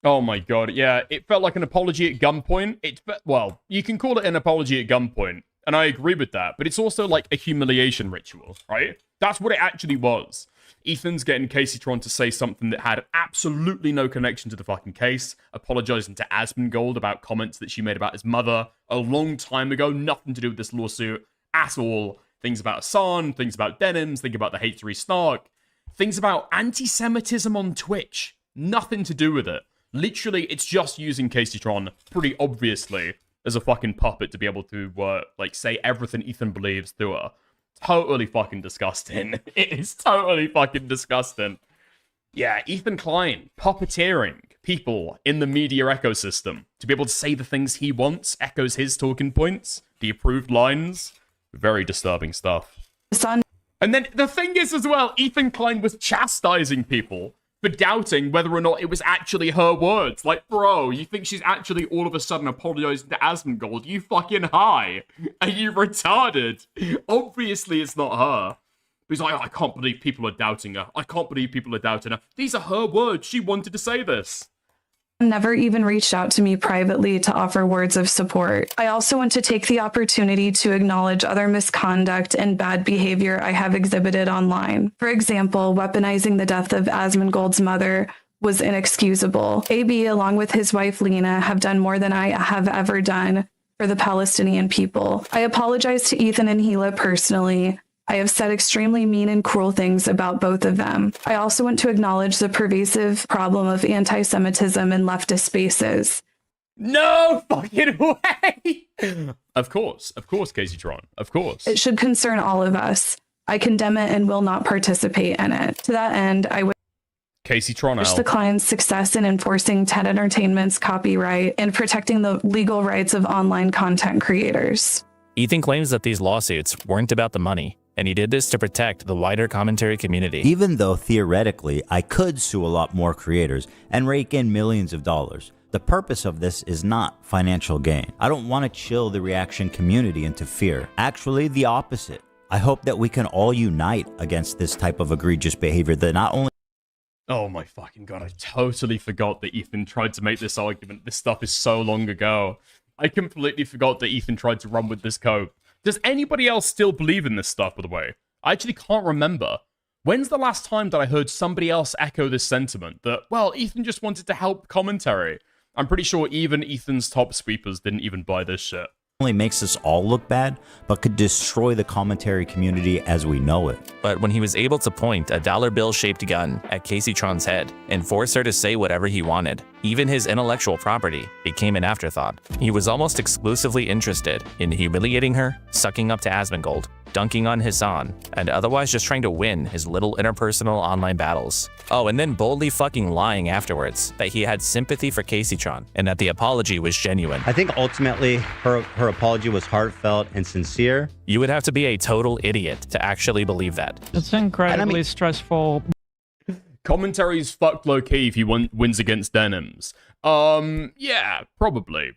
Speaker 1: Oh my god, yeah, it felt like an apology at gunpoint. Well, you can call it an apology at gunpoint, and I agree with that, but it's also like a humiliation ritual, right? That's what it actually was. Ethan's getting Caseytron to say something that had absolutely no connection to the fucking case, apologizing to Asmongold about comments that she made about his mother a long time ago, nothing to do with this lawsuit at all. Things about Hasan, things about Denims, things about the hatery Snark, things about anti-Semitism on Twitch. Nothing to do with it. Literally, it's just using Caseytron, pretty obviously, as a fucking puppet to be able to, like, say everything Ethan believes to her. Totally fucking disgusting. It is totally fucking disgusting. Yeah, Ethan Klein, puppeteering people in the media ecosystem to be able to say the things he wants, echoes his talking points, the approved lines. Very disturbing stuff. And then the thing is as well, Ethan Klein was chastising people for doubting whether or not it was actually her words. Like, bro, you think she's actually all of a sudden apologizing to Asmongold? You fucking high. Are you retarded? Obviously it's not her. He's like, oh, I can't believe people are doubting her. I can't believe people are doubting her. These are her words. She wanted to say this.
Speaker 17: Never even reached out to me privately to offer words of support. I also want to take the opportunity to acknowledge other misconduct and bad behavior I have exhibited online. For example, weaponizing the death of Asmongold's mother was inexcusable. AB, along with his wife Lena, have done more than I have ever done for the Palestinian people. I apologize to Ethan and Hila personally. I have said extremely mean and cruel things about both of them. I also want to acknowledge the pervasive problem of anti-Semitism in leftist spaces.
Speaker 1: No fucking way! Of course, Caseytron, of course.
Speaker 17: It should concern all of us. I condemn it and will not participate in it. To that end, I wish the Klein's success in enforcing TED Entertainment's copyright and protecting the legal rights of online content creators.
Speaker 14: Ethan claims that these lawsuits weren't about the money, and he did this to protect the wider commentary community.
Speaker 21: Even though theoretically I could sue a lot more creators and rake in millions of dollars, the purpose of this is not financial gain. I don't want to chill the reaction community into fear. Actually, the opposite. I hope that we can all unite against this type of egregious behavior that not only...
Speaker 1: Oh my fucking god, I totally forgot that Ethan tried to make this argument. This stuff is so long ago. I completely forgot that Ethan tried to run with this code Does anybody else still believe in this stuff, by the way? I actually can't remember. When's the last time that I heard somebody else echo this sentiment that, well, Ethan just wanted to help commentary? I'm pretty sure even Ethan's top sweepers didn't even buy this shit.
Speaker 21: Only makes us all look bad, but could destroy the commentary community as we know it.
Speaker 14: But when he was able to point a dollar bill-shaped gun at Casey Tron's head and force her to say whatever he wanted, even his intellectual property became an afterthought. He was almost exclusively interested in humiliating her, sucking up to Asmongold, dunking on Hasan, and otherwise just trying to win his little interpersonal online battles. Oh, and then boldly fucking lying afterwards that he had sympathy for Casey Tron and that the apology was genuine.
Speaker 21: I think ultimately her apology was heartfelt and sincere.
Speaker 14: You would have to be a total idiot to actually believe that.
Speaker 23: It's incredibly stressful.
Speaker 1: Commentary's fucked low-key if he wins against Denims. Yeah, probably.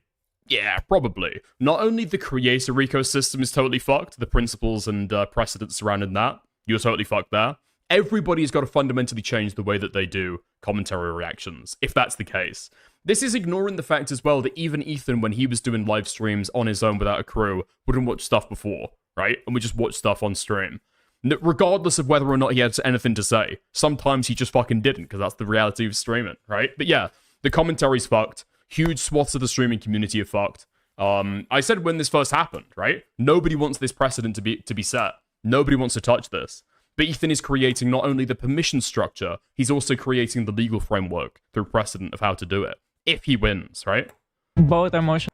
Speaker 1: Yeah, probably. Not only the creator ecosystem is totally fucked, the principles and precedents surrounding that, you're totally fucked there. Everybody's got to fundamentally change the way that they do commentary reactions, if that's the case. This is ignoring the fact as well that even Ethan, when he was doing live streams on his own without a crew, wouldn't watch stuff before, right? And we just watch stuff on stream. Regardless of whether or not he had anything to say. Sometimes he just fucking didn't, because that's the reality of streaming, right? But yeah, the commentary's fucked. Huge swaths of the streaming community are fucked. I said when this first happened, right? Nobody wants this precedent to be set. Nobody wants to touch this. But Ethan is creating not only the permission structure, he's also creating the legal framework through precedent of how to do it. If he wins, right?
Speaker 23: Both emotions.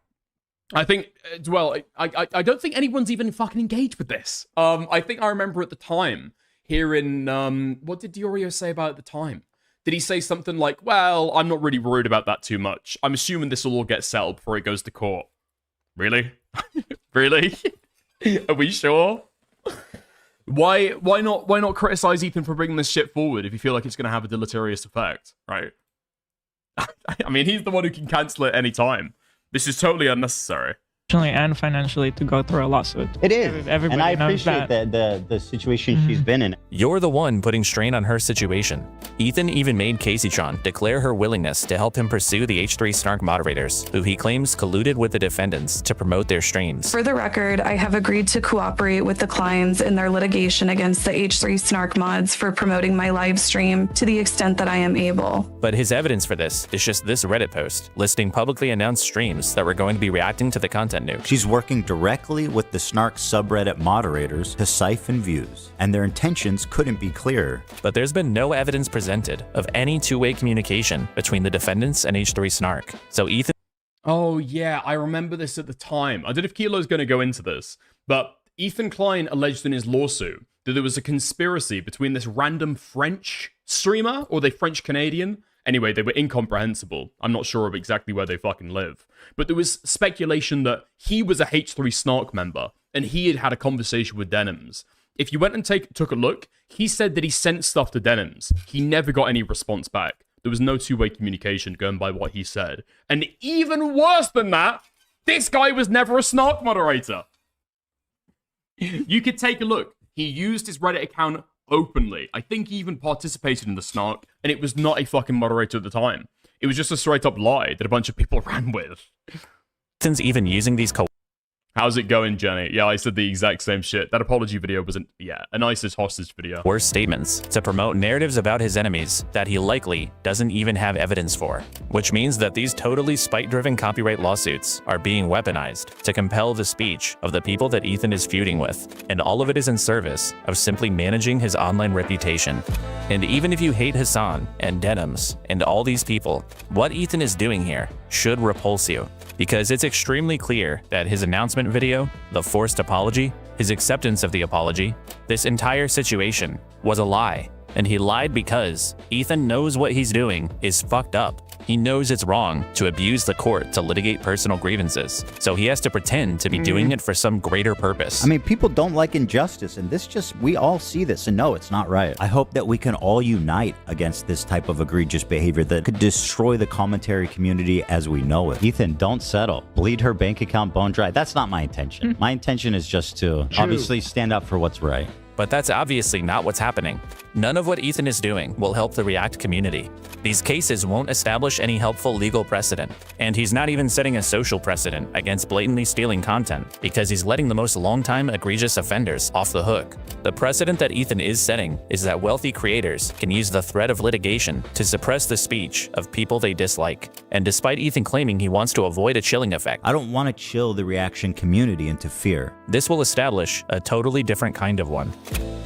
Speaker 1: I think, well, I don't think anyone's even fucking engaged with this. I think I remember at the time hearing, what did Deorio say about it at the time? Did he say something like, well, I'm not really worried about that too much. I'm assuming this will all get settled before it goes to court. Really? Really? Are we sure? Why not criticize Ethan for bringing this shit forward if you feel like it's going to have a deleterious effect, right? I mean, he's the one who can cancel it any time. This is totally unnecessary.
Speaker 23: And financially to go through a lawsuit.
Speaker 21: It is,
Speaker 23: Everybody
Speaker 21: and I
Speaker 23: knows
Speaker 21: appreciate the situation she's been in.
Speaker 14: You're the one putting strain on her situation. Ethan even made Casey Tron declare her willingness to help him pursue the H3 Snark moderators, who he claims colluded with the defendants to promote their streams.
Speaker 17: For the record, I have agreed to cooperate with the Klein'S in their litigation against the H3 Snark mods for promoting my live stream to the extent that I am able.
Speaker 14: But his evidence for this is just this Reddit post listing publicly announced streams that were going to be reacting to the content nuke.
Speaker 21: She's working directly with the Snark subreddit moderators to siphon views, and their intentions couldn't be clearer.
Speaker 14: But there's been no evidence presented of any two-way communication between the defendants and H3 Snark. So Ethan...
Speaker 1: Oh yeah, I remember this at the time. I don't know if Kilo's going to go into this, but Ethan Klein alleged in his lawsuit that there was a conspiracy between this random French streamer, or they French-Canadian. Anyway, they were incomprehensible. I'm not sure of exactly where they fucking live. But there was speculation that he was a H3 Snark member, and he had had a conversation with Denims. If you went and took a look, he said that he sent stuff to Denims. He never got any response back. There was no two-way communication going by what he said. And even worse than that, this guy was never a Snark moderator. You could take a look. He used his Reddit account openly. I think he even participated in the Snark, and it was not a fucking moderator at the time. It was just a straight-up lie that a bunch of people ran with.
Speaker 14: Ethan's even using these
Speaker 1: How's it going, Jenny? Yeah, I said the exact same shit. That apology video was an ISIS hostage video.
Speaker 14: Worse statements to promote narratives about his enemies that he likely doesn't even have evidence for, which means that these totally spite-driven copyright lawsuits are being weaponized to compel the speech of the people that Ethan is feuding with, and all of it is in service of simply managing his online reputation. And even if you hate Hasan and Denims and all these people, what Ethan is doing here should repulse you, because it's extremely clear that his announcement video, the forced apology, his acceptance of the apology, this entire situation was a lie. And he lied because Ethan knows what he's doing is fucked up. He knows it's wrong to abuse the court to litigate personal grievances, so he has to pretend to be doing it for some greater purpose.
Speaker 21: I mean, people don't like injustice, and we all see this and know it's not right. I hope that we can all unite against this type of egregious behavior that could destroy the commentary community as we know it. Ethan, don't settle. Bleed her bank account bone dry. That's not my intention. My intention is just to obviously stand up for what's right.
Speaker 14: But that's obviously not what's happening. None of what Ethan is doing will help the React community. These cases won't establish any helpful legal precedent, and he's not even setting a social precedent against blatantly stealing content, because he's letting the most long-time egregious offenders off the hook. The precedent that Ethan is setting is that wealthy creators can use the threat of litigation to suppress the speech of people they dislike. And despite Ethan claiming he wants to avoid a chilling effect,
Speaker 21: I don't want to chill the reaction community into fear.
Speaker 14: This will establish a totally different kind of one.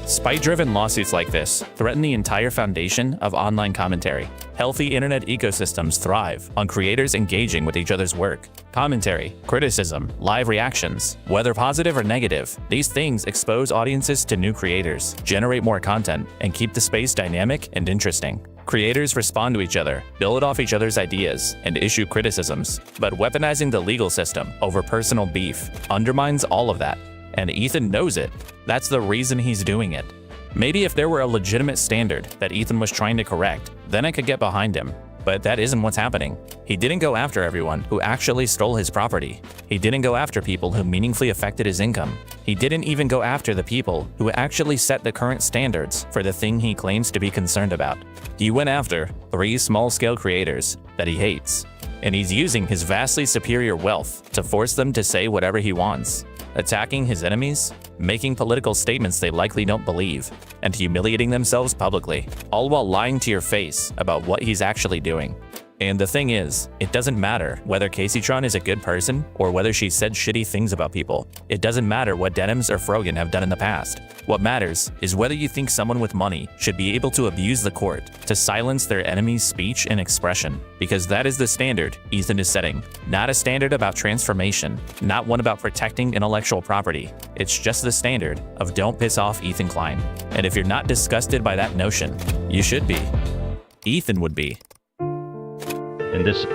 Speaker 14: Spite-driven lawsuits like this threaten the entire foundation of online commentary. Healthy internet ecosystems thrive on creators engaging with each other's work. Commentary, criticism, live reactions, whether positive or negative, these things expose audiences to new creators, generate more content, and keep the space dynamic and interesting. Creators respond to each other, build off each other's ideas, and issue criticisms. But weaponizing the legal system over personal beef undermines all of that. And Ethan knows it. That's the reason he's doing it. Maybe if there were a legitimate standard that Ethan was trying to correct, then I could get behind him. But that isn't what's happening. He didn't go after everyone who actually stole his property. He didn't go after people who meaningfully affected his income. He didn't even go after the people who actually set the current standards for the thing he claims to be concerned about. He went after 3 small-scale creators that he hates. And he's using his vastly superior wealth to force them to say whatever he wants. Attacking his enemies, making political statements they likely don't believe, and humiliating themselves publicly, all while lying to your face about what he's actually doing. And the thing is, it doesn't matter whether Caseytron is a good person or whether she said shitty things about people. It doesn't matter what Denims or Frogan have done in the past. What matters is whether you think someone with money should be able to abuse the court to silence their enemy's speech and expression. Because that is the standard Ethan is setting. Not a standard about transformation, not one about protecting intellectual property. It's just the standard of don't piss off Ethan Klein. And if you're not disgusted by that notion, you should be. Ethan would be.
Speaker 1: In this,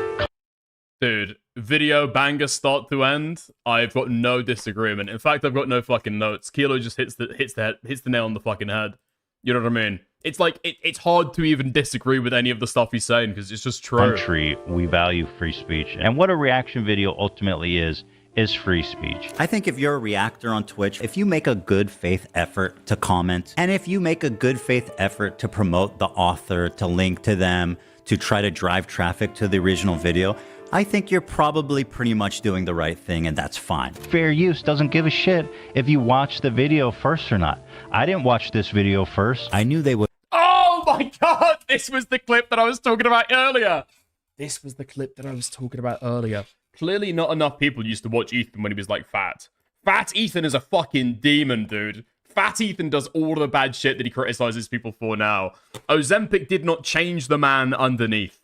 Speaker 1: dude, video banger start to end. I've got no disagreement. In fact, I've got no fucking notes. Kilo just hits the nail on the fucking head. You know what I mean? It's like it's hard to even disagree with any of the stuff he's saying because it's just true.
Speaker 2: Country, we value free speech, and what a reaction video ultimately is free speech.
Speaker 21: I think if you're a reactor on Twitch, if you make a good faith effort to comment, and if you make a good faith effort to promote the author, to link to them, to try to drive traffic to the original video, I think you're probably pretty much doing the right thing, and that's fine.
Speaker 2: Fair use doesn't give a shit if you watch the video first or not. I didn't watch this video first.
Speaker 21: I knew they would.
Speaker 1: Oh my god! This was the clip that I was talking about earlier. Clearly not enough people used to watch Ethan when he was like fat. Fat Ethan is a fucking demon, dude. Fat Ethan does all the bad shit that he criticizes people for now. Ozempic did not change the man underneath.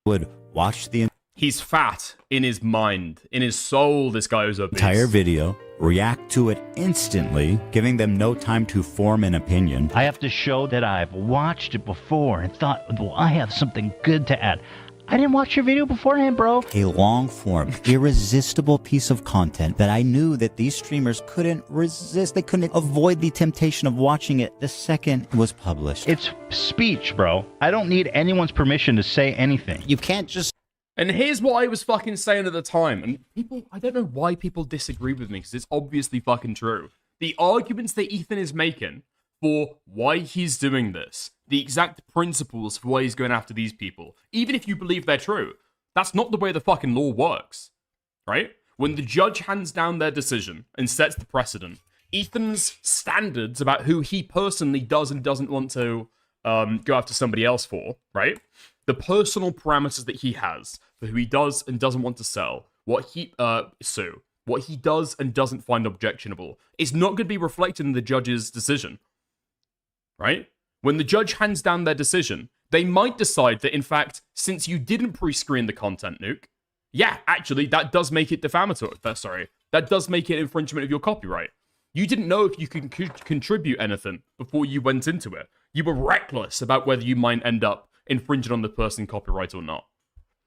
Speaker 21: Would watch the
Speaker 1: He's fat in his mind, in his soul, this guy is obese.
Speaker 21: Entire video, react to it instantly, giving them no time to form an opinion.
Speaker 2: I have to show that I've watched it before and thought, well, I have something good to add. I didn't watch your video beforehand, bro.
Speaker 21: A long-form, irresistible piece of content that I knew that these streamers couldn't resist. They couldn't avoid the temptation of watching it the second it was published.
Speaker 2: It's speech, bro. I don't need anyone's permission to say anything.
Speaker 21: You can't just...
Speaker 1: And here's what I was fucking saying at the time. And people, I don't know why people disagree with me, because it's obviously fucking true. The arguments that Ethan is making for why he's doing this, the exact principles for why he's going after these people, even if you believe they're true, that's not the way the fucking law works, right? When the judge hands down their decision and sets the precedent, Ethan's standards about who he personally does and doesn't want to go after somebody else for, right? The personal parameters that he has for who he does and doesn't want to sell, what he sue, what he does and doesn't find objectionable, is not going to be reflected in the judge's decision, right? When the judge hands down their decision, they might decide that, in fact, since you didn't pre-screen the content, Nuke, yeah, actually, that does make it defamatory. That does make it infringement of your copyright. You didn't know if you could contribute anything before you went into it. You were reckless about whether you might end up infringing on the person's copyright or not.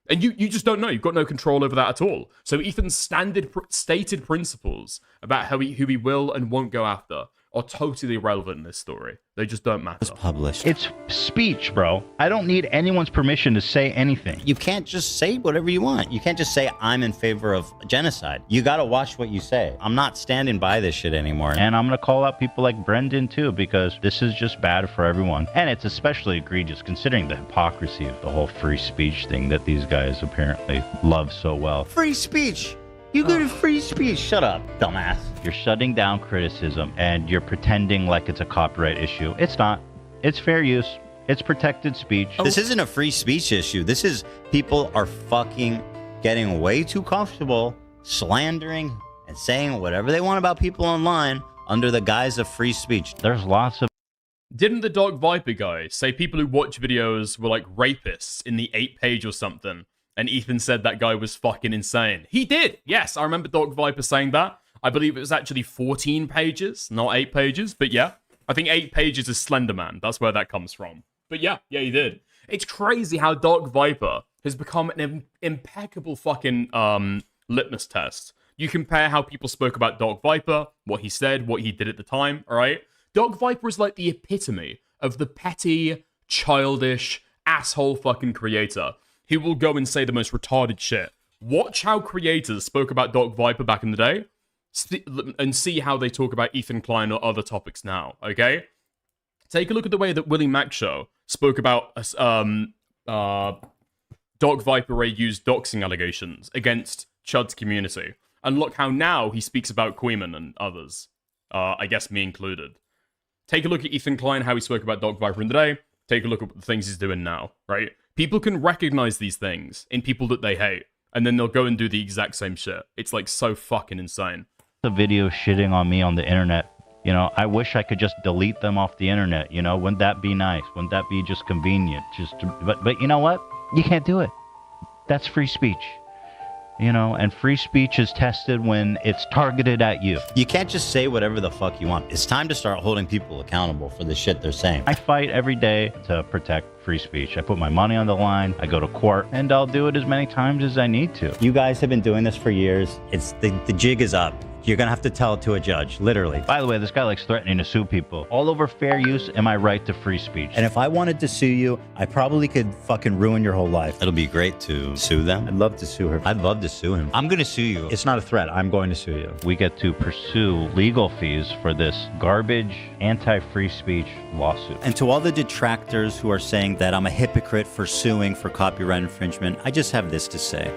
Speaker 1: And you just don't know. You've got no control over that at all. So Ethan's stated principles about who he will and won't go after are totally irrelevant in this story. They just don't matter.
Speaker 21: Published.
Speaker 2: It's speech, bro. I don't need anyone's permission to say anything.
Speaker 21: You can't just say whatever you want. You can't just say, I'm in favor of genocide. You gotta watch what you say. I'm not standing by this shit anymore.
Speaker 2: And I'm gonna call out people like Brendan too, because this is just bad for everyone. And it's especially egregious considering the hypocrisy of the whole free speech thing that these guys apparently love so well.
Speaker 21: Free speech. You go to free speech. Shut up, dumbass.
Speaker 2: You're shutting down criticism and you're pretending like it's a copyright issue. It's not. It's fair use. It's protected speech.
Speaker 21: This isn't a free speech issue. This is people are fucking getting way too comfortable slandering and saying whatever they want about people online under the guise of free speech.
Speaker 2: There's lots of...
Speaker 1: Didn't the Dark Viper guy say people who watch videos were like rapists in the 8th page or something? And Ethan said that guy was fucking insane. He did. Yes, I remember Dark Viper saying that. I believe it was actually 14 pages, not 8 pages. But yeah, I think 8 pages is Slenderman. That's where that comes from. But yeah, he did. It's crazy how Dark Viper has become an impeccable fucking litmus test. You compare how people spoke about Dark Viper, what he said, what he did at the time, all right? Dark Viper is like the epitome of the petty, childish, asshole fucking creator. He will go and say the most retarded shit. Watch how creators spoke about Dark Viper back in the day, and see how they talk about Ethan Klein or other topics now, okay? Take a look at the way that Willie Mac Show spoke about Dark Viper Ray used doxing allegations against Chud's community. And look how now he speaks about Queeman and others. I guess me included. Take a look at Ethan Klein, how he spoke about Dark Viper in the day. Take a look at the things he's doing now, right? People can recognize these things in people that they hate, and then they'll go and do the exact same shit. It's like so fucking insane.
Speaker 2: The video shitting on me on the internet. You know, I wish I could just delete them off the internet. You know, wouldn't that be nice? Wouldn't that be just convenient? But you know what? You can't do it. That's free speech. You know, and free speech is tested when it's targeted at you.
Speaker 21: You can't just say whatever the fuck you want. It's time to start holding people accountable for the shit they're saying.
Speaker 2: I fight every day to protect free speech. I put my money on the line, I go to court, and I'll do it as many times as I need to.
Speaker 21: You guys have been doing this for years. It's the jig is up. You're gonna have to tell it to a judge, literally.
Speaker 2: By the way, this guy likes threatening to sue people. All over fair use and my right to free speech.
Speaker 21: And if I wanted to sue you, I probably could fucking ruin your whole life. It'll be great to sue them. I'd love to sue her. I'd love to sue him. I'm gonna sue you. It's not a threat. I'm going to sue you.
Speaker 2: We get to pursue legal fees for this garbage, anti-free speech lawsuit.
Speaker 21: And to all the detractors who are saying that I'm a hypocrite for suing for copyright infringement, I just have this to say.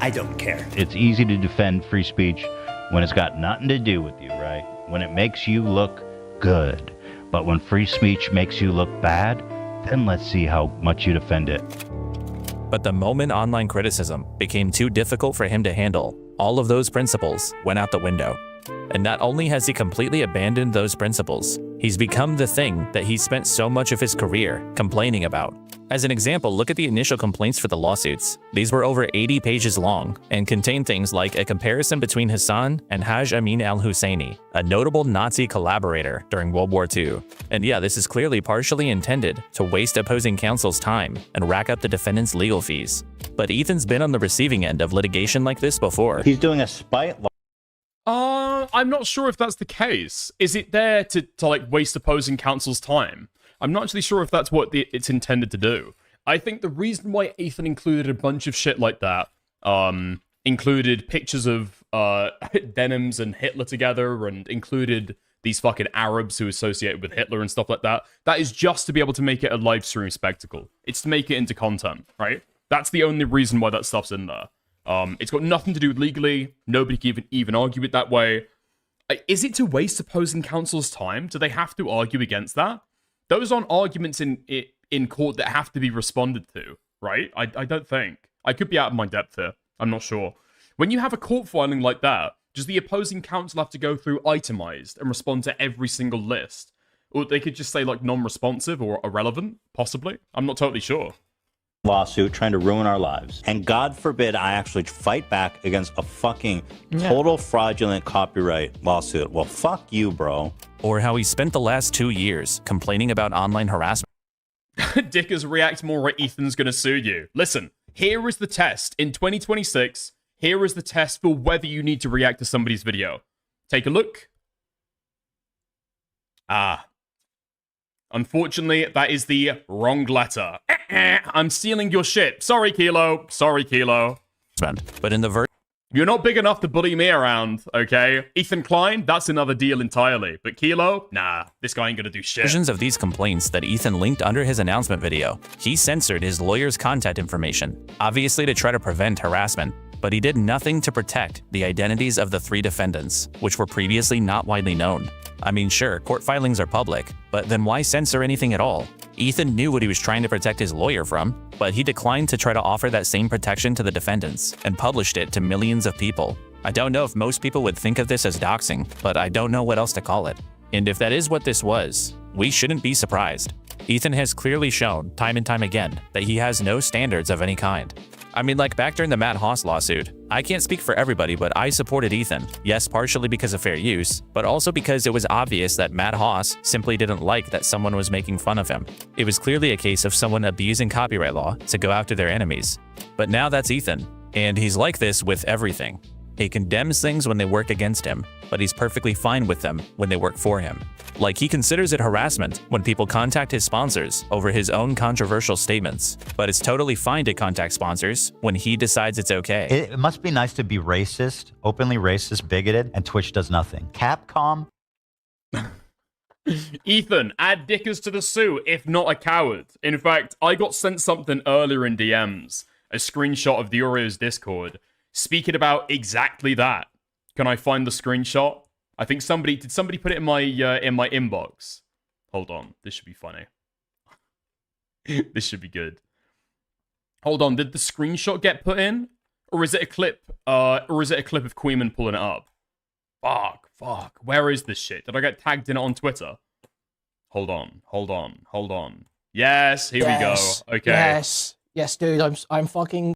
Speaker 21: I don't care.
Speaker 2: It's easy to defend free speech when it's got nothing to do with you, right? When it makes you look good. But when free speech makes you look bad, then let's see how much you defend it.
Speaker 14: But the moment online criticism became too difficult for him to handle, all of those principles went out the window. And not only has he completely abandoned those principles, he's become the thing that he spent so much of his career complaining about. As an example, look at the initial complaints for the lawsuits. These were over 80 pages long and contained things like a comparison between Hasan and Haj Amin al-Husseini, a notable Nazi collaborator during World War II. And yeah, this is clearly partially intended to waste opposing counsel's time and rack up the defendant's legal fees. But Ethan's been on the receiving end of litigation like this before.
Speaker 21: He's doing a spite law.
Speaker 1: I'm not sure if that's the case. Is it there to like waste opposing counsel's time? I'm not actually sure if that's what it's intended to do. I think the reason why Ethan included a bunch of shit like that, included pictures of denims and Hitler together, and included these fucking Arabs who associated with Hitler and stuff like that, that is just to be able to make it a live stream spectacle. It's to make it into content, right? That's the only reason why that stuff's in there. It's got nothing to do with legally. Nobody can even argue it that way. Is it to waste opposing counsel's time? Do they have to argue against that? Those aren't arguments in court that have to be responded to, right? I don't think. I could be out of my depth here. I'm not sure. When you have a court filing like that, does the opposing counsel have to go through itemized and respond to every single list? Or they could just say, like, non-responsive or irrelevant, possibly? I'm not totally sure.
Speaker 21: Lawsuit trying to ruin our lives. And God forbid I actually fight back against a fucking total fraudulent copyright lawsuit. Well, fuck you, bro.
Speaker 14: Or how he spent the last 2 years complaining about online harassment.
Speaker 1: Dickers react more at Ethan's gonna sue you. Listen, here is the test. In 2026, here is the test for whether you need to react to somebody's video. Take a look. Ah. Unfortunately, that is the wrong letter. I'm stealing your shit. Sorry, Kilo. Sorry, Kilo.
Speaker 14: But in the
Speaker 1: You're not big enough to bully me around, okay? Ethan Klein, that's another deal entirely. But Kilo, nah, this guy ain't gonna do shit.
Speaker 14: versions of these complaints that Ethan linked under his announcement video, he censored his lawyer's contact information, obviously to try to prevent harassment, but he did nothing to protect the identities of the 3 defendants, which were previously not widely known. I mean, sure, court filings are public, but then why censor anything at all? Ethan knew what he was trying to protect his lawyer from, but he declined to try to offer that same protection to the defendants and published it to millions of people. I don't know if most people would think of this as doxing, but I don't know what else to call it. And if that is what this was, we shouldn't be surprised. Ethan has clearly shown, time and time again, that he has no standards of any kind. I mean, like back during the Matt Haas lawsuit, I can't speak for everybody, but I supported Ethan. Yes, partially because of fair use, but also because it was obvious that Matt Haas simply didn't like that someone was making fun of him. It was clearly a case of someone abusing copyright law to go after their enemies. But now that's Ethan, and he's like this with everything. He condemns things when they work against him, but he's perfectly fine with them when they work for him. Like, he considers it harassment when people contact his sponsors over his own controversial statements, but it's totally fine to contact sponsors when he decides it's okay.
Speaker 21: It must be nice to be racist, openly racist, bigoted, and Twitch does nothing. Capcom?
Speaker 1: Ethan, add Dickers to the suit, if not a coward. In fact, I got sent something earlier in DMs, a screenshot of Deorio's Discord, speaking about exactly that. Can I find the screenshot? I think did somebody put it in my inbox? Hold on, this should be funny. This should be good. Hold on, did the screenshot get put in? Or is it a clip? Or is it a clip of Queeman pulling it up? Fuck. Where is this shit? Did I get tagged in it on Twitter? Hold on. Yes, here we go. Okay.
Speaker 5: Yes, dude, I'm fucking...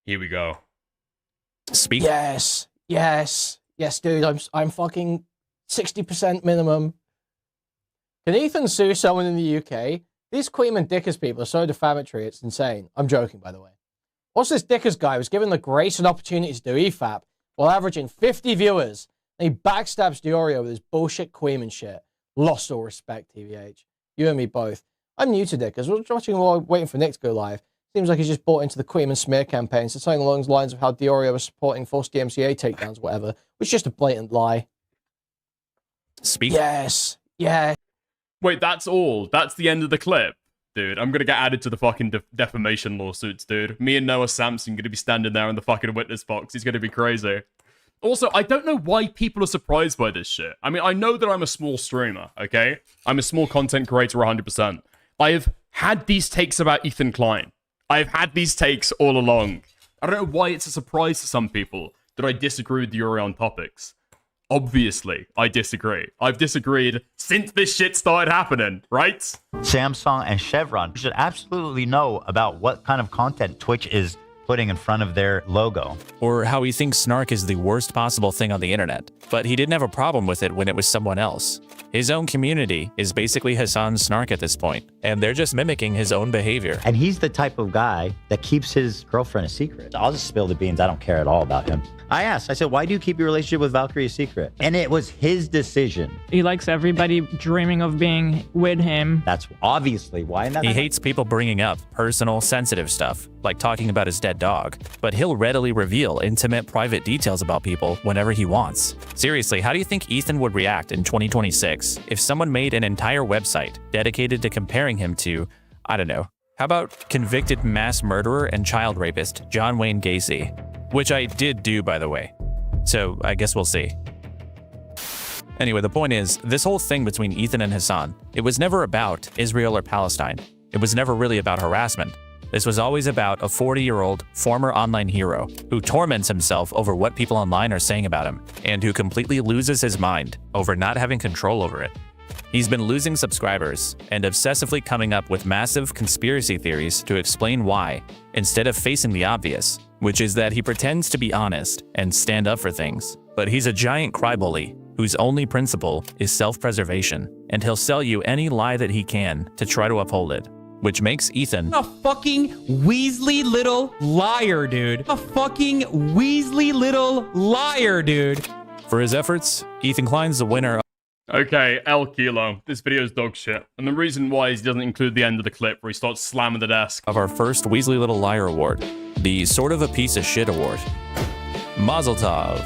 Speaker 1: Here we go.
Speaker 14: Speak.
Speaker 5: Yes, dude, I'm fucking 60% minimum. Can Ethan sue someone in the UK? These Queen and Dickers people are so defamatory, it's insane. I'm joking, by the way. What's this Dickers guy was given the grace and opportunity to do EFAP while averaging 50 viewers, and he backstabs Deorio with his bullshit Queen and shit. Lost all respect, TVH. You and me both. I'm new to Dickers. I was watching while waiting for Nick to go live. Seems like he's just bought into the Queen and smear campaign, so something along the lines of how Deorio was supporting forced DMCA takedowns, whatever, which is just a blatant lie.
Speaker 14: Speak.
Speaker 5: Yes.
Speaker 1: Wait, that's all? That's the end of the clip? Dude, I'm gonna get added to the fucking defamation lawsuits, dude. Me and Noah Sampson gonna be standing there in the fucking witness box. He's gonna be crazy. Also, I don't know why people are surprised by this shit. I mean, I know that I'm a small streamer, okay? I'm a small content creator 100%. I have had these takes about Ethan Klein. I've had these takes all along. I don't know why it's a surprise to some people that I disagree with Deorio on topics. Obviously, I disagree. I've disagreed since this shit started happening, right?
Speaker 21: Samsung and Chevron should absolutely know about what kind of content Twitch is putting in front of their logo.
Speaker 14: Or how he thinks Snark is the worst possible thing on the internet, but he didn't have a problem with it when it was someone else. His own community is basically Hasan's Snark at this point, and they're just mimicking his own behavior.
Speaker 21: And he's the type of guy that keeps his girlfriend a secret. I'll just spill the beans. I don't care at all about him. I said, why do you keep your relationship with Valkyrie a secret? And it was his decision.
Speaker 23: He likes everybody dreaming of being with him.
Speaker 21: That's obviously why.
Speaker 14: He hates people bringing up personal, sensitive stuff, like talking about his dead dog, but he'll readily reveal intimate, private details about people whenever he wants. Seriously, how do you think Ethan would react in 2026 if someone made an entire website dedicated to comparing him to, I don't know, how about convicted mass murderer and child rapist John Wayne Gacy? Which I did do, by the way. So I guess we'll see. Anyway, the point is, this whole thing between Ethan and Hasan, it was never about Israel or Palestine. It was never really about harassment. This was always about a 40-year-old former online hero who torments himself over what people online are saying about him, and who completely loses his mind over not having control over it. He's been losing subscribers and obsessively coming up with massive conspiracy theories to explain why, instead of facing the obvious, which is that he pretends to be honest and stand up for things. But he's a giant crybully whose only principle is self-preservation, and he'll sell you any lie that he can to try to uphold it. which makes Ethan
Speaker 15: A fucking Weasley little liar, dude. A fucking Weasley little liar, dude.
Speaker 14: For his efforts, Ethan Klein's the winner.
Speaker 1: Okay, El Kilo. This video's dog shit. And the reason why is he doesn't include the end of the clip where he starts slamming the desk.
Speaker 14: Of our first Weasley Little Liar Award, the Sort of a Piece of Shit Award. Mazel tov.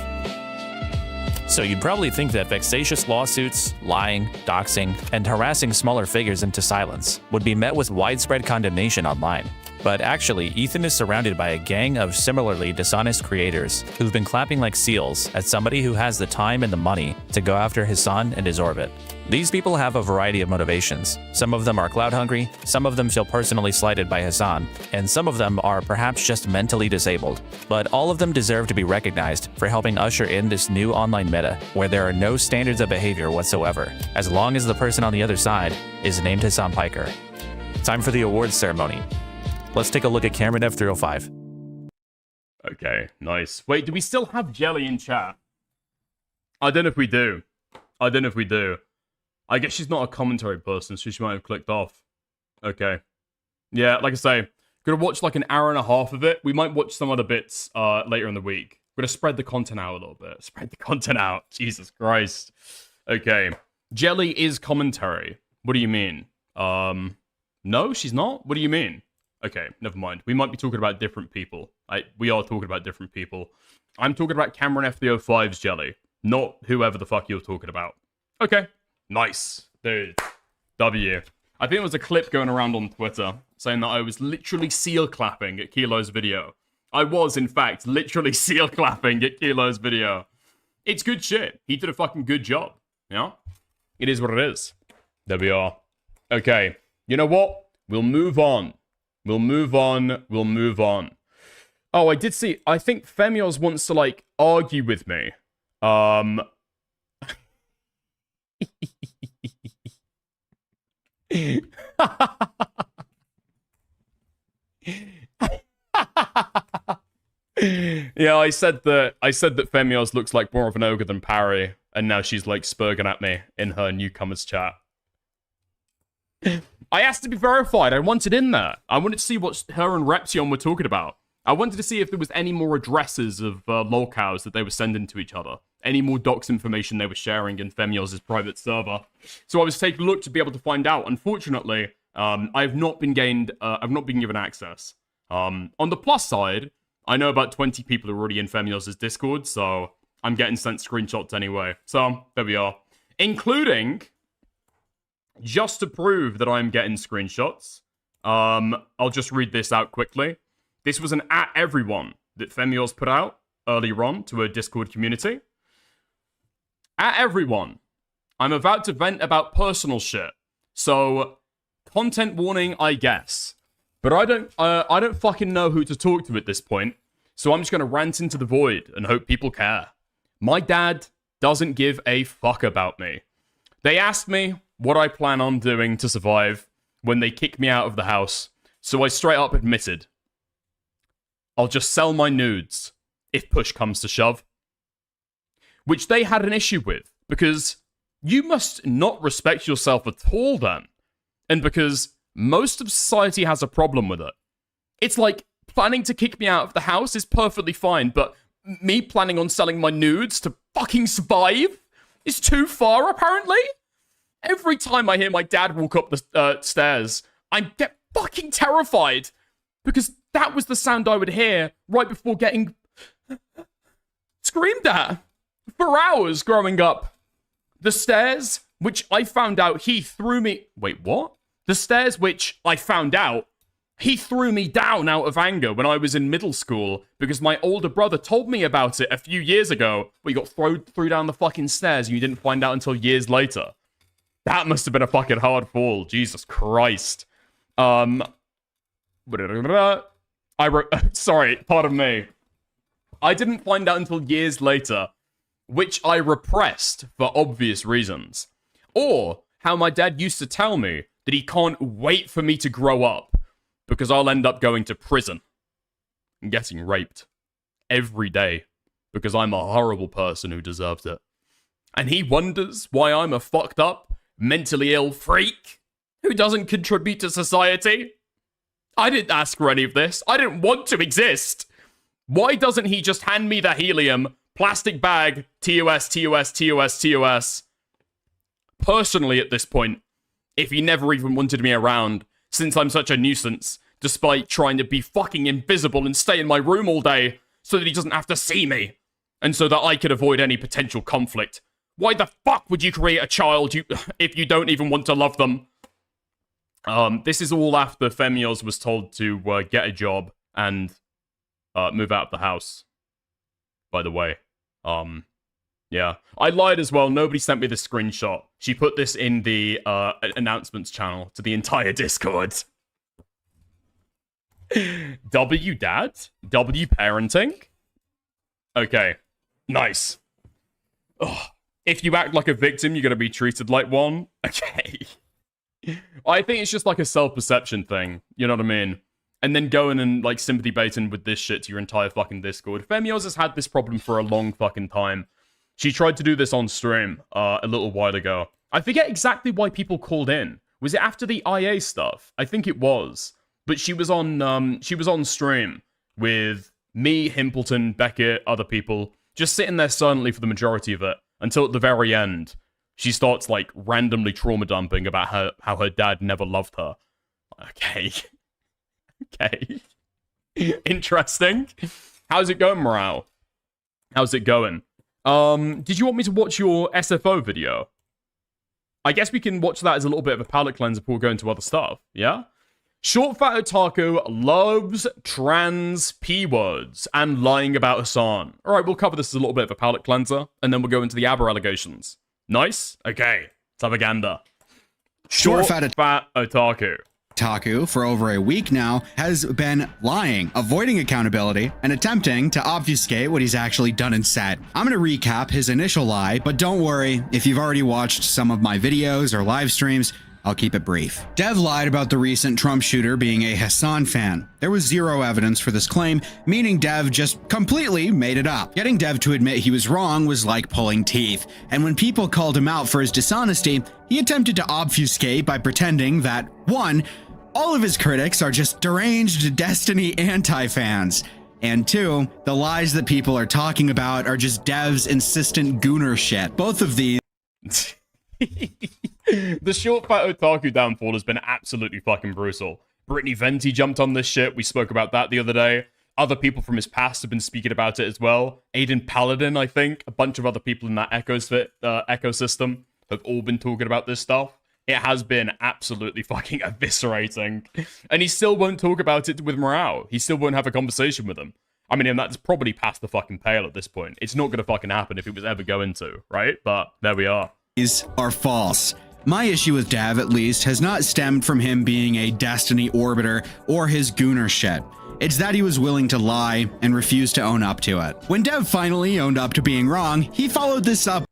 Speaker 14: So you'd probably think that vexatious lawsuits, lying, doxing, and harassing smaller figures into silence would be met with widespread condemnation online. But actually, Ethan is surrounded by a gang of similarly dishonest creators who've been clapping like seals at somebody who has the time and the money to go after Hasan and his orbit. These people have a variety of motivations. Some of them are clout hungry, some of them feel personally slighted by Hasan, and some of them are perhaps just mentally disabled. But all of them deserve to be recognized for helping usher in this new online meta where there are no standards of behavior whatsoever, as long as the person on the other side is named Hasan Piker. Time for the awards ceremony. Let's take a look at Cameron F305.
Speaker 1: Okay, nice. Wait, do we still have Jelly in chat? I don't know if we do. I guess she's not a commentary person, so she might have clicked off. Okay. Yeah, like I say, gonna watch like an hour and a half of it. We might watch some other bits later in the week. We're gonna spread the content out a little bit. Spread the content out. Jesus Christ. Okay. Jelly is commentary. What do you mean? No, she's not? What do you mean? Okay, never mind. We might be talking about different people. We are talking about different people. I'm talking about Cameron F305's Jelly, not whoever the fuck you're talking about. Okay, nice. Dude, W. I think there was a clip going around on Twitter saying that I was literally seal clapping at Kilo's video. I was, in fact, literally seal clapping at Kilo's video. It's good shit. He did a fucking good job. You know? It is what it is. There we are. Okay, you know what? We'll move on. We'll move on. Oh, I did see. I think Femios wants to, like, argue with me. Yeah, I said that Femios looks like more of an ogre than Parry, and now she's, like, spurging at me in her newcomers chat. I asked to be verified. I wanted in there. I wanted to see what her and Repzion were talking about. I wanted to see if there was any more addresses of lolcows that they were sending to each other. Any more docs information they were sharing in Femios' private server. So I was taking a look to be able to find out. Unfortunately, I've not been given access. On the plus side, I know about 20 people are already in Femios' Discord, so I'm getting sent screenshots anyway. So there we are. Including, just to prove that I'm getting screenshots, I'll just read this out quickly. This was an @ everyone that Femios put out earlier on to a Discord community. @ everyone, I'm about to vent about personal shit, so content warning, I guess. But I don't fucking know who to talk to at this point, so I'm just gonna rant into the void and hope people care. My dad doesn't give a fuck about me. They asked me what I plan on doing to survive when they kick me out of the house, so I straight up admitted, I'll just sell my nudes if push comes to shove. Which they had an issue with, because you must not respect yourself at all then, and because most of society has a problem with it. It's like, planning to kick me out of the house is perfectly fine, but me planning on selling my nudes to fucking survive is too far, apparently? Every time I hear my dad walk up the stairs, I get fucking terrified, because that was the sound I would hear right before getting screamed at for hours growing up. The stairs, which I found out he threw me... Wait, what? The stairs which I found out he threw me down out of anger when I was in middle school because my older brother told me about it a few years ago. But you got threw down the fucking stairs and you didn't find out until years later. That must have been a fucking hard fall. Jesus Christ. I wrote... Sorry, pardon me. I didn't find out until years later, which I repressed for obvious reasons. Or how my dad used to tell me that he can't wait for me to grow up because I'll end up going to prison and getting raped every day because I'm a horrible person who deserves it. And he wonders why I'm a fucked up, mentally ill freak who doesn't contribute to society? I didn't ask for any of this. I didn't want to exist. Why doesn't he just hand me the helium, plastic bag, TOS, TOS, TOS, TOS? Personally, at this point, if he never even wanted me around, since I'm such a nuisance, despite trying to be fucking invisible and stay in my room all day so that he doesn't have to see me, and so that I could avoid any potential conflict. Why the fuck would you create a child if you don't even want to love them? This is all after Femios was told to get a job and move out of the house, by the way. Yeah. I lied as well. Nobody sent me the screenshot. She put this in the announcements channel to the entire Discord. W dad? W parenting? Okay. Nice. Ugh. If you act like a victim, you're going to be treated like one? Okay. I think it's just like a self-perception thing. You know what I mean? And then going and like sympathy baiting with this shit to your entire fucking Discord. Femios has had this problem for a long fucking time. She tried to do this on stream a little while ago. I forget exactly why people called in. Was it after the IA stuff? I think it was. But she was on stream with me, Himpleton, Beckett, other people, just sitting there silently for the majority of it until at the very end she starts like randomly trauma dumping about how her dad never loved her. Okay. Okay. Interesting. How's it going, Morale? How's it going? Did you want me to watch your SFO video? I guess we can watch that as a little bit of a palate cleanser before going to other stuff, yeah? Short Fat Otaku loves trans P-words and lying about Hasan. Alright, we'll cover this as a little bit of a palate cleanser, and then we'll go into the Aber allegations. Nice? Okay. Tabaganda. Short Fat Otaku.
Speaker 6: Taku, for over a week now, has been lying, avoiding accountability, and attempting to obfuscate what he's actually done and said. I'm going to recap his initial lie, but don't worry, if you've already watched some of my videos or live streams, I'll keep it brief. Dev lied about the recent Trump shooter being a Hasan fan. There was zero evidence for this claim, meaning Dev just completely made it up. Getting Dev to admit he was wrong was like pulling teeth, and when people called him out for his dishonesty, he attempted to obfuscate by pretending that, 1, all of his critics are just deranged Destiny anti-fans, and 2, the lies that people are talking about are just Dev's insistent gooner shit. Both of these...
Speaker 1: The Short Fat Otaku downfall has been absolutely fucking brutal. Brittany Venti jumped on this shit. We spoke about that the other day. Other people from his past have been speaking about it as well. Aiden Paladin, I think. A bunch of other people in that ecosystem have all been talking about this stuff. It has been absolutely fucking eviscerating. And he still won't talk about it with Morale. He still won't have a conversation with him. I mean, and that's probably past the fucking pale at this point. It's not gonna fucking happen if it was ever going to, right? But there we are.
Speaker 6: These are false. My issue with Dev, at least, has not stemmed from him being a Destiny orbiter or his gooner shit. It's that he was willing to lie and refused to own up to it. When Dev finally owned up to being wrong, he followed this up.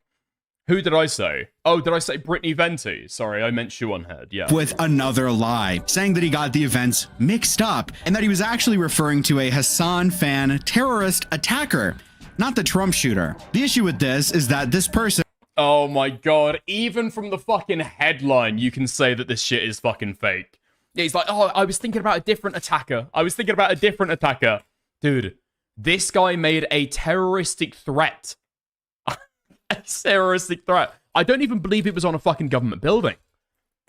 Speaker 1: Who did I say? Oh, did I say Brittany Venti? Sorry, I meant Shoe on Head, yeah.
Speaker 6: With another lie, saying that he got the events mixed up and that he was actually referring to a Hasan fan terrorist attacker, not the Trump shooter. The issue with this is that this person...
Speaker 1: Oh my god, even from the fucking headline, you can say that this shit is fucking fake. Yeah, he's like, oh, I was thinking about a different attacker. Dude, this guy made a terroristic threat. A terroristic threat. I don't even believe it was on a fucking government building.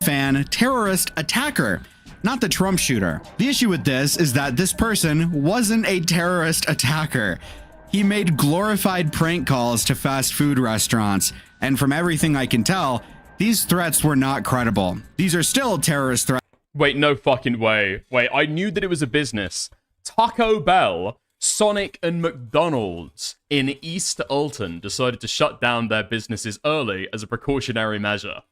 Speaker 6: Fan terrorist attacker, not the Trump shooter. The issue with this is that this person wasn't a terrorist attacker. He made glorified prank calls to fast food restaurants. And from everything I can tell, these threats were not credible. These are still terrorist threats.
Speaker 1: Wait, no fucking way. Wait, I knew that it was a business. Taco Bell, Sonic, and McDonald's in East Alton decided to shut down their businesses early as a precautionary measure.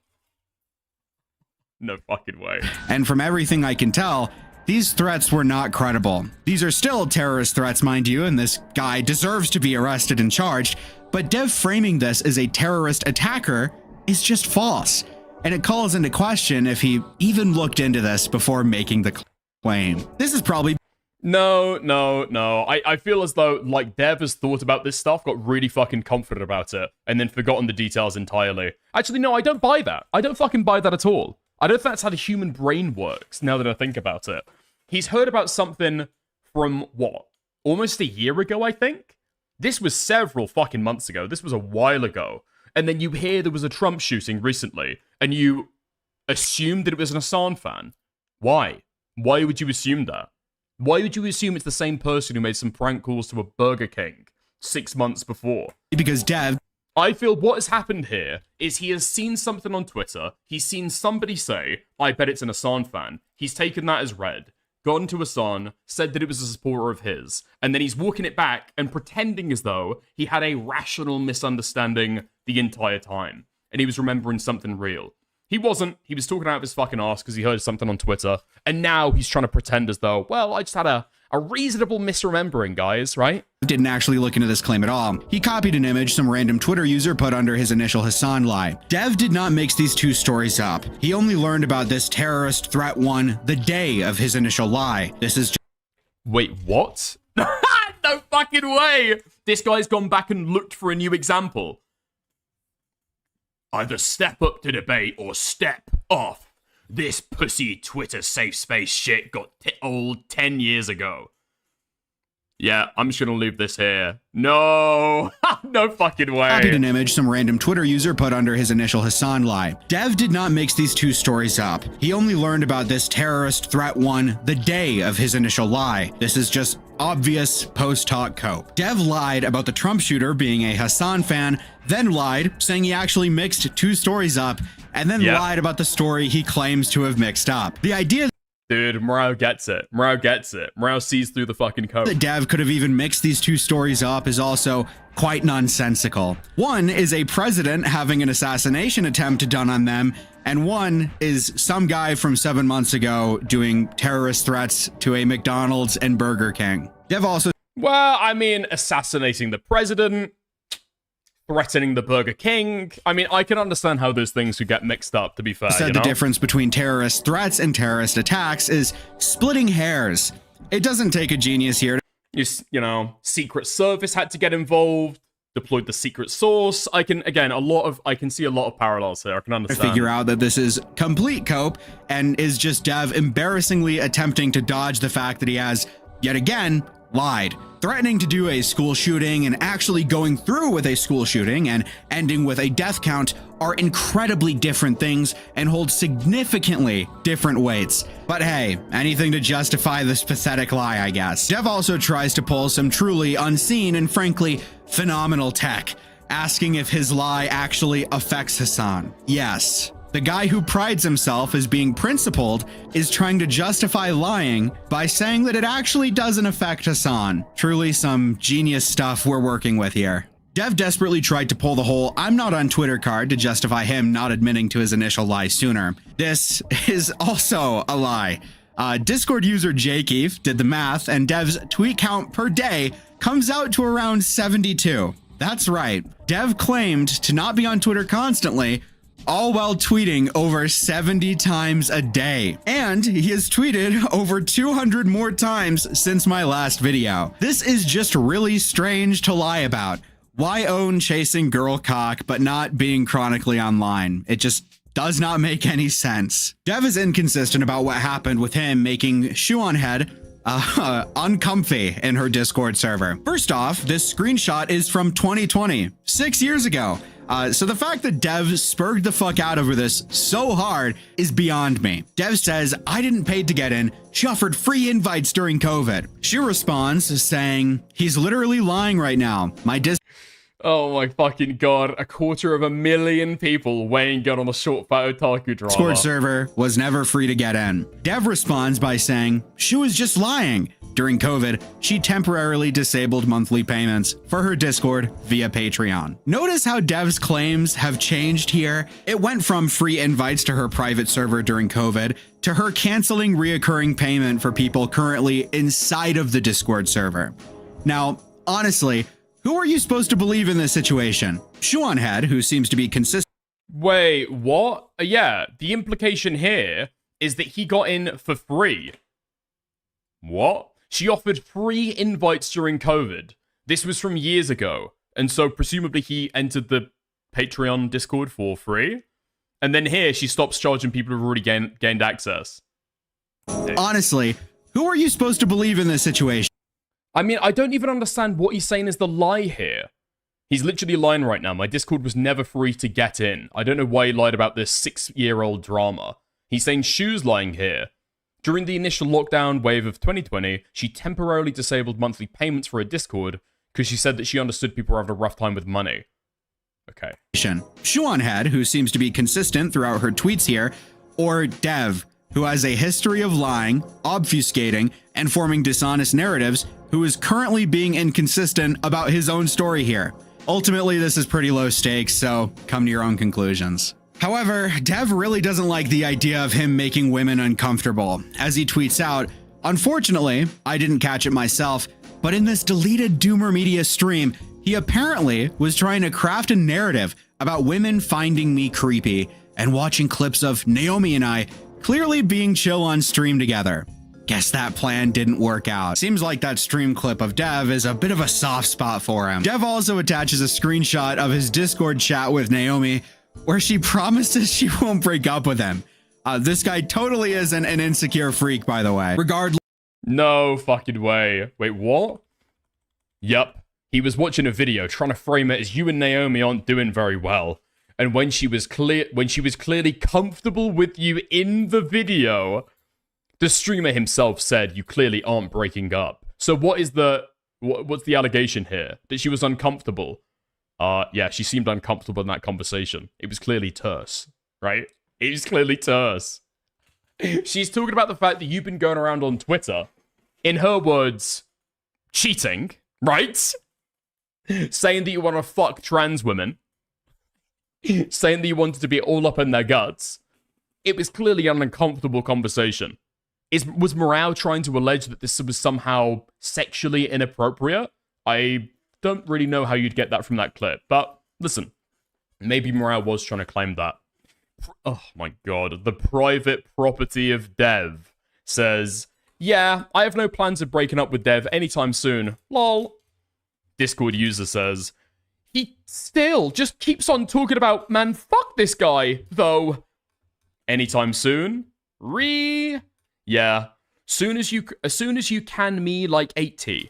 Speaker 1: No fucking way.
Speaker 6: And from everything I can tell, these threats were not credible. These are still terrorist threats, mind you, and this guy deserves to be arrested and charged. But Dev framing this as a terrorist attacker is just false. And it calls into question if he even looked into this before making the claim. This is probably...
Speaker 1: No. I feel as though, like, Dev has thought about this stuff, got really fucking confident about it, and then forgotten the details entirely. Actually, no, I don't buy that. I don't fucking buy that at all. I don't think that's how the human brain works, now that I think about it. He's heard about something from, what, almost a year ago, I think? This was several fucking months ago. This was a while ago. And then you hear there was a Trump shooting recently, and you assumed that it was an Hasan fan. Why? Why would you assume that? Why would you assume it's the same person who made some prank calls to a Burger King 6 months before?
Speaker 6: Because Dev...
Speaker 1: I feel what has happened here is he has seen something on Twitter. He's seen somebody say, I bet it's an Hasan fan. He's taken that as read, gone to Hasan, said that it was a supporter of his, and then he's walking it back and pretending as though he had a rational misunderstanding the entire time, and he was remembering something real. He wasn't. He was talking out of his fucking ass because he heard something on Twitter, and now he's trying to pretend as though, well, I just had a reasonable misremembering, guys, right?
Speaker 6: Didn't actually look into this claim at all. He copied an image some random Twitter user put under his initial Hasan lie. Dev did not mix these two stories up. He only learned about this terrorist threat one the day of his initial lie. This is just...
Speaker 1: Wait, what? No fucking way! This guy's gone back and looked for a new example. Either step up to debate or step off. This pussy Twitter safe space shit got old 10 years ago. Yeah, I'm just gonna leave this here. No! No fucking way.
Speaker 6: Copied an image some random Twitter user put under his initial Hasan lie. Dev did not mix these two stories up. He only learned about this terrorist threat one the day of his initial lie. This is just obvious post-hoc cope. Dev lied about the Trump shooter being a Hasan fan, then lied, saying he actually mixed two stories up, and then lied about the story he claims to have mixed up. The idea...
Speaker 1: Dude, Morale gets it. Morale gets it. Morale sees through the fucking code.
Speaker 6: That Dev could have even mixed these two stories up is also quite nonsensical. One is a president having an assassination attempt done on them, and one is some guy from 7 months ago doing terrorist threats to a McDonald's and Burger King. Dev also...
Speaker 1: Well, I mean, assassinating the president, threatening the Burger King. I mean, I can understand how those things could get mixed up, to be fair.
Speaker 6: Said the difference between terrorist threats and terrorist attacks is splitting hairs. It doesn't take a genius here.
Speaker 1: You know, Secret Service had to get involved, deployed the secret source. I can see a lot of parallels here. I can understand.
Speaker 6: Figure out that this is complete cope and is just Dev embarrassingly attempting to dodge the fact that he has, yet again, lied. Threatening to do a school shooting and actually going through with a school shooting and ending with a death count are incredibly different things and hold significantly different weights. But hey, anything to justify this pathetic lie, I guess. Dev also tries to pull some truly unseen and frankly phenomenal tech, asking if his lie actually affects Hasan. Yes. The guy who prides himself as being principled is trying to justify lying by saying that it actually doesn't affect Hasan. Truly some genius stuff we're working with here. Dev desperately tried to pull the whole I'm not on Twitter card to justify him not admitting to his initial lie sooner. This is also a lie. Discord user Jakeef did the math and Dev's tweet count per day comes out to around 72. That's right. Dev claimed to not be on Twitter constantly, all while tweeting over 70 times a day. And he has tweeted over 200 more times since my last video. This is just really strange to lie about. Why own chasing girl cock but not being chronically online? It just does not make any sense. Dev is inconsistent about what happened with him making Shoe on Head uncomfy in her Discord server. First off, this screenshot is from 2020, 6 years ago. So the fact that Dev spurred the fuck out over this so hard is beyond me. Dev says, I didn't pay to get in. She offered free invites during COVID. She responds saying, he's literally lying right now.
Speaker 1: Oh my fucking god, 250,000 people weighing in on the short fat otaku drama.
Speaker 6: Discord server was never free to get in. Dev responds by saying, she was just lying. During COVID, she temporarily disabled monthly payments for her Discord via Patreon. Notice how Dev's claims have changed here. It went from free invites to her private server during COVID to her canceling reoccurring payment for people currently inside of the Discord server. Now, honestly, who are you supposed to believe in this situation? Shoe on Head, who seems to be consistent.
Speaker 1: Wait, what? Yeah, the implication here is that he got in for free. What? She offered free invites during COVID. This was from years ago. And so presumably he entered the Patreon Discord for free. And then here, she stops charging people who've already gained access.
Speaker 6: Honestly, who are you supposed to believe in this situation?
Speaker 1: I mean, I don't even understand what he's saying is the lie here. He's literally lying right now. My Discord was never free to get in. I don't know why he lied about this 6-year-old drama. He's saying Shu's lying here. During the initial lockdown wave of 2020, she temporarily disabled monthly payments for her Discord because she said that she understood people were having a rough time with money. Okay.
Speaker 6: Shuan Head, who seems to be consistent throughout her tweets here, or Dev, who has a history of lying, obfuscating, and forming dishonest narratives, who is currently being inconsistent about his own story here. Ultimately, this is pretty low stakes, so come to your own conclusions. However, Dev really doesn't like the idea of him making women uncomfortable. As he tweets out, unfortunately, I didn't catch it myself, but in this deleted Doomer Media stream, he apparently was trying to craft a narrative about women finding me creepy and watching clips of Naomi and I clearly being chill on stream together. Guess that plan didn't work out. Seems like that stream clip of Dev is a bit of a soft spot for him. Dev also attaches a screenshot of his Discord chat with Naomi where she promises she won't break up with him. This guy totally isn't an insecure freak, by the way. Regardless.
Speaker 1: No fucking way. Wait, what? Yup. He was watching a video trying to frame it as you and Naomi aren't doing very well. And when she was clearly comfortable with you in the video, the streamer himself said you clearly aren't breaking up. So what's the allegation here? That she was uncomfortable? Yeah, she seemed uncomfortable in that conversation. It was clearly terse, right? It was clearly terse. She's talking about the fact that you've been going around on Twitter, in her words, cheating, right? Saying that you want to fuck trans women. Saying that you wanted to be all up in their guts. It was clearly an uncomfortable conversation. Was Morale trying to allege that this was somehow sexually inappropriate? I don't really know how you'd get that from that clip. But listen, maybe Morale was trying to claim that. Oh my god. The private property of Dev says, yeah, I have no plans of breaking up with Dev anytime soon. Lol. Discord user says, he still just keeps on talking about, man, fuck this guy, though. Anytime soon? Yeah. As soon as you can me like 80.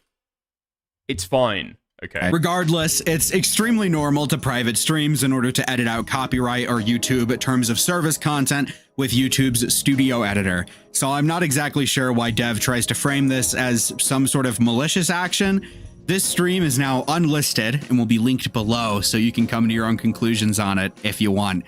Speaker 1: It's fine. Okay.
Speaker 6: Regardless, it's extremely normal to private streams in order to edit out copyright or YouTube terms of service content with YouTube's studio editor. So I'm not exactly sure why Dev tries to frame this as some sort of malicious action. This stream is now unlisted and will be linked below, so you can come to your own conclusions on it if you want.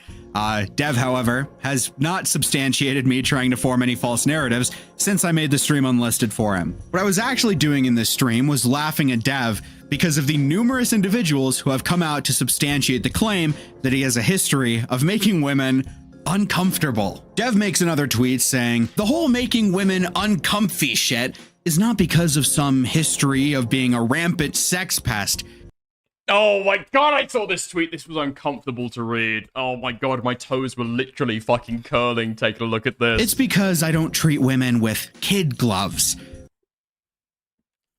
Speaker 6: Dev, however, has not substantiated me trying to form any false narratives since I made the stream unlisted for him. What I was actually doing in this stream was laughing at Dev because of the numerous individuals who have come out to substantiate the claim that he has a history of making women uncomfortable. Dev makes another tweet saying, the whole making women uncomfy shit is not because of some history of being a rampant sex pest.
Speaker 1: Oh my god, I saw this tweet. This was uncomfortable to read. Oh my god, my toes were literally fucking curling taking a look at this.
Speaker 6: It's because I don't treat women with kid gloves.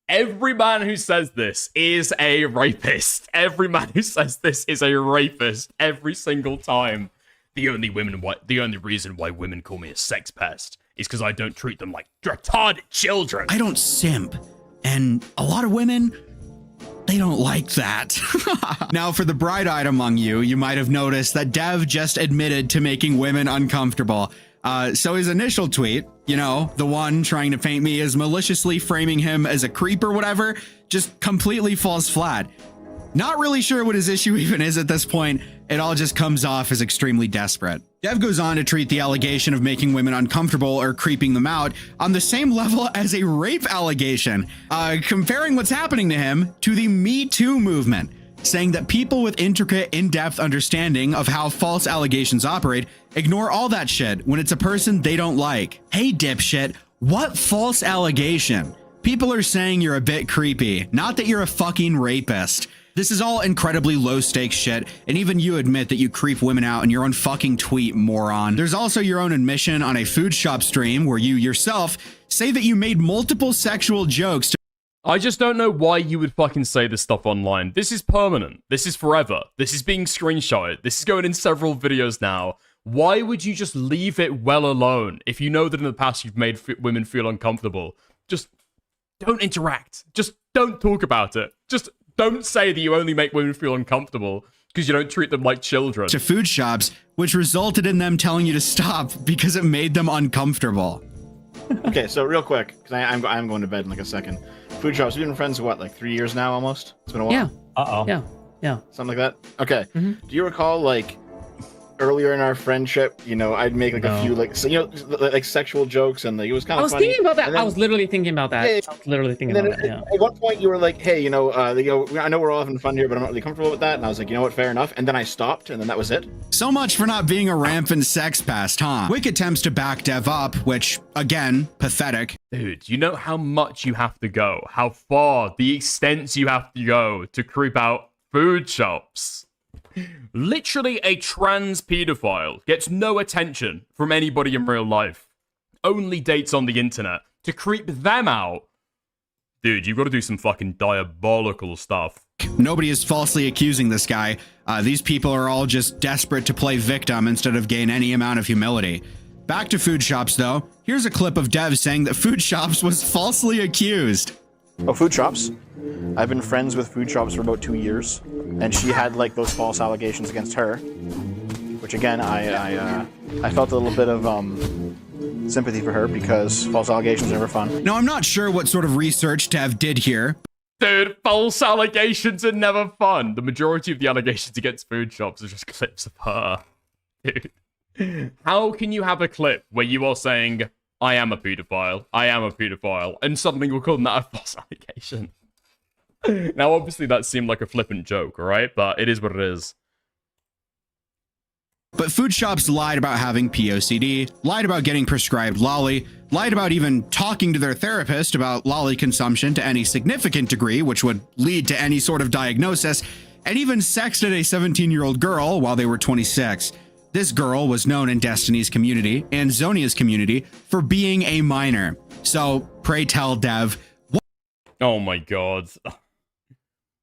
Speaker 1: Every man who says this is a rapist. Every man who says this is a rapist every single time. The only reason why women call me a sex pest is because I don't treat them like retarded children.
Speaker 6: I don't simp. And a lot of women, they don't like that. Now, for the bright-eyed among you, you might have noticed that Dev just admitted to making women uncomfortable. So his initial tweet, you know, the one trying to paint me as maliciously framing him as a creep or whatever, just completely falls flat. Not really sure what his issue even is at this point. It all just comes off as extremely desperate. Dev goes on to treat the allegation of making women uncomfortable or creeping them out on the same level as a rape allegation, comparing what's happening to him to the Me Too movement, saying that people with intricate, in-depth understanding of how false allegations operate ignore all that shit when it's a person they don't like. Hey, dipshit, what false allegation? People are saying you're a bit creepy, not that you're a fucking rapist. This is all incredibly low-stakes shit, and even you admit that you creep women out in your own fucking tweet, moron. There's also your own admission on a food shop stream where you yourself say that you made multiple sexual jokes to—
Speaker 1: I just don't know why you would fucking say this stuff online. This is permanent. This is forever. This is being screenshotted. This is going in several videos now. Why would you just leave it well alone if you know that in the past you've made women feel uncomfortable? Just don't interact. Just don't talk about it. Just don't say that you only make women feel uncomfortable because you don't treat them like children.
Speaker 6: To food shops, which resulted in them telling you to stop because it made them uncomfortable.
Speaker 18: Okay, so real quick, because I'm going to bed in like a second. Food shops, we've been friends, what, like 3 years now almost? It's been a while.
Speaker 15: Yeah.
Speaker 18: Uh-oh.
Speaker 15: Yeah.
Speaker 18: Something like that? Okay. Do you recall, like, earlier in our friendship, you know, I'd make like a few, like, so, you know, like sexual jokes, and like, it was kind of funny.
Speaker 15: Thinking about that.
Speaker 18: And then,
Speaker 15: I was literally thinking about that.
Speaker 18: Yeah,
Speaker 15: I was literally thinking
Speaker 18: and then
Speaker 15: about that, yeah.
Speaker 18: At one point, you were like, hey, I know we're all having fun here, but I'm not really comfortable with that. And I was like, you know what, fair enough. And then I stopped, and then that was it.
Speaker 6: So much for not being a rampant sex pest, huh? Quick attempts to back Dev up, which, again, pathetic.
Speaker 1: Dude, you know how much you have to go, how far, the extents you have to go to creep out food shops. Literally a trans pedophile gets no attention from anybody in real life. Only dates on the internet. To creep them out, dude, you've got to do some fucking diabolical stuff.
Speaker 6: Nobody is falsely accusing this guy. These people are all just desperate to play victim instead of gain any amount of humility. Back to food shops, though. Here's a clip of Dev saying that food shops was falsely accused.
Speaker 18: Oh, food shops? I've been friends with food shops for about 2 years, and she had like those false allegations against her, which again, I felt a little bit of sympathy for her because false allegations are never fun.
Speaker 6: Now, I'm not sure what sort of research Dev did here.
Speaker 1: Dude, false allegations are never fun. The majority of the allegations against food shops are just clips of her. Dude, how can you have a clip where you are saying, I am a pedophile, and suddenly we're calling that a false allegation? Now, obviously, that seemed like a flippant joke, alright? But it is what it is.
Speaker 6: But food shops lied about having POCD, lied about getting prescribed lolly, lied about even talking to their therapist about lolly consumption to any significant degree, which would lead to any sort of diagnosis, and even sexted a 17-year-old girl while they were 26. This girl was known in Destiny's community and Zonia's community for being a minor. So, pray tell, Dev.
Speaker 1: Oh my god.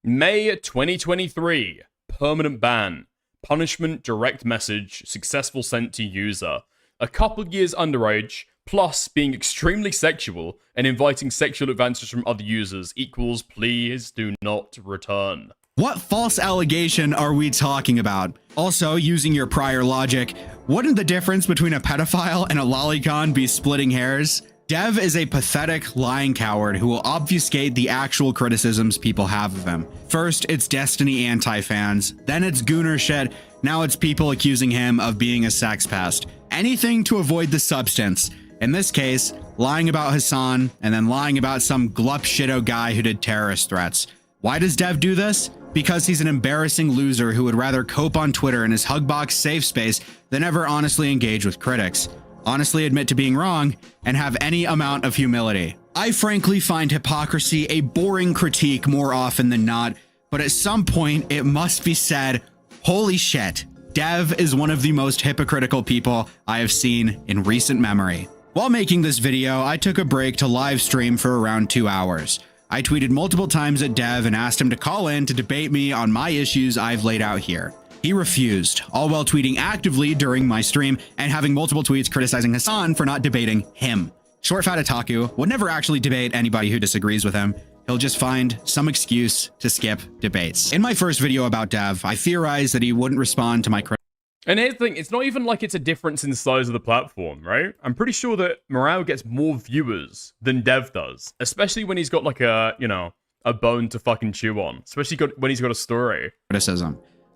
Speaker 1: May 2023. Permanent ban. Punishment direct message. Successful sent to user. A couple years underage, plus being extremely sexual and inviting sexual advances from other users equals please do not return.
Speaker 6: What false allegation are we talking about? Also, using your prior logic, wouldn't the difference between a pedophile and a lolicon be splitting hairs? Dev is a pathetic, lying coward who will obfuscate the actual criticisms people have of him. First, it's Destiny anti-fans, then it's Gooner shit, now it's people accusing him of being a sex pest. Anything to avoid the substance. In this case, lying about Hasan, and then lying about some glup shitto guy who did terrorist threats. Why does Dev do this? Because he's an embarrassing loser who would rather cope on Twitter in his Hugbox safe space than ever honestly engage with critics. Honestly admit to being wrong, and have any amount of humility. I frankly find hypocrisy a boring critique more often than not, but at some point it must be said, holy shit, Dev is one of the most hypocritical people I have seen in recent memory. While making this video, I took a break to live stream for around 2 hours. I tweeted multiple times at Dev and asked him to call in to debate me on my issues I've laid out here. He refused, all while tweeting actively during my stream and having multiple tweets criticizing Hasan for not debating him. Short Fat Otaku would never actually debate anybody who disagrees with him. He'll just find some excuse to skip debates. In my first video about Dev, I theorized that he wouldn't respond to my criticism.
Speaker 1: And here's the thing, it's not even like it's a difference in the size of the platform, right? I'm pretty sure that Morale gets more viewers than Dev does, especially when he's got like a, you know, a bone to fucking chew on, especially when he's got a story.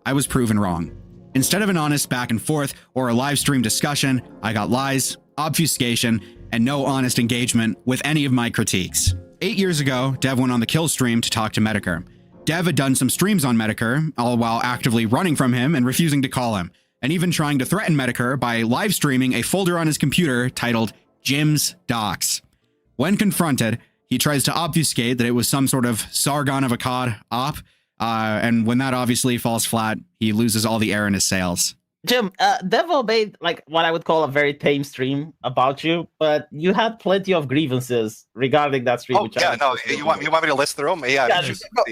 Speaker 6: I was proven wrong. Instead of an honest back and forth or a live stream discussion, I got lies, obfuscation, and no honest engagement with any of my critiques. 8 years ago, Dev went on the Kill stream to talk to Mediker. Dev had done some streams on Mediker, all while actively running from him and refusing to call him, and even trying to threaten Mediker by live streaming a folder on his computer titled Jim's Docs. When confronted, he tries to obfuscate that it was some sort of Sargon of Akkad op, and when that obviously falls flat, he loses all the air in his sails.
Speaker 4: Jim, Devil made like what I would call a very tame stream about you, but you had plenty of grievances regarding that stream.
Speaker 19: Oh yeah, no, you want me to list through them? Yeah,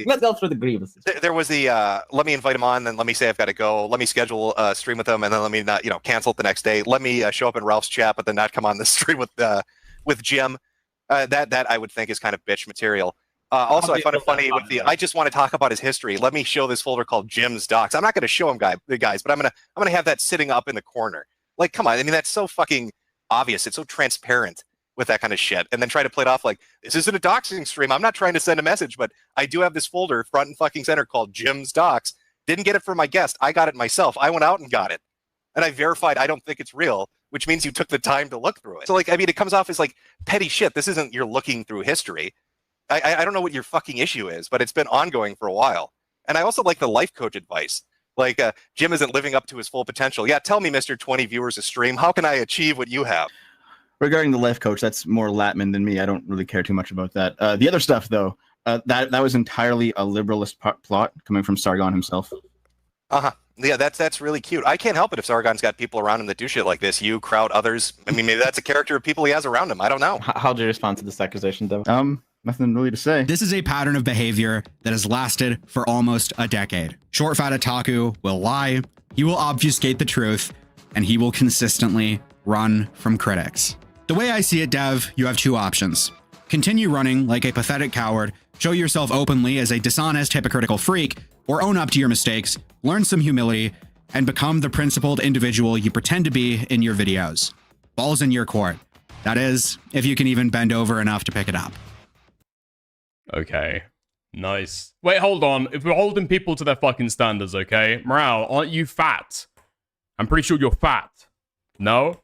Speaker 4: let's go through the grievances.
Speaker 19: There was the let me invite him on, then let me say I've got to go. Let me schedule a stream with him, and then let me not cancel it the next day. Let me show up in Ralph's chat, but then not come on the stream with Jim. That I would think is kind of bitch material. Also, I found it funny with I just want to talk about his history. Let me show this folder called Jim's Docs. I'm not going to show him guys, but I'm gonna have that sitting up in the corner. Like, come on, I mean that's so fucking obvious. It's so transparent with that kind of shit, and then try to play it off like this isn't a doxing stream. I'm not trying to send a message, but I do have this folder front and fucking center called Jim's Docs. Didn't get it from my guest. I got it myself. I went out and got it, and I verified I don't think it's real, which means you took the time to look through it. So like, I mean, it comes off as like petty shit. This isn't you're looking through history. I don't know what your fucking issue is, but it's been ongoing for a while. And I also like the life coach advice. Like, Jim isn't living up to his full potential. Yeah, tell me, Mr. 20 viewers a stream, how can I achieve what you have?
Speaker 22: Regarding the life coach, that's more Latman than me. I don't really care too much about that. The other stuff, though, that was entirely a liberalist plot coming from Sargon himself.
Speaker 19: Uh-huh. Yeah, that's really cute. I can't help it if Sargon's got people around him that do shit like this. You, crowd, others. I mean, maybe that's a character of people he has around him. I don't know.
Speaker 4: How do you respond to this accusation, though?
Speaker 22: Nothing really to say.
Speaker 6: This is a pattern of behavior that has lasted for almost a decade. Short Fat Otaku will lie, he will obfuscate the truth, and he will consistently run from critics. The way I see it, Dev, you have two options. Continue running like a pathetic coward, show yourself openly as a dishonest, hypocritical freak, or own up to your mistakes, learn some humility, and become the principled individual you pretend to be in your videos. Ball's in your court. That is, if you can even bend over enough to pick it up.
Speaker 1: Okay. Nice. Wait, hold on. If we're holding people to their fucking standards, okay? Morale, aren't you fat? I'm pretty sure you're fat. No?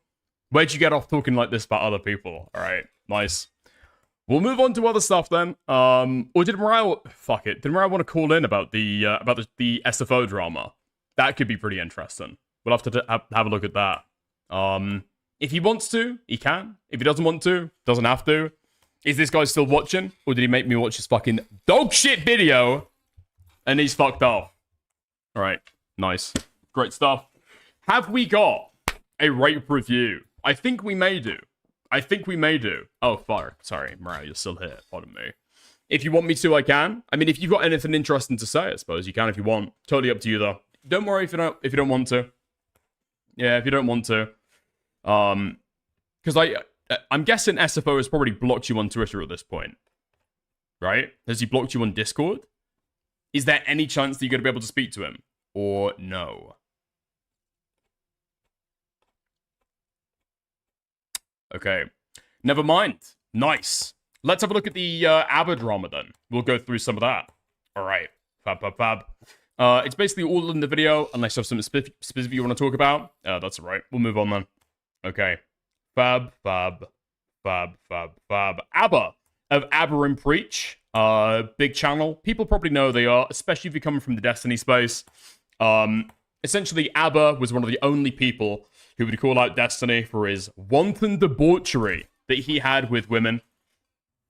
Speaker 1: Where'd you get off talking like this about other people? Alright, nice. We'll move on to other stuff then. Or did Morale... Fuck it. Did Morale want to call in about the SFO drama? That could be pretty interesting. We'll have to have a look at that. If he wants to, he can. If he doesn't want to, doesn't have to. Is this guy still watching? Or did he make me watch his fucking dog shit video? And he's fucked off. Alright, nice. Great stuff. Have we got a rape review? I think we may do. Oh, fuck. Sorry, Mariah, you're still here. Pardon me. If you want me to, I can. I mean, if you've got anything interesting to say, I suppose you can if you want. Totally up to you, though. Don't worry if you don't want to. Yeah, if you don't want to. Because I'm guessing SFO has probably blocked you on Twitter at this point. Right? Has he blocked you on Discord? Is there any chance that you're going to be able to speak to him? Or no? Okay. Never mind. Nice. Let's have a look at the ABBA drama then. We'll go through some of that. Alright. Fab. It's basically all in the video, unless you have something specific you want to talk about. That's alright. We'll move on then. Okay. Fab. ABBA of ABBA and Preach. Big channel. People probably know they are, especially if you're coming from the Destiny space. Essentially, ABBA was one of the only people who would call out Destiny for his wanton debauchery that he had with women.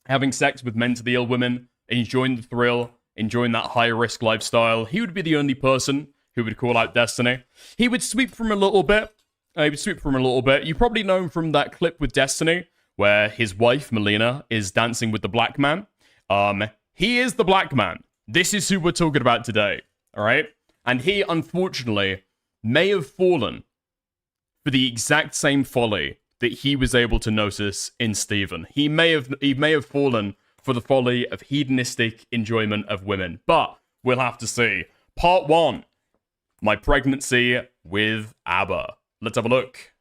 Speaker 1: Having sex with mentally ill women, enjoying the thrill, enjoying that high-risk lifestyle. He would be the only person who would call out Destiny. He would sweep from a little bit. You probably know him from that clip with Destiny, where his wife, Melina, is dancing with the black man. He is the black man. This is who we're talking about today, alright? And he, unfortunately, may have fallen for the exact same folly that he was able to notice in Steven. He may have fallen for the folly of hedonistic enjoyment of women. But we'll have to see. Part 1. My pregnancy with ABBA. Let's have a look.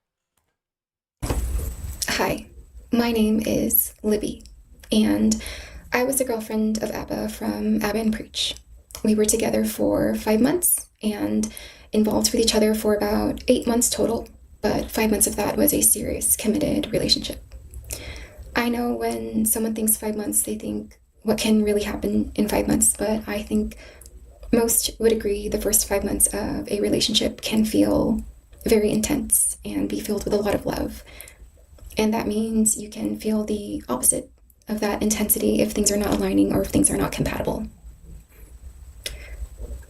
Speaker 24: Hi, my name is Libby, and I was a girlfriend of ABBA from ABBA and Preach. We were together for 5 months and involved with each other for about 8 months total, but 5 months of that was a serious, committed relationship. I know when someone thinks 5 months, they think what can really happen in 5 months, but I think most would agree the first 5 months of a relationship can feel very intense and be filled with a lot of love. And that means you can feel the opposite of that intensity if things are not aligning or if things are not compatible.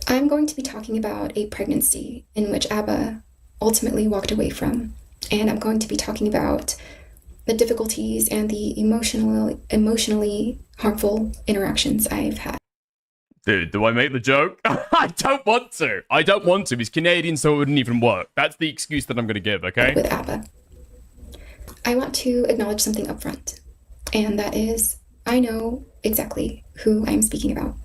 Speaker 24: I'm going to be talking about a pregnancy in which ABBA ultimately walked away from. And I'm going to be talking about the difficulties and the emotionally harmful interactions I've had.
Speaker 1: Dude, do I make the joke? I don't want to. I don't want to. He's Canadian, so it wouldn't even work. That's the excuse that I'm going to give, okay?
Speaker 24: With ABBA. I want to acknowledge something up front, and that is, I know exactly who I'm speaking about.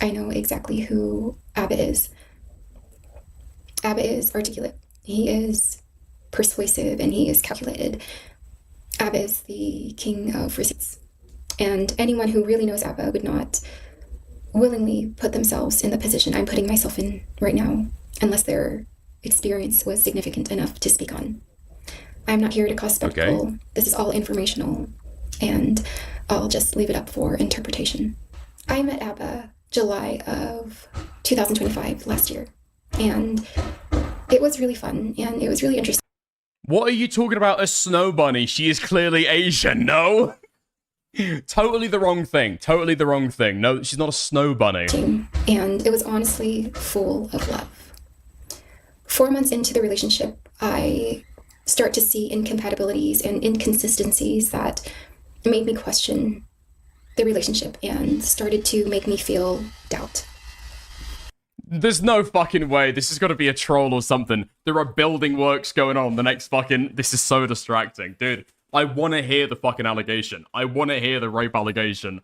Speaker 24: I know exactly who ABBA is. ABBA is articulate. He is persuasive, and he is calculated. ABBA is the king of receipts. And anyone who really knows ABBA would not willingly put themselves in the position I'm putting myself in right now, unless their experience was significant enough to speak on. I'm not here to cause spectacle. Okay. This is all informational, and I'll just leave it up for interpretation. I met ABBA July of 2025, last year, and it was really fun, and it was really interesting.
Speaker 1: What are you talking about? A snow bunny? She is clearly Asian, no? Totally the wrong thing. Totally the wrong thing. No, she's not a snow bunny.
Speaker 24: And it was honestly full of love. 4 months into the relationship, I start to see incompatibilities and inconsistencies that made me question the relationship and started to make me feel doubt.
Speaker 1: There's no fucking way. This is got to be a troll or something. There are building works going on. The next fucking... This is so distracting. Dude, I want to hear the fucking allegation. I want to hear the rape allegation.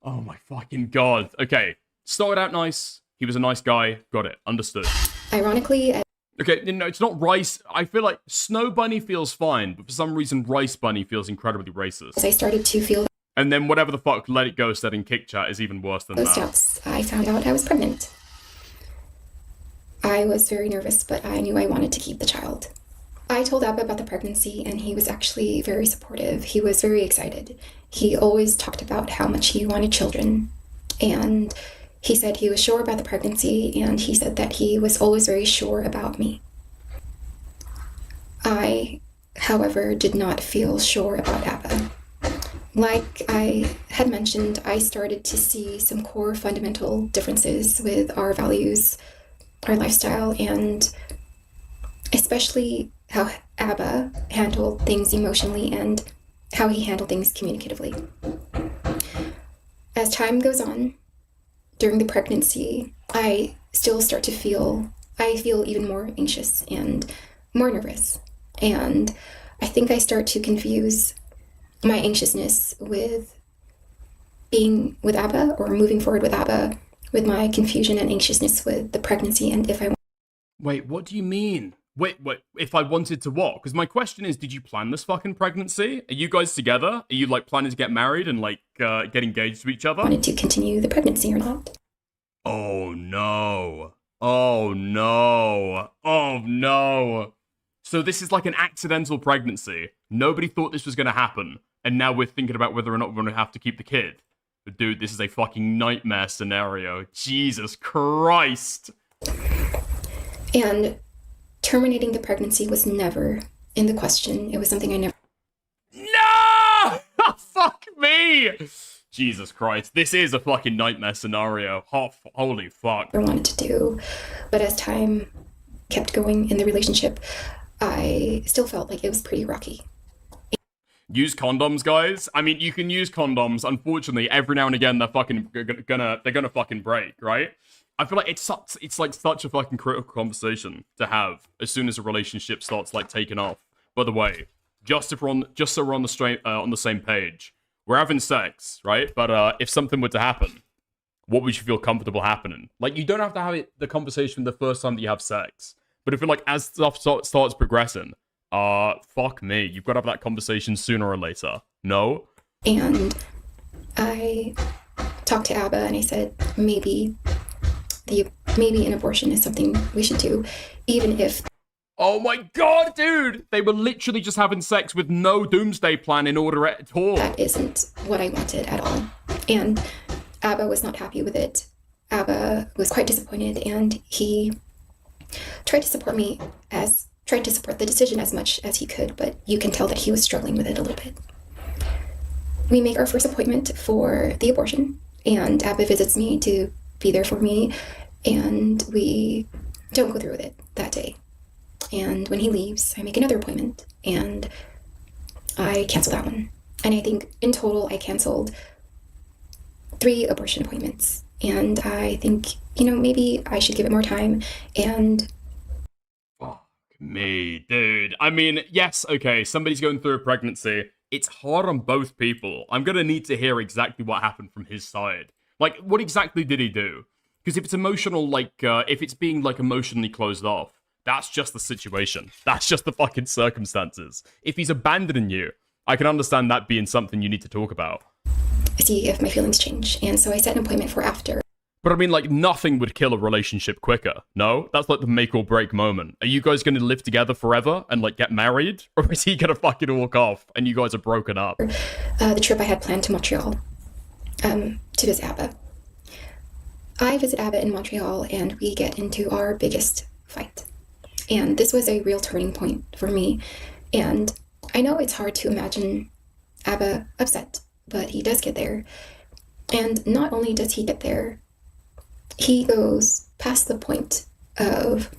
Speaker 1: Oh my fucking god. Okay, started out nice. He was a nice guy. Got it. Understood.
Speaker 24: Ironically...
Speaker 1: Okay, no, it's not rice. I feel like Snow Bunny feels fine, but for some reason Rice Bunny feels incredibly racist.
Speaker 24: As I started to feel...
Speaker 1: And then whatever the fuck Let It Go said in Kick Chat is even worse than
Speaker 24: those
Speaker 1: that.
Speaker 24: doubts, I found out I was pregnant. I was very nervous, but I knew I wanted to keep the child. I told Abba about the pregnancy, and he was actually very supportive. He was very excited. He always talked about how much he wanted children, and he said he was sure about the pregnancy, and he said that he was always very sure about me. I, however, did not feel sure about Abba. Like I had mentioned, I started to see some core fundamental differences with our values, our lifestyle, and especially how Abba handled things emotionally and how he handled things communicatively. As time goes on, during the pregnancy, I still start to feel even more anxious and more nervous. And I think I start to confuse my anxiousness with being with Abba, or moving forward with Abba, with my confusion and anxiousness with the pregnancy, and if I...
Speaker 1: Wait, what do you mean? Wait, if I wanted to what? Because my question is, did you plan this fucking pregnancy? Are you guys together? Are you, like, planning to get married and, like, get engaged to each other?
Speaker 24: Wanted to continue the pregnancy or not.
Speaker 1: Oh, no. Oh, no. Oh, no. So this is like an accidental pregnancy. Nobody thought this was going to happen. And now we're thinking about whether or not we're going to have to keep the kid. But dude, this is a fucking nightmare scenario. Jesus Christ.
Speaker 24: And terminating the pregnancy was never in the question. It was something I never...
Speaker 1: No! Fuck me! Jesus Christ. This is a fucking nightmare scenario. Holy fuck.
Speaker 24: I wanted to do. But as time kept going in the relationship, I still felt like it was pretty rocky.
Speaker 1: Use condoms, guys. I mean, you can use condoms. Unfortunately, every now and again, they're gonna fucking break, right? I feel like it's like such a fucking critical conversation to have as soon as a relationship starts like taking off. By the way, just so we're on the same page, we're having sex, right? But if something were to happen, what would you feel comfortable happening? Like, you don't have to have the conversation the first time that you have sex. But if you're like, as stuff starts progressing, fuck me, you've got to have that conversation sooner or later. No?
Speaker 24: And I talked to Abba and I said, maybe an abortion is something we should do, even if...
Speaker 1: Oh my god, dude! They were literally just having sex with no doomsday plan in order at all.
Speaker 24: That isn't what I wanted at all. And Abba was not happy with it. Abba was quite disappointed, and he tried to support the decision as much as he could, but you can tell that he was struggling with it a little bit. We make our first appointment for the abortion, and Abba visits me to be there for me, and we don't go through with it that day. And when he leaves, I make another appointment, and I cancel that one. And I think in total, I canceled 3 abortion appointments. And I think, maybe I should give it more time. And
Speaker 1: me, dude. I mean, yes, okay, somebody's going through a pregnancy. It's hard on both people. I'm gonna need to hear exactly what happened from his side. Like, what exactly did he do? Because if it's emotional, if it's being, emotionally closed off, that's just the situation. That's just the fucking circumstances. If he's abandoning you, I can understand that being something you need to talk about.
Speaker 24: See if my feelings change. And so I set an appointment for after.
Speaker 1: But I mean, nothing would kill a relationship quicker, no? That's the make or break moment. Are you guys gonna live together forever and, get married? Or is he gonna fucking walk off and you guys are broken up?
Speaker 24: The trip I had planned to Montreal, to visit Abba. I visit Abba in Montreal and we get into our biggest fight. And this was a real turning point for me. And I know it's hard to imagine Abba upset, but he does get there. And not only does he get there, he goes past the point of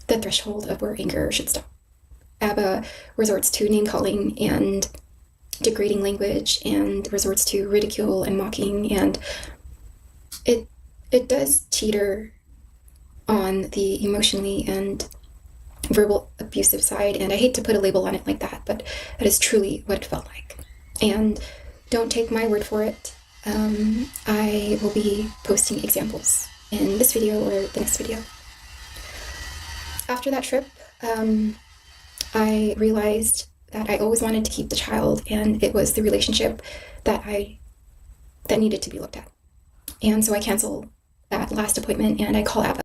Speaker 24: the threshold of where anger should stop. Abba resorts to name-calling and degrading language and resorts to ridicule and mocking, and it does teeter on the emotionally and verbal abusive side, and I hate to put a label on it like that, but that is truly what it felt like. And don't take my word for it. I will be posting examples in this video or the next video. After that trip, I realized that I always wanted to keep the child, and it was the relationship that needed to be looked at. And so I cancel that last appointment and I call Abba.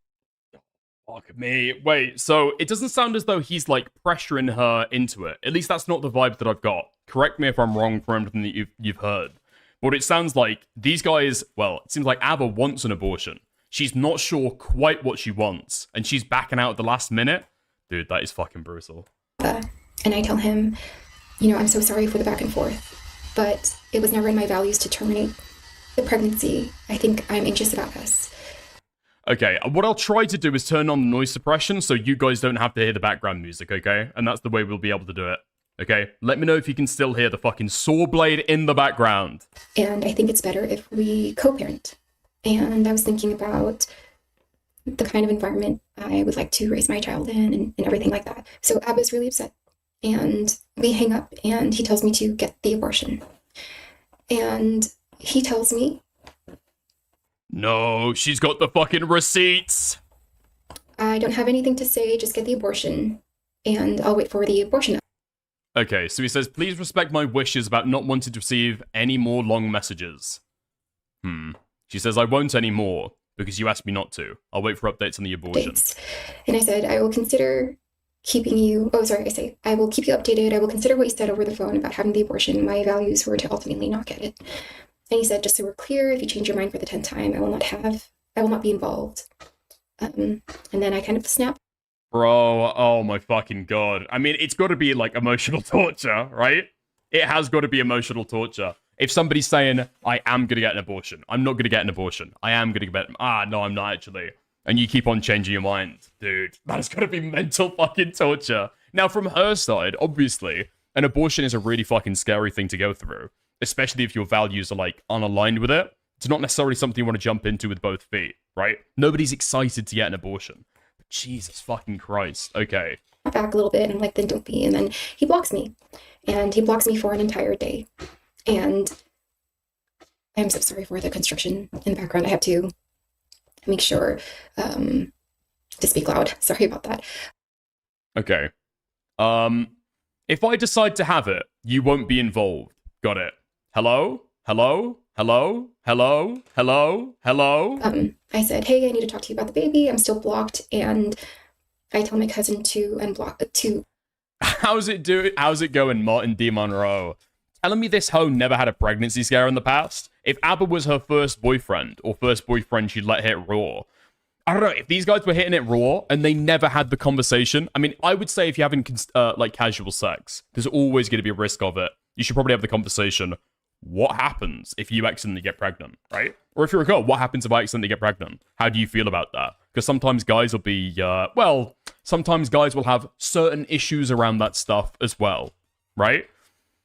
Speaker 1: Fuck me. Wait, so it doesn't sound as though he's pressuring her into it. At least that's not the vibe that I've got. Correct me if I'm wrong for everything that you've heard. But it sounds like these guys, well, it seems like Abba wants an abortion. She's not sure quite what she wants, and she's backing out at the last minute. Dude, that is fucking brutal.
Speaker 24: And I tell him, I'm so sorry for the back and forth, but it was never in my values to terminate the pregnancy. I think I'm anxious about us.
Speaker 1: Okay, what I'll try to do is turn on the noise suppression so you guys don't have to hear the background music, okay? And that's the way we'll be able to do it, okay? Let me know if you can still hear the fucking saw blade in the background.
Speaker 24: And I think it's better if we co-parent. And I was thinking about the kind of environment I would like to raise my child in and everything like that. So Abba's really upset. And we hang up and he tells me to get the abortion. And he tells me,
Speaker 1: no, she's got the fucking receipts.
Speaker 24: I don't have anything to say, just get the abortion. And I'll wait for the abortion.
Speaker 1: Okay, so he says, please respect my wishes about not wanting to receive any more long messages. She says, I won't anymore, because you asked me not to. I'll wait for updates on the abortion.
Speaker 24: And I said, I will consider keeping you... I will keep you updated. I will consider what you said over the phone about having the abortion. My values were to ultimately not get it. And he said, just so we're clear, if you change your mind for the 10th time, I will not be involved. And then I kind of snap.
Speaker 1: Bro, oh my fucking god. I mean, it's got to be emotional torture, right? It has got to be emotional torture. If somebody's saying, I am going to get an abortion, I'm not going to get an abortion, I am going to get... no, I'm not actually. And you keep on changing your mind. Dude, that has got to be mental fucking torture. Now, from her side, obviously, an abortion is a really fucking scary thing to go through. Especially if your values are, unaligned with it. It's not necessarily something you want to jump into with both feet, right? Nobody's excited to get an abortion. But Jesus fucking Christ. Okay.
Speaker 24: Back a little bit, and I'm like, then don't be. And then he blocks me. And he blocks me for an entire day. And I'm so sorry for the construction in the background. I have to make sure to speak loud. Sorry about that.
Speaker 1: Okay. If I decide to have it, you won't be involved. Got it. Hello? Hello? Hello? Hello? Hello? Hello?
Speaker 24: I said, hey, I need to talk to you about the baby. I'm still blocked. And I tell my cousin to unblock to...
Speaker 1: How's it going, Martin D. Monroe? Telling me this hoe never had a pregnancy scare in the past? If Abba was her first boyfriend, or first boyfriend she'd let hit raw, I don't know, if these guys were hitting it raw and they never had the conversation, I mean, I would say if you're having casual sex, there's always going to be a risk of it. You should probably have the conversation. What happens if you accidentally get pregnant, right? Or if you're a girl, what happens if I accidentally get pregnant? How do you feel about that? Because sometimes guys will be, Sometimes guys will have certain issues around that stuff as well, right?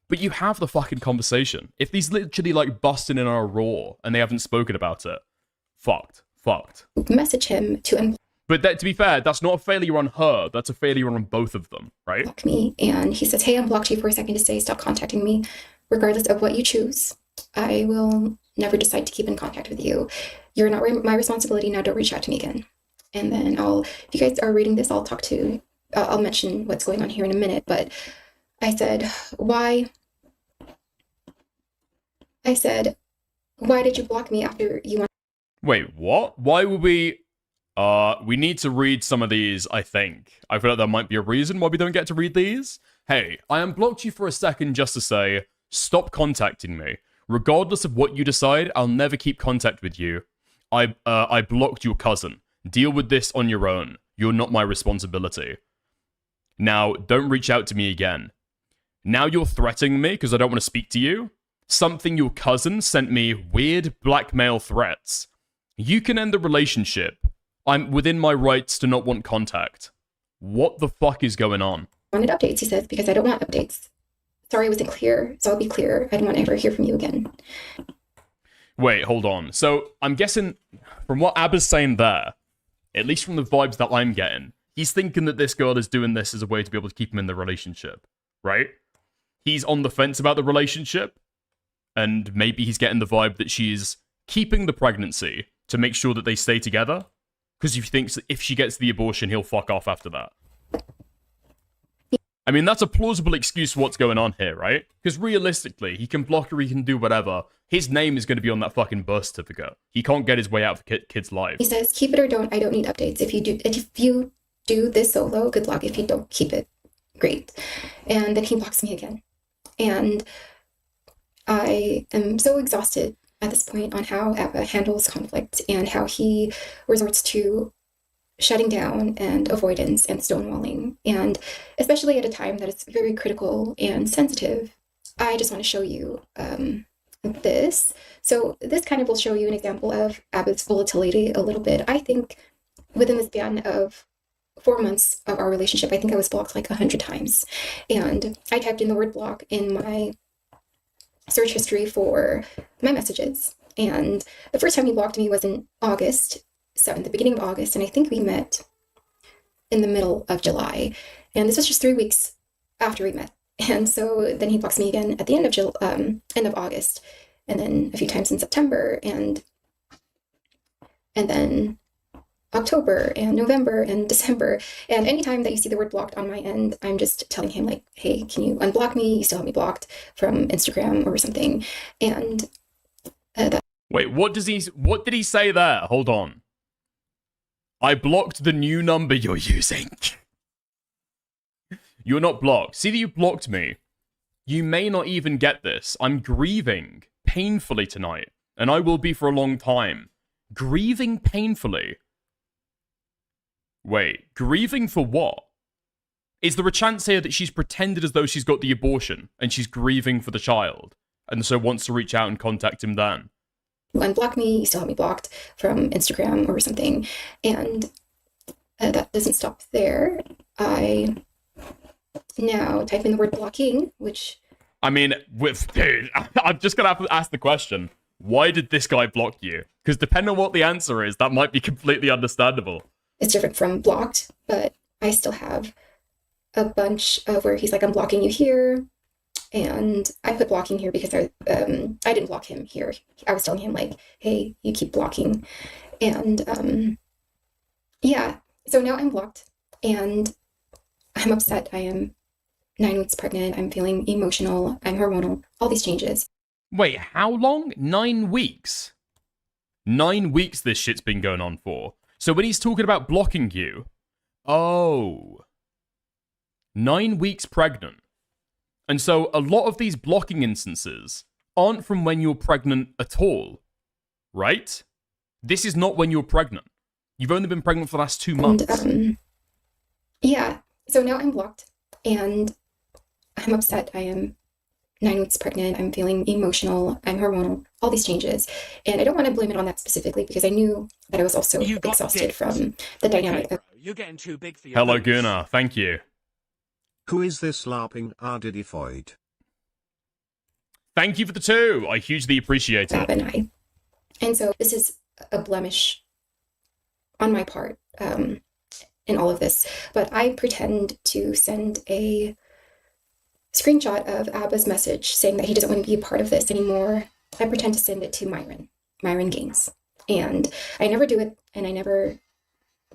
Speaker 1: But you have the fucking conversation. If he's literally like busting in our raw and they haven't spoken about it, fucked.
Speaker 24: Message him to
Speaker 1: But that, to be fair, that's not a failure on her. That's a failure on both of them, right?
Speaker 24: unblock me. And he says, hey, I unblocked you for a second to say, stop contacting me. Regardless of what you choose, I will never decide to keep in contact with you. You're not my responsibility. Now don't reach out to me again. And then if you guys are reading this, I'll mention what's going on here in a minute. But I said, why did you block me after you went?
Speaker 1: Wait, what? Why would we... we need to read some of these, I think. I feel like there might be a reason why we don't get to read these. Hey, I unblocked you for a second just to say, stop contacting me. Regardless of what you decide, I'll never keep contact with you. I blocked your cousin. Deal with this on your own. You're not my responsibility. Now, don't reach out to me again. Now you're threatening me because I don't want to speak to you. Something your cousin sent me weird blackmail threats. You can end the relationship. I'm within my rights to not want contact. What the fuck is going on?
Speaker 24: Wanted updates, he says, because I don't want updates. Sorry I wasn't clear, so I'll be clear. I don't want to ever hear from you again.
Speaker 1: Wait, hold on. So, I'm guessing, from what Abba's saying there, at least from the vibes that I'm getting, he's thinking that this girl is doing this as a way to be able to keep him in the relationship, right? He's on the fence about the relationship, and maybe he's getting the vibe that she's keeping the pregnancy to make sure that they stay together, because he thinks that if she gets the abortion, he'll fuck off after that. I mean, that's a plausible excuse for what's going on here, right? Because realistically, he can block her, he can do whatever. His name is going to be on that fucking birth certificate. He can't get his way out of kids' lives.
Speaker 24: He says, keep it or don't. I don't need updates. If you do this solo, good luck. If you don't keep it, great. And then he blocks me again. And I am so exhausted at this point on how Abba handles conflict and how he resorts to shutting down and avoidance and stonewalling, and especially at a time that is very critical and sensitive. I just want to show you this. So this kind of will show you an example of Abba's volatility a little bit. I think within the span of 4 months of our relationship, I think I was blocked like 100 times. And I typed in the word block in my search history for my messages. And the first time he blocked me was in August. So in the beginning of August, and I think we met in the middle of July. And this was just 3 weeks after we met. And so then he blocks me again at the end of August, and then a few times in September, and then October and November and December. And anytime that you see the word blocked on my end, I'm just telling him like, hey, can you unblock me? You still have me blocked from Instagram or something. And
Speaker 1: Wait, what did he say there? Hold on. I blocked the new number you're using. You're not blocked. See that you blocked me. You may not even get this. I'm grieving painfully tonight, and I will be for a long time. Grieving painfully. Wait, grieving for what? Is there a chance here that she's pretended as though she's got the abortion, and she's grieving for the child, and so wants to reach out and contact him then?
Speaker 24: Unblock me, you still have me blocked from Instagram or something. And that doesn't stop there. I now type in the word blocking, which...
Speaker 1: I mean, dude, I'm just going to have to ask the question. Why did this guy block you? Because depending on what the answer is, that might be completely understandable.
Speaker 24: It's different from blocked, but I still have a bunch of where he's like, I'm blocking you here. And I put blocking here because I didn't block him here. I was telling him like, hey, you keep blocking. And yeah, so now I'm blocked and I'm upset. I am 9 weeks pregnant. I'm feeling emotional. I'm hormonal, all these changes.
Speaker 1: Wait, how long? 9 weeks? 9 weeks this shit's been going on for. So when he's talking about blocking you, 9 weeks pregnant. And so a lot of these blocking instances aren't from when you're pregnant at all, right? This is not when you're pregnant. You've only been pregnant for the last 2 months.
Speaker 24: And, yeah, so now I'm blocked and I'm upset. I am 9 weeks pregnant. I'm feeling emotional. I'm hormonal, all these changes. And I don't want to blame it on that specifically because I knew that I was also exhausted from the dynamic of
Speaker 7: You're getting too big for your
Speaker 1: Hello,
Speaker 7: boots.
Speaker 1: Gunnar. Thank you.
Speaker 13: Who is this LARPing Ardidifoid?
Speaker 1: Thank you for the 2. I hugely appreciate it.
Speaker 24: And I. And so this is a blemish on my part in all of this. But I pretend to send a screenshot of Abba's message saying that he doesn't want to be a part of this anymore. I pretend to send it to Myron Gaines. And I never do it, and I never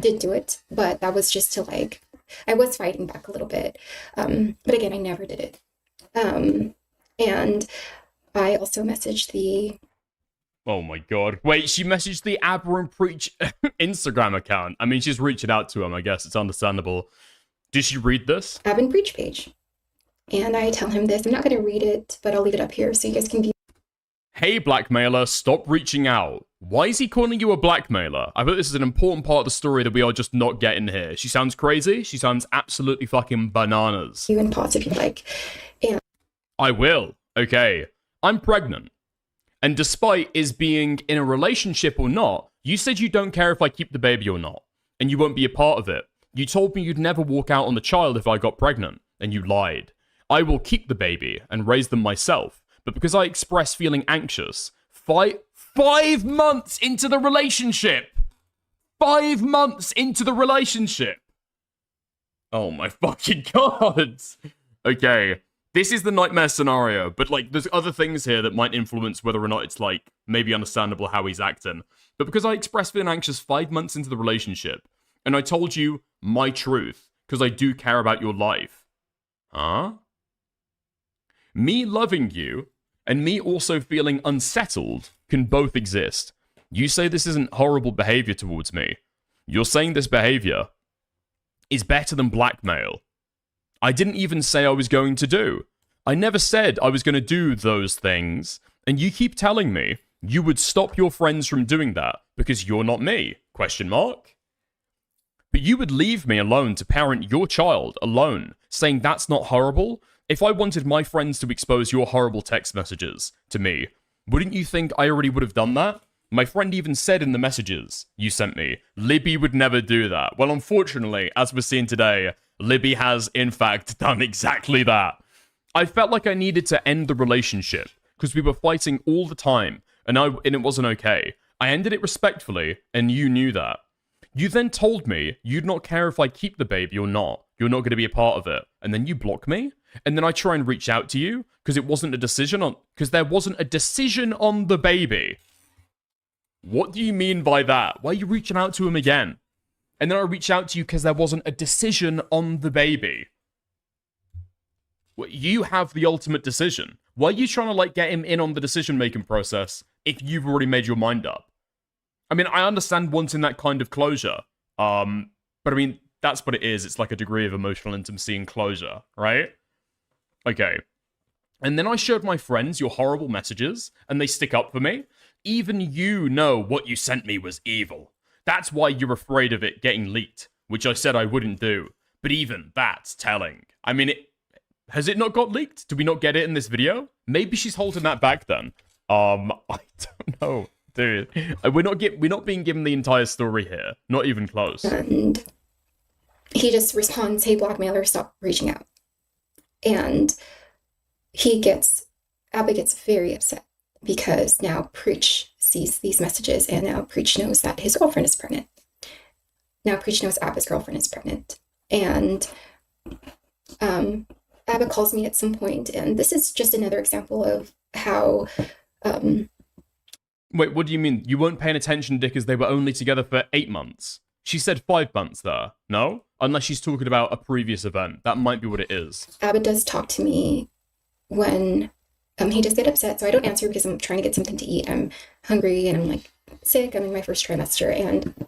Speaker 24: did do it, but that was just to like, I was fighting back a little bit. But again, I never did it. And I also messaged the...
Speaker 1: Oh my god. Wait, she messaged the Abba and Preach Instagram account. I mean, she's reaching out to him, I guess. It's understandable. Did she read this?
Speaker 24: Abba and Preach page. And I tell him this. I'm not going to read it, but I'll leave it up here so you guys can view.
Speaker 1: Hey, blackmailer, stop reaching out. Why is he calling you a blackmailer? I bet this is an important part of the story that we are just not getting here. She sounds crazy. She sounds absolutely fucking bananas.
Speaker 24: You and pause if you like. And
Speaker 1: I will. Okay. I'm pregnant. And despite is being in a relationship or not, you said you don't care if I keep the baby or not. And you won't be a part of it. You told me you'd never walk out on the child if I got pregnant. And you lied. I will keep the baby and raise them myself. But because I express feeling anxious, 5 months into the relationship! 5 months into the relationship! Oh my fucking god! Okay, this is the nightmare scenario, but like, there's other things here that might influence whether or not it's like, maybe understandable how he's acting. But because I expressed feeling anxious 5 months into the relationship, and I told you my truth, because I do care about your life. Huh? Me loving you, and me also feeling unsettled can both exist. You say this isn't horrible behavior towards me. You're saying this behavior is better than blackmail. I didn't even say I was going to do. I never said I was going to do those things, and you keep telling me you would stop your friends from doing that because you're not me, ? But you would leave me alone to parent your child alone, saying that's not horrible? If I wanted my friends to expose your horrible text messages to me, wouldn't you think I already would have done that? My friend even said in the messages you sent me, Libby would never do that. Well, unfortunately, as we're seeing today, Libby has, in fact, done exactly that. I felt like I needed to end the relationship, because we were fighting all the time, and it wasn't okay. I ended it respectfully, and you knew that. You then told me you'd not care if I keep the baby or not. You're not going to be a part of it. And then you block me? And then I try and reach out to you because there wasn't a decision on the baby. What do you mean by that? Why are you reaching out to him again? And then I reach out to you because there wasn't a decision on the baby. Well, you have the ultimate decision. Why are you trying to like get him in on the decision-making process if you've already made your mind up? I mean, I understand wanting that kind of closure. But I mean, that's what it is. It's like a degree of emotional intimacy and closure, right? Okay. And then I showed my friends your horrible messages, and they stick up for me. Even you know what you sent me was evil. That's why you're afraid of it getting leaked, which I said I wouldn't do. But even that's telling. I mean, has it not got leaked? Did we not get it in this video? Maybe she's holding that back then. I don't know, dude. We're not being given the entire story here. Not even close.
Speaker 24: And he just responds, "Hey, blackmailer, stop reaching out." And Abba gets very upset because now Preach sees these messages, and now Preach knows that his girlfriend is pregnant. Now Preach knows Abba's girlfriend is pregnant. And Abba calls me at some point, and this is just another example of how...
Speaker 1: Wait, what do you mean? You weren't paying attention because they were only together for 8 months? She said 5 months there, no? Unless she's talking about a previous event. That might be what it is.
Speaker 24: Abba does talk to me when he does get upset, so I don't answer because I'm trying to get something to eat. I'm hungry and I'm like sick. I'm in my first trimester and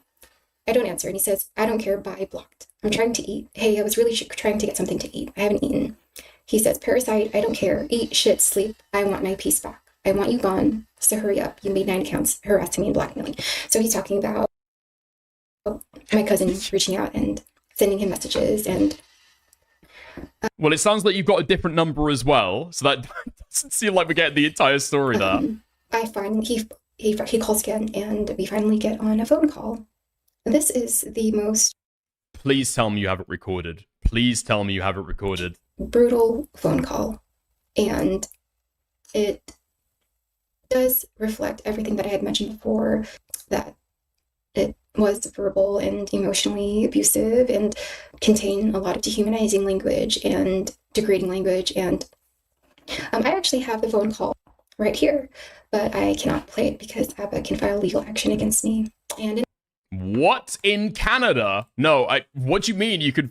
Speaker 24: I don't answer. And he says, "I don't care, bye, blocked. I'm trying to eat. Hey, I was really trying to get something to eat. I haven't eaten." He says, "Parasite, I don't care. Eat, shit, sleep. I want my peace back. I want you gone. So hurry up. You made 9 accounts harassing me and blackmailing." So he's talking about my cousin reaching out and sending him messages and...
Speaker 1: well, it sounds like you've got a different number as well, so that doesn't seem like we're getting the entire story there.
Speaker 24: He calls again, and we finally get on a phone call. This is the most
Speaker 1: Please tell me you have it recorded. Please tell me you have it recorded.
Speaker 24: Brutal phone call. And it does reflect everything that I had mentioned before, that it was verbal and emotionally abusive and contained a lot of dehumanizing language and degrading language. And I actually have the phone call right here, but I cannot play it because ABBA can file legal action against me. And
Speaker 1: What? In Canada? No, what do you mean you could...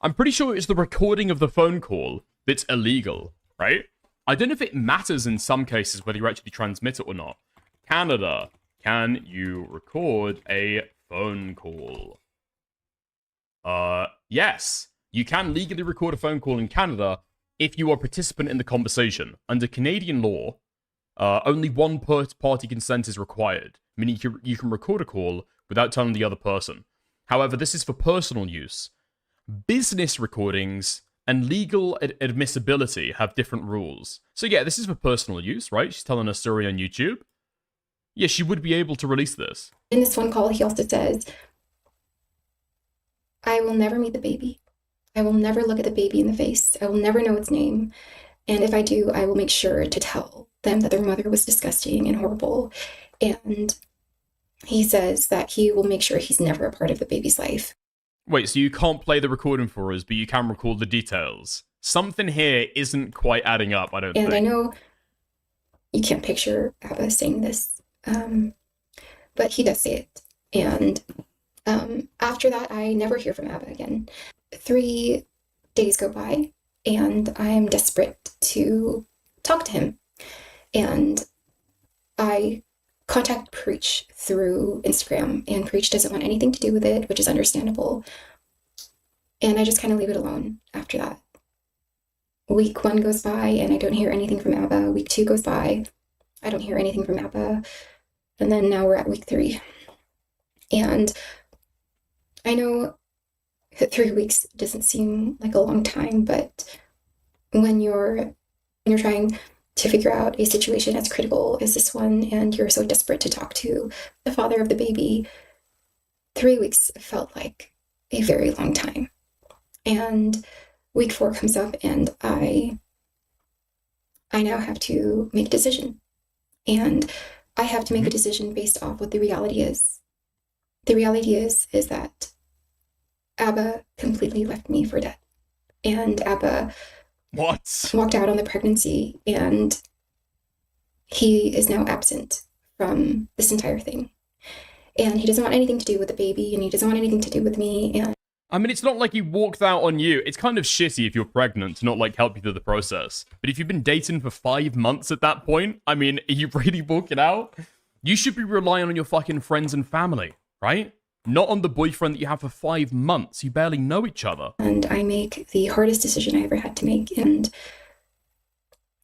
Speaker 1: I'm pretty sure it's the recording of the phone call that's illegal, right? I don't know if it matters in some cases whether you actually transmit it or not. Canada, can you record a phone call? Yes. You can legally record a phone call in Canada if you are a participant in the conversation. Under Canadian law, only one party consent is required, meaning you can record a call without telling the other person. However, this is for personal use. Business recordings and legal admissibility have different rules. So yeah, this is for personal use, right? She's telling a story on YouTube. Yeah, she would be able to release this.
Speaker 24: in this phone call, he also says, I will never meet the baby. I will never look at the baby in the face. I will never know its name. And if I do, I will make sure to tell them that their mother was disgusting and horrible. And he says that he will make sure he's never a part of the baby's life.
Speaker 1: Wait, so you can't play the recording for us, but you can record the details. Something here isn't quite adding up, I don't think.
Speaker 24: And I know you can't picture ABBA saying this, but he does say it. And after that, I never hear from ABBA again. 3 days go by, and I am desperate to talk to him. And I contact Preach through Instagram, and Preach doesn't want anything to do with it, which is understandable. And I just kind of leave it alone after that. Week 1 goes by, and I don't hear anything from ABBA. Week 2 goes by, I don't hear anything from ABBA. And then now we're at week 3. And I know that 3 weeks doesn't seem like a long time, but when you're trying to figure out a situation as critical as this one, and you're so desperate to talk to the father of the baby, 3 weeks felt like a very long time. And week 4 comes up, and I now have to make a decision. And I have to make a decision based off what the reality is. The reality is that ABBA completely left me for dead. And ABBA walked out on the pregnancy, and he is now absent from this entire thing. And he doesn't want anything to do with the baby, and he doesn't want anything to do with me. And
Speaker 1: I mean, it's not like he walked out on you. It's kind of shitty if you're pregnant to not, like, help you through the process. But if you've been dating for 5 months at that point, I mean, are you really walking out? You should be relying on your fucking friends and family, right? Not on the boyfriend that you have for 5 months. You barely know each other.
Speaker 24: And I make the hardest decision I ever had to make. And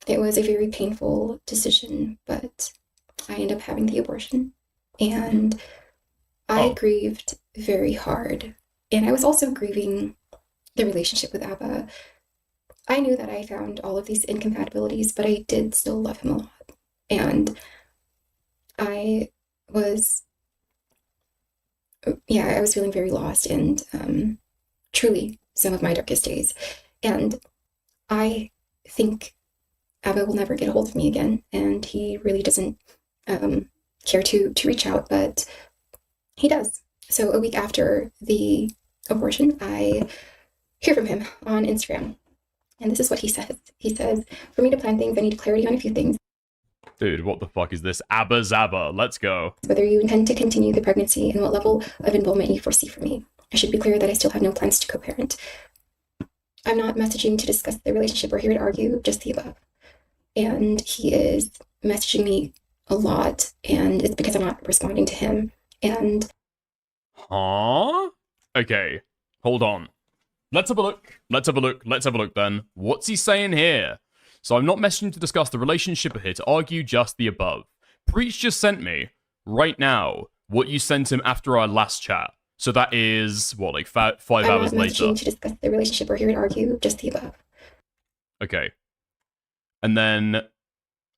Speaker 24: it was a very painful decision, but I ended up having the abortion. And I grieved very hard. And I was also grieving the relationship with ABBA. I knew that I found all of these incompatibilities, but I did still love him a lot. And I was feeling very lost, and truly some of my darkest days. And I think ABBA will never get a hold of me again, and he really doesn't care to reach out, but he does. So a week after the abortion, I hear from him on Instagram. And this is what he says. He says, for me to plan things, I need clarity on a few things.
Speaker 1: Dude, what the fuck is this? Abba Zabba, let's go.
Speaker 24: Whether you intend to continue the pregnancy and what level of involvement you foresee for me. I should be clear that I still have no plans to co-parent. I'm not messaging to discuss the relationship or here to argue, just the above. And he is messaging me a lot, and it's because I'm not responding to him. And
Speaker 1: huh? Okay, hold on. Let's have a look then. What's he saying here? So I'm not messaging to discuss the relationship or here to argue, just the above. Preach just sent me, right now, what you sent him after our last chat. So that is, what, like 5 hours later?
Speaker 24: I'm not messaging to discuss the relationship or here to argue, just the above.
Speaker 1: Okay. And then,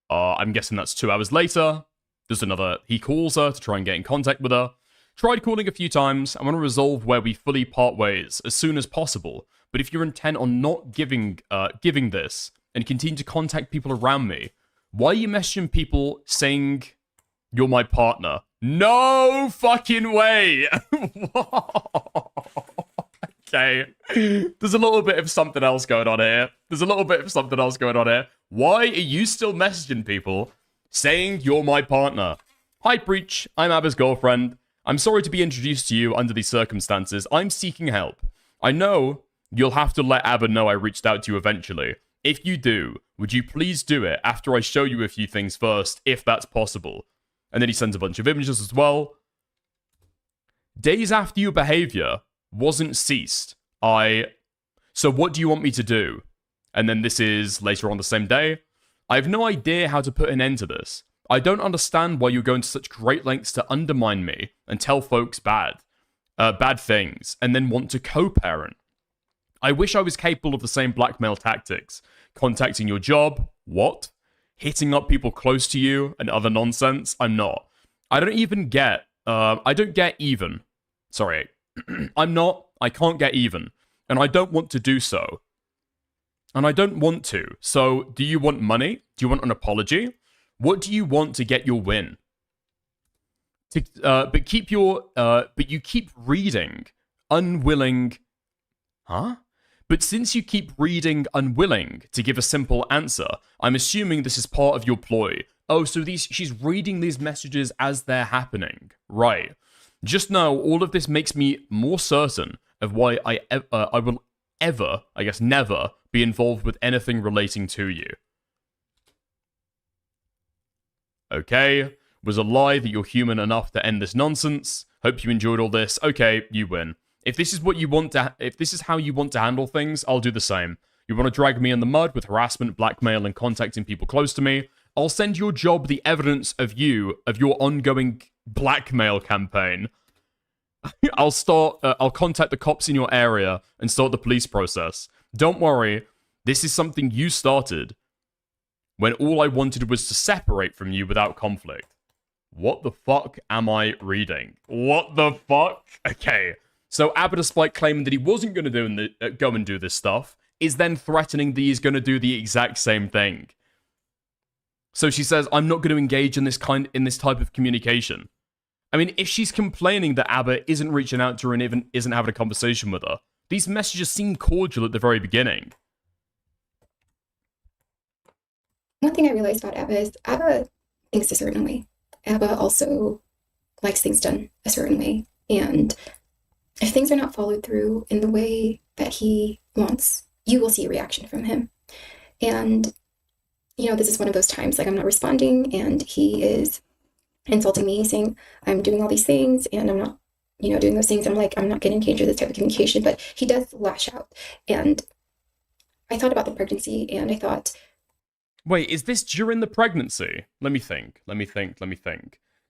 Speaker 1: I'm guessing that's 2 hours later. There's another, he calls her to try and get in contact with her. Tried calling a few times. I want to resolve where we fully part ways as soon as possible. But if you're intent on not giving this and continue to contact people around me, why are you messaging people saying you're my partner? No fucking way! Okay. There's a little bit of something else going on here. Why are you still messaging people saying you're my partner? Hi, Preach. I'm Abba's girlfriend. I'm sorry to be introduced to you under these circumstances. I'm seeking help. I know you'll have to let Abba know I reached out to you eventually. If you do, would you please do it after I show you a few things first, if that's possible? And then he sends a bunch of images as well. Days after your behavior wasn't ceased, So what do you want me to do? And then this is later on the same day. I have no idea how to put an end to this. I don't understand why you're going to such great lengths to undermine me and tell folks bad things, and then want to co-parent. I wish I was capable of the same blackmail tactics. Contacting your job, what? Hitting up people close to you and other nonsense, I'm not. I don't get even. Sorry. I can't get even. And I don't want to do so. So, do you want money? Do you want an apology? What do you want to get your win? But you keep reading, unwilling. Huh? But since you keep reading unwilling to give a simple answer, I'm assuming this is part of your ploy. Oh, so she's reading these messages as they're happening. Right. Just know all of this makes me more certain of why I will ever, I guess never, be involved with anything relating to you. Okay. Was a lie that you're human enough to end this nonsense. Hope you enjoyed all this. Okay, you win. If this is how you want to handle things, I'll do the same. You want to drag me in the mud with harassment, blackmail, and contacting people close to me? I'll send your job the evidence of your ongoing blackmail campaign. I'll contact the cops in your area and start the police process. Don't worry, this is something you started when all I wanted was to separate from you without conflict. What the fuck am I reading? What the fuck? Okay. So Abba, despite claiming that he wasn't going to go and do this stuff, is then threatening that he's going to do the exact same thing. So she says, I'm not going to engage in this type of communication. I mean, if she's complaining that Abba isn't reaching out to her and even isn't having a conversation with her, these messages seem cordial at the very beginning.
Speaker 24: One thing I realized about Abba is Abba thinks a certain way. Abba also likes things done a certain way. And if things are not followed through in the way that he wants, you will see a reaction from him. And, this is one of those times, like, I'm not responding, and he is insulting me, saying I'm doing all these things, and I'm not, doing those things. I'm like, I'm not getting engaged with this type of communication, but he does lash out. And I thought about the pregnancy, and I thought...
Speaker 1: Wait, is this during the pregnancy? Let me think.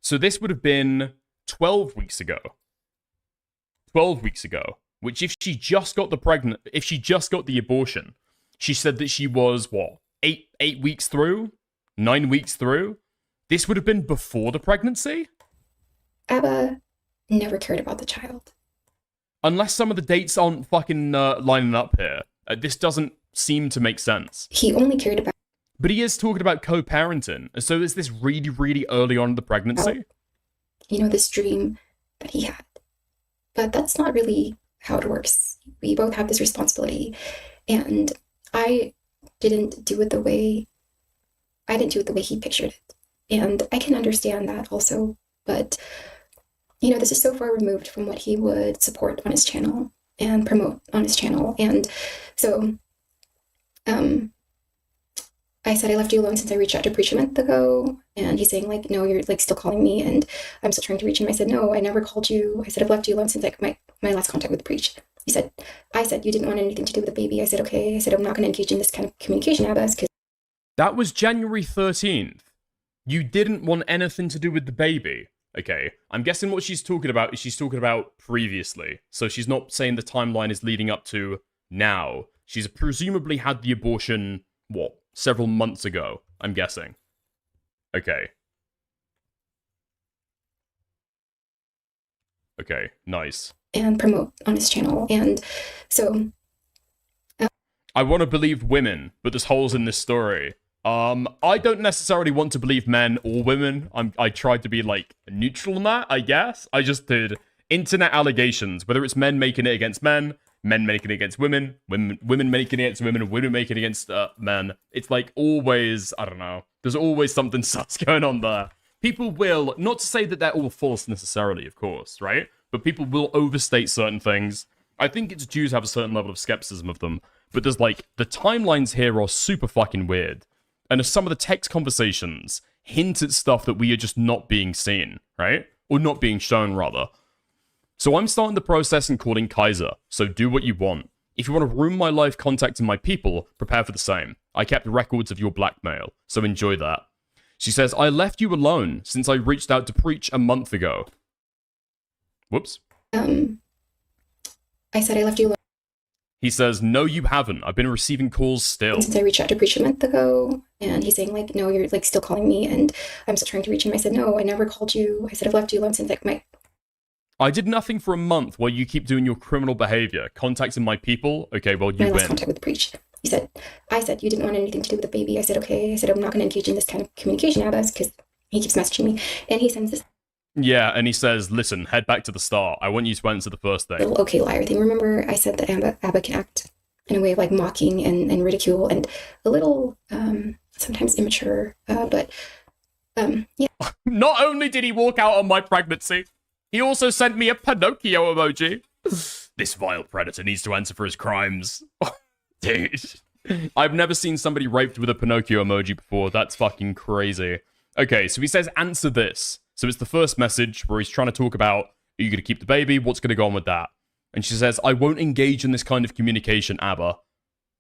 Speaker 1: So this would have been 12 weeks ago. 12 weeks ago. Which if she just got the abortion, she said that she was, what, 8 weeks through? 9 weeks through? This would have been before the pregnancy?
Speaker 24: Abba never cared about the child.
Speaker 1: Unless some of the dates aren't fucking lining up here. This doesn't seem to make sense.
Speaker 24: He only cared about...
Speaker 1: But he is talking about co-parenting. So is this really, really early on in the pregnancy?
Speaker 24: This dream that he had. But that's not really how it works. We both have this responsibility. And I didn't do it the way he pictured it. And I can understand that also. But, this is so far removed from what he would support on his channel and promote on his channel. And so, I said I left you alone since I reached out to Preach a month ago. And he's saying, like, no, you're, like, still calling me, and I'm still trying to reach him. I said, no, I never called you. I said, I've left you alone since, like, my last contact with Preach. I said, you didn't want anything to do with the baby. I said, okay. I said, I'm not going to engage in this kind of communication, Abbas, because...
Speaker 1: That was January 13th. You didn't want anything to do with the baby. Okay. I'm guessing what she's talking about is she's talking about previously. So she's not saying the timeline is leading up to now. She's presumably had the abortion, what, several months ago, I'm guessing. Okay. Okay, nice.
Speaker 24: And promote on his channel. And so
Speaker 1: I want to believe women, but there's holes in this story. I don't necessarily want to believe men or women. I tried to be like neutral on that, I guess. I just did internet allegations, whether it's men making it against men making it against women, women making it against women, women making it against men. It's like always, I don't know. There's always something sus going on there. People will, not to say that they're all false necessarily, of course, right? But people will overstate certain things. I think it's due to have a certain level of skepticism of them. But there's like, the timelines here are super fucking weird. And some of the text conversations hint at stuff that we are just not being seen, right? Or not being shown, rather. So I'm starting the process and calling Kaiser, so do what you want. If you want to ruin my life contacting my people, prepare for the same. I kept records of your blackmail, so enjoy that. She says, I left you alone since I reached out to preach a month ago. Whoops.
Speaker 24: I said I left you alone.
Speaker 1: He says, no, you haven't. I've been receiving calls still.
Speaker 24: Since I reached out to preach a month ago, and he's saying like, no, you're like still calling me, and I'm still trying to reach him. I said, no, I never called you. I said, I've left you alone since like
Speaker 1: I did nothing for a month while you keep doing your criminal behavior, contacting my people. Okay, well, you
Speaker 24: my
Speaker 1: win.
Speaker 24: last contact with the preach. I said you didn't want anything to do with the baby. I said, okay. I said, I'm not going to engage in this kind of communication, Abbas, because he keeps messaging me, and he sends this
Speaker 1: Yeah, and he says, listen, head back to the start. I want you to answer the first thing.
Speaker 24: little okay liar thing. Remember, I said that Abba can act in a way of like mocking and ridicule and a little sometimes immature, but yeah.
Speaker 1: Not only did he walk out on my pregnancy, he also sent me a Pinocchio emoji. This vile predator needs to answer for his crimes. Dude. I've never seen somebody raped with a Pinocchio emoji before. That's fucking crazy. Okay, so he says, answer this. So it's the first message where he's trying to talk about, are you going to keep the baby? What's going to go on with that? And she says, I won't engage in this kind of communication, Abba.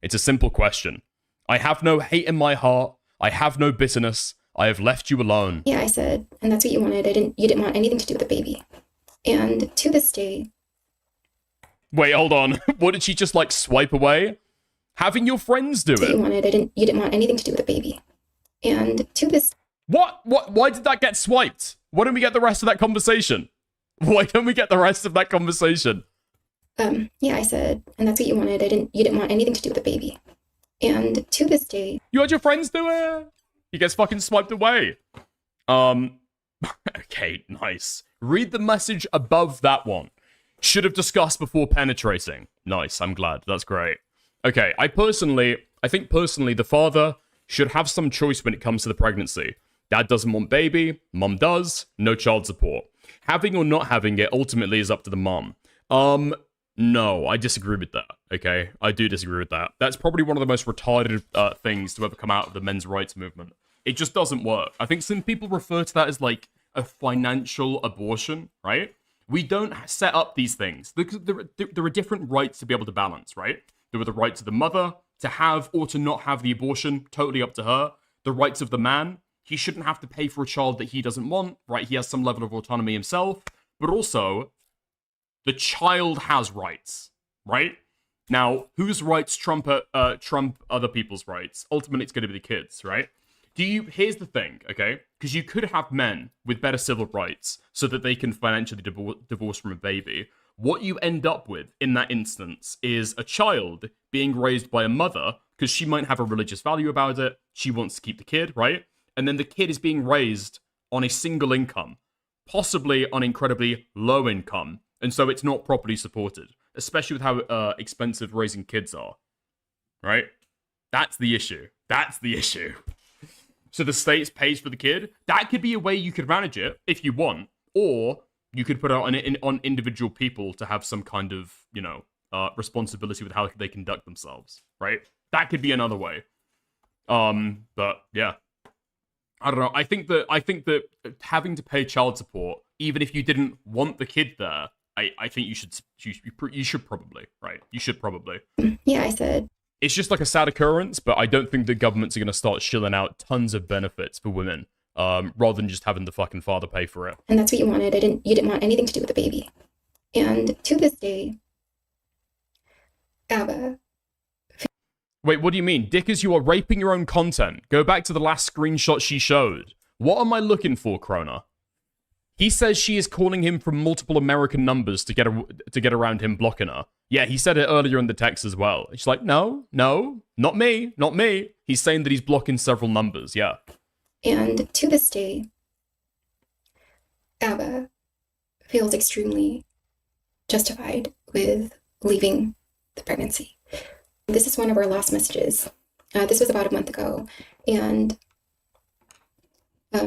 Speaker 1: It's a simple question. I have no hate in my heart. I have no bitterness. I have left you alone.
Speaker 24: Yeah, I said, and that's what you wanted. You didn't want anything to do with the baby. And to this day...
Speaker 1: Wait, hold on. What, did she just like swipe away? Having your friends do it.
Speaker 24: You wanted. You didn't want anything to do with the baby. And to this...
Speaker 1: What? Why did that get swiped? Why don't we get the rest of that conversation? Why don't we get the rest of that conversation?
Speaker 24: Yeah, I said, and that's what you wanted. You didn't want anything to do with the baby. And to this day...
Speaker 1: You had your friends do it? He gets fucking swiped away. Okay, nice. Read the message above that one. Should have discussed before penetrating. Nice, I'm glad. That's great. Okay, I think personally, the father should have some choice when it comes to the pregnancy. Dad doesn't want baby, mom does, no child support. Having or not having it ultimately is up to the mom. No, I disagree with that, okay? I do disagree with that. That's probably one of the most retarded things to ever come out of the men's rights movement. It just doesn't work. I think some people refer to that as like a financial abortion, right? We don't set up these things. There are different rights to be able to balance, right? There are the rights of the mother to have or to not have the abortion, totally up to her. The rights of the man, he shouldn't have to pay for a child that he doesn't want, right? He has some level of autonomy himself. But also, the child has rights, right? Now, whose rights trump other people's rights? Ultimately, it's going to be the kids, right? Here's the thing, okay? Because you could have men with better civil rights so that they can financially divorce from a baby. What you end up with in that instance is a child being raised by a mother because she might have a religious value about it. She wants to keep the kid, right? And then the kid is being raised on a single income, possibly on incredibly low income. And so it's not properly supported, especially with how expensive raising kids are, right? That's the issue. That's the issue. So the state pays for the kid. That could be a way you could manage it if you want, or you could put it on individual people to have some kind of, responsibility with how they conduct themselves, right? That could be another way. But yeah, I don't know. I think that having to pay child support, even if you didn't want the kid there, I think you should probably, right? You should probably.
Speaker 24: Yeah, I said.
Speaker 1: It's just like a sad occurrence, but I don't think the governments are going to start shilling out tons of benefits for women, rather than just having the fucking father pay for it.
Speaker 24: And that's what you wanted. You didn't want anything to do with the baby. And to this day, Abba.
Speaker 1: Wait, what do you mean? Dickers, you are raping your own content. Go back to the last screenshot she showed. What am I looking for, Krona? He says she is calling him from multiple American numbers to get around him blocking her. Yeah, he said it earlier in the text as well. She's like, no, not me, not me. He's saying that he's blocking several numbers, yeah.
Speaker 24: And to this day, Abba feels extremely justified with leaving the pregnancy. This is one of our last messages. This was about a month ago, and there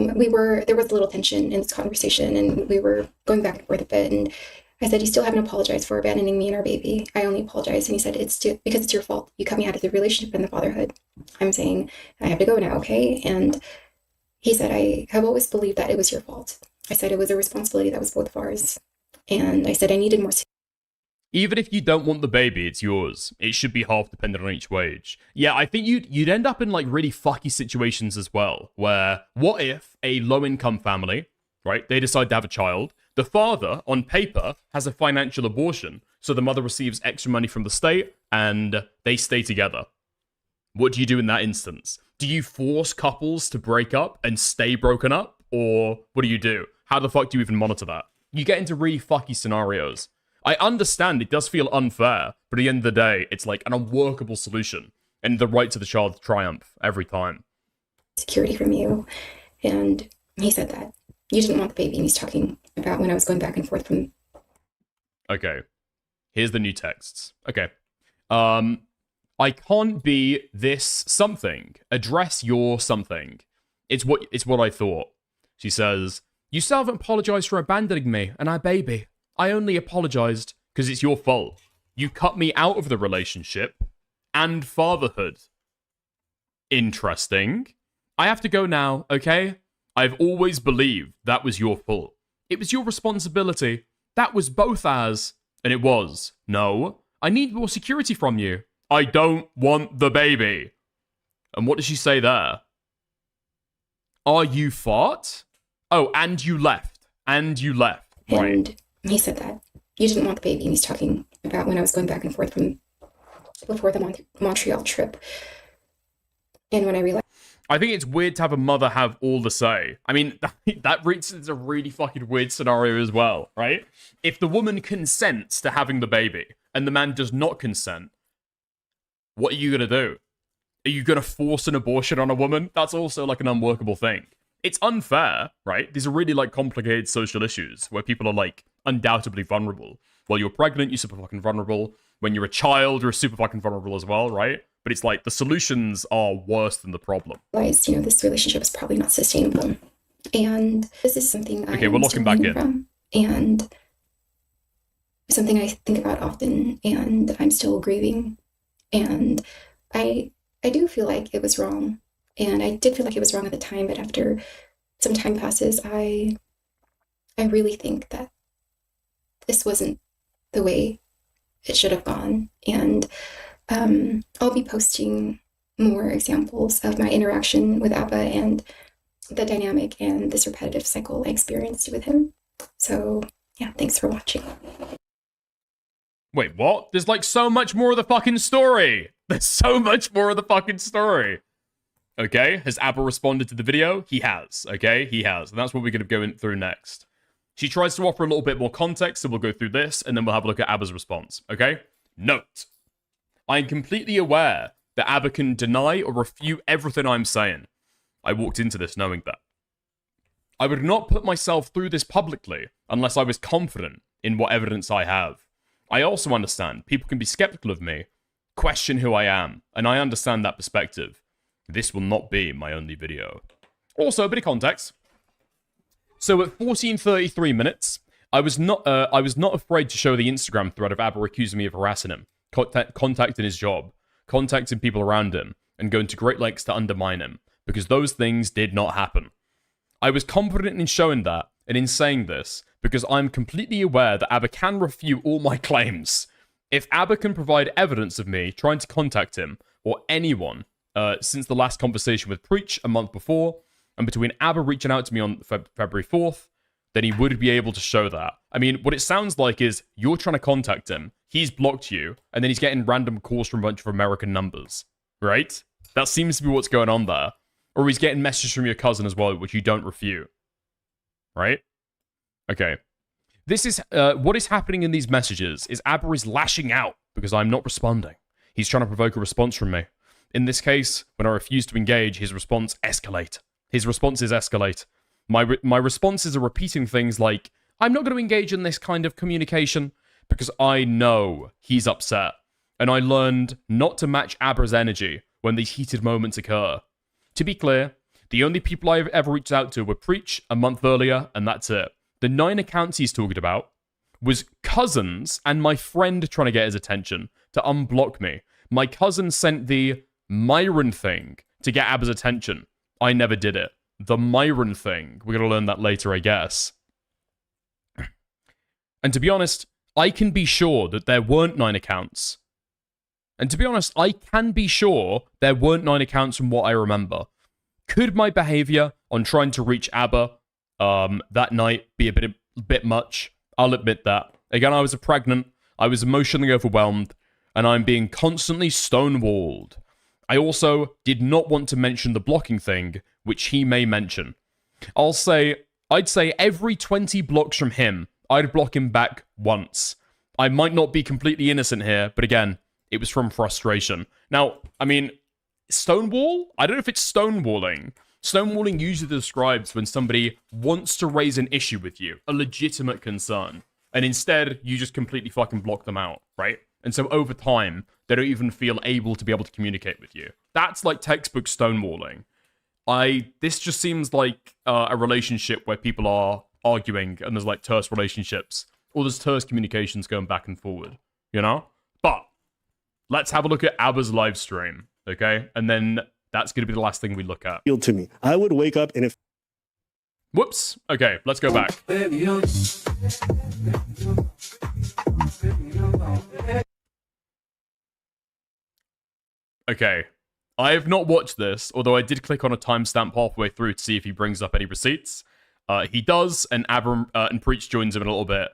Speaker 24: was a little tension in this conversation, and we were going back and forth a bit, and I said, you still haven't apologized for abandoning me and our baby. I only apologize. And he said, because it's your fault. You cut me out of the relationship and the fatherhood. I'm saying, I have to go now, okay? And he said, I have always believed that it was your fault. I said it was a responsibility that was both of ours. And I said I needed more.
Speaker 1: Even if you don't want the baby, it's yours. It should be half dependent on each wage. Yeah, I think you'd end up in like really fucky situations as well, where what if a low-income family, right, they decide to have a child, the father, on paper, has a financial abortion, so the mother receives extra money from the state, and they stay together. What do you do in that instance? Do you force couples to break up and stay broken up? Or what do you do? How the fuck do you even monitor that? You get into really fucky scenarios. I understand it does feel unfair, but at the end of the day, it's like an unworkable solution, and the right to the child triumph every time.
Speaker 24: Security from you. And he said that you didn't want the baby, and he's talking about when I was going back and forth from...
Speaker 1: Okay. Here's the new texts. Okay. I can't be this something. Address your something. It's what I thought. She says, you still haven't apologized for abandoning me and our baby. I only apologized because it's your fault. You cut me out of the relationship and fatherhood. Interesting. I have to go now, okay? I've always believed that was your fault. It was your responsibility. That was both ours. And it was. No. I need more security from you. I don't want the baby. And what does she say there? Are you fart? Oh, and you left. And you left. Right.
Speaker 24: And he said that you didn't want the baby, and he's talking about when I was going back and forth from before the Montreal trip. And when I realized...
Speaker 1: I think it's weird to have a mother have all the say. I mean, that reaches a really fucking weird scenario as well, right? If the woman consents to having the baby, and the man does not consent, what are you going to do? Are you going to force an abortion on a woman? That's also like an unworkable thing. It's unfair, right? These are really like complicated social issues where people are like undoubtedly vulnerable. While you're pregnant, you're super fucking vulnerable. When you're a child, you're super fucking vulnerable as well, right? But it's like the solutions are worse than the problem.
Speaker 24: This relationship is probably not sustainable. And this is something
Speaker 1: okay, we're locking back in.
Speaker 24: From, and something I think about often, and I'm still grieving. And I do feel like it was wrong. And I did feel like it was wrong at the time, but after some time passes, I really think that this wasn't the way it should have gone. And I'll be posting more examples of my interaction with Abba and the dynamic and this repetitive cycle I experienced with him. So yeah, thanks for watching.
Speaker 1: Wait, what? There's like so much more of the fucking story. There's so much more of the fucking story. Okay, has Abba responded to the video? He has, okay? He has, and that's what we're going to go through next. She tries to offer a little bit more context, so we'll go through this, and then we'll have a look at Abba's response, okay? Note. I am completely aware that Abba can deny or refute everything I'm saying. I walked into this knowing that. I would not put myself through this publicly unless I was confident in what evidence I have. I also understand people can be skeptical of me, question who I am, and I understand that perspective. This will not be my only video. Also, a bit of context. So at 14:33 minutes, I was not afraid to show the Instagram thread of Abba accusing me of harassing him, contacting his job, contacting people around him, and going to great lengths to undermine him, because those things did not happen. I was confident in showing that, and in saying this, because I'm completely aware that Abba can refute all my claims. If Abba can provide evidence of me trying to contact him, or anyone, since the last conversation with Preach a month before, and between Abba reaching out to me on February 4th, then he would be able to show that. I mean, what it sounds like is you're trying to contact him, he's blocked you, and then he's getting random calls from a bunch of American numbers, right? That seems to be what's going on there. Or he's getting messages from your cousin as well, which you don't refute, right? Okay. This is what is happening in these messages is Abba is lashing out because I'm not responding. He's trying to provoke a response from me. In this case, when I refuse to engage, his responses escalate. My responses are repeating things like, I'm not going to engage in this kind of communication because I know he's upset. And I learned not to match Abba's energy when these heated moments occur. To be clear, the only people I've ever reached out to were Preach a month earlier, and that's it. The 9 accounts he's talking about was cousins and my friend trying to get his attention to unblock me. My cousin sent the Myron thing to get Abba's attention. I never did it. The Myron thing. We're going to learn that later, I guess. And to be honest, I can be sure that there weren't 9 accounts. And to be honest, I can be sure there weren't 9 accounts from what I remember. Could my behavior on trying to reach Abba that night be a bit much? I'll admit that. Again, I was pregnant, I was emotionally overwhelmed, and I'm being constantly stonewalled. I also did not want to mention the blocking thing, which he may mention. I'd say every 20 blocks from him, I'd block him back once. I might not be completely innocent here, but again, it was from frustration. Now, I mean, stonewall? I don't know if it's stonewalling. Stonewalling usually describes when somebody wants to raise an issue with you, a legitimate concern, and instead you just completely fucking block them out, right? And so over time, they don't even feel able to be able to communicate with you. That's like textbook stonewalling. This just seems like a relationship where people are arguing and there's like terse relationships, or there's terse communications going back and forward, you know? But let's have a look at Abba's live stream, okay? And then that's going to be the last thing we look at.
Speaker 7: To me, I would wake up and if...
Speaker 1: Whoops. Okay, let's go back. Okay. I have not watched this, although I did click on a timestamp halfway through to see if he brings up any receipts. He does, and Abba and Preach joins him in a little bit.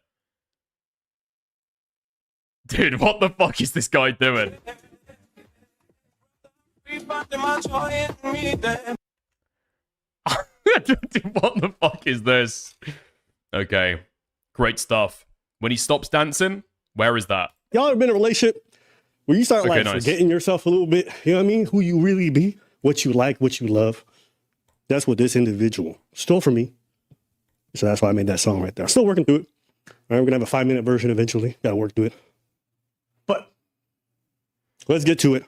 Speaker 1: Dude, what the fuck is this guy doing? What the fuck is this? Okay. Great stuff. When he stops dancing, where is that?
Speaker 7: Y'all ever been in a relationship where you start forgetting yourself a little bit? You know what I mean? Who you really be, what you like, what you love. That's what this individual stole from me. So that's why I made that song right there. I'm still working through it. All right, we're gonna have a 5-minute version eventually. Gotta work through it. But let's get to it.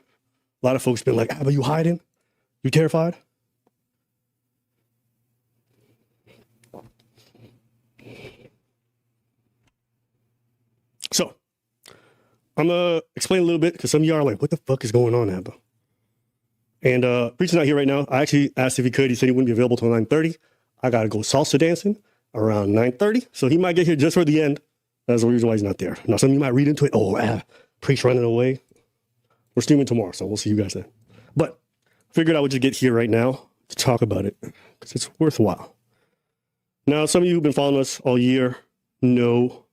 Speaker 7: A lot of folks been like, "Abba, you hiding? You terrified?" So I'm gonna explain a little bit because some of y'all are like, "What the fuck is going on, Abba?" And Preach's not here right now. I actually asked if he could. He said he wouldn't be available till 9:30. I gotta go salsa dancing around 9:30, so he might get here just for the end. That's the reason why he's not there. Now, some of you might read into it. Oh, Preach running away. We're streaming tomorrow, so we'll see you guys then. But I figured I would just get here right now to talk about it because it's worthwhile. Now, some of you who've been following us all year know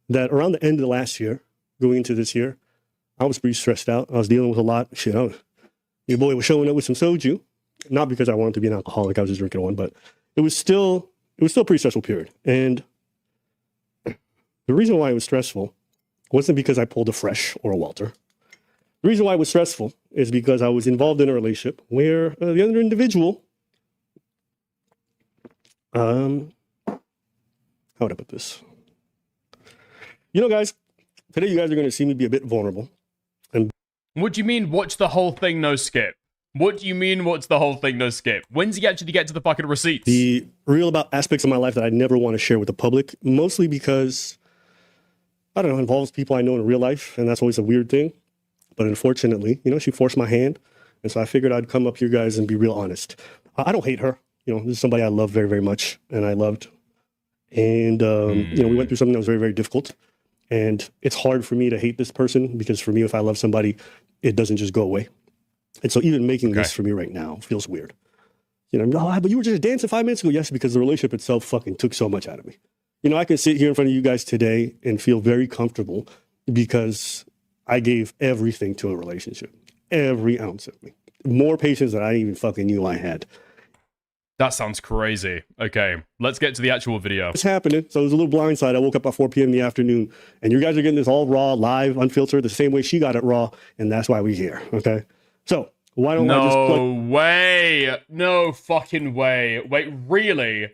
Speaker 7: that around the end of the last year, going into this year, I was pretty stressed out. I was dealing with a lot. Shit, your boy was showing up with some soju, not because I wanted to be an alcoholic. I was just drinking one, but it was still a pretty stressful period. And the reason why it was stressful wasn't because I pulled a Fresh or a Walter. The reason why it was stressful is because I was involved in a relationship where the other individual, how would I put this? You know, guys, today you guys are going to see me be a bit vulnerable. And
Speaker 1: what do you mean, watch the whole thing, no skip? What do you mean, watch the whole thing, no skip? When's he actually get to the fucking receipts?
Speaker 7: The real about aspects of my life that I never want to share with the public, mostly because, I don't know, it involves people I know in real life, and that's always a weird thing. But unfortunately, you know, she forced my hand, and so I figured I'd come up here, guys, and be real honest. I don't hate her. You know, this is somebody I love very, very much, and I loved. And, you know, we went through something that was very, very difficult. And it's hard for me to hate this person because for me, if I love somebody, it doesn't just go away. And so even making this for me right now feels weird. You know, oh, but you were just dancing 5 minutes ago. Yes, because the relationship itself fucking took so much out of me. You know, I can sit here in front of you guys today and feel very comfortable because I gave everything to a relationship. Every ounce of me. More patience than I even fucking knew I had.
Speaker 1: That sounds crazy. Okay, let's get to the actual video.
Speaker 7: It's happening. So it was a little blindside. I woke up at 4 p.m. in the afternoon, and you guys are getting this all raw, live, unfiltered, the same way she got it raw, and that's why we're here. Okay. So why don't I just
Speaker 1: No way. No fucking way. Wait, really?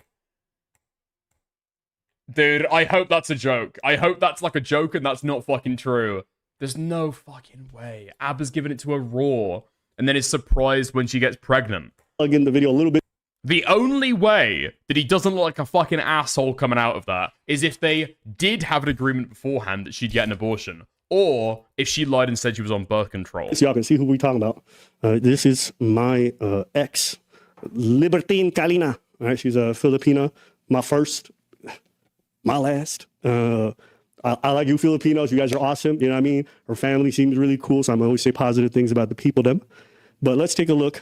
Speaker 1: Dude, I hope that's a joke. I hope that's like a joke and that's not fucking true. There's no fucking way. Abba's giving it to her raw and then is surprised when she gets pregnant.
Speaker 7: Plug in the video a little bit.
Speaker 1: The only way that he doesn't look like a fucking asshole coming out of that is if they did have an agreement beforehand that she'd get an abortion. Or if she lied and said she was on birth control.
Speaker 7: So y'all can see who we're talking about. This is my ex, Libertine Kalina. All right, she's a Filipina. My first, my last. I like you Filipinos. You guys are awesome. You know what I mean? Her family seems really cool, so I'm always say positive things about the people them. But let's take a look.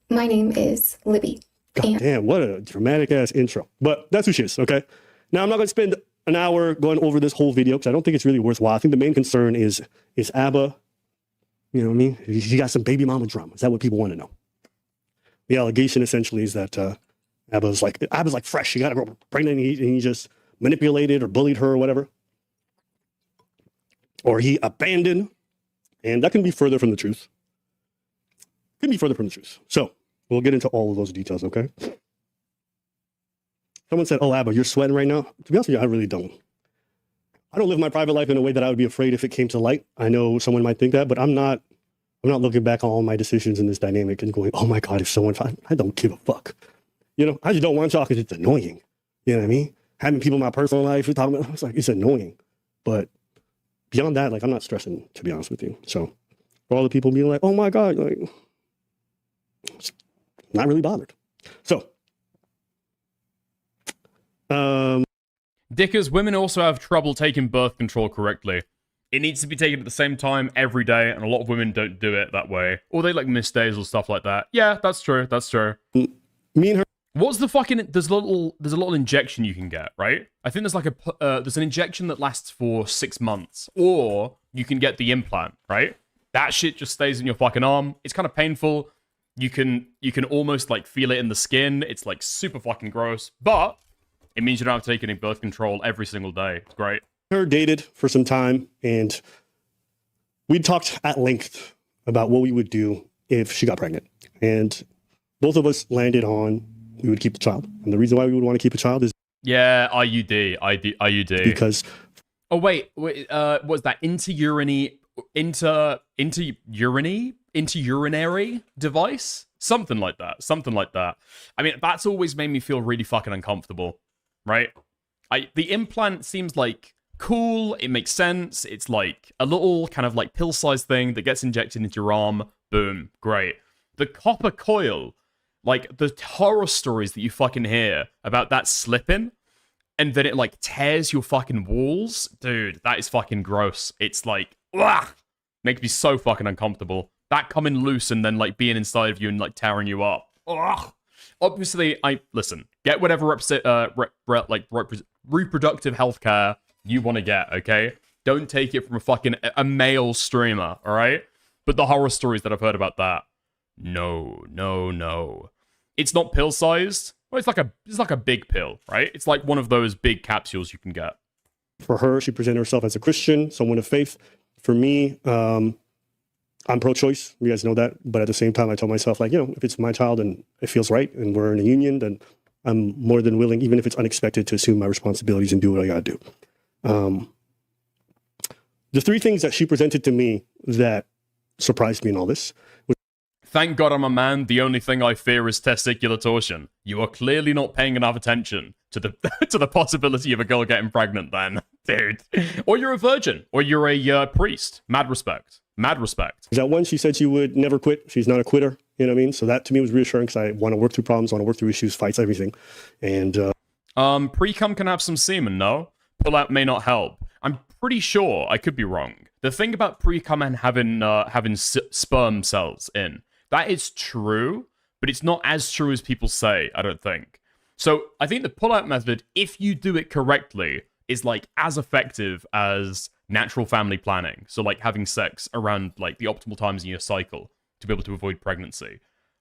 Speaker 24: My name is Libby.
Speaker 7: God damn, what a dramatic ass intro. But that's who she is, okay? Now, I'm not going to spend an hour going over this whole video because I don't think it's really worthwhile. I think the main concern is Abba, you know what I mean? She got some baby mama drama. Is that what people want to know? The allegation essentially is that Abba's like fresh. She got a girl pregnant and he just manipulated or bullied her or whatever. Or he abandoned. And that can be further from the truth. Could be further from the truth. So we'll get into all of those details, okay? Someone said, oh, Abba, you're sweating right now. To be honest with you, I really don't. I don't live my private life in a way that I would be afraid if it came to light. I know someone might think that, but I'm not looking back on all my decisions in this dynamic and going, oh my God, if someone, I don't give a fuck. You know, I just don't want to talk because it's annoying. You know what I mean? Having people in my personal life, we're talking about, it's annoying. But beyond that, like, I'm not stressing, to be honest with you. So for all the people being like, oh my God, like, not really bothered. So,
Speaker 1: Dickers, women also have trouble taking birth control correctly. It needs to be taken at the same time every day, and a lot of women don't do it that way. Or they like miss days or stuff like that. Yeah, that's true. That's true.
Speaker 7: Me and her.
Speaker 1: What's the fucking? There's a little injection you can get, right? I think there's like there's an injection that lasts for 6 months, or you can get the implant, right? That shit just stays in your fucking arm. It's kind of painful. You can almost like feel it in the skin. It's like super fucking gross, but it means you don't have to take any birth control every single day. It's great.
Speaker 7: Her dated for some time, and we talked at length about what we would do if she got pregnant. And both of us landed on we would keep the child. And the reason why we would want to keep a child is
Speaker 1: IUD.
Speaker 7: Because
Speaker 1: oh wait, was that urinary device? Something like that. I mean, that's always made me feel really fucking uncomfortable, right? The implant seems like cool, it makes sense, it's like a little kind of like pill-sized thing that gets injected into your arm, boom, great. The copper coil, like the horror stories that you fucking hear about that slipping, and then it like tears your fucking walls, dude, that is fucking gross. It's like, ugh, makes me so fucking uncomfortable. That coming loose and then like being inside of you and like tearing you up. Ugh. Obviously, listen, get whatever reproductive health care you want to get, okay? Don't take it from a male streamer, all right? But the horror stories that I've heard about that, no. It's not pill-sized. Well, it's like a big pill, right? It's like one of those big capsules you can get.
Speaker 7: For her, she presented herself as a Christian, someone of faith. For me, I'm pro-choice. You guys know that. But at the same time, I tell myself, like, you know, if it's my child and it feels right and we're in a union, then I'm more than willing, even if it's unexpected, to assume my responsibilities and do what I got to do. The three things that she presented to me that surprised me in all this was,
Speaker 1: thank God I'm a man. The only thing I fear is testicular torsion. You are clearly not paying enough attention to the to the possibility of a girl getting pregnant then, dude. Or you're a virgin, or you're a priest. Mad respect.
Speaker 7: That one, she said she would never quit. She's not a quitter. You know what I mean? So that to me was reassuring because I want to work through problems, want to work through issues, fights, everything. And
Speaker 1: pre-cum can have some semen, no? Pull-out may not help. I'm pretty sure, I could be wrong. The thing about pre-cum and having sperm cells in, that is true, but it's not as true as people say, I don't think. So I think the pull-out method, if you do it correctly, is like as effective as natural family planning. So like having sex around like the optimal times in your cycle to be able to avoid pregnancy.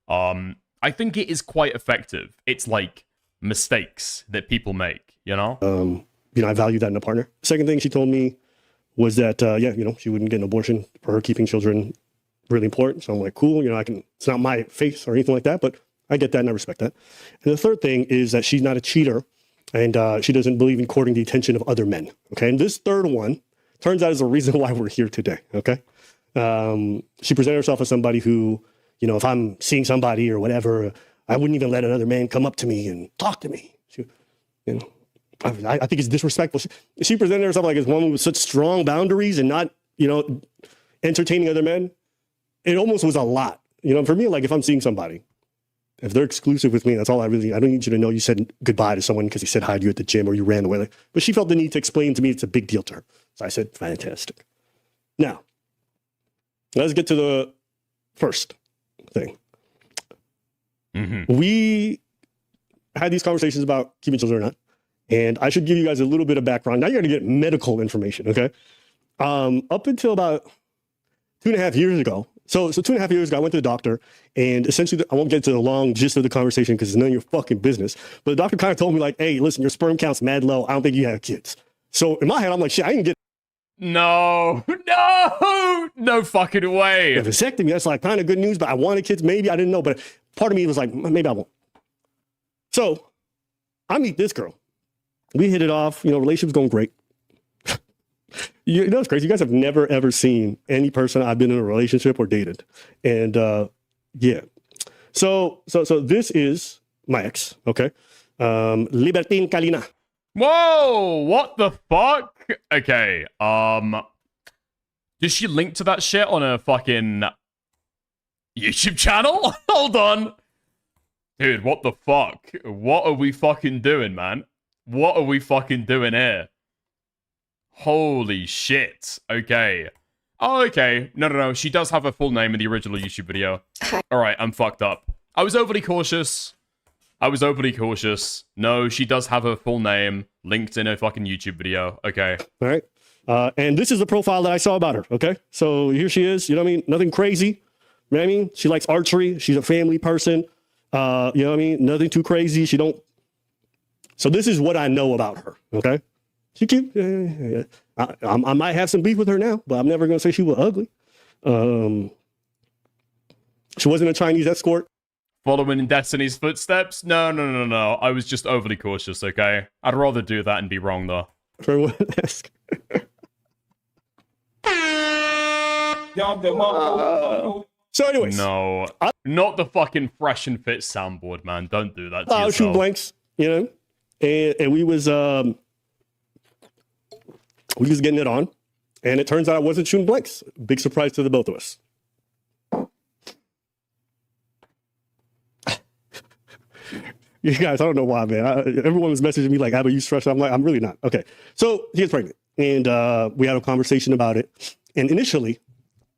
Speaker 1: I I think it is quite effective. It's like mistakes that people make, you know?
Speaker 7: I value that in a partner. Second thing she told me was that, she wouldn't get an abortion. For her, keeping children really important. So I'm like, cool, it's not my faith or anything like that, but I get that and I respect that. And the third thing is that she's not a cheater and she doesn't believe in courting the attention of other men. Okay. And this third one turns out is the reason why we're here today. Okay. She presented herself as somebody who, if I'm seeing somebody or whatever, I wouldn't even let another man come up to me and talk to me. I think it's disrespectful. She presented herself like as one with such strong boundaries and not, entertaining other men. It almost was a lot. For me, like if I'm seeing somebody, if they're exclusive with me, that's all I don't need you to know you said goodbye to someone because he said hi to you at the gym or you ran away. But she felt the need to explain to me it's a big deal to her. So I said, fantastic. Now, let's get to the first thing. We had these conversations about keeping children or not. And I should give you guys a little bit of background. Now you're going to get medical information, okay? Up until about 2.5 years ago. So 2.5 years ago, I went to the doctor, and essentially, I won't get to the long gist of the conversation because it's none of your fucking business. But the doctor kind of told me like, hey, listen, your sperm count's mad low. I don't think you have kids. So in my head, I'm like, shit, I didn't get
Speaker 1: no fucking way.
Speaker 7: a vasectomy. That's like kind of good news, but I wanted kids. Maybe I didn't know, but part of me was like, maybe I won't. So I meet this girl. We hit it off. Relationship's going great. It's crazy. You guys have never, ever seen any person I've been in a relationship or dated. And yeah. So this is my ex, okay? Libertine Kalina.
Speaker 1: Whoa, what the fuck? Okay, does she link to that shit on her fucking YouTube channel? Hold on. Dude, what the fuck? What are we fucking doing, man? What are we fucking doing here? Holy shit. Okay. Oh, okay. No. She does have a full name in the original YouTube video. Alright, I'm fucked up. I was overly cautious. No, she does have her full name linked in her fucking YouTube video. Okay.
Speaker 7: All right. And this is the profile that I saw about her. Okay. So here she is. You know what I mean? Nothing crazy. You know what I mean? She likes archery. She's a family person. You know what I mean? Nothing too crazy. So this is what I know about her. Okay. She cute. Yeah. I might have some beef with her now, but I'm never going to say she was ugly. She wasn't a Chinese escort.
Speaker 1: Following in Destiny's footsteps? No. I was just overly cautious, okay? I'd rather do that and be wrong, though.
Speaker 7: For what? So anyways.
Speaker 1: No. Not the fucking fresh and fit soundboard, man. Don't do that to yourself.
Speaker 7: Shoot blanks, and we was getting it on. And it turns out I wasn't shooting blanks. Big surprise to the both of us. You guys, I don't know why, man. Everyone was messaging me like, Abba, you stressed? I'm like, I'm really not. Okay. So she gets pregnant. And we had a conversation about it. And initially,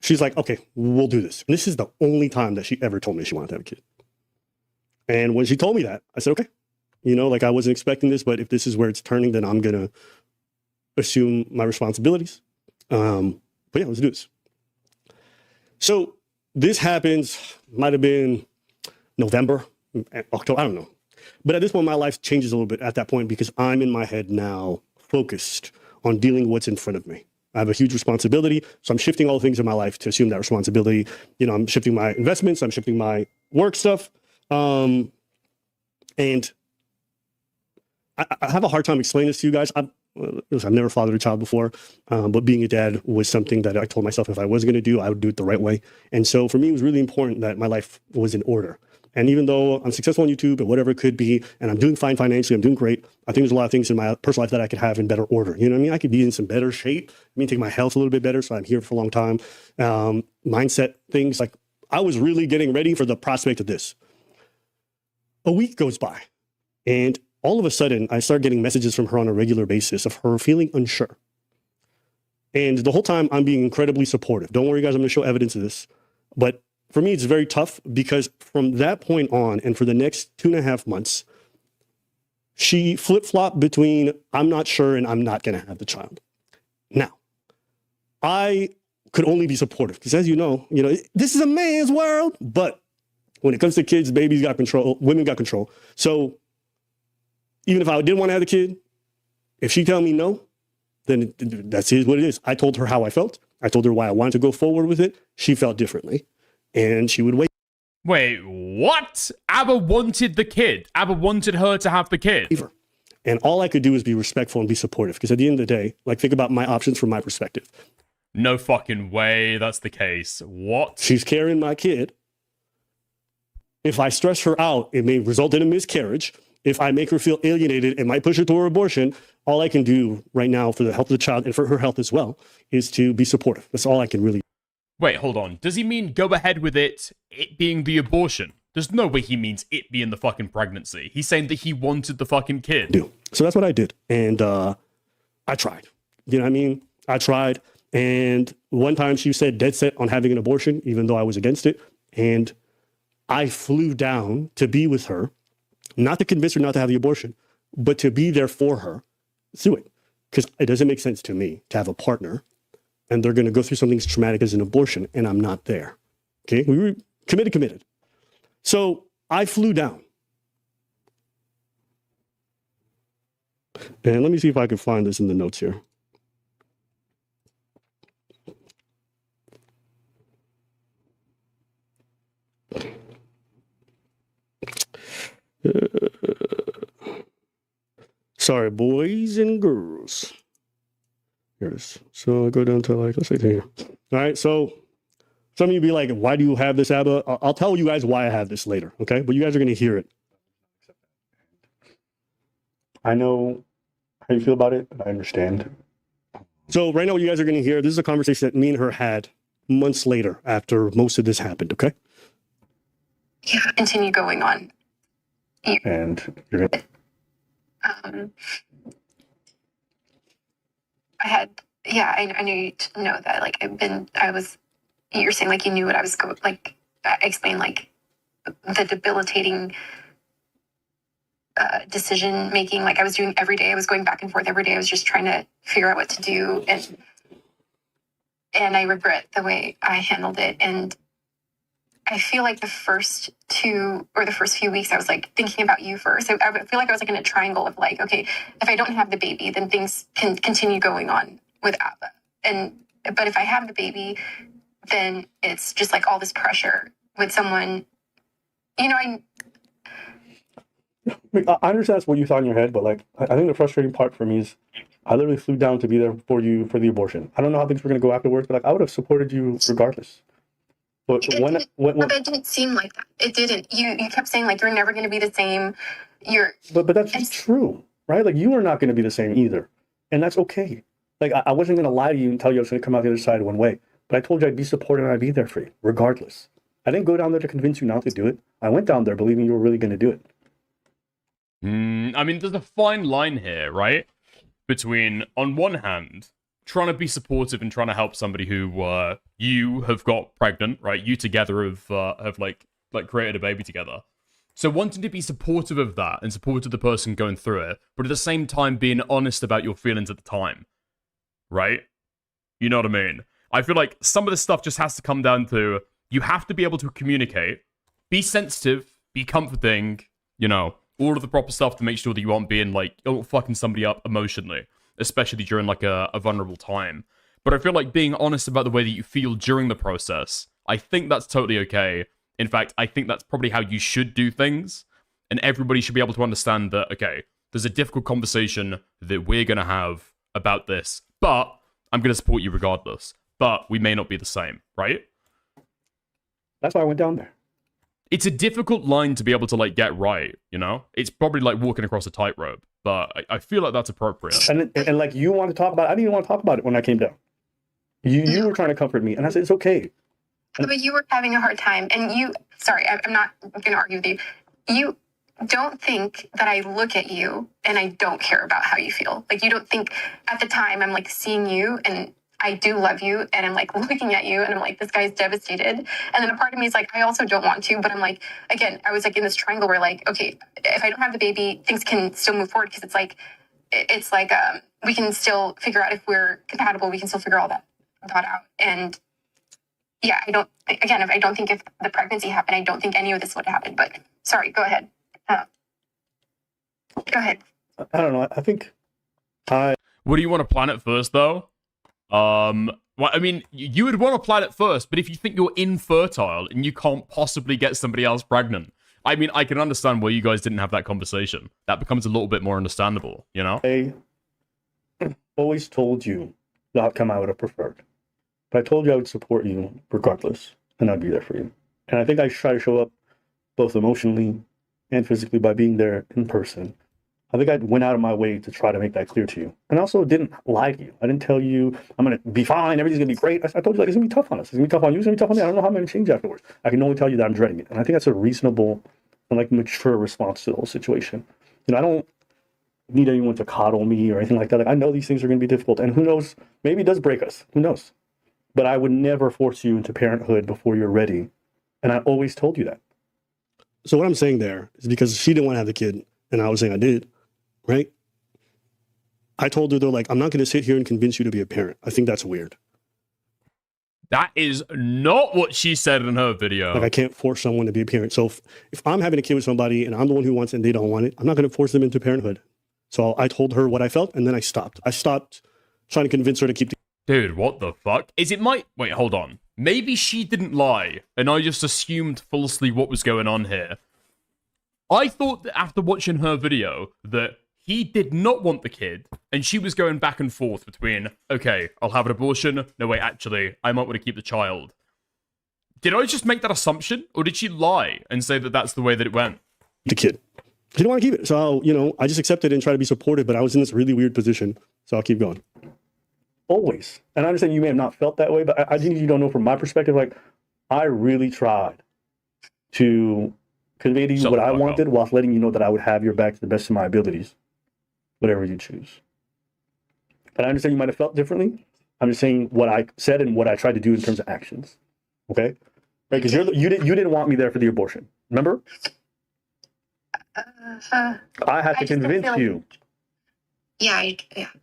Speaker 7: she's like, okay, we'll do this. And this is the only time that she ever told me she wanted to have a kid. And when she told me that, I said, okay. I wasn't expecting this, but if this is where it's turning, then I'm going to assume my responsibilities. But yeah, let's do this. So this happens, might have been November, October, I don't know. But at this point, my life changes a little bit at that point because I'm in my head now focused on dealing with what's in front of me. I have a huge responsibility, so I'm shifting all things in my life to assume that responsibility. I'm shifting my investments, I'm shifting my work stuff. And I have a hard time explaining this to you guys. I've never fathered a child before, but being a dad was something that I told myself if I was going to do, I would do it the right way. And so for me, it was really important that my life was in order. And even though I'm successful on YouTube and whatever it could be, and I'm doing fine financially, I'm doing great, I think there's a lot of things in my personal life that I could have in better order. You know what I mean? I could be in some better shape. Take my health a little bit better, so I'm here for a long time. Mindset things, like I was really getting ready for the prospect of this. A week goes by, and all of a sudden, I start getting messages from her on a regular basis of her feeling unsure. And the whole time, I'm being incredibly supportive. Don't worry, guys, I'm going to show evidence of this. But for me, it's very tough because from that point on and for the next 2.5 months, she flip-flopped between I'm not sure and I'm not going to have the child. Now, I could only be supportive because as you know, this is a man's world, but When it comes to kids, babies got control, women got control. So even if I didn't want to have the kid, if she tell me no, then that's what it is. I told her how I felt. I told her why I wanted to go forward with it. She felt differently, and she would wait.
Speaker 1: Wait, what? Abba wanted the kid. Abba wanted her to have the kid.
Speaker 7: And all I could do is be respectful and be supportive. Because at the end of the day, like, think about my options from my perspective.
Speaker 1: No fucking way that's the case. What?
Speaker 7: She's carrying my kid. If I stress her out, it may result in a miscarriage. If I make her feel alienated, it might push her toward abortion. All I can do right now for the health of the child and for her health as well is to be supportive. That's all I can really do.
Speaker 1: Wait, hold on. Does he mean go ahead with it being the abortion? There's no way he means it being the fucking pregnancy. He's saying that he wanted the fucking kid.
Speaker 7: So that's what I did. And I tried. You know what I mean? I tried. And one time she said dead set on having an abortion, even though I was against it. And I flew down to be with her, not to convince her not to have the abortion, but to be there for her through it. Because it doesn't make sense to me to have a partner and they're going to go through something as traumatic as an abortion and I'm not there. Okay? We were committed. So I flew down. And let me see if I can find this in the notes here. Sorry, boys and girls. Here it is. So I go down to like, let's say here. All right, so some of you be like, why do you have this, Abba? I'll tell you guys why I have this later, okay? But you guys are going to hear it. I know how you feel about it, and I understand. So right now what you guys are going to hear, this is a conversation that me and her had months later after most of this happened, okay?
Speaker 9: Yeah, continue going on.
Speaker 7: And you're going to...
Speaker 9: I knew you to know that, like, you're saying, like, you knew what I was going, like, explain, like, the debilitating decision making, like, I was doing every day. I was going back and forth every day. I was just trying to figure out what to do. And I regret the way I handled it. And I feel like the first few weeks, I was like thinking about you first. I feel like I was like in a triangle of like, okay, if I don't have the baby, then things can continue going on with Abba. But if I have the baby, then it's just like all this pressure with someone, you know,
Speaker 7: I understand that's what you thought in your head, but like, I think the frustrating part for me is I literally flew down to be there for you for the abortion. I don't know how things were going to go afterwards, but like, I would have supported you regardless. But
Speaker 9: it didn't seem like that. It didn't. You kept saying like you're never going to be the same.
Speaker 7: But that's just true, right? Like you are not going to be the same either, and that's okay. Like I wasn't going to lie to you and tell you I was going to come out the other side one way, but I told you I'd be supportive and I'd be there for you regardless. I didn't go down there to convince you not to do it. I went down there believing you were really going to do it.
Speaker 1: I mean, there's a fine line here, right? Between, on one hand, trying to be supportive and trying to help somebody who you have got pregnant, right? You together have like created a baby together. So wanting to be supportive of that and supportive of the person going through it, but at the same time being honest about your feelings at the time, right? You know what I mean? I feel like some of this stuff just has to come down to you have to be able to communicate, be sensitive, be comforting, you know, all of the proper stuff to make sure that you aren't being like, fucking somebody up emotionally, especially during like a vulnerable time. But I feel like being honest about the way that you feel during the process, I think that's totally okay. In fact, I think that's probably how you should do things. And everybody should be able to understand that, okay, there's a difficult conversation that we're going to have about this, but I'm going to support you regardless. But we may not be the same, right?
Speaker 7: That's why I went down there.
Speaker 1: It's a difficult line to be able to like get right, you know? It's probably like walking across a tightrope, but I feel like that's appropriate.
Speaker 7: And like you want to talk about it, I didn't even want to talk about it when I came down. You were trying to comfort me, and I said, it's okay.
Speaker 9: But you were having a hard time, and I'm not going to argue with you. You don't think that I look at you and I don't care about how you feel. Like, you don't think at the time I'm like seeing you and I do love you and I'm like looking at you and I'm like, this guy's devastated. And then a part of me is like, I also don't want to, but I'm like, again, I was like in this triangle where like, okay, if I don't have the baby, things can still move forward because it's like we can still figure out if we're compatible. We can still figure all that out. And yeah, I don't think if the pregnancy happened, I don't think any of this would happen. But sorry, go ahead. Go ahead.
Speaker 7: I don't know. I think
Speaker 1: What do you want to plan it first, though? Well, I mean, you would want to plan it first, but if you think you're infertile and you can't possibly get somebody else pregnant, I mean, I can understand why you guys didn't have that conversation. That becomes a little bit more understandable, you know?
Speaker 7: I always told you the outcome I would have preferred. But I told you I would support you regardless, and I'd be there for you. And I think I try to show up both emotionally and physically by being there in person. I think I went out of my way to try to make that clear to you. And I also didn't lie to you. I didn't tell you I'm going to be fine, everything's going to be great. I told you, like, it's going to be tough on us. It's going to be tough on you, it's going to be tough on me. I don't know how I'm going to change afterwards. I can only tell you that I'm dreading it. And I think that's a reasonable and, like, mature response to the whole situation. You know, I don't need anyone to coddle me or anything like that. Like, I know these things are going to be difficult. And who knows, maybe it does break us. Who knows? But I would never force you into parenthood before you're ready. And I always told you that. So what I'm saying there is because she didn't want to have the kid, and I was saying I did, right? I told her, though, like, I'm not going to sit here and convince you to be a parent. I think that's weird.
Speaker 1: That is not what she said in her video.
Speaker 7: Like, I can't force someone to be a parent. So if I'm having a kid with somebody and I'm the one who wants it and they don't want it, I'm not going to force them into parenthood. So I told her what I felt, and then I stopped. I stopped trying to convince her to keep the...
Speaker 1: Dude, what the fuck? Is it my... Wait, hold on. Maybe she didn't lie, and I just assumed falsely what was going on here. I thought that after watching her video that he did not want the kid, and she was going back and forth between, okay, I'll have an abortion. No, wait, actually, I might want to keep the child. Did I just make that assumption, or did she lie and say that that's the way that it went?
Speaker 7: The kid. She didn't want to keep it. So, you know, I just accepted it and tried to be supportive, but I was in this really weird position, so I'll keep going. Always. And I understand you may have not felt that way, but I think you don't know from my perspective, like, I really tried to convey to you what I wanted whilst letting you know that I would have your back to the best of my abilities, whatever you choose. And I understand you might have felt differently. I'm just saying what I said and what I tried to do in terms of actions. Okay? Right? Because you didn't want me there for the abortion. Remember? I had to convince you.
Speaker 9: Yeah.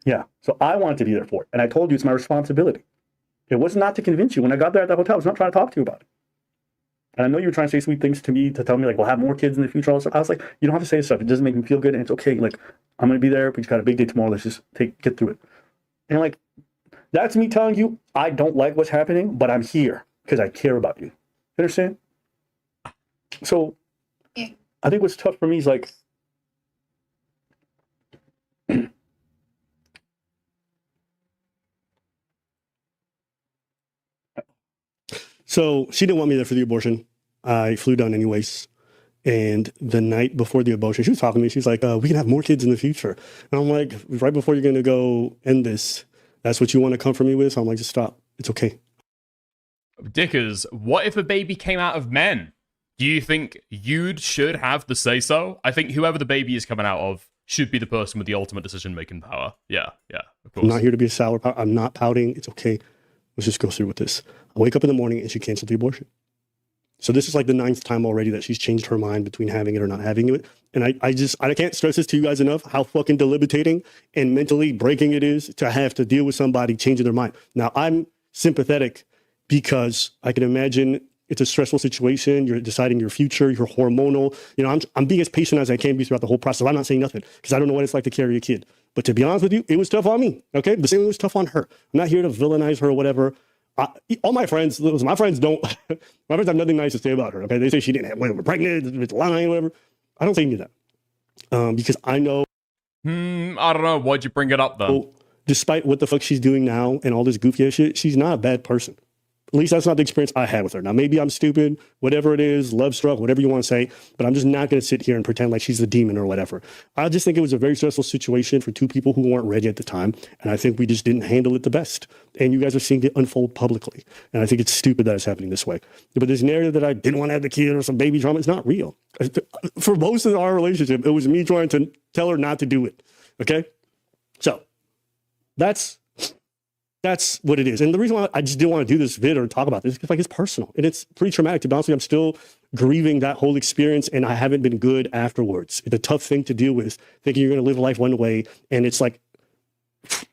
Speaker 7: Yeah. So I wanted to be there for it. And I told you it's my responsibility. It was not to convince you. When I got there at the hotel, I was not trying to talk to you about it. And I know you were trying to say sweet things to me to tell me, like, we'll have more kids in the future. I was like, you don't have to say this stuff. It doesn't make me feel good. And it's okay. Like, I'm going to be there. We just got a big day tomorrow. Let's just get through it. And, like, that's me telling you I don't like what's happening, but I'm here because I care about you. You understand? So
Speaker 9: yeah.
Speaker 7: I think what's tough for me is, like, so she didn't want me there for the abortion. I flew down anyways. And the night before the abortion, she was talking to me. She's like, we can have more kids in the future. And I'm like, right before you're going to go end this, that's what you want to come for me with? So I'm like, just stop. It's okay.
Speaker 1: Dickers, what if a baby came out of men? Do you think you should have the say-so? I think whoever the baby is coming out of should be the person with the ultimate decision-making power. Yeah, of course.
Speaker 7: I'm not here to be a sour pout. I'm not pouting. It's okay. Let's just go through with this. I wake up in the morning and she canceled the abortion. So this is like the 9th time already that she's changed her mind between having it or not having it. And I can't stress this to you guys enough, how fucking debilitating and mentally breaking it is to have to deal with somebody changing their mind. Now, I'm sympathetic because I can imagine it's a stressful situation. You're deciding your future, you're hormonal. You know, I'm being as patient as I can be throughout the whole process. I'm not saying nothing because I don't know what it's like to carry a kid. But to be honest with you, it was tough on me, okay? The same way it was tough on her. I'm not here to villainize her or whatever. All my friends, listen, my friends have nothing nice to say about her, okay? They say she didn't have women were pregnant, it's lying, whatever. I don't say any of that because I know.
Speaker 1: I don't know. Why'd you bring it up, though?
Speaker 7: Well, despite what the fuck she's doing now and all this goofy ass shit, she's not a bad person. At least that's not the experience I had with her. Now, maybe I'm stupid, whatever it is, love struck, whatever you want to say, but I'm just not going to sit here and pretend like she's a demon or whatever. I just think it was a very stressful situation for two people who weren't ready at the time, and I think we just didn't handle it the best. And you guys are seeing it unfold publicly, and I think it's stupid that it's happening this way. But this narrative that I didn't want to have the kid or some baby drama, it's not real. For most of our relationship, it was me trying to tell her not to do it, okay? So, that's what it is. And the reason why I just didn't want to do this vid or talk about this is because, like, it's personal and it's pretty traumatic. To be honest with you, I'm still grieving that whole experience and I haven't been good afterwards. It's a tough thing to deal with, thinking you're going to live life one way. And it's like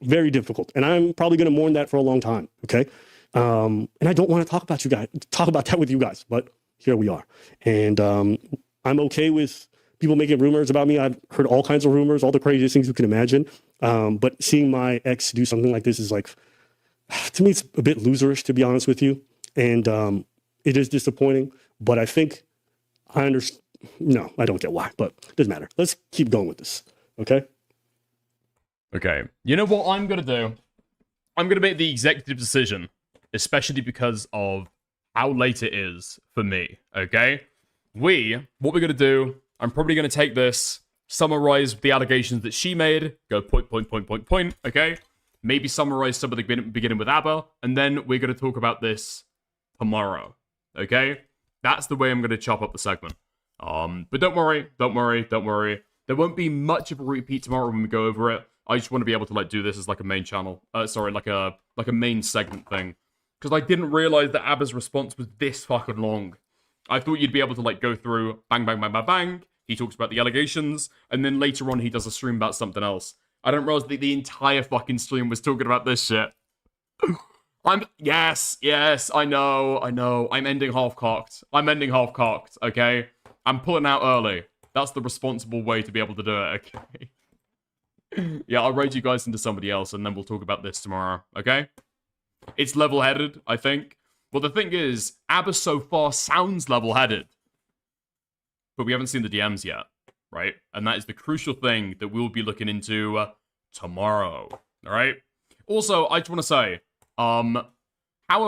Speaker 7: very difficult. And I'm probably going to mourn that for a long time. Okay. And I don't want to talk about that with you guys, but here we are. And I'm okay with people making rumors about me. I've heard all kinds of rumors, all the craziest things you can imagine. But seeing my ex do something like this is like, to me, it's a bit loserish, to be honest with you. And it is disappointing, but I think I understand. No, I don't get why, but it doesn't matter. Let's keep going with this, okay?
Speaker 1: Okay. You know what I'm going to do? I'm going to make the executive decision, especially because of how late it is for me, okay? What we're going to do, I'm probably going to take this, summarize the allegations that she made, go point, okay? Maybe summarize some of the beginning with ABBA, and then we're going to talk about this tomorrow, okay? That's the way I'm going to chop up the segment. But don't worry. There won't be much of a repeat tomorrow when we go over it. I just want to be able to like do this as like a main channel. Like a main segment thing. Because I didn't realize that ABBA's response was this fucking long. I thought you'd be able to like go through bang, bang, bang, bang, bang. He talks about the allegations, and then later on he does a stream about something else. I didn't realize that the entire fucking stream was talking about this shit. Yes, I know. I'm ending half-cocked, okay? I'm pulling out early. That's the responsible way to be able to do it, okay? Yeah, I'll raid you guys into somebody else, and then we'll talk about this tomorrow, okay? It's level-headed, I think. Well, the thing is, ABBA so far sounds level-headed. But we haven't seen the DMs yet, right? And that is the crucial thing that we'll be looking into tomorrow, all right? Also, I just want to say, how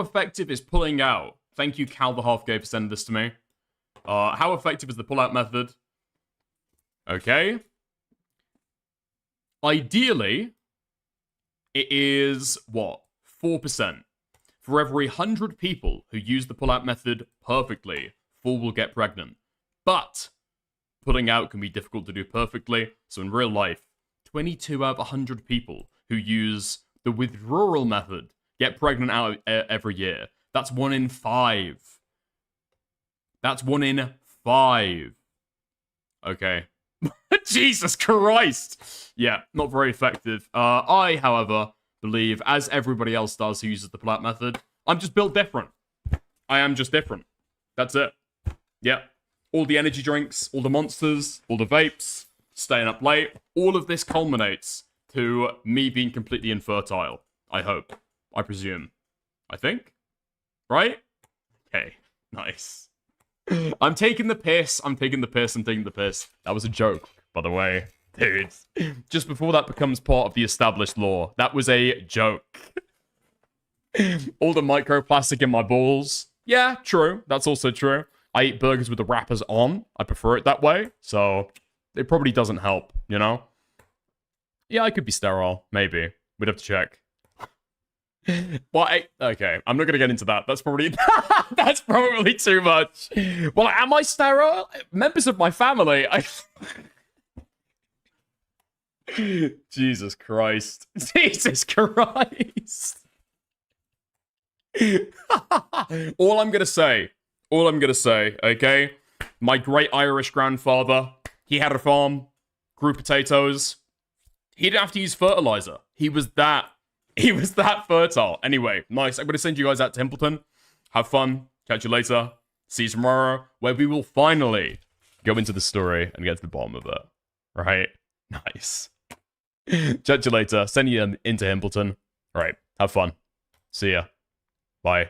Speaker 1: effective is pulling out? Thank you, Cal the Half Gay, for sending this to me. How effective is the pull-out method? Okay. Ideally, it is, what? 4%. For every 100 people who use the pull-out method perfectly, 4 will get pregnant. But pulling out can be difficult to do perfectly, so in real life, 22 out of 100 people who use the withdrawal method get pregnant out every year. That's 1 in 5. That's 1 in 5. Okay. Jesus Christ! Yeah, not very effective. I, however, believe, as everybody else does who uses the pull-out method, I'm just built different. I am just different. That's it. Yeah. All the energy drinks, all the monsters, all the vapes, staying up late, all of this culminates to me being completely infertile. I hope. I presume. I think? Right? Okay. Nice. I'm taking the piss. That was a joke, by the way. Dude. Just before that becomes part of the established lore. That was a joke. All the microplastic in my balls. Yeah, true. That's also true. I eat burgers with the wrappers on. I prefer it that way. So, it probably doesn't help, you know? Yeah, I could be sterile. Maybe. We'd have to check. Okay, I'm not gonna get into that. That's probably that's probably too much. Well, am I sterile? Members of my family. Jesus Christ. Jesus Christ. All I'm gonna say, okay? My great Irish grandfather, he had a farm, grew potatoes. He didn't have to use fertilizer. He was that fertile. Anyway, nice. I'm going to send you guys out to Himpleton. Have fun. Catch you later. See you tomorrow, where we will finally go into the story and get to the bottom of it. Right? Nice. Catch you later. Send you into Himpleton. All right. Have fun. See ya. Bye.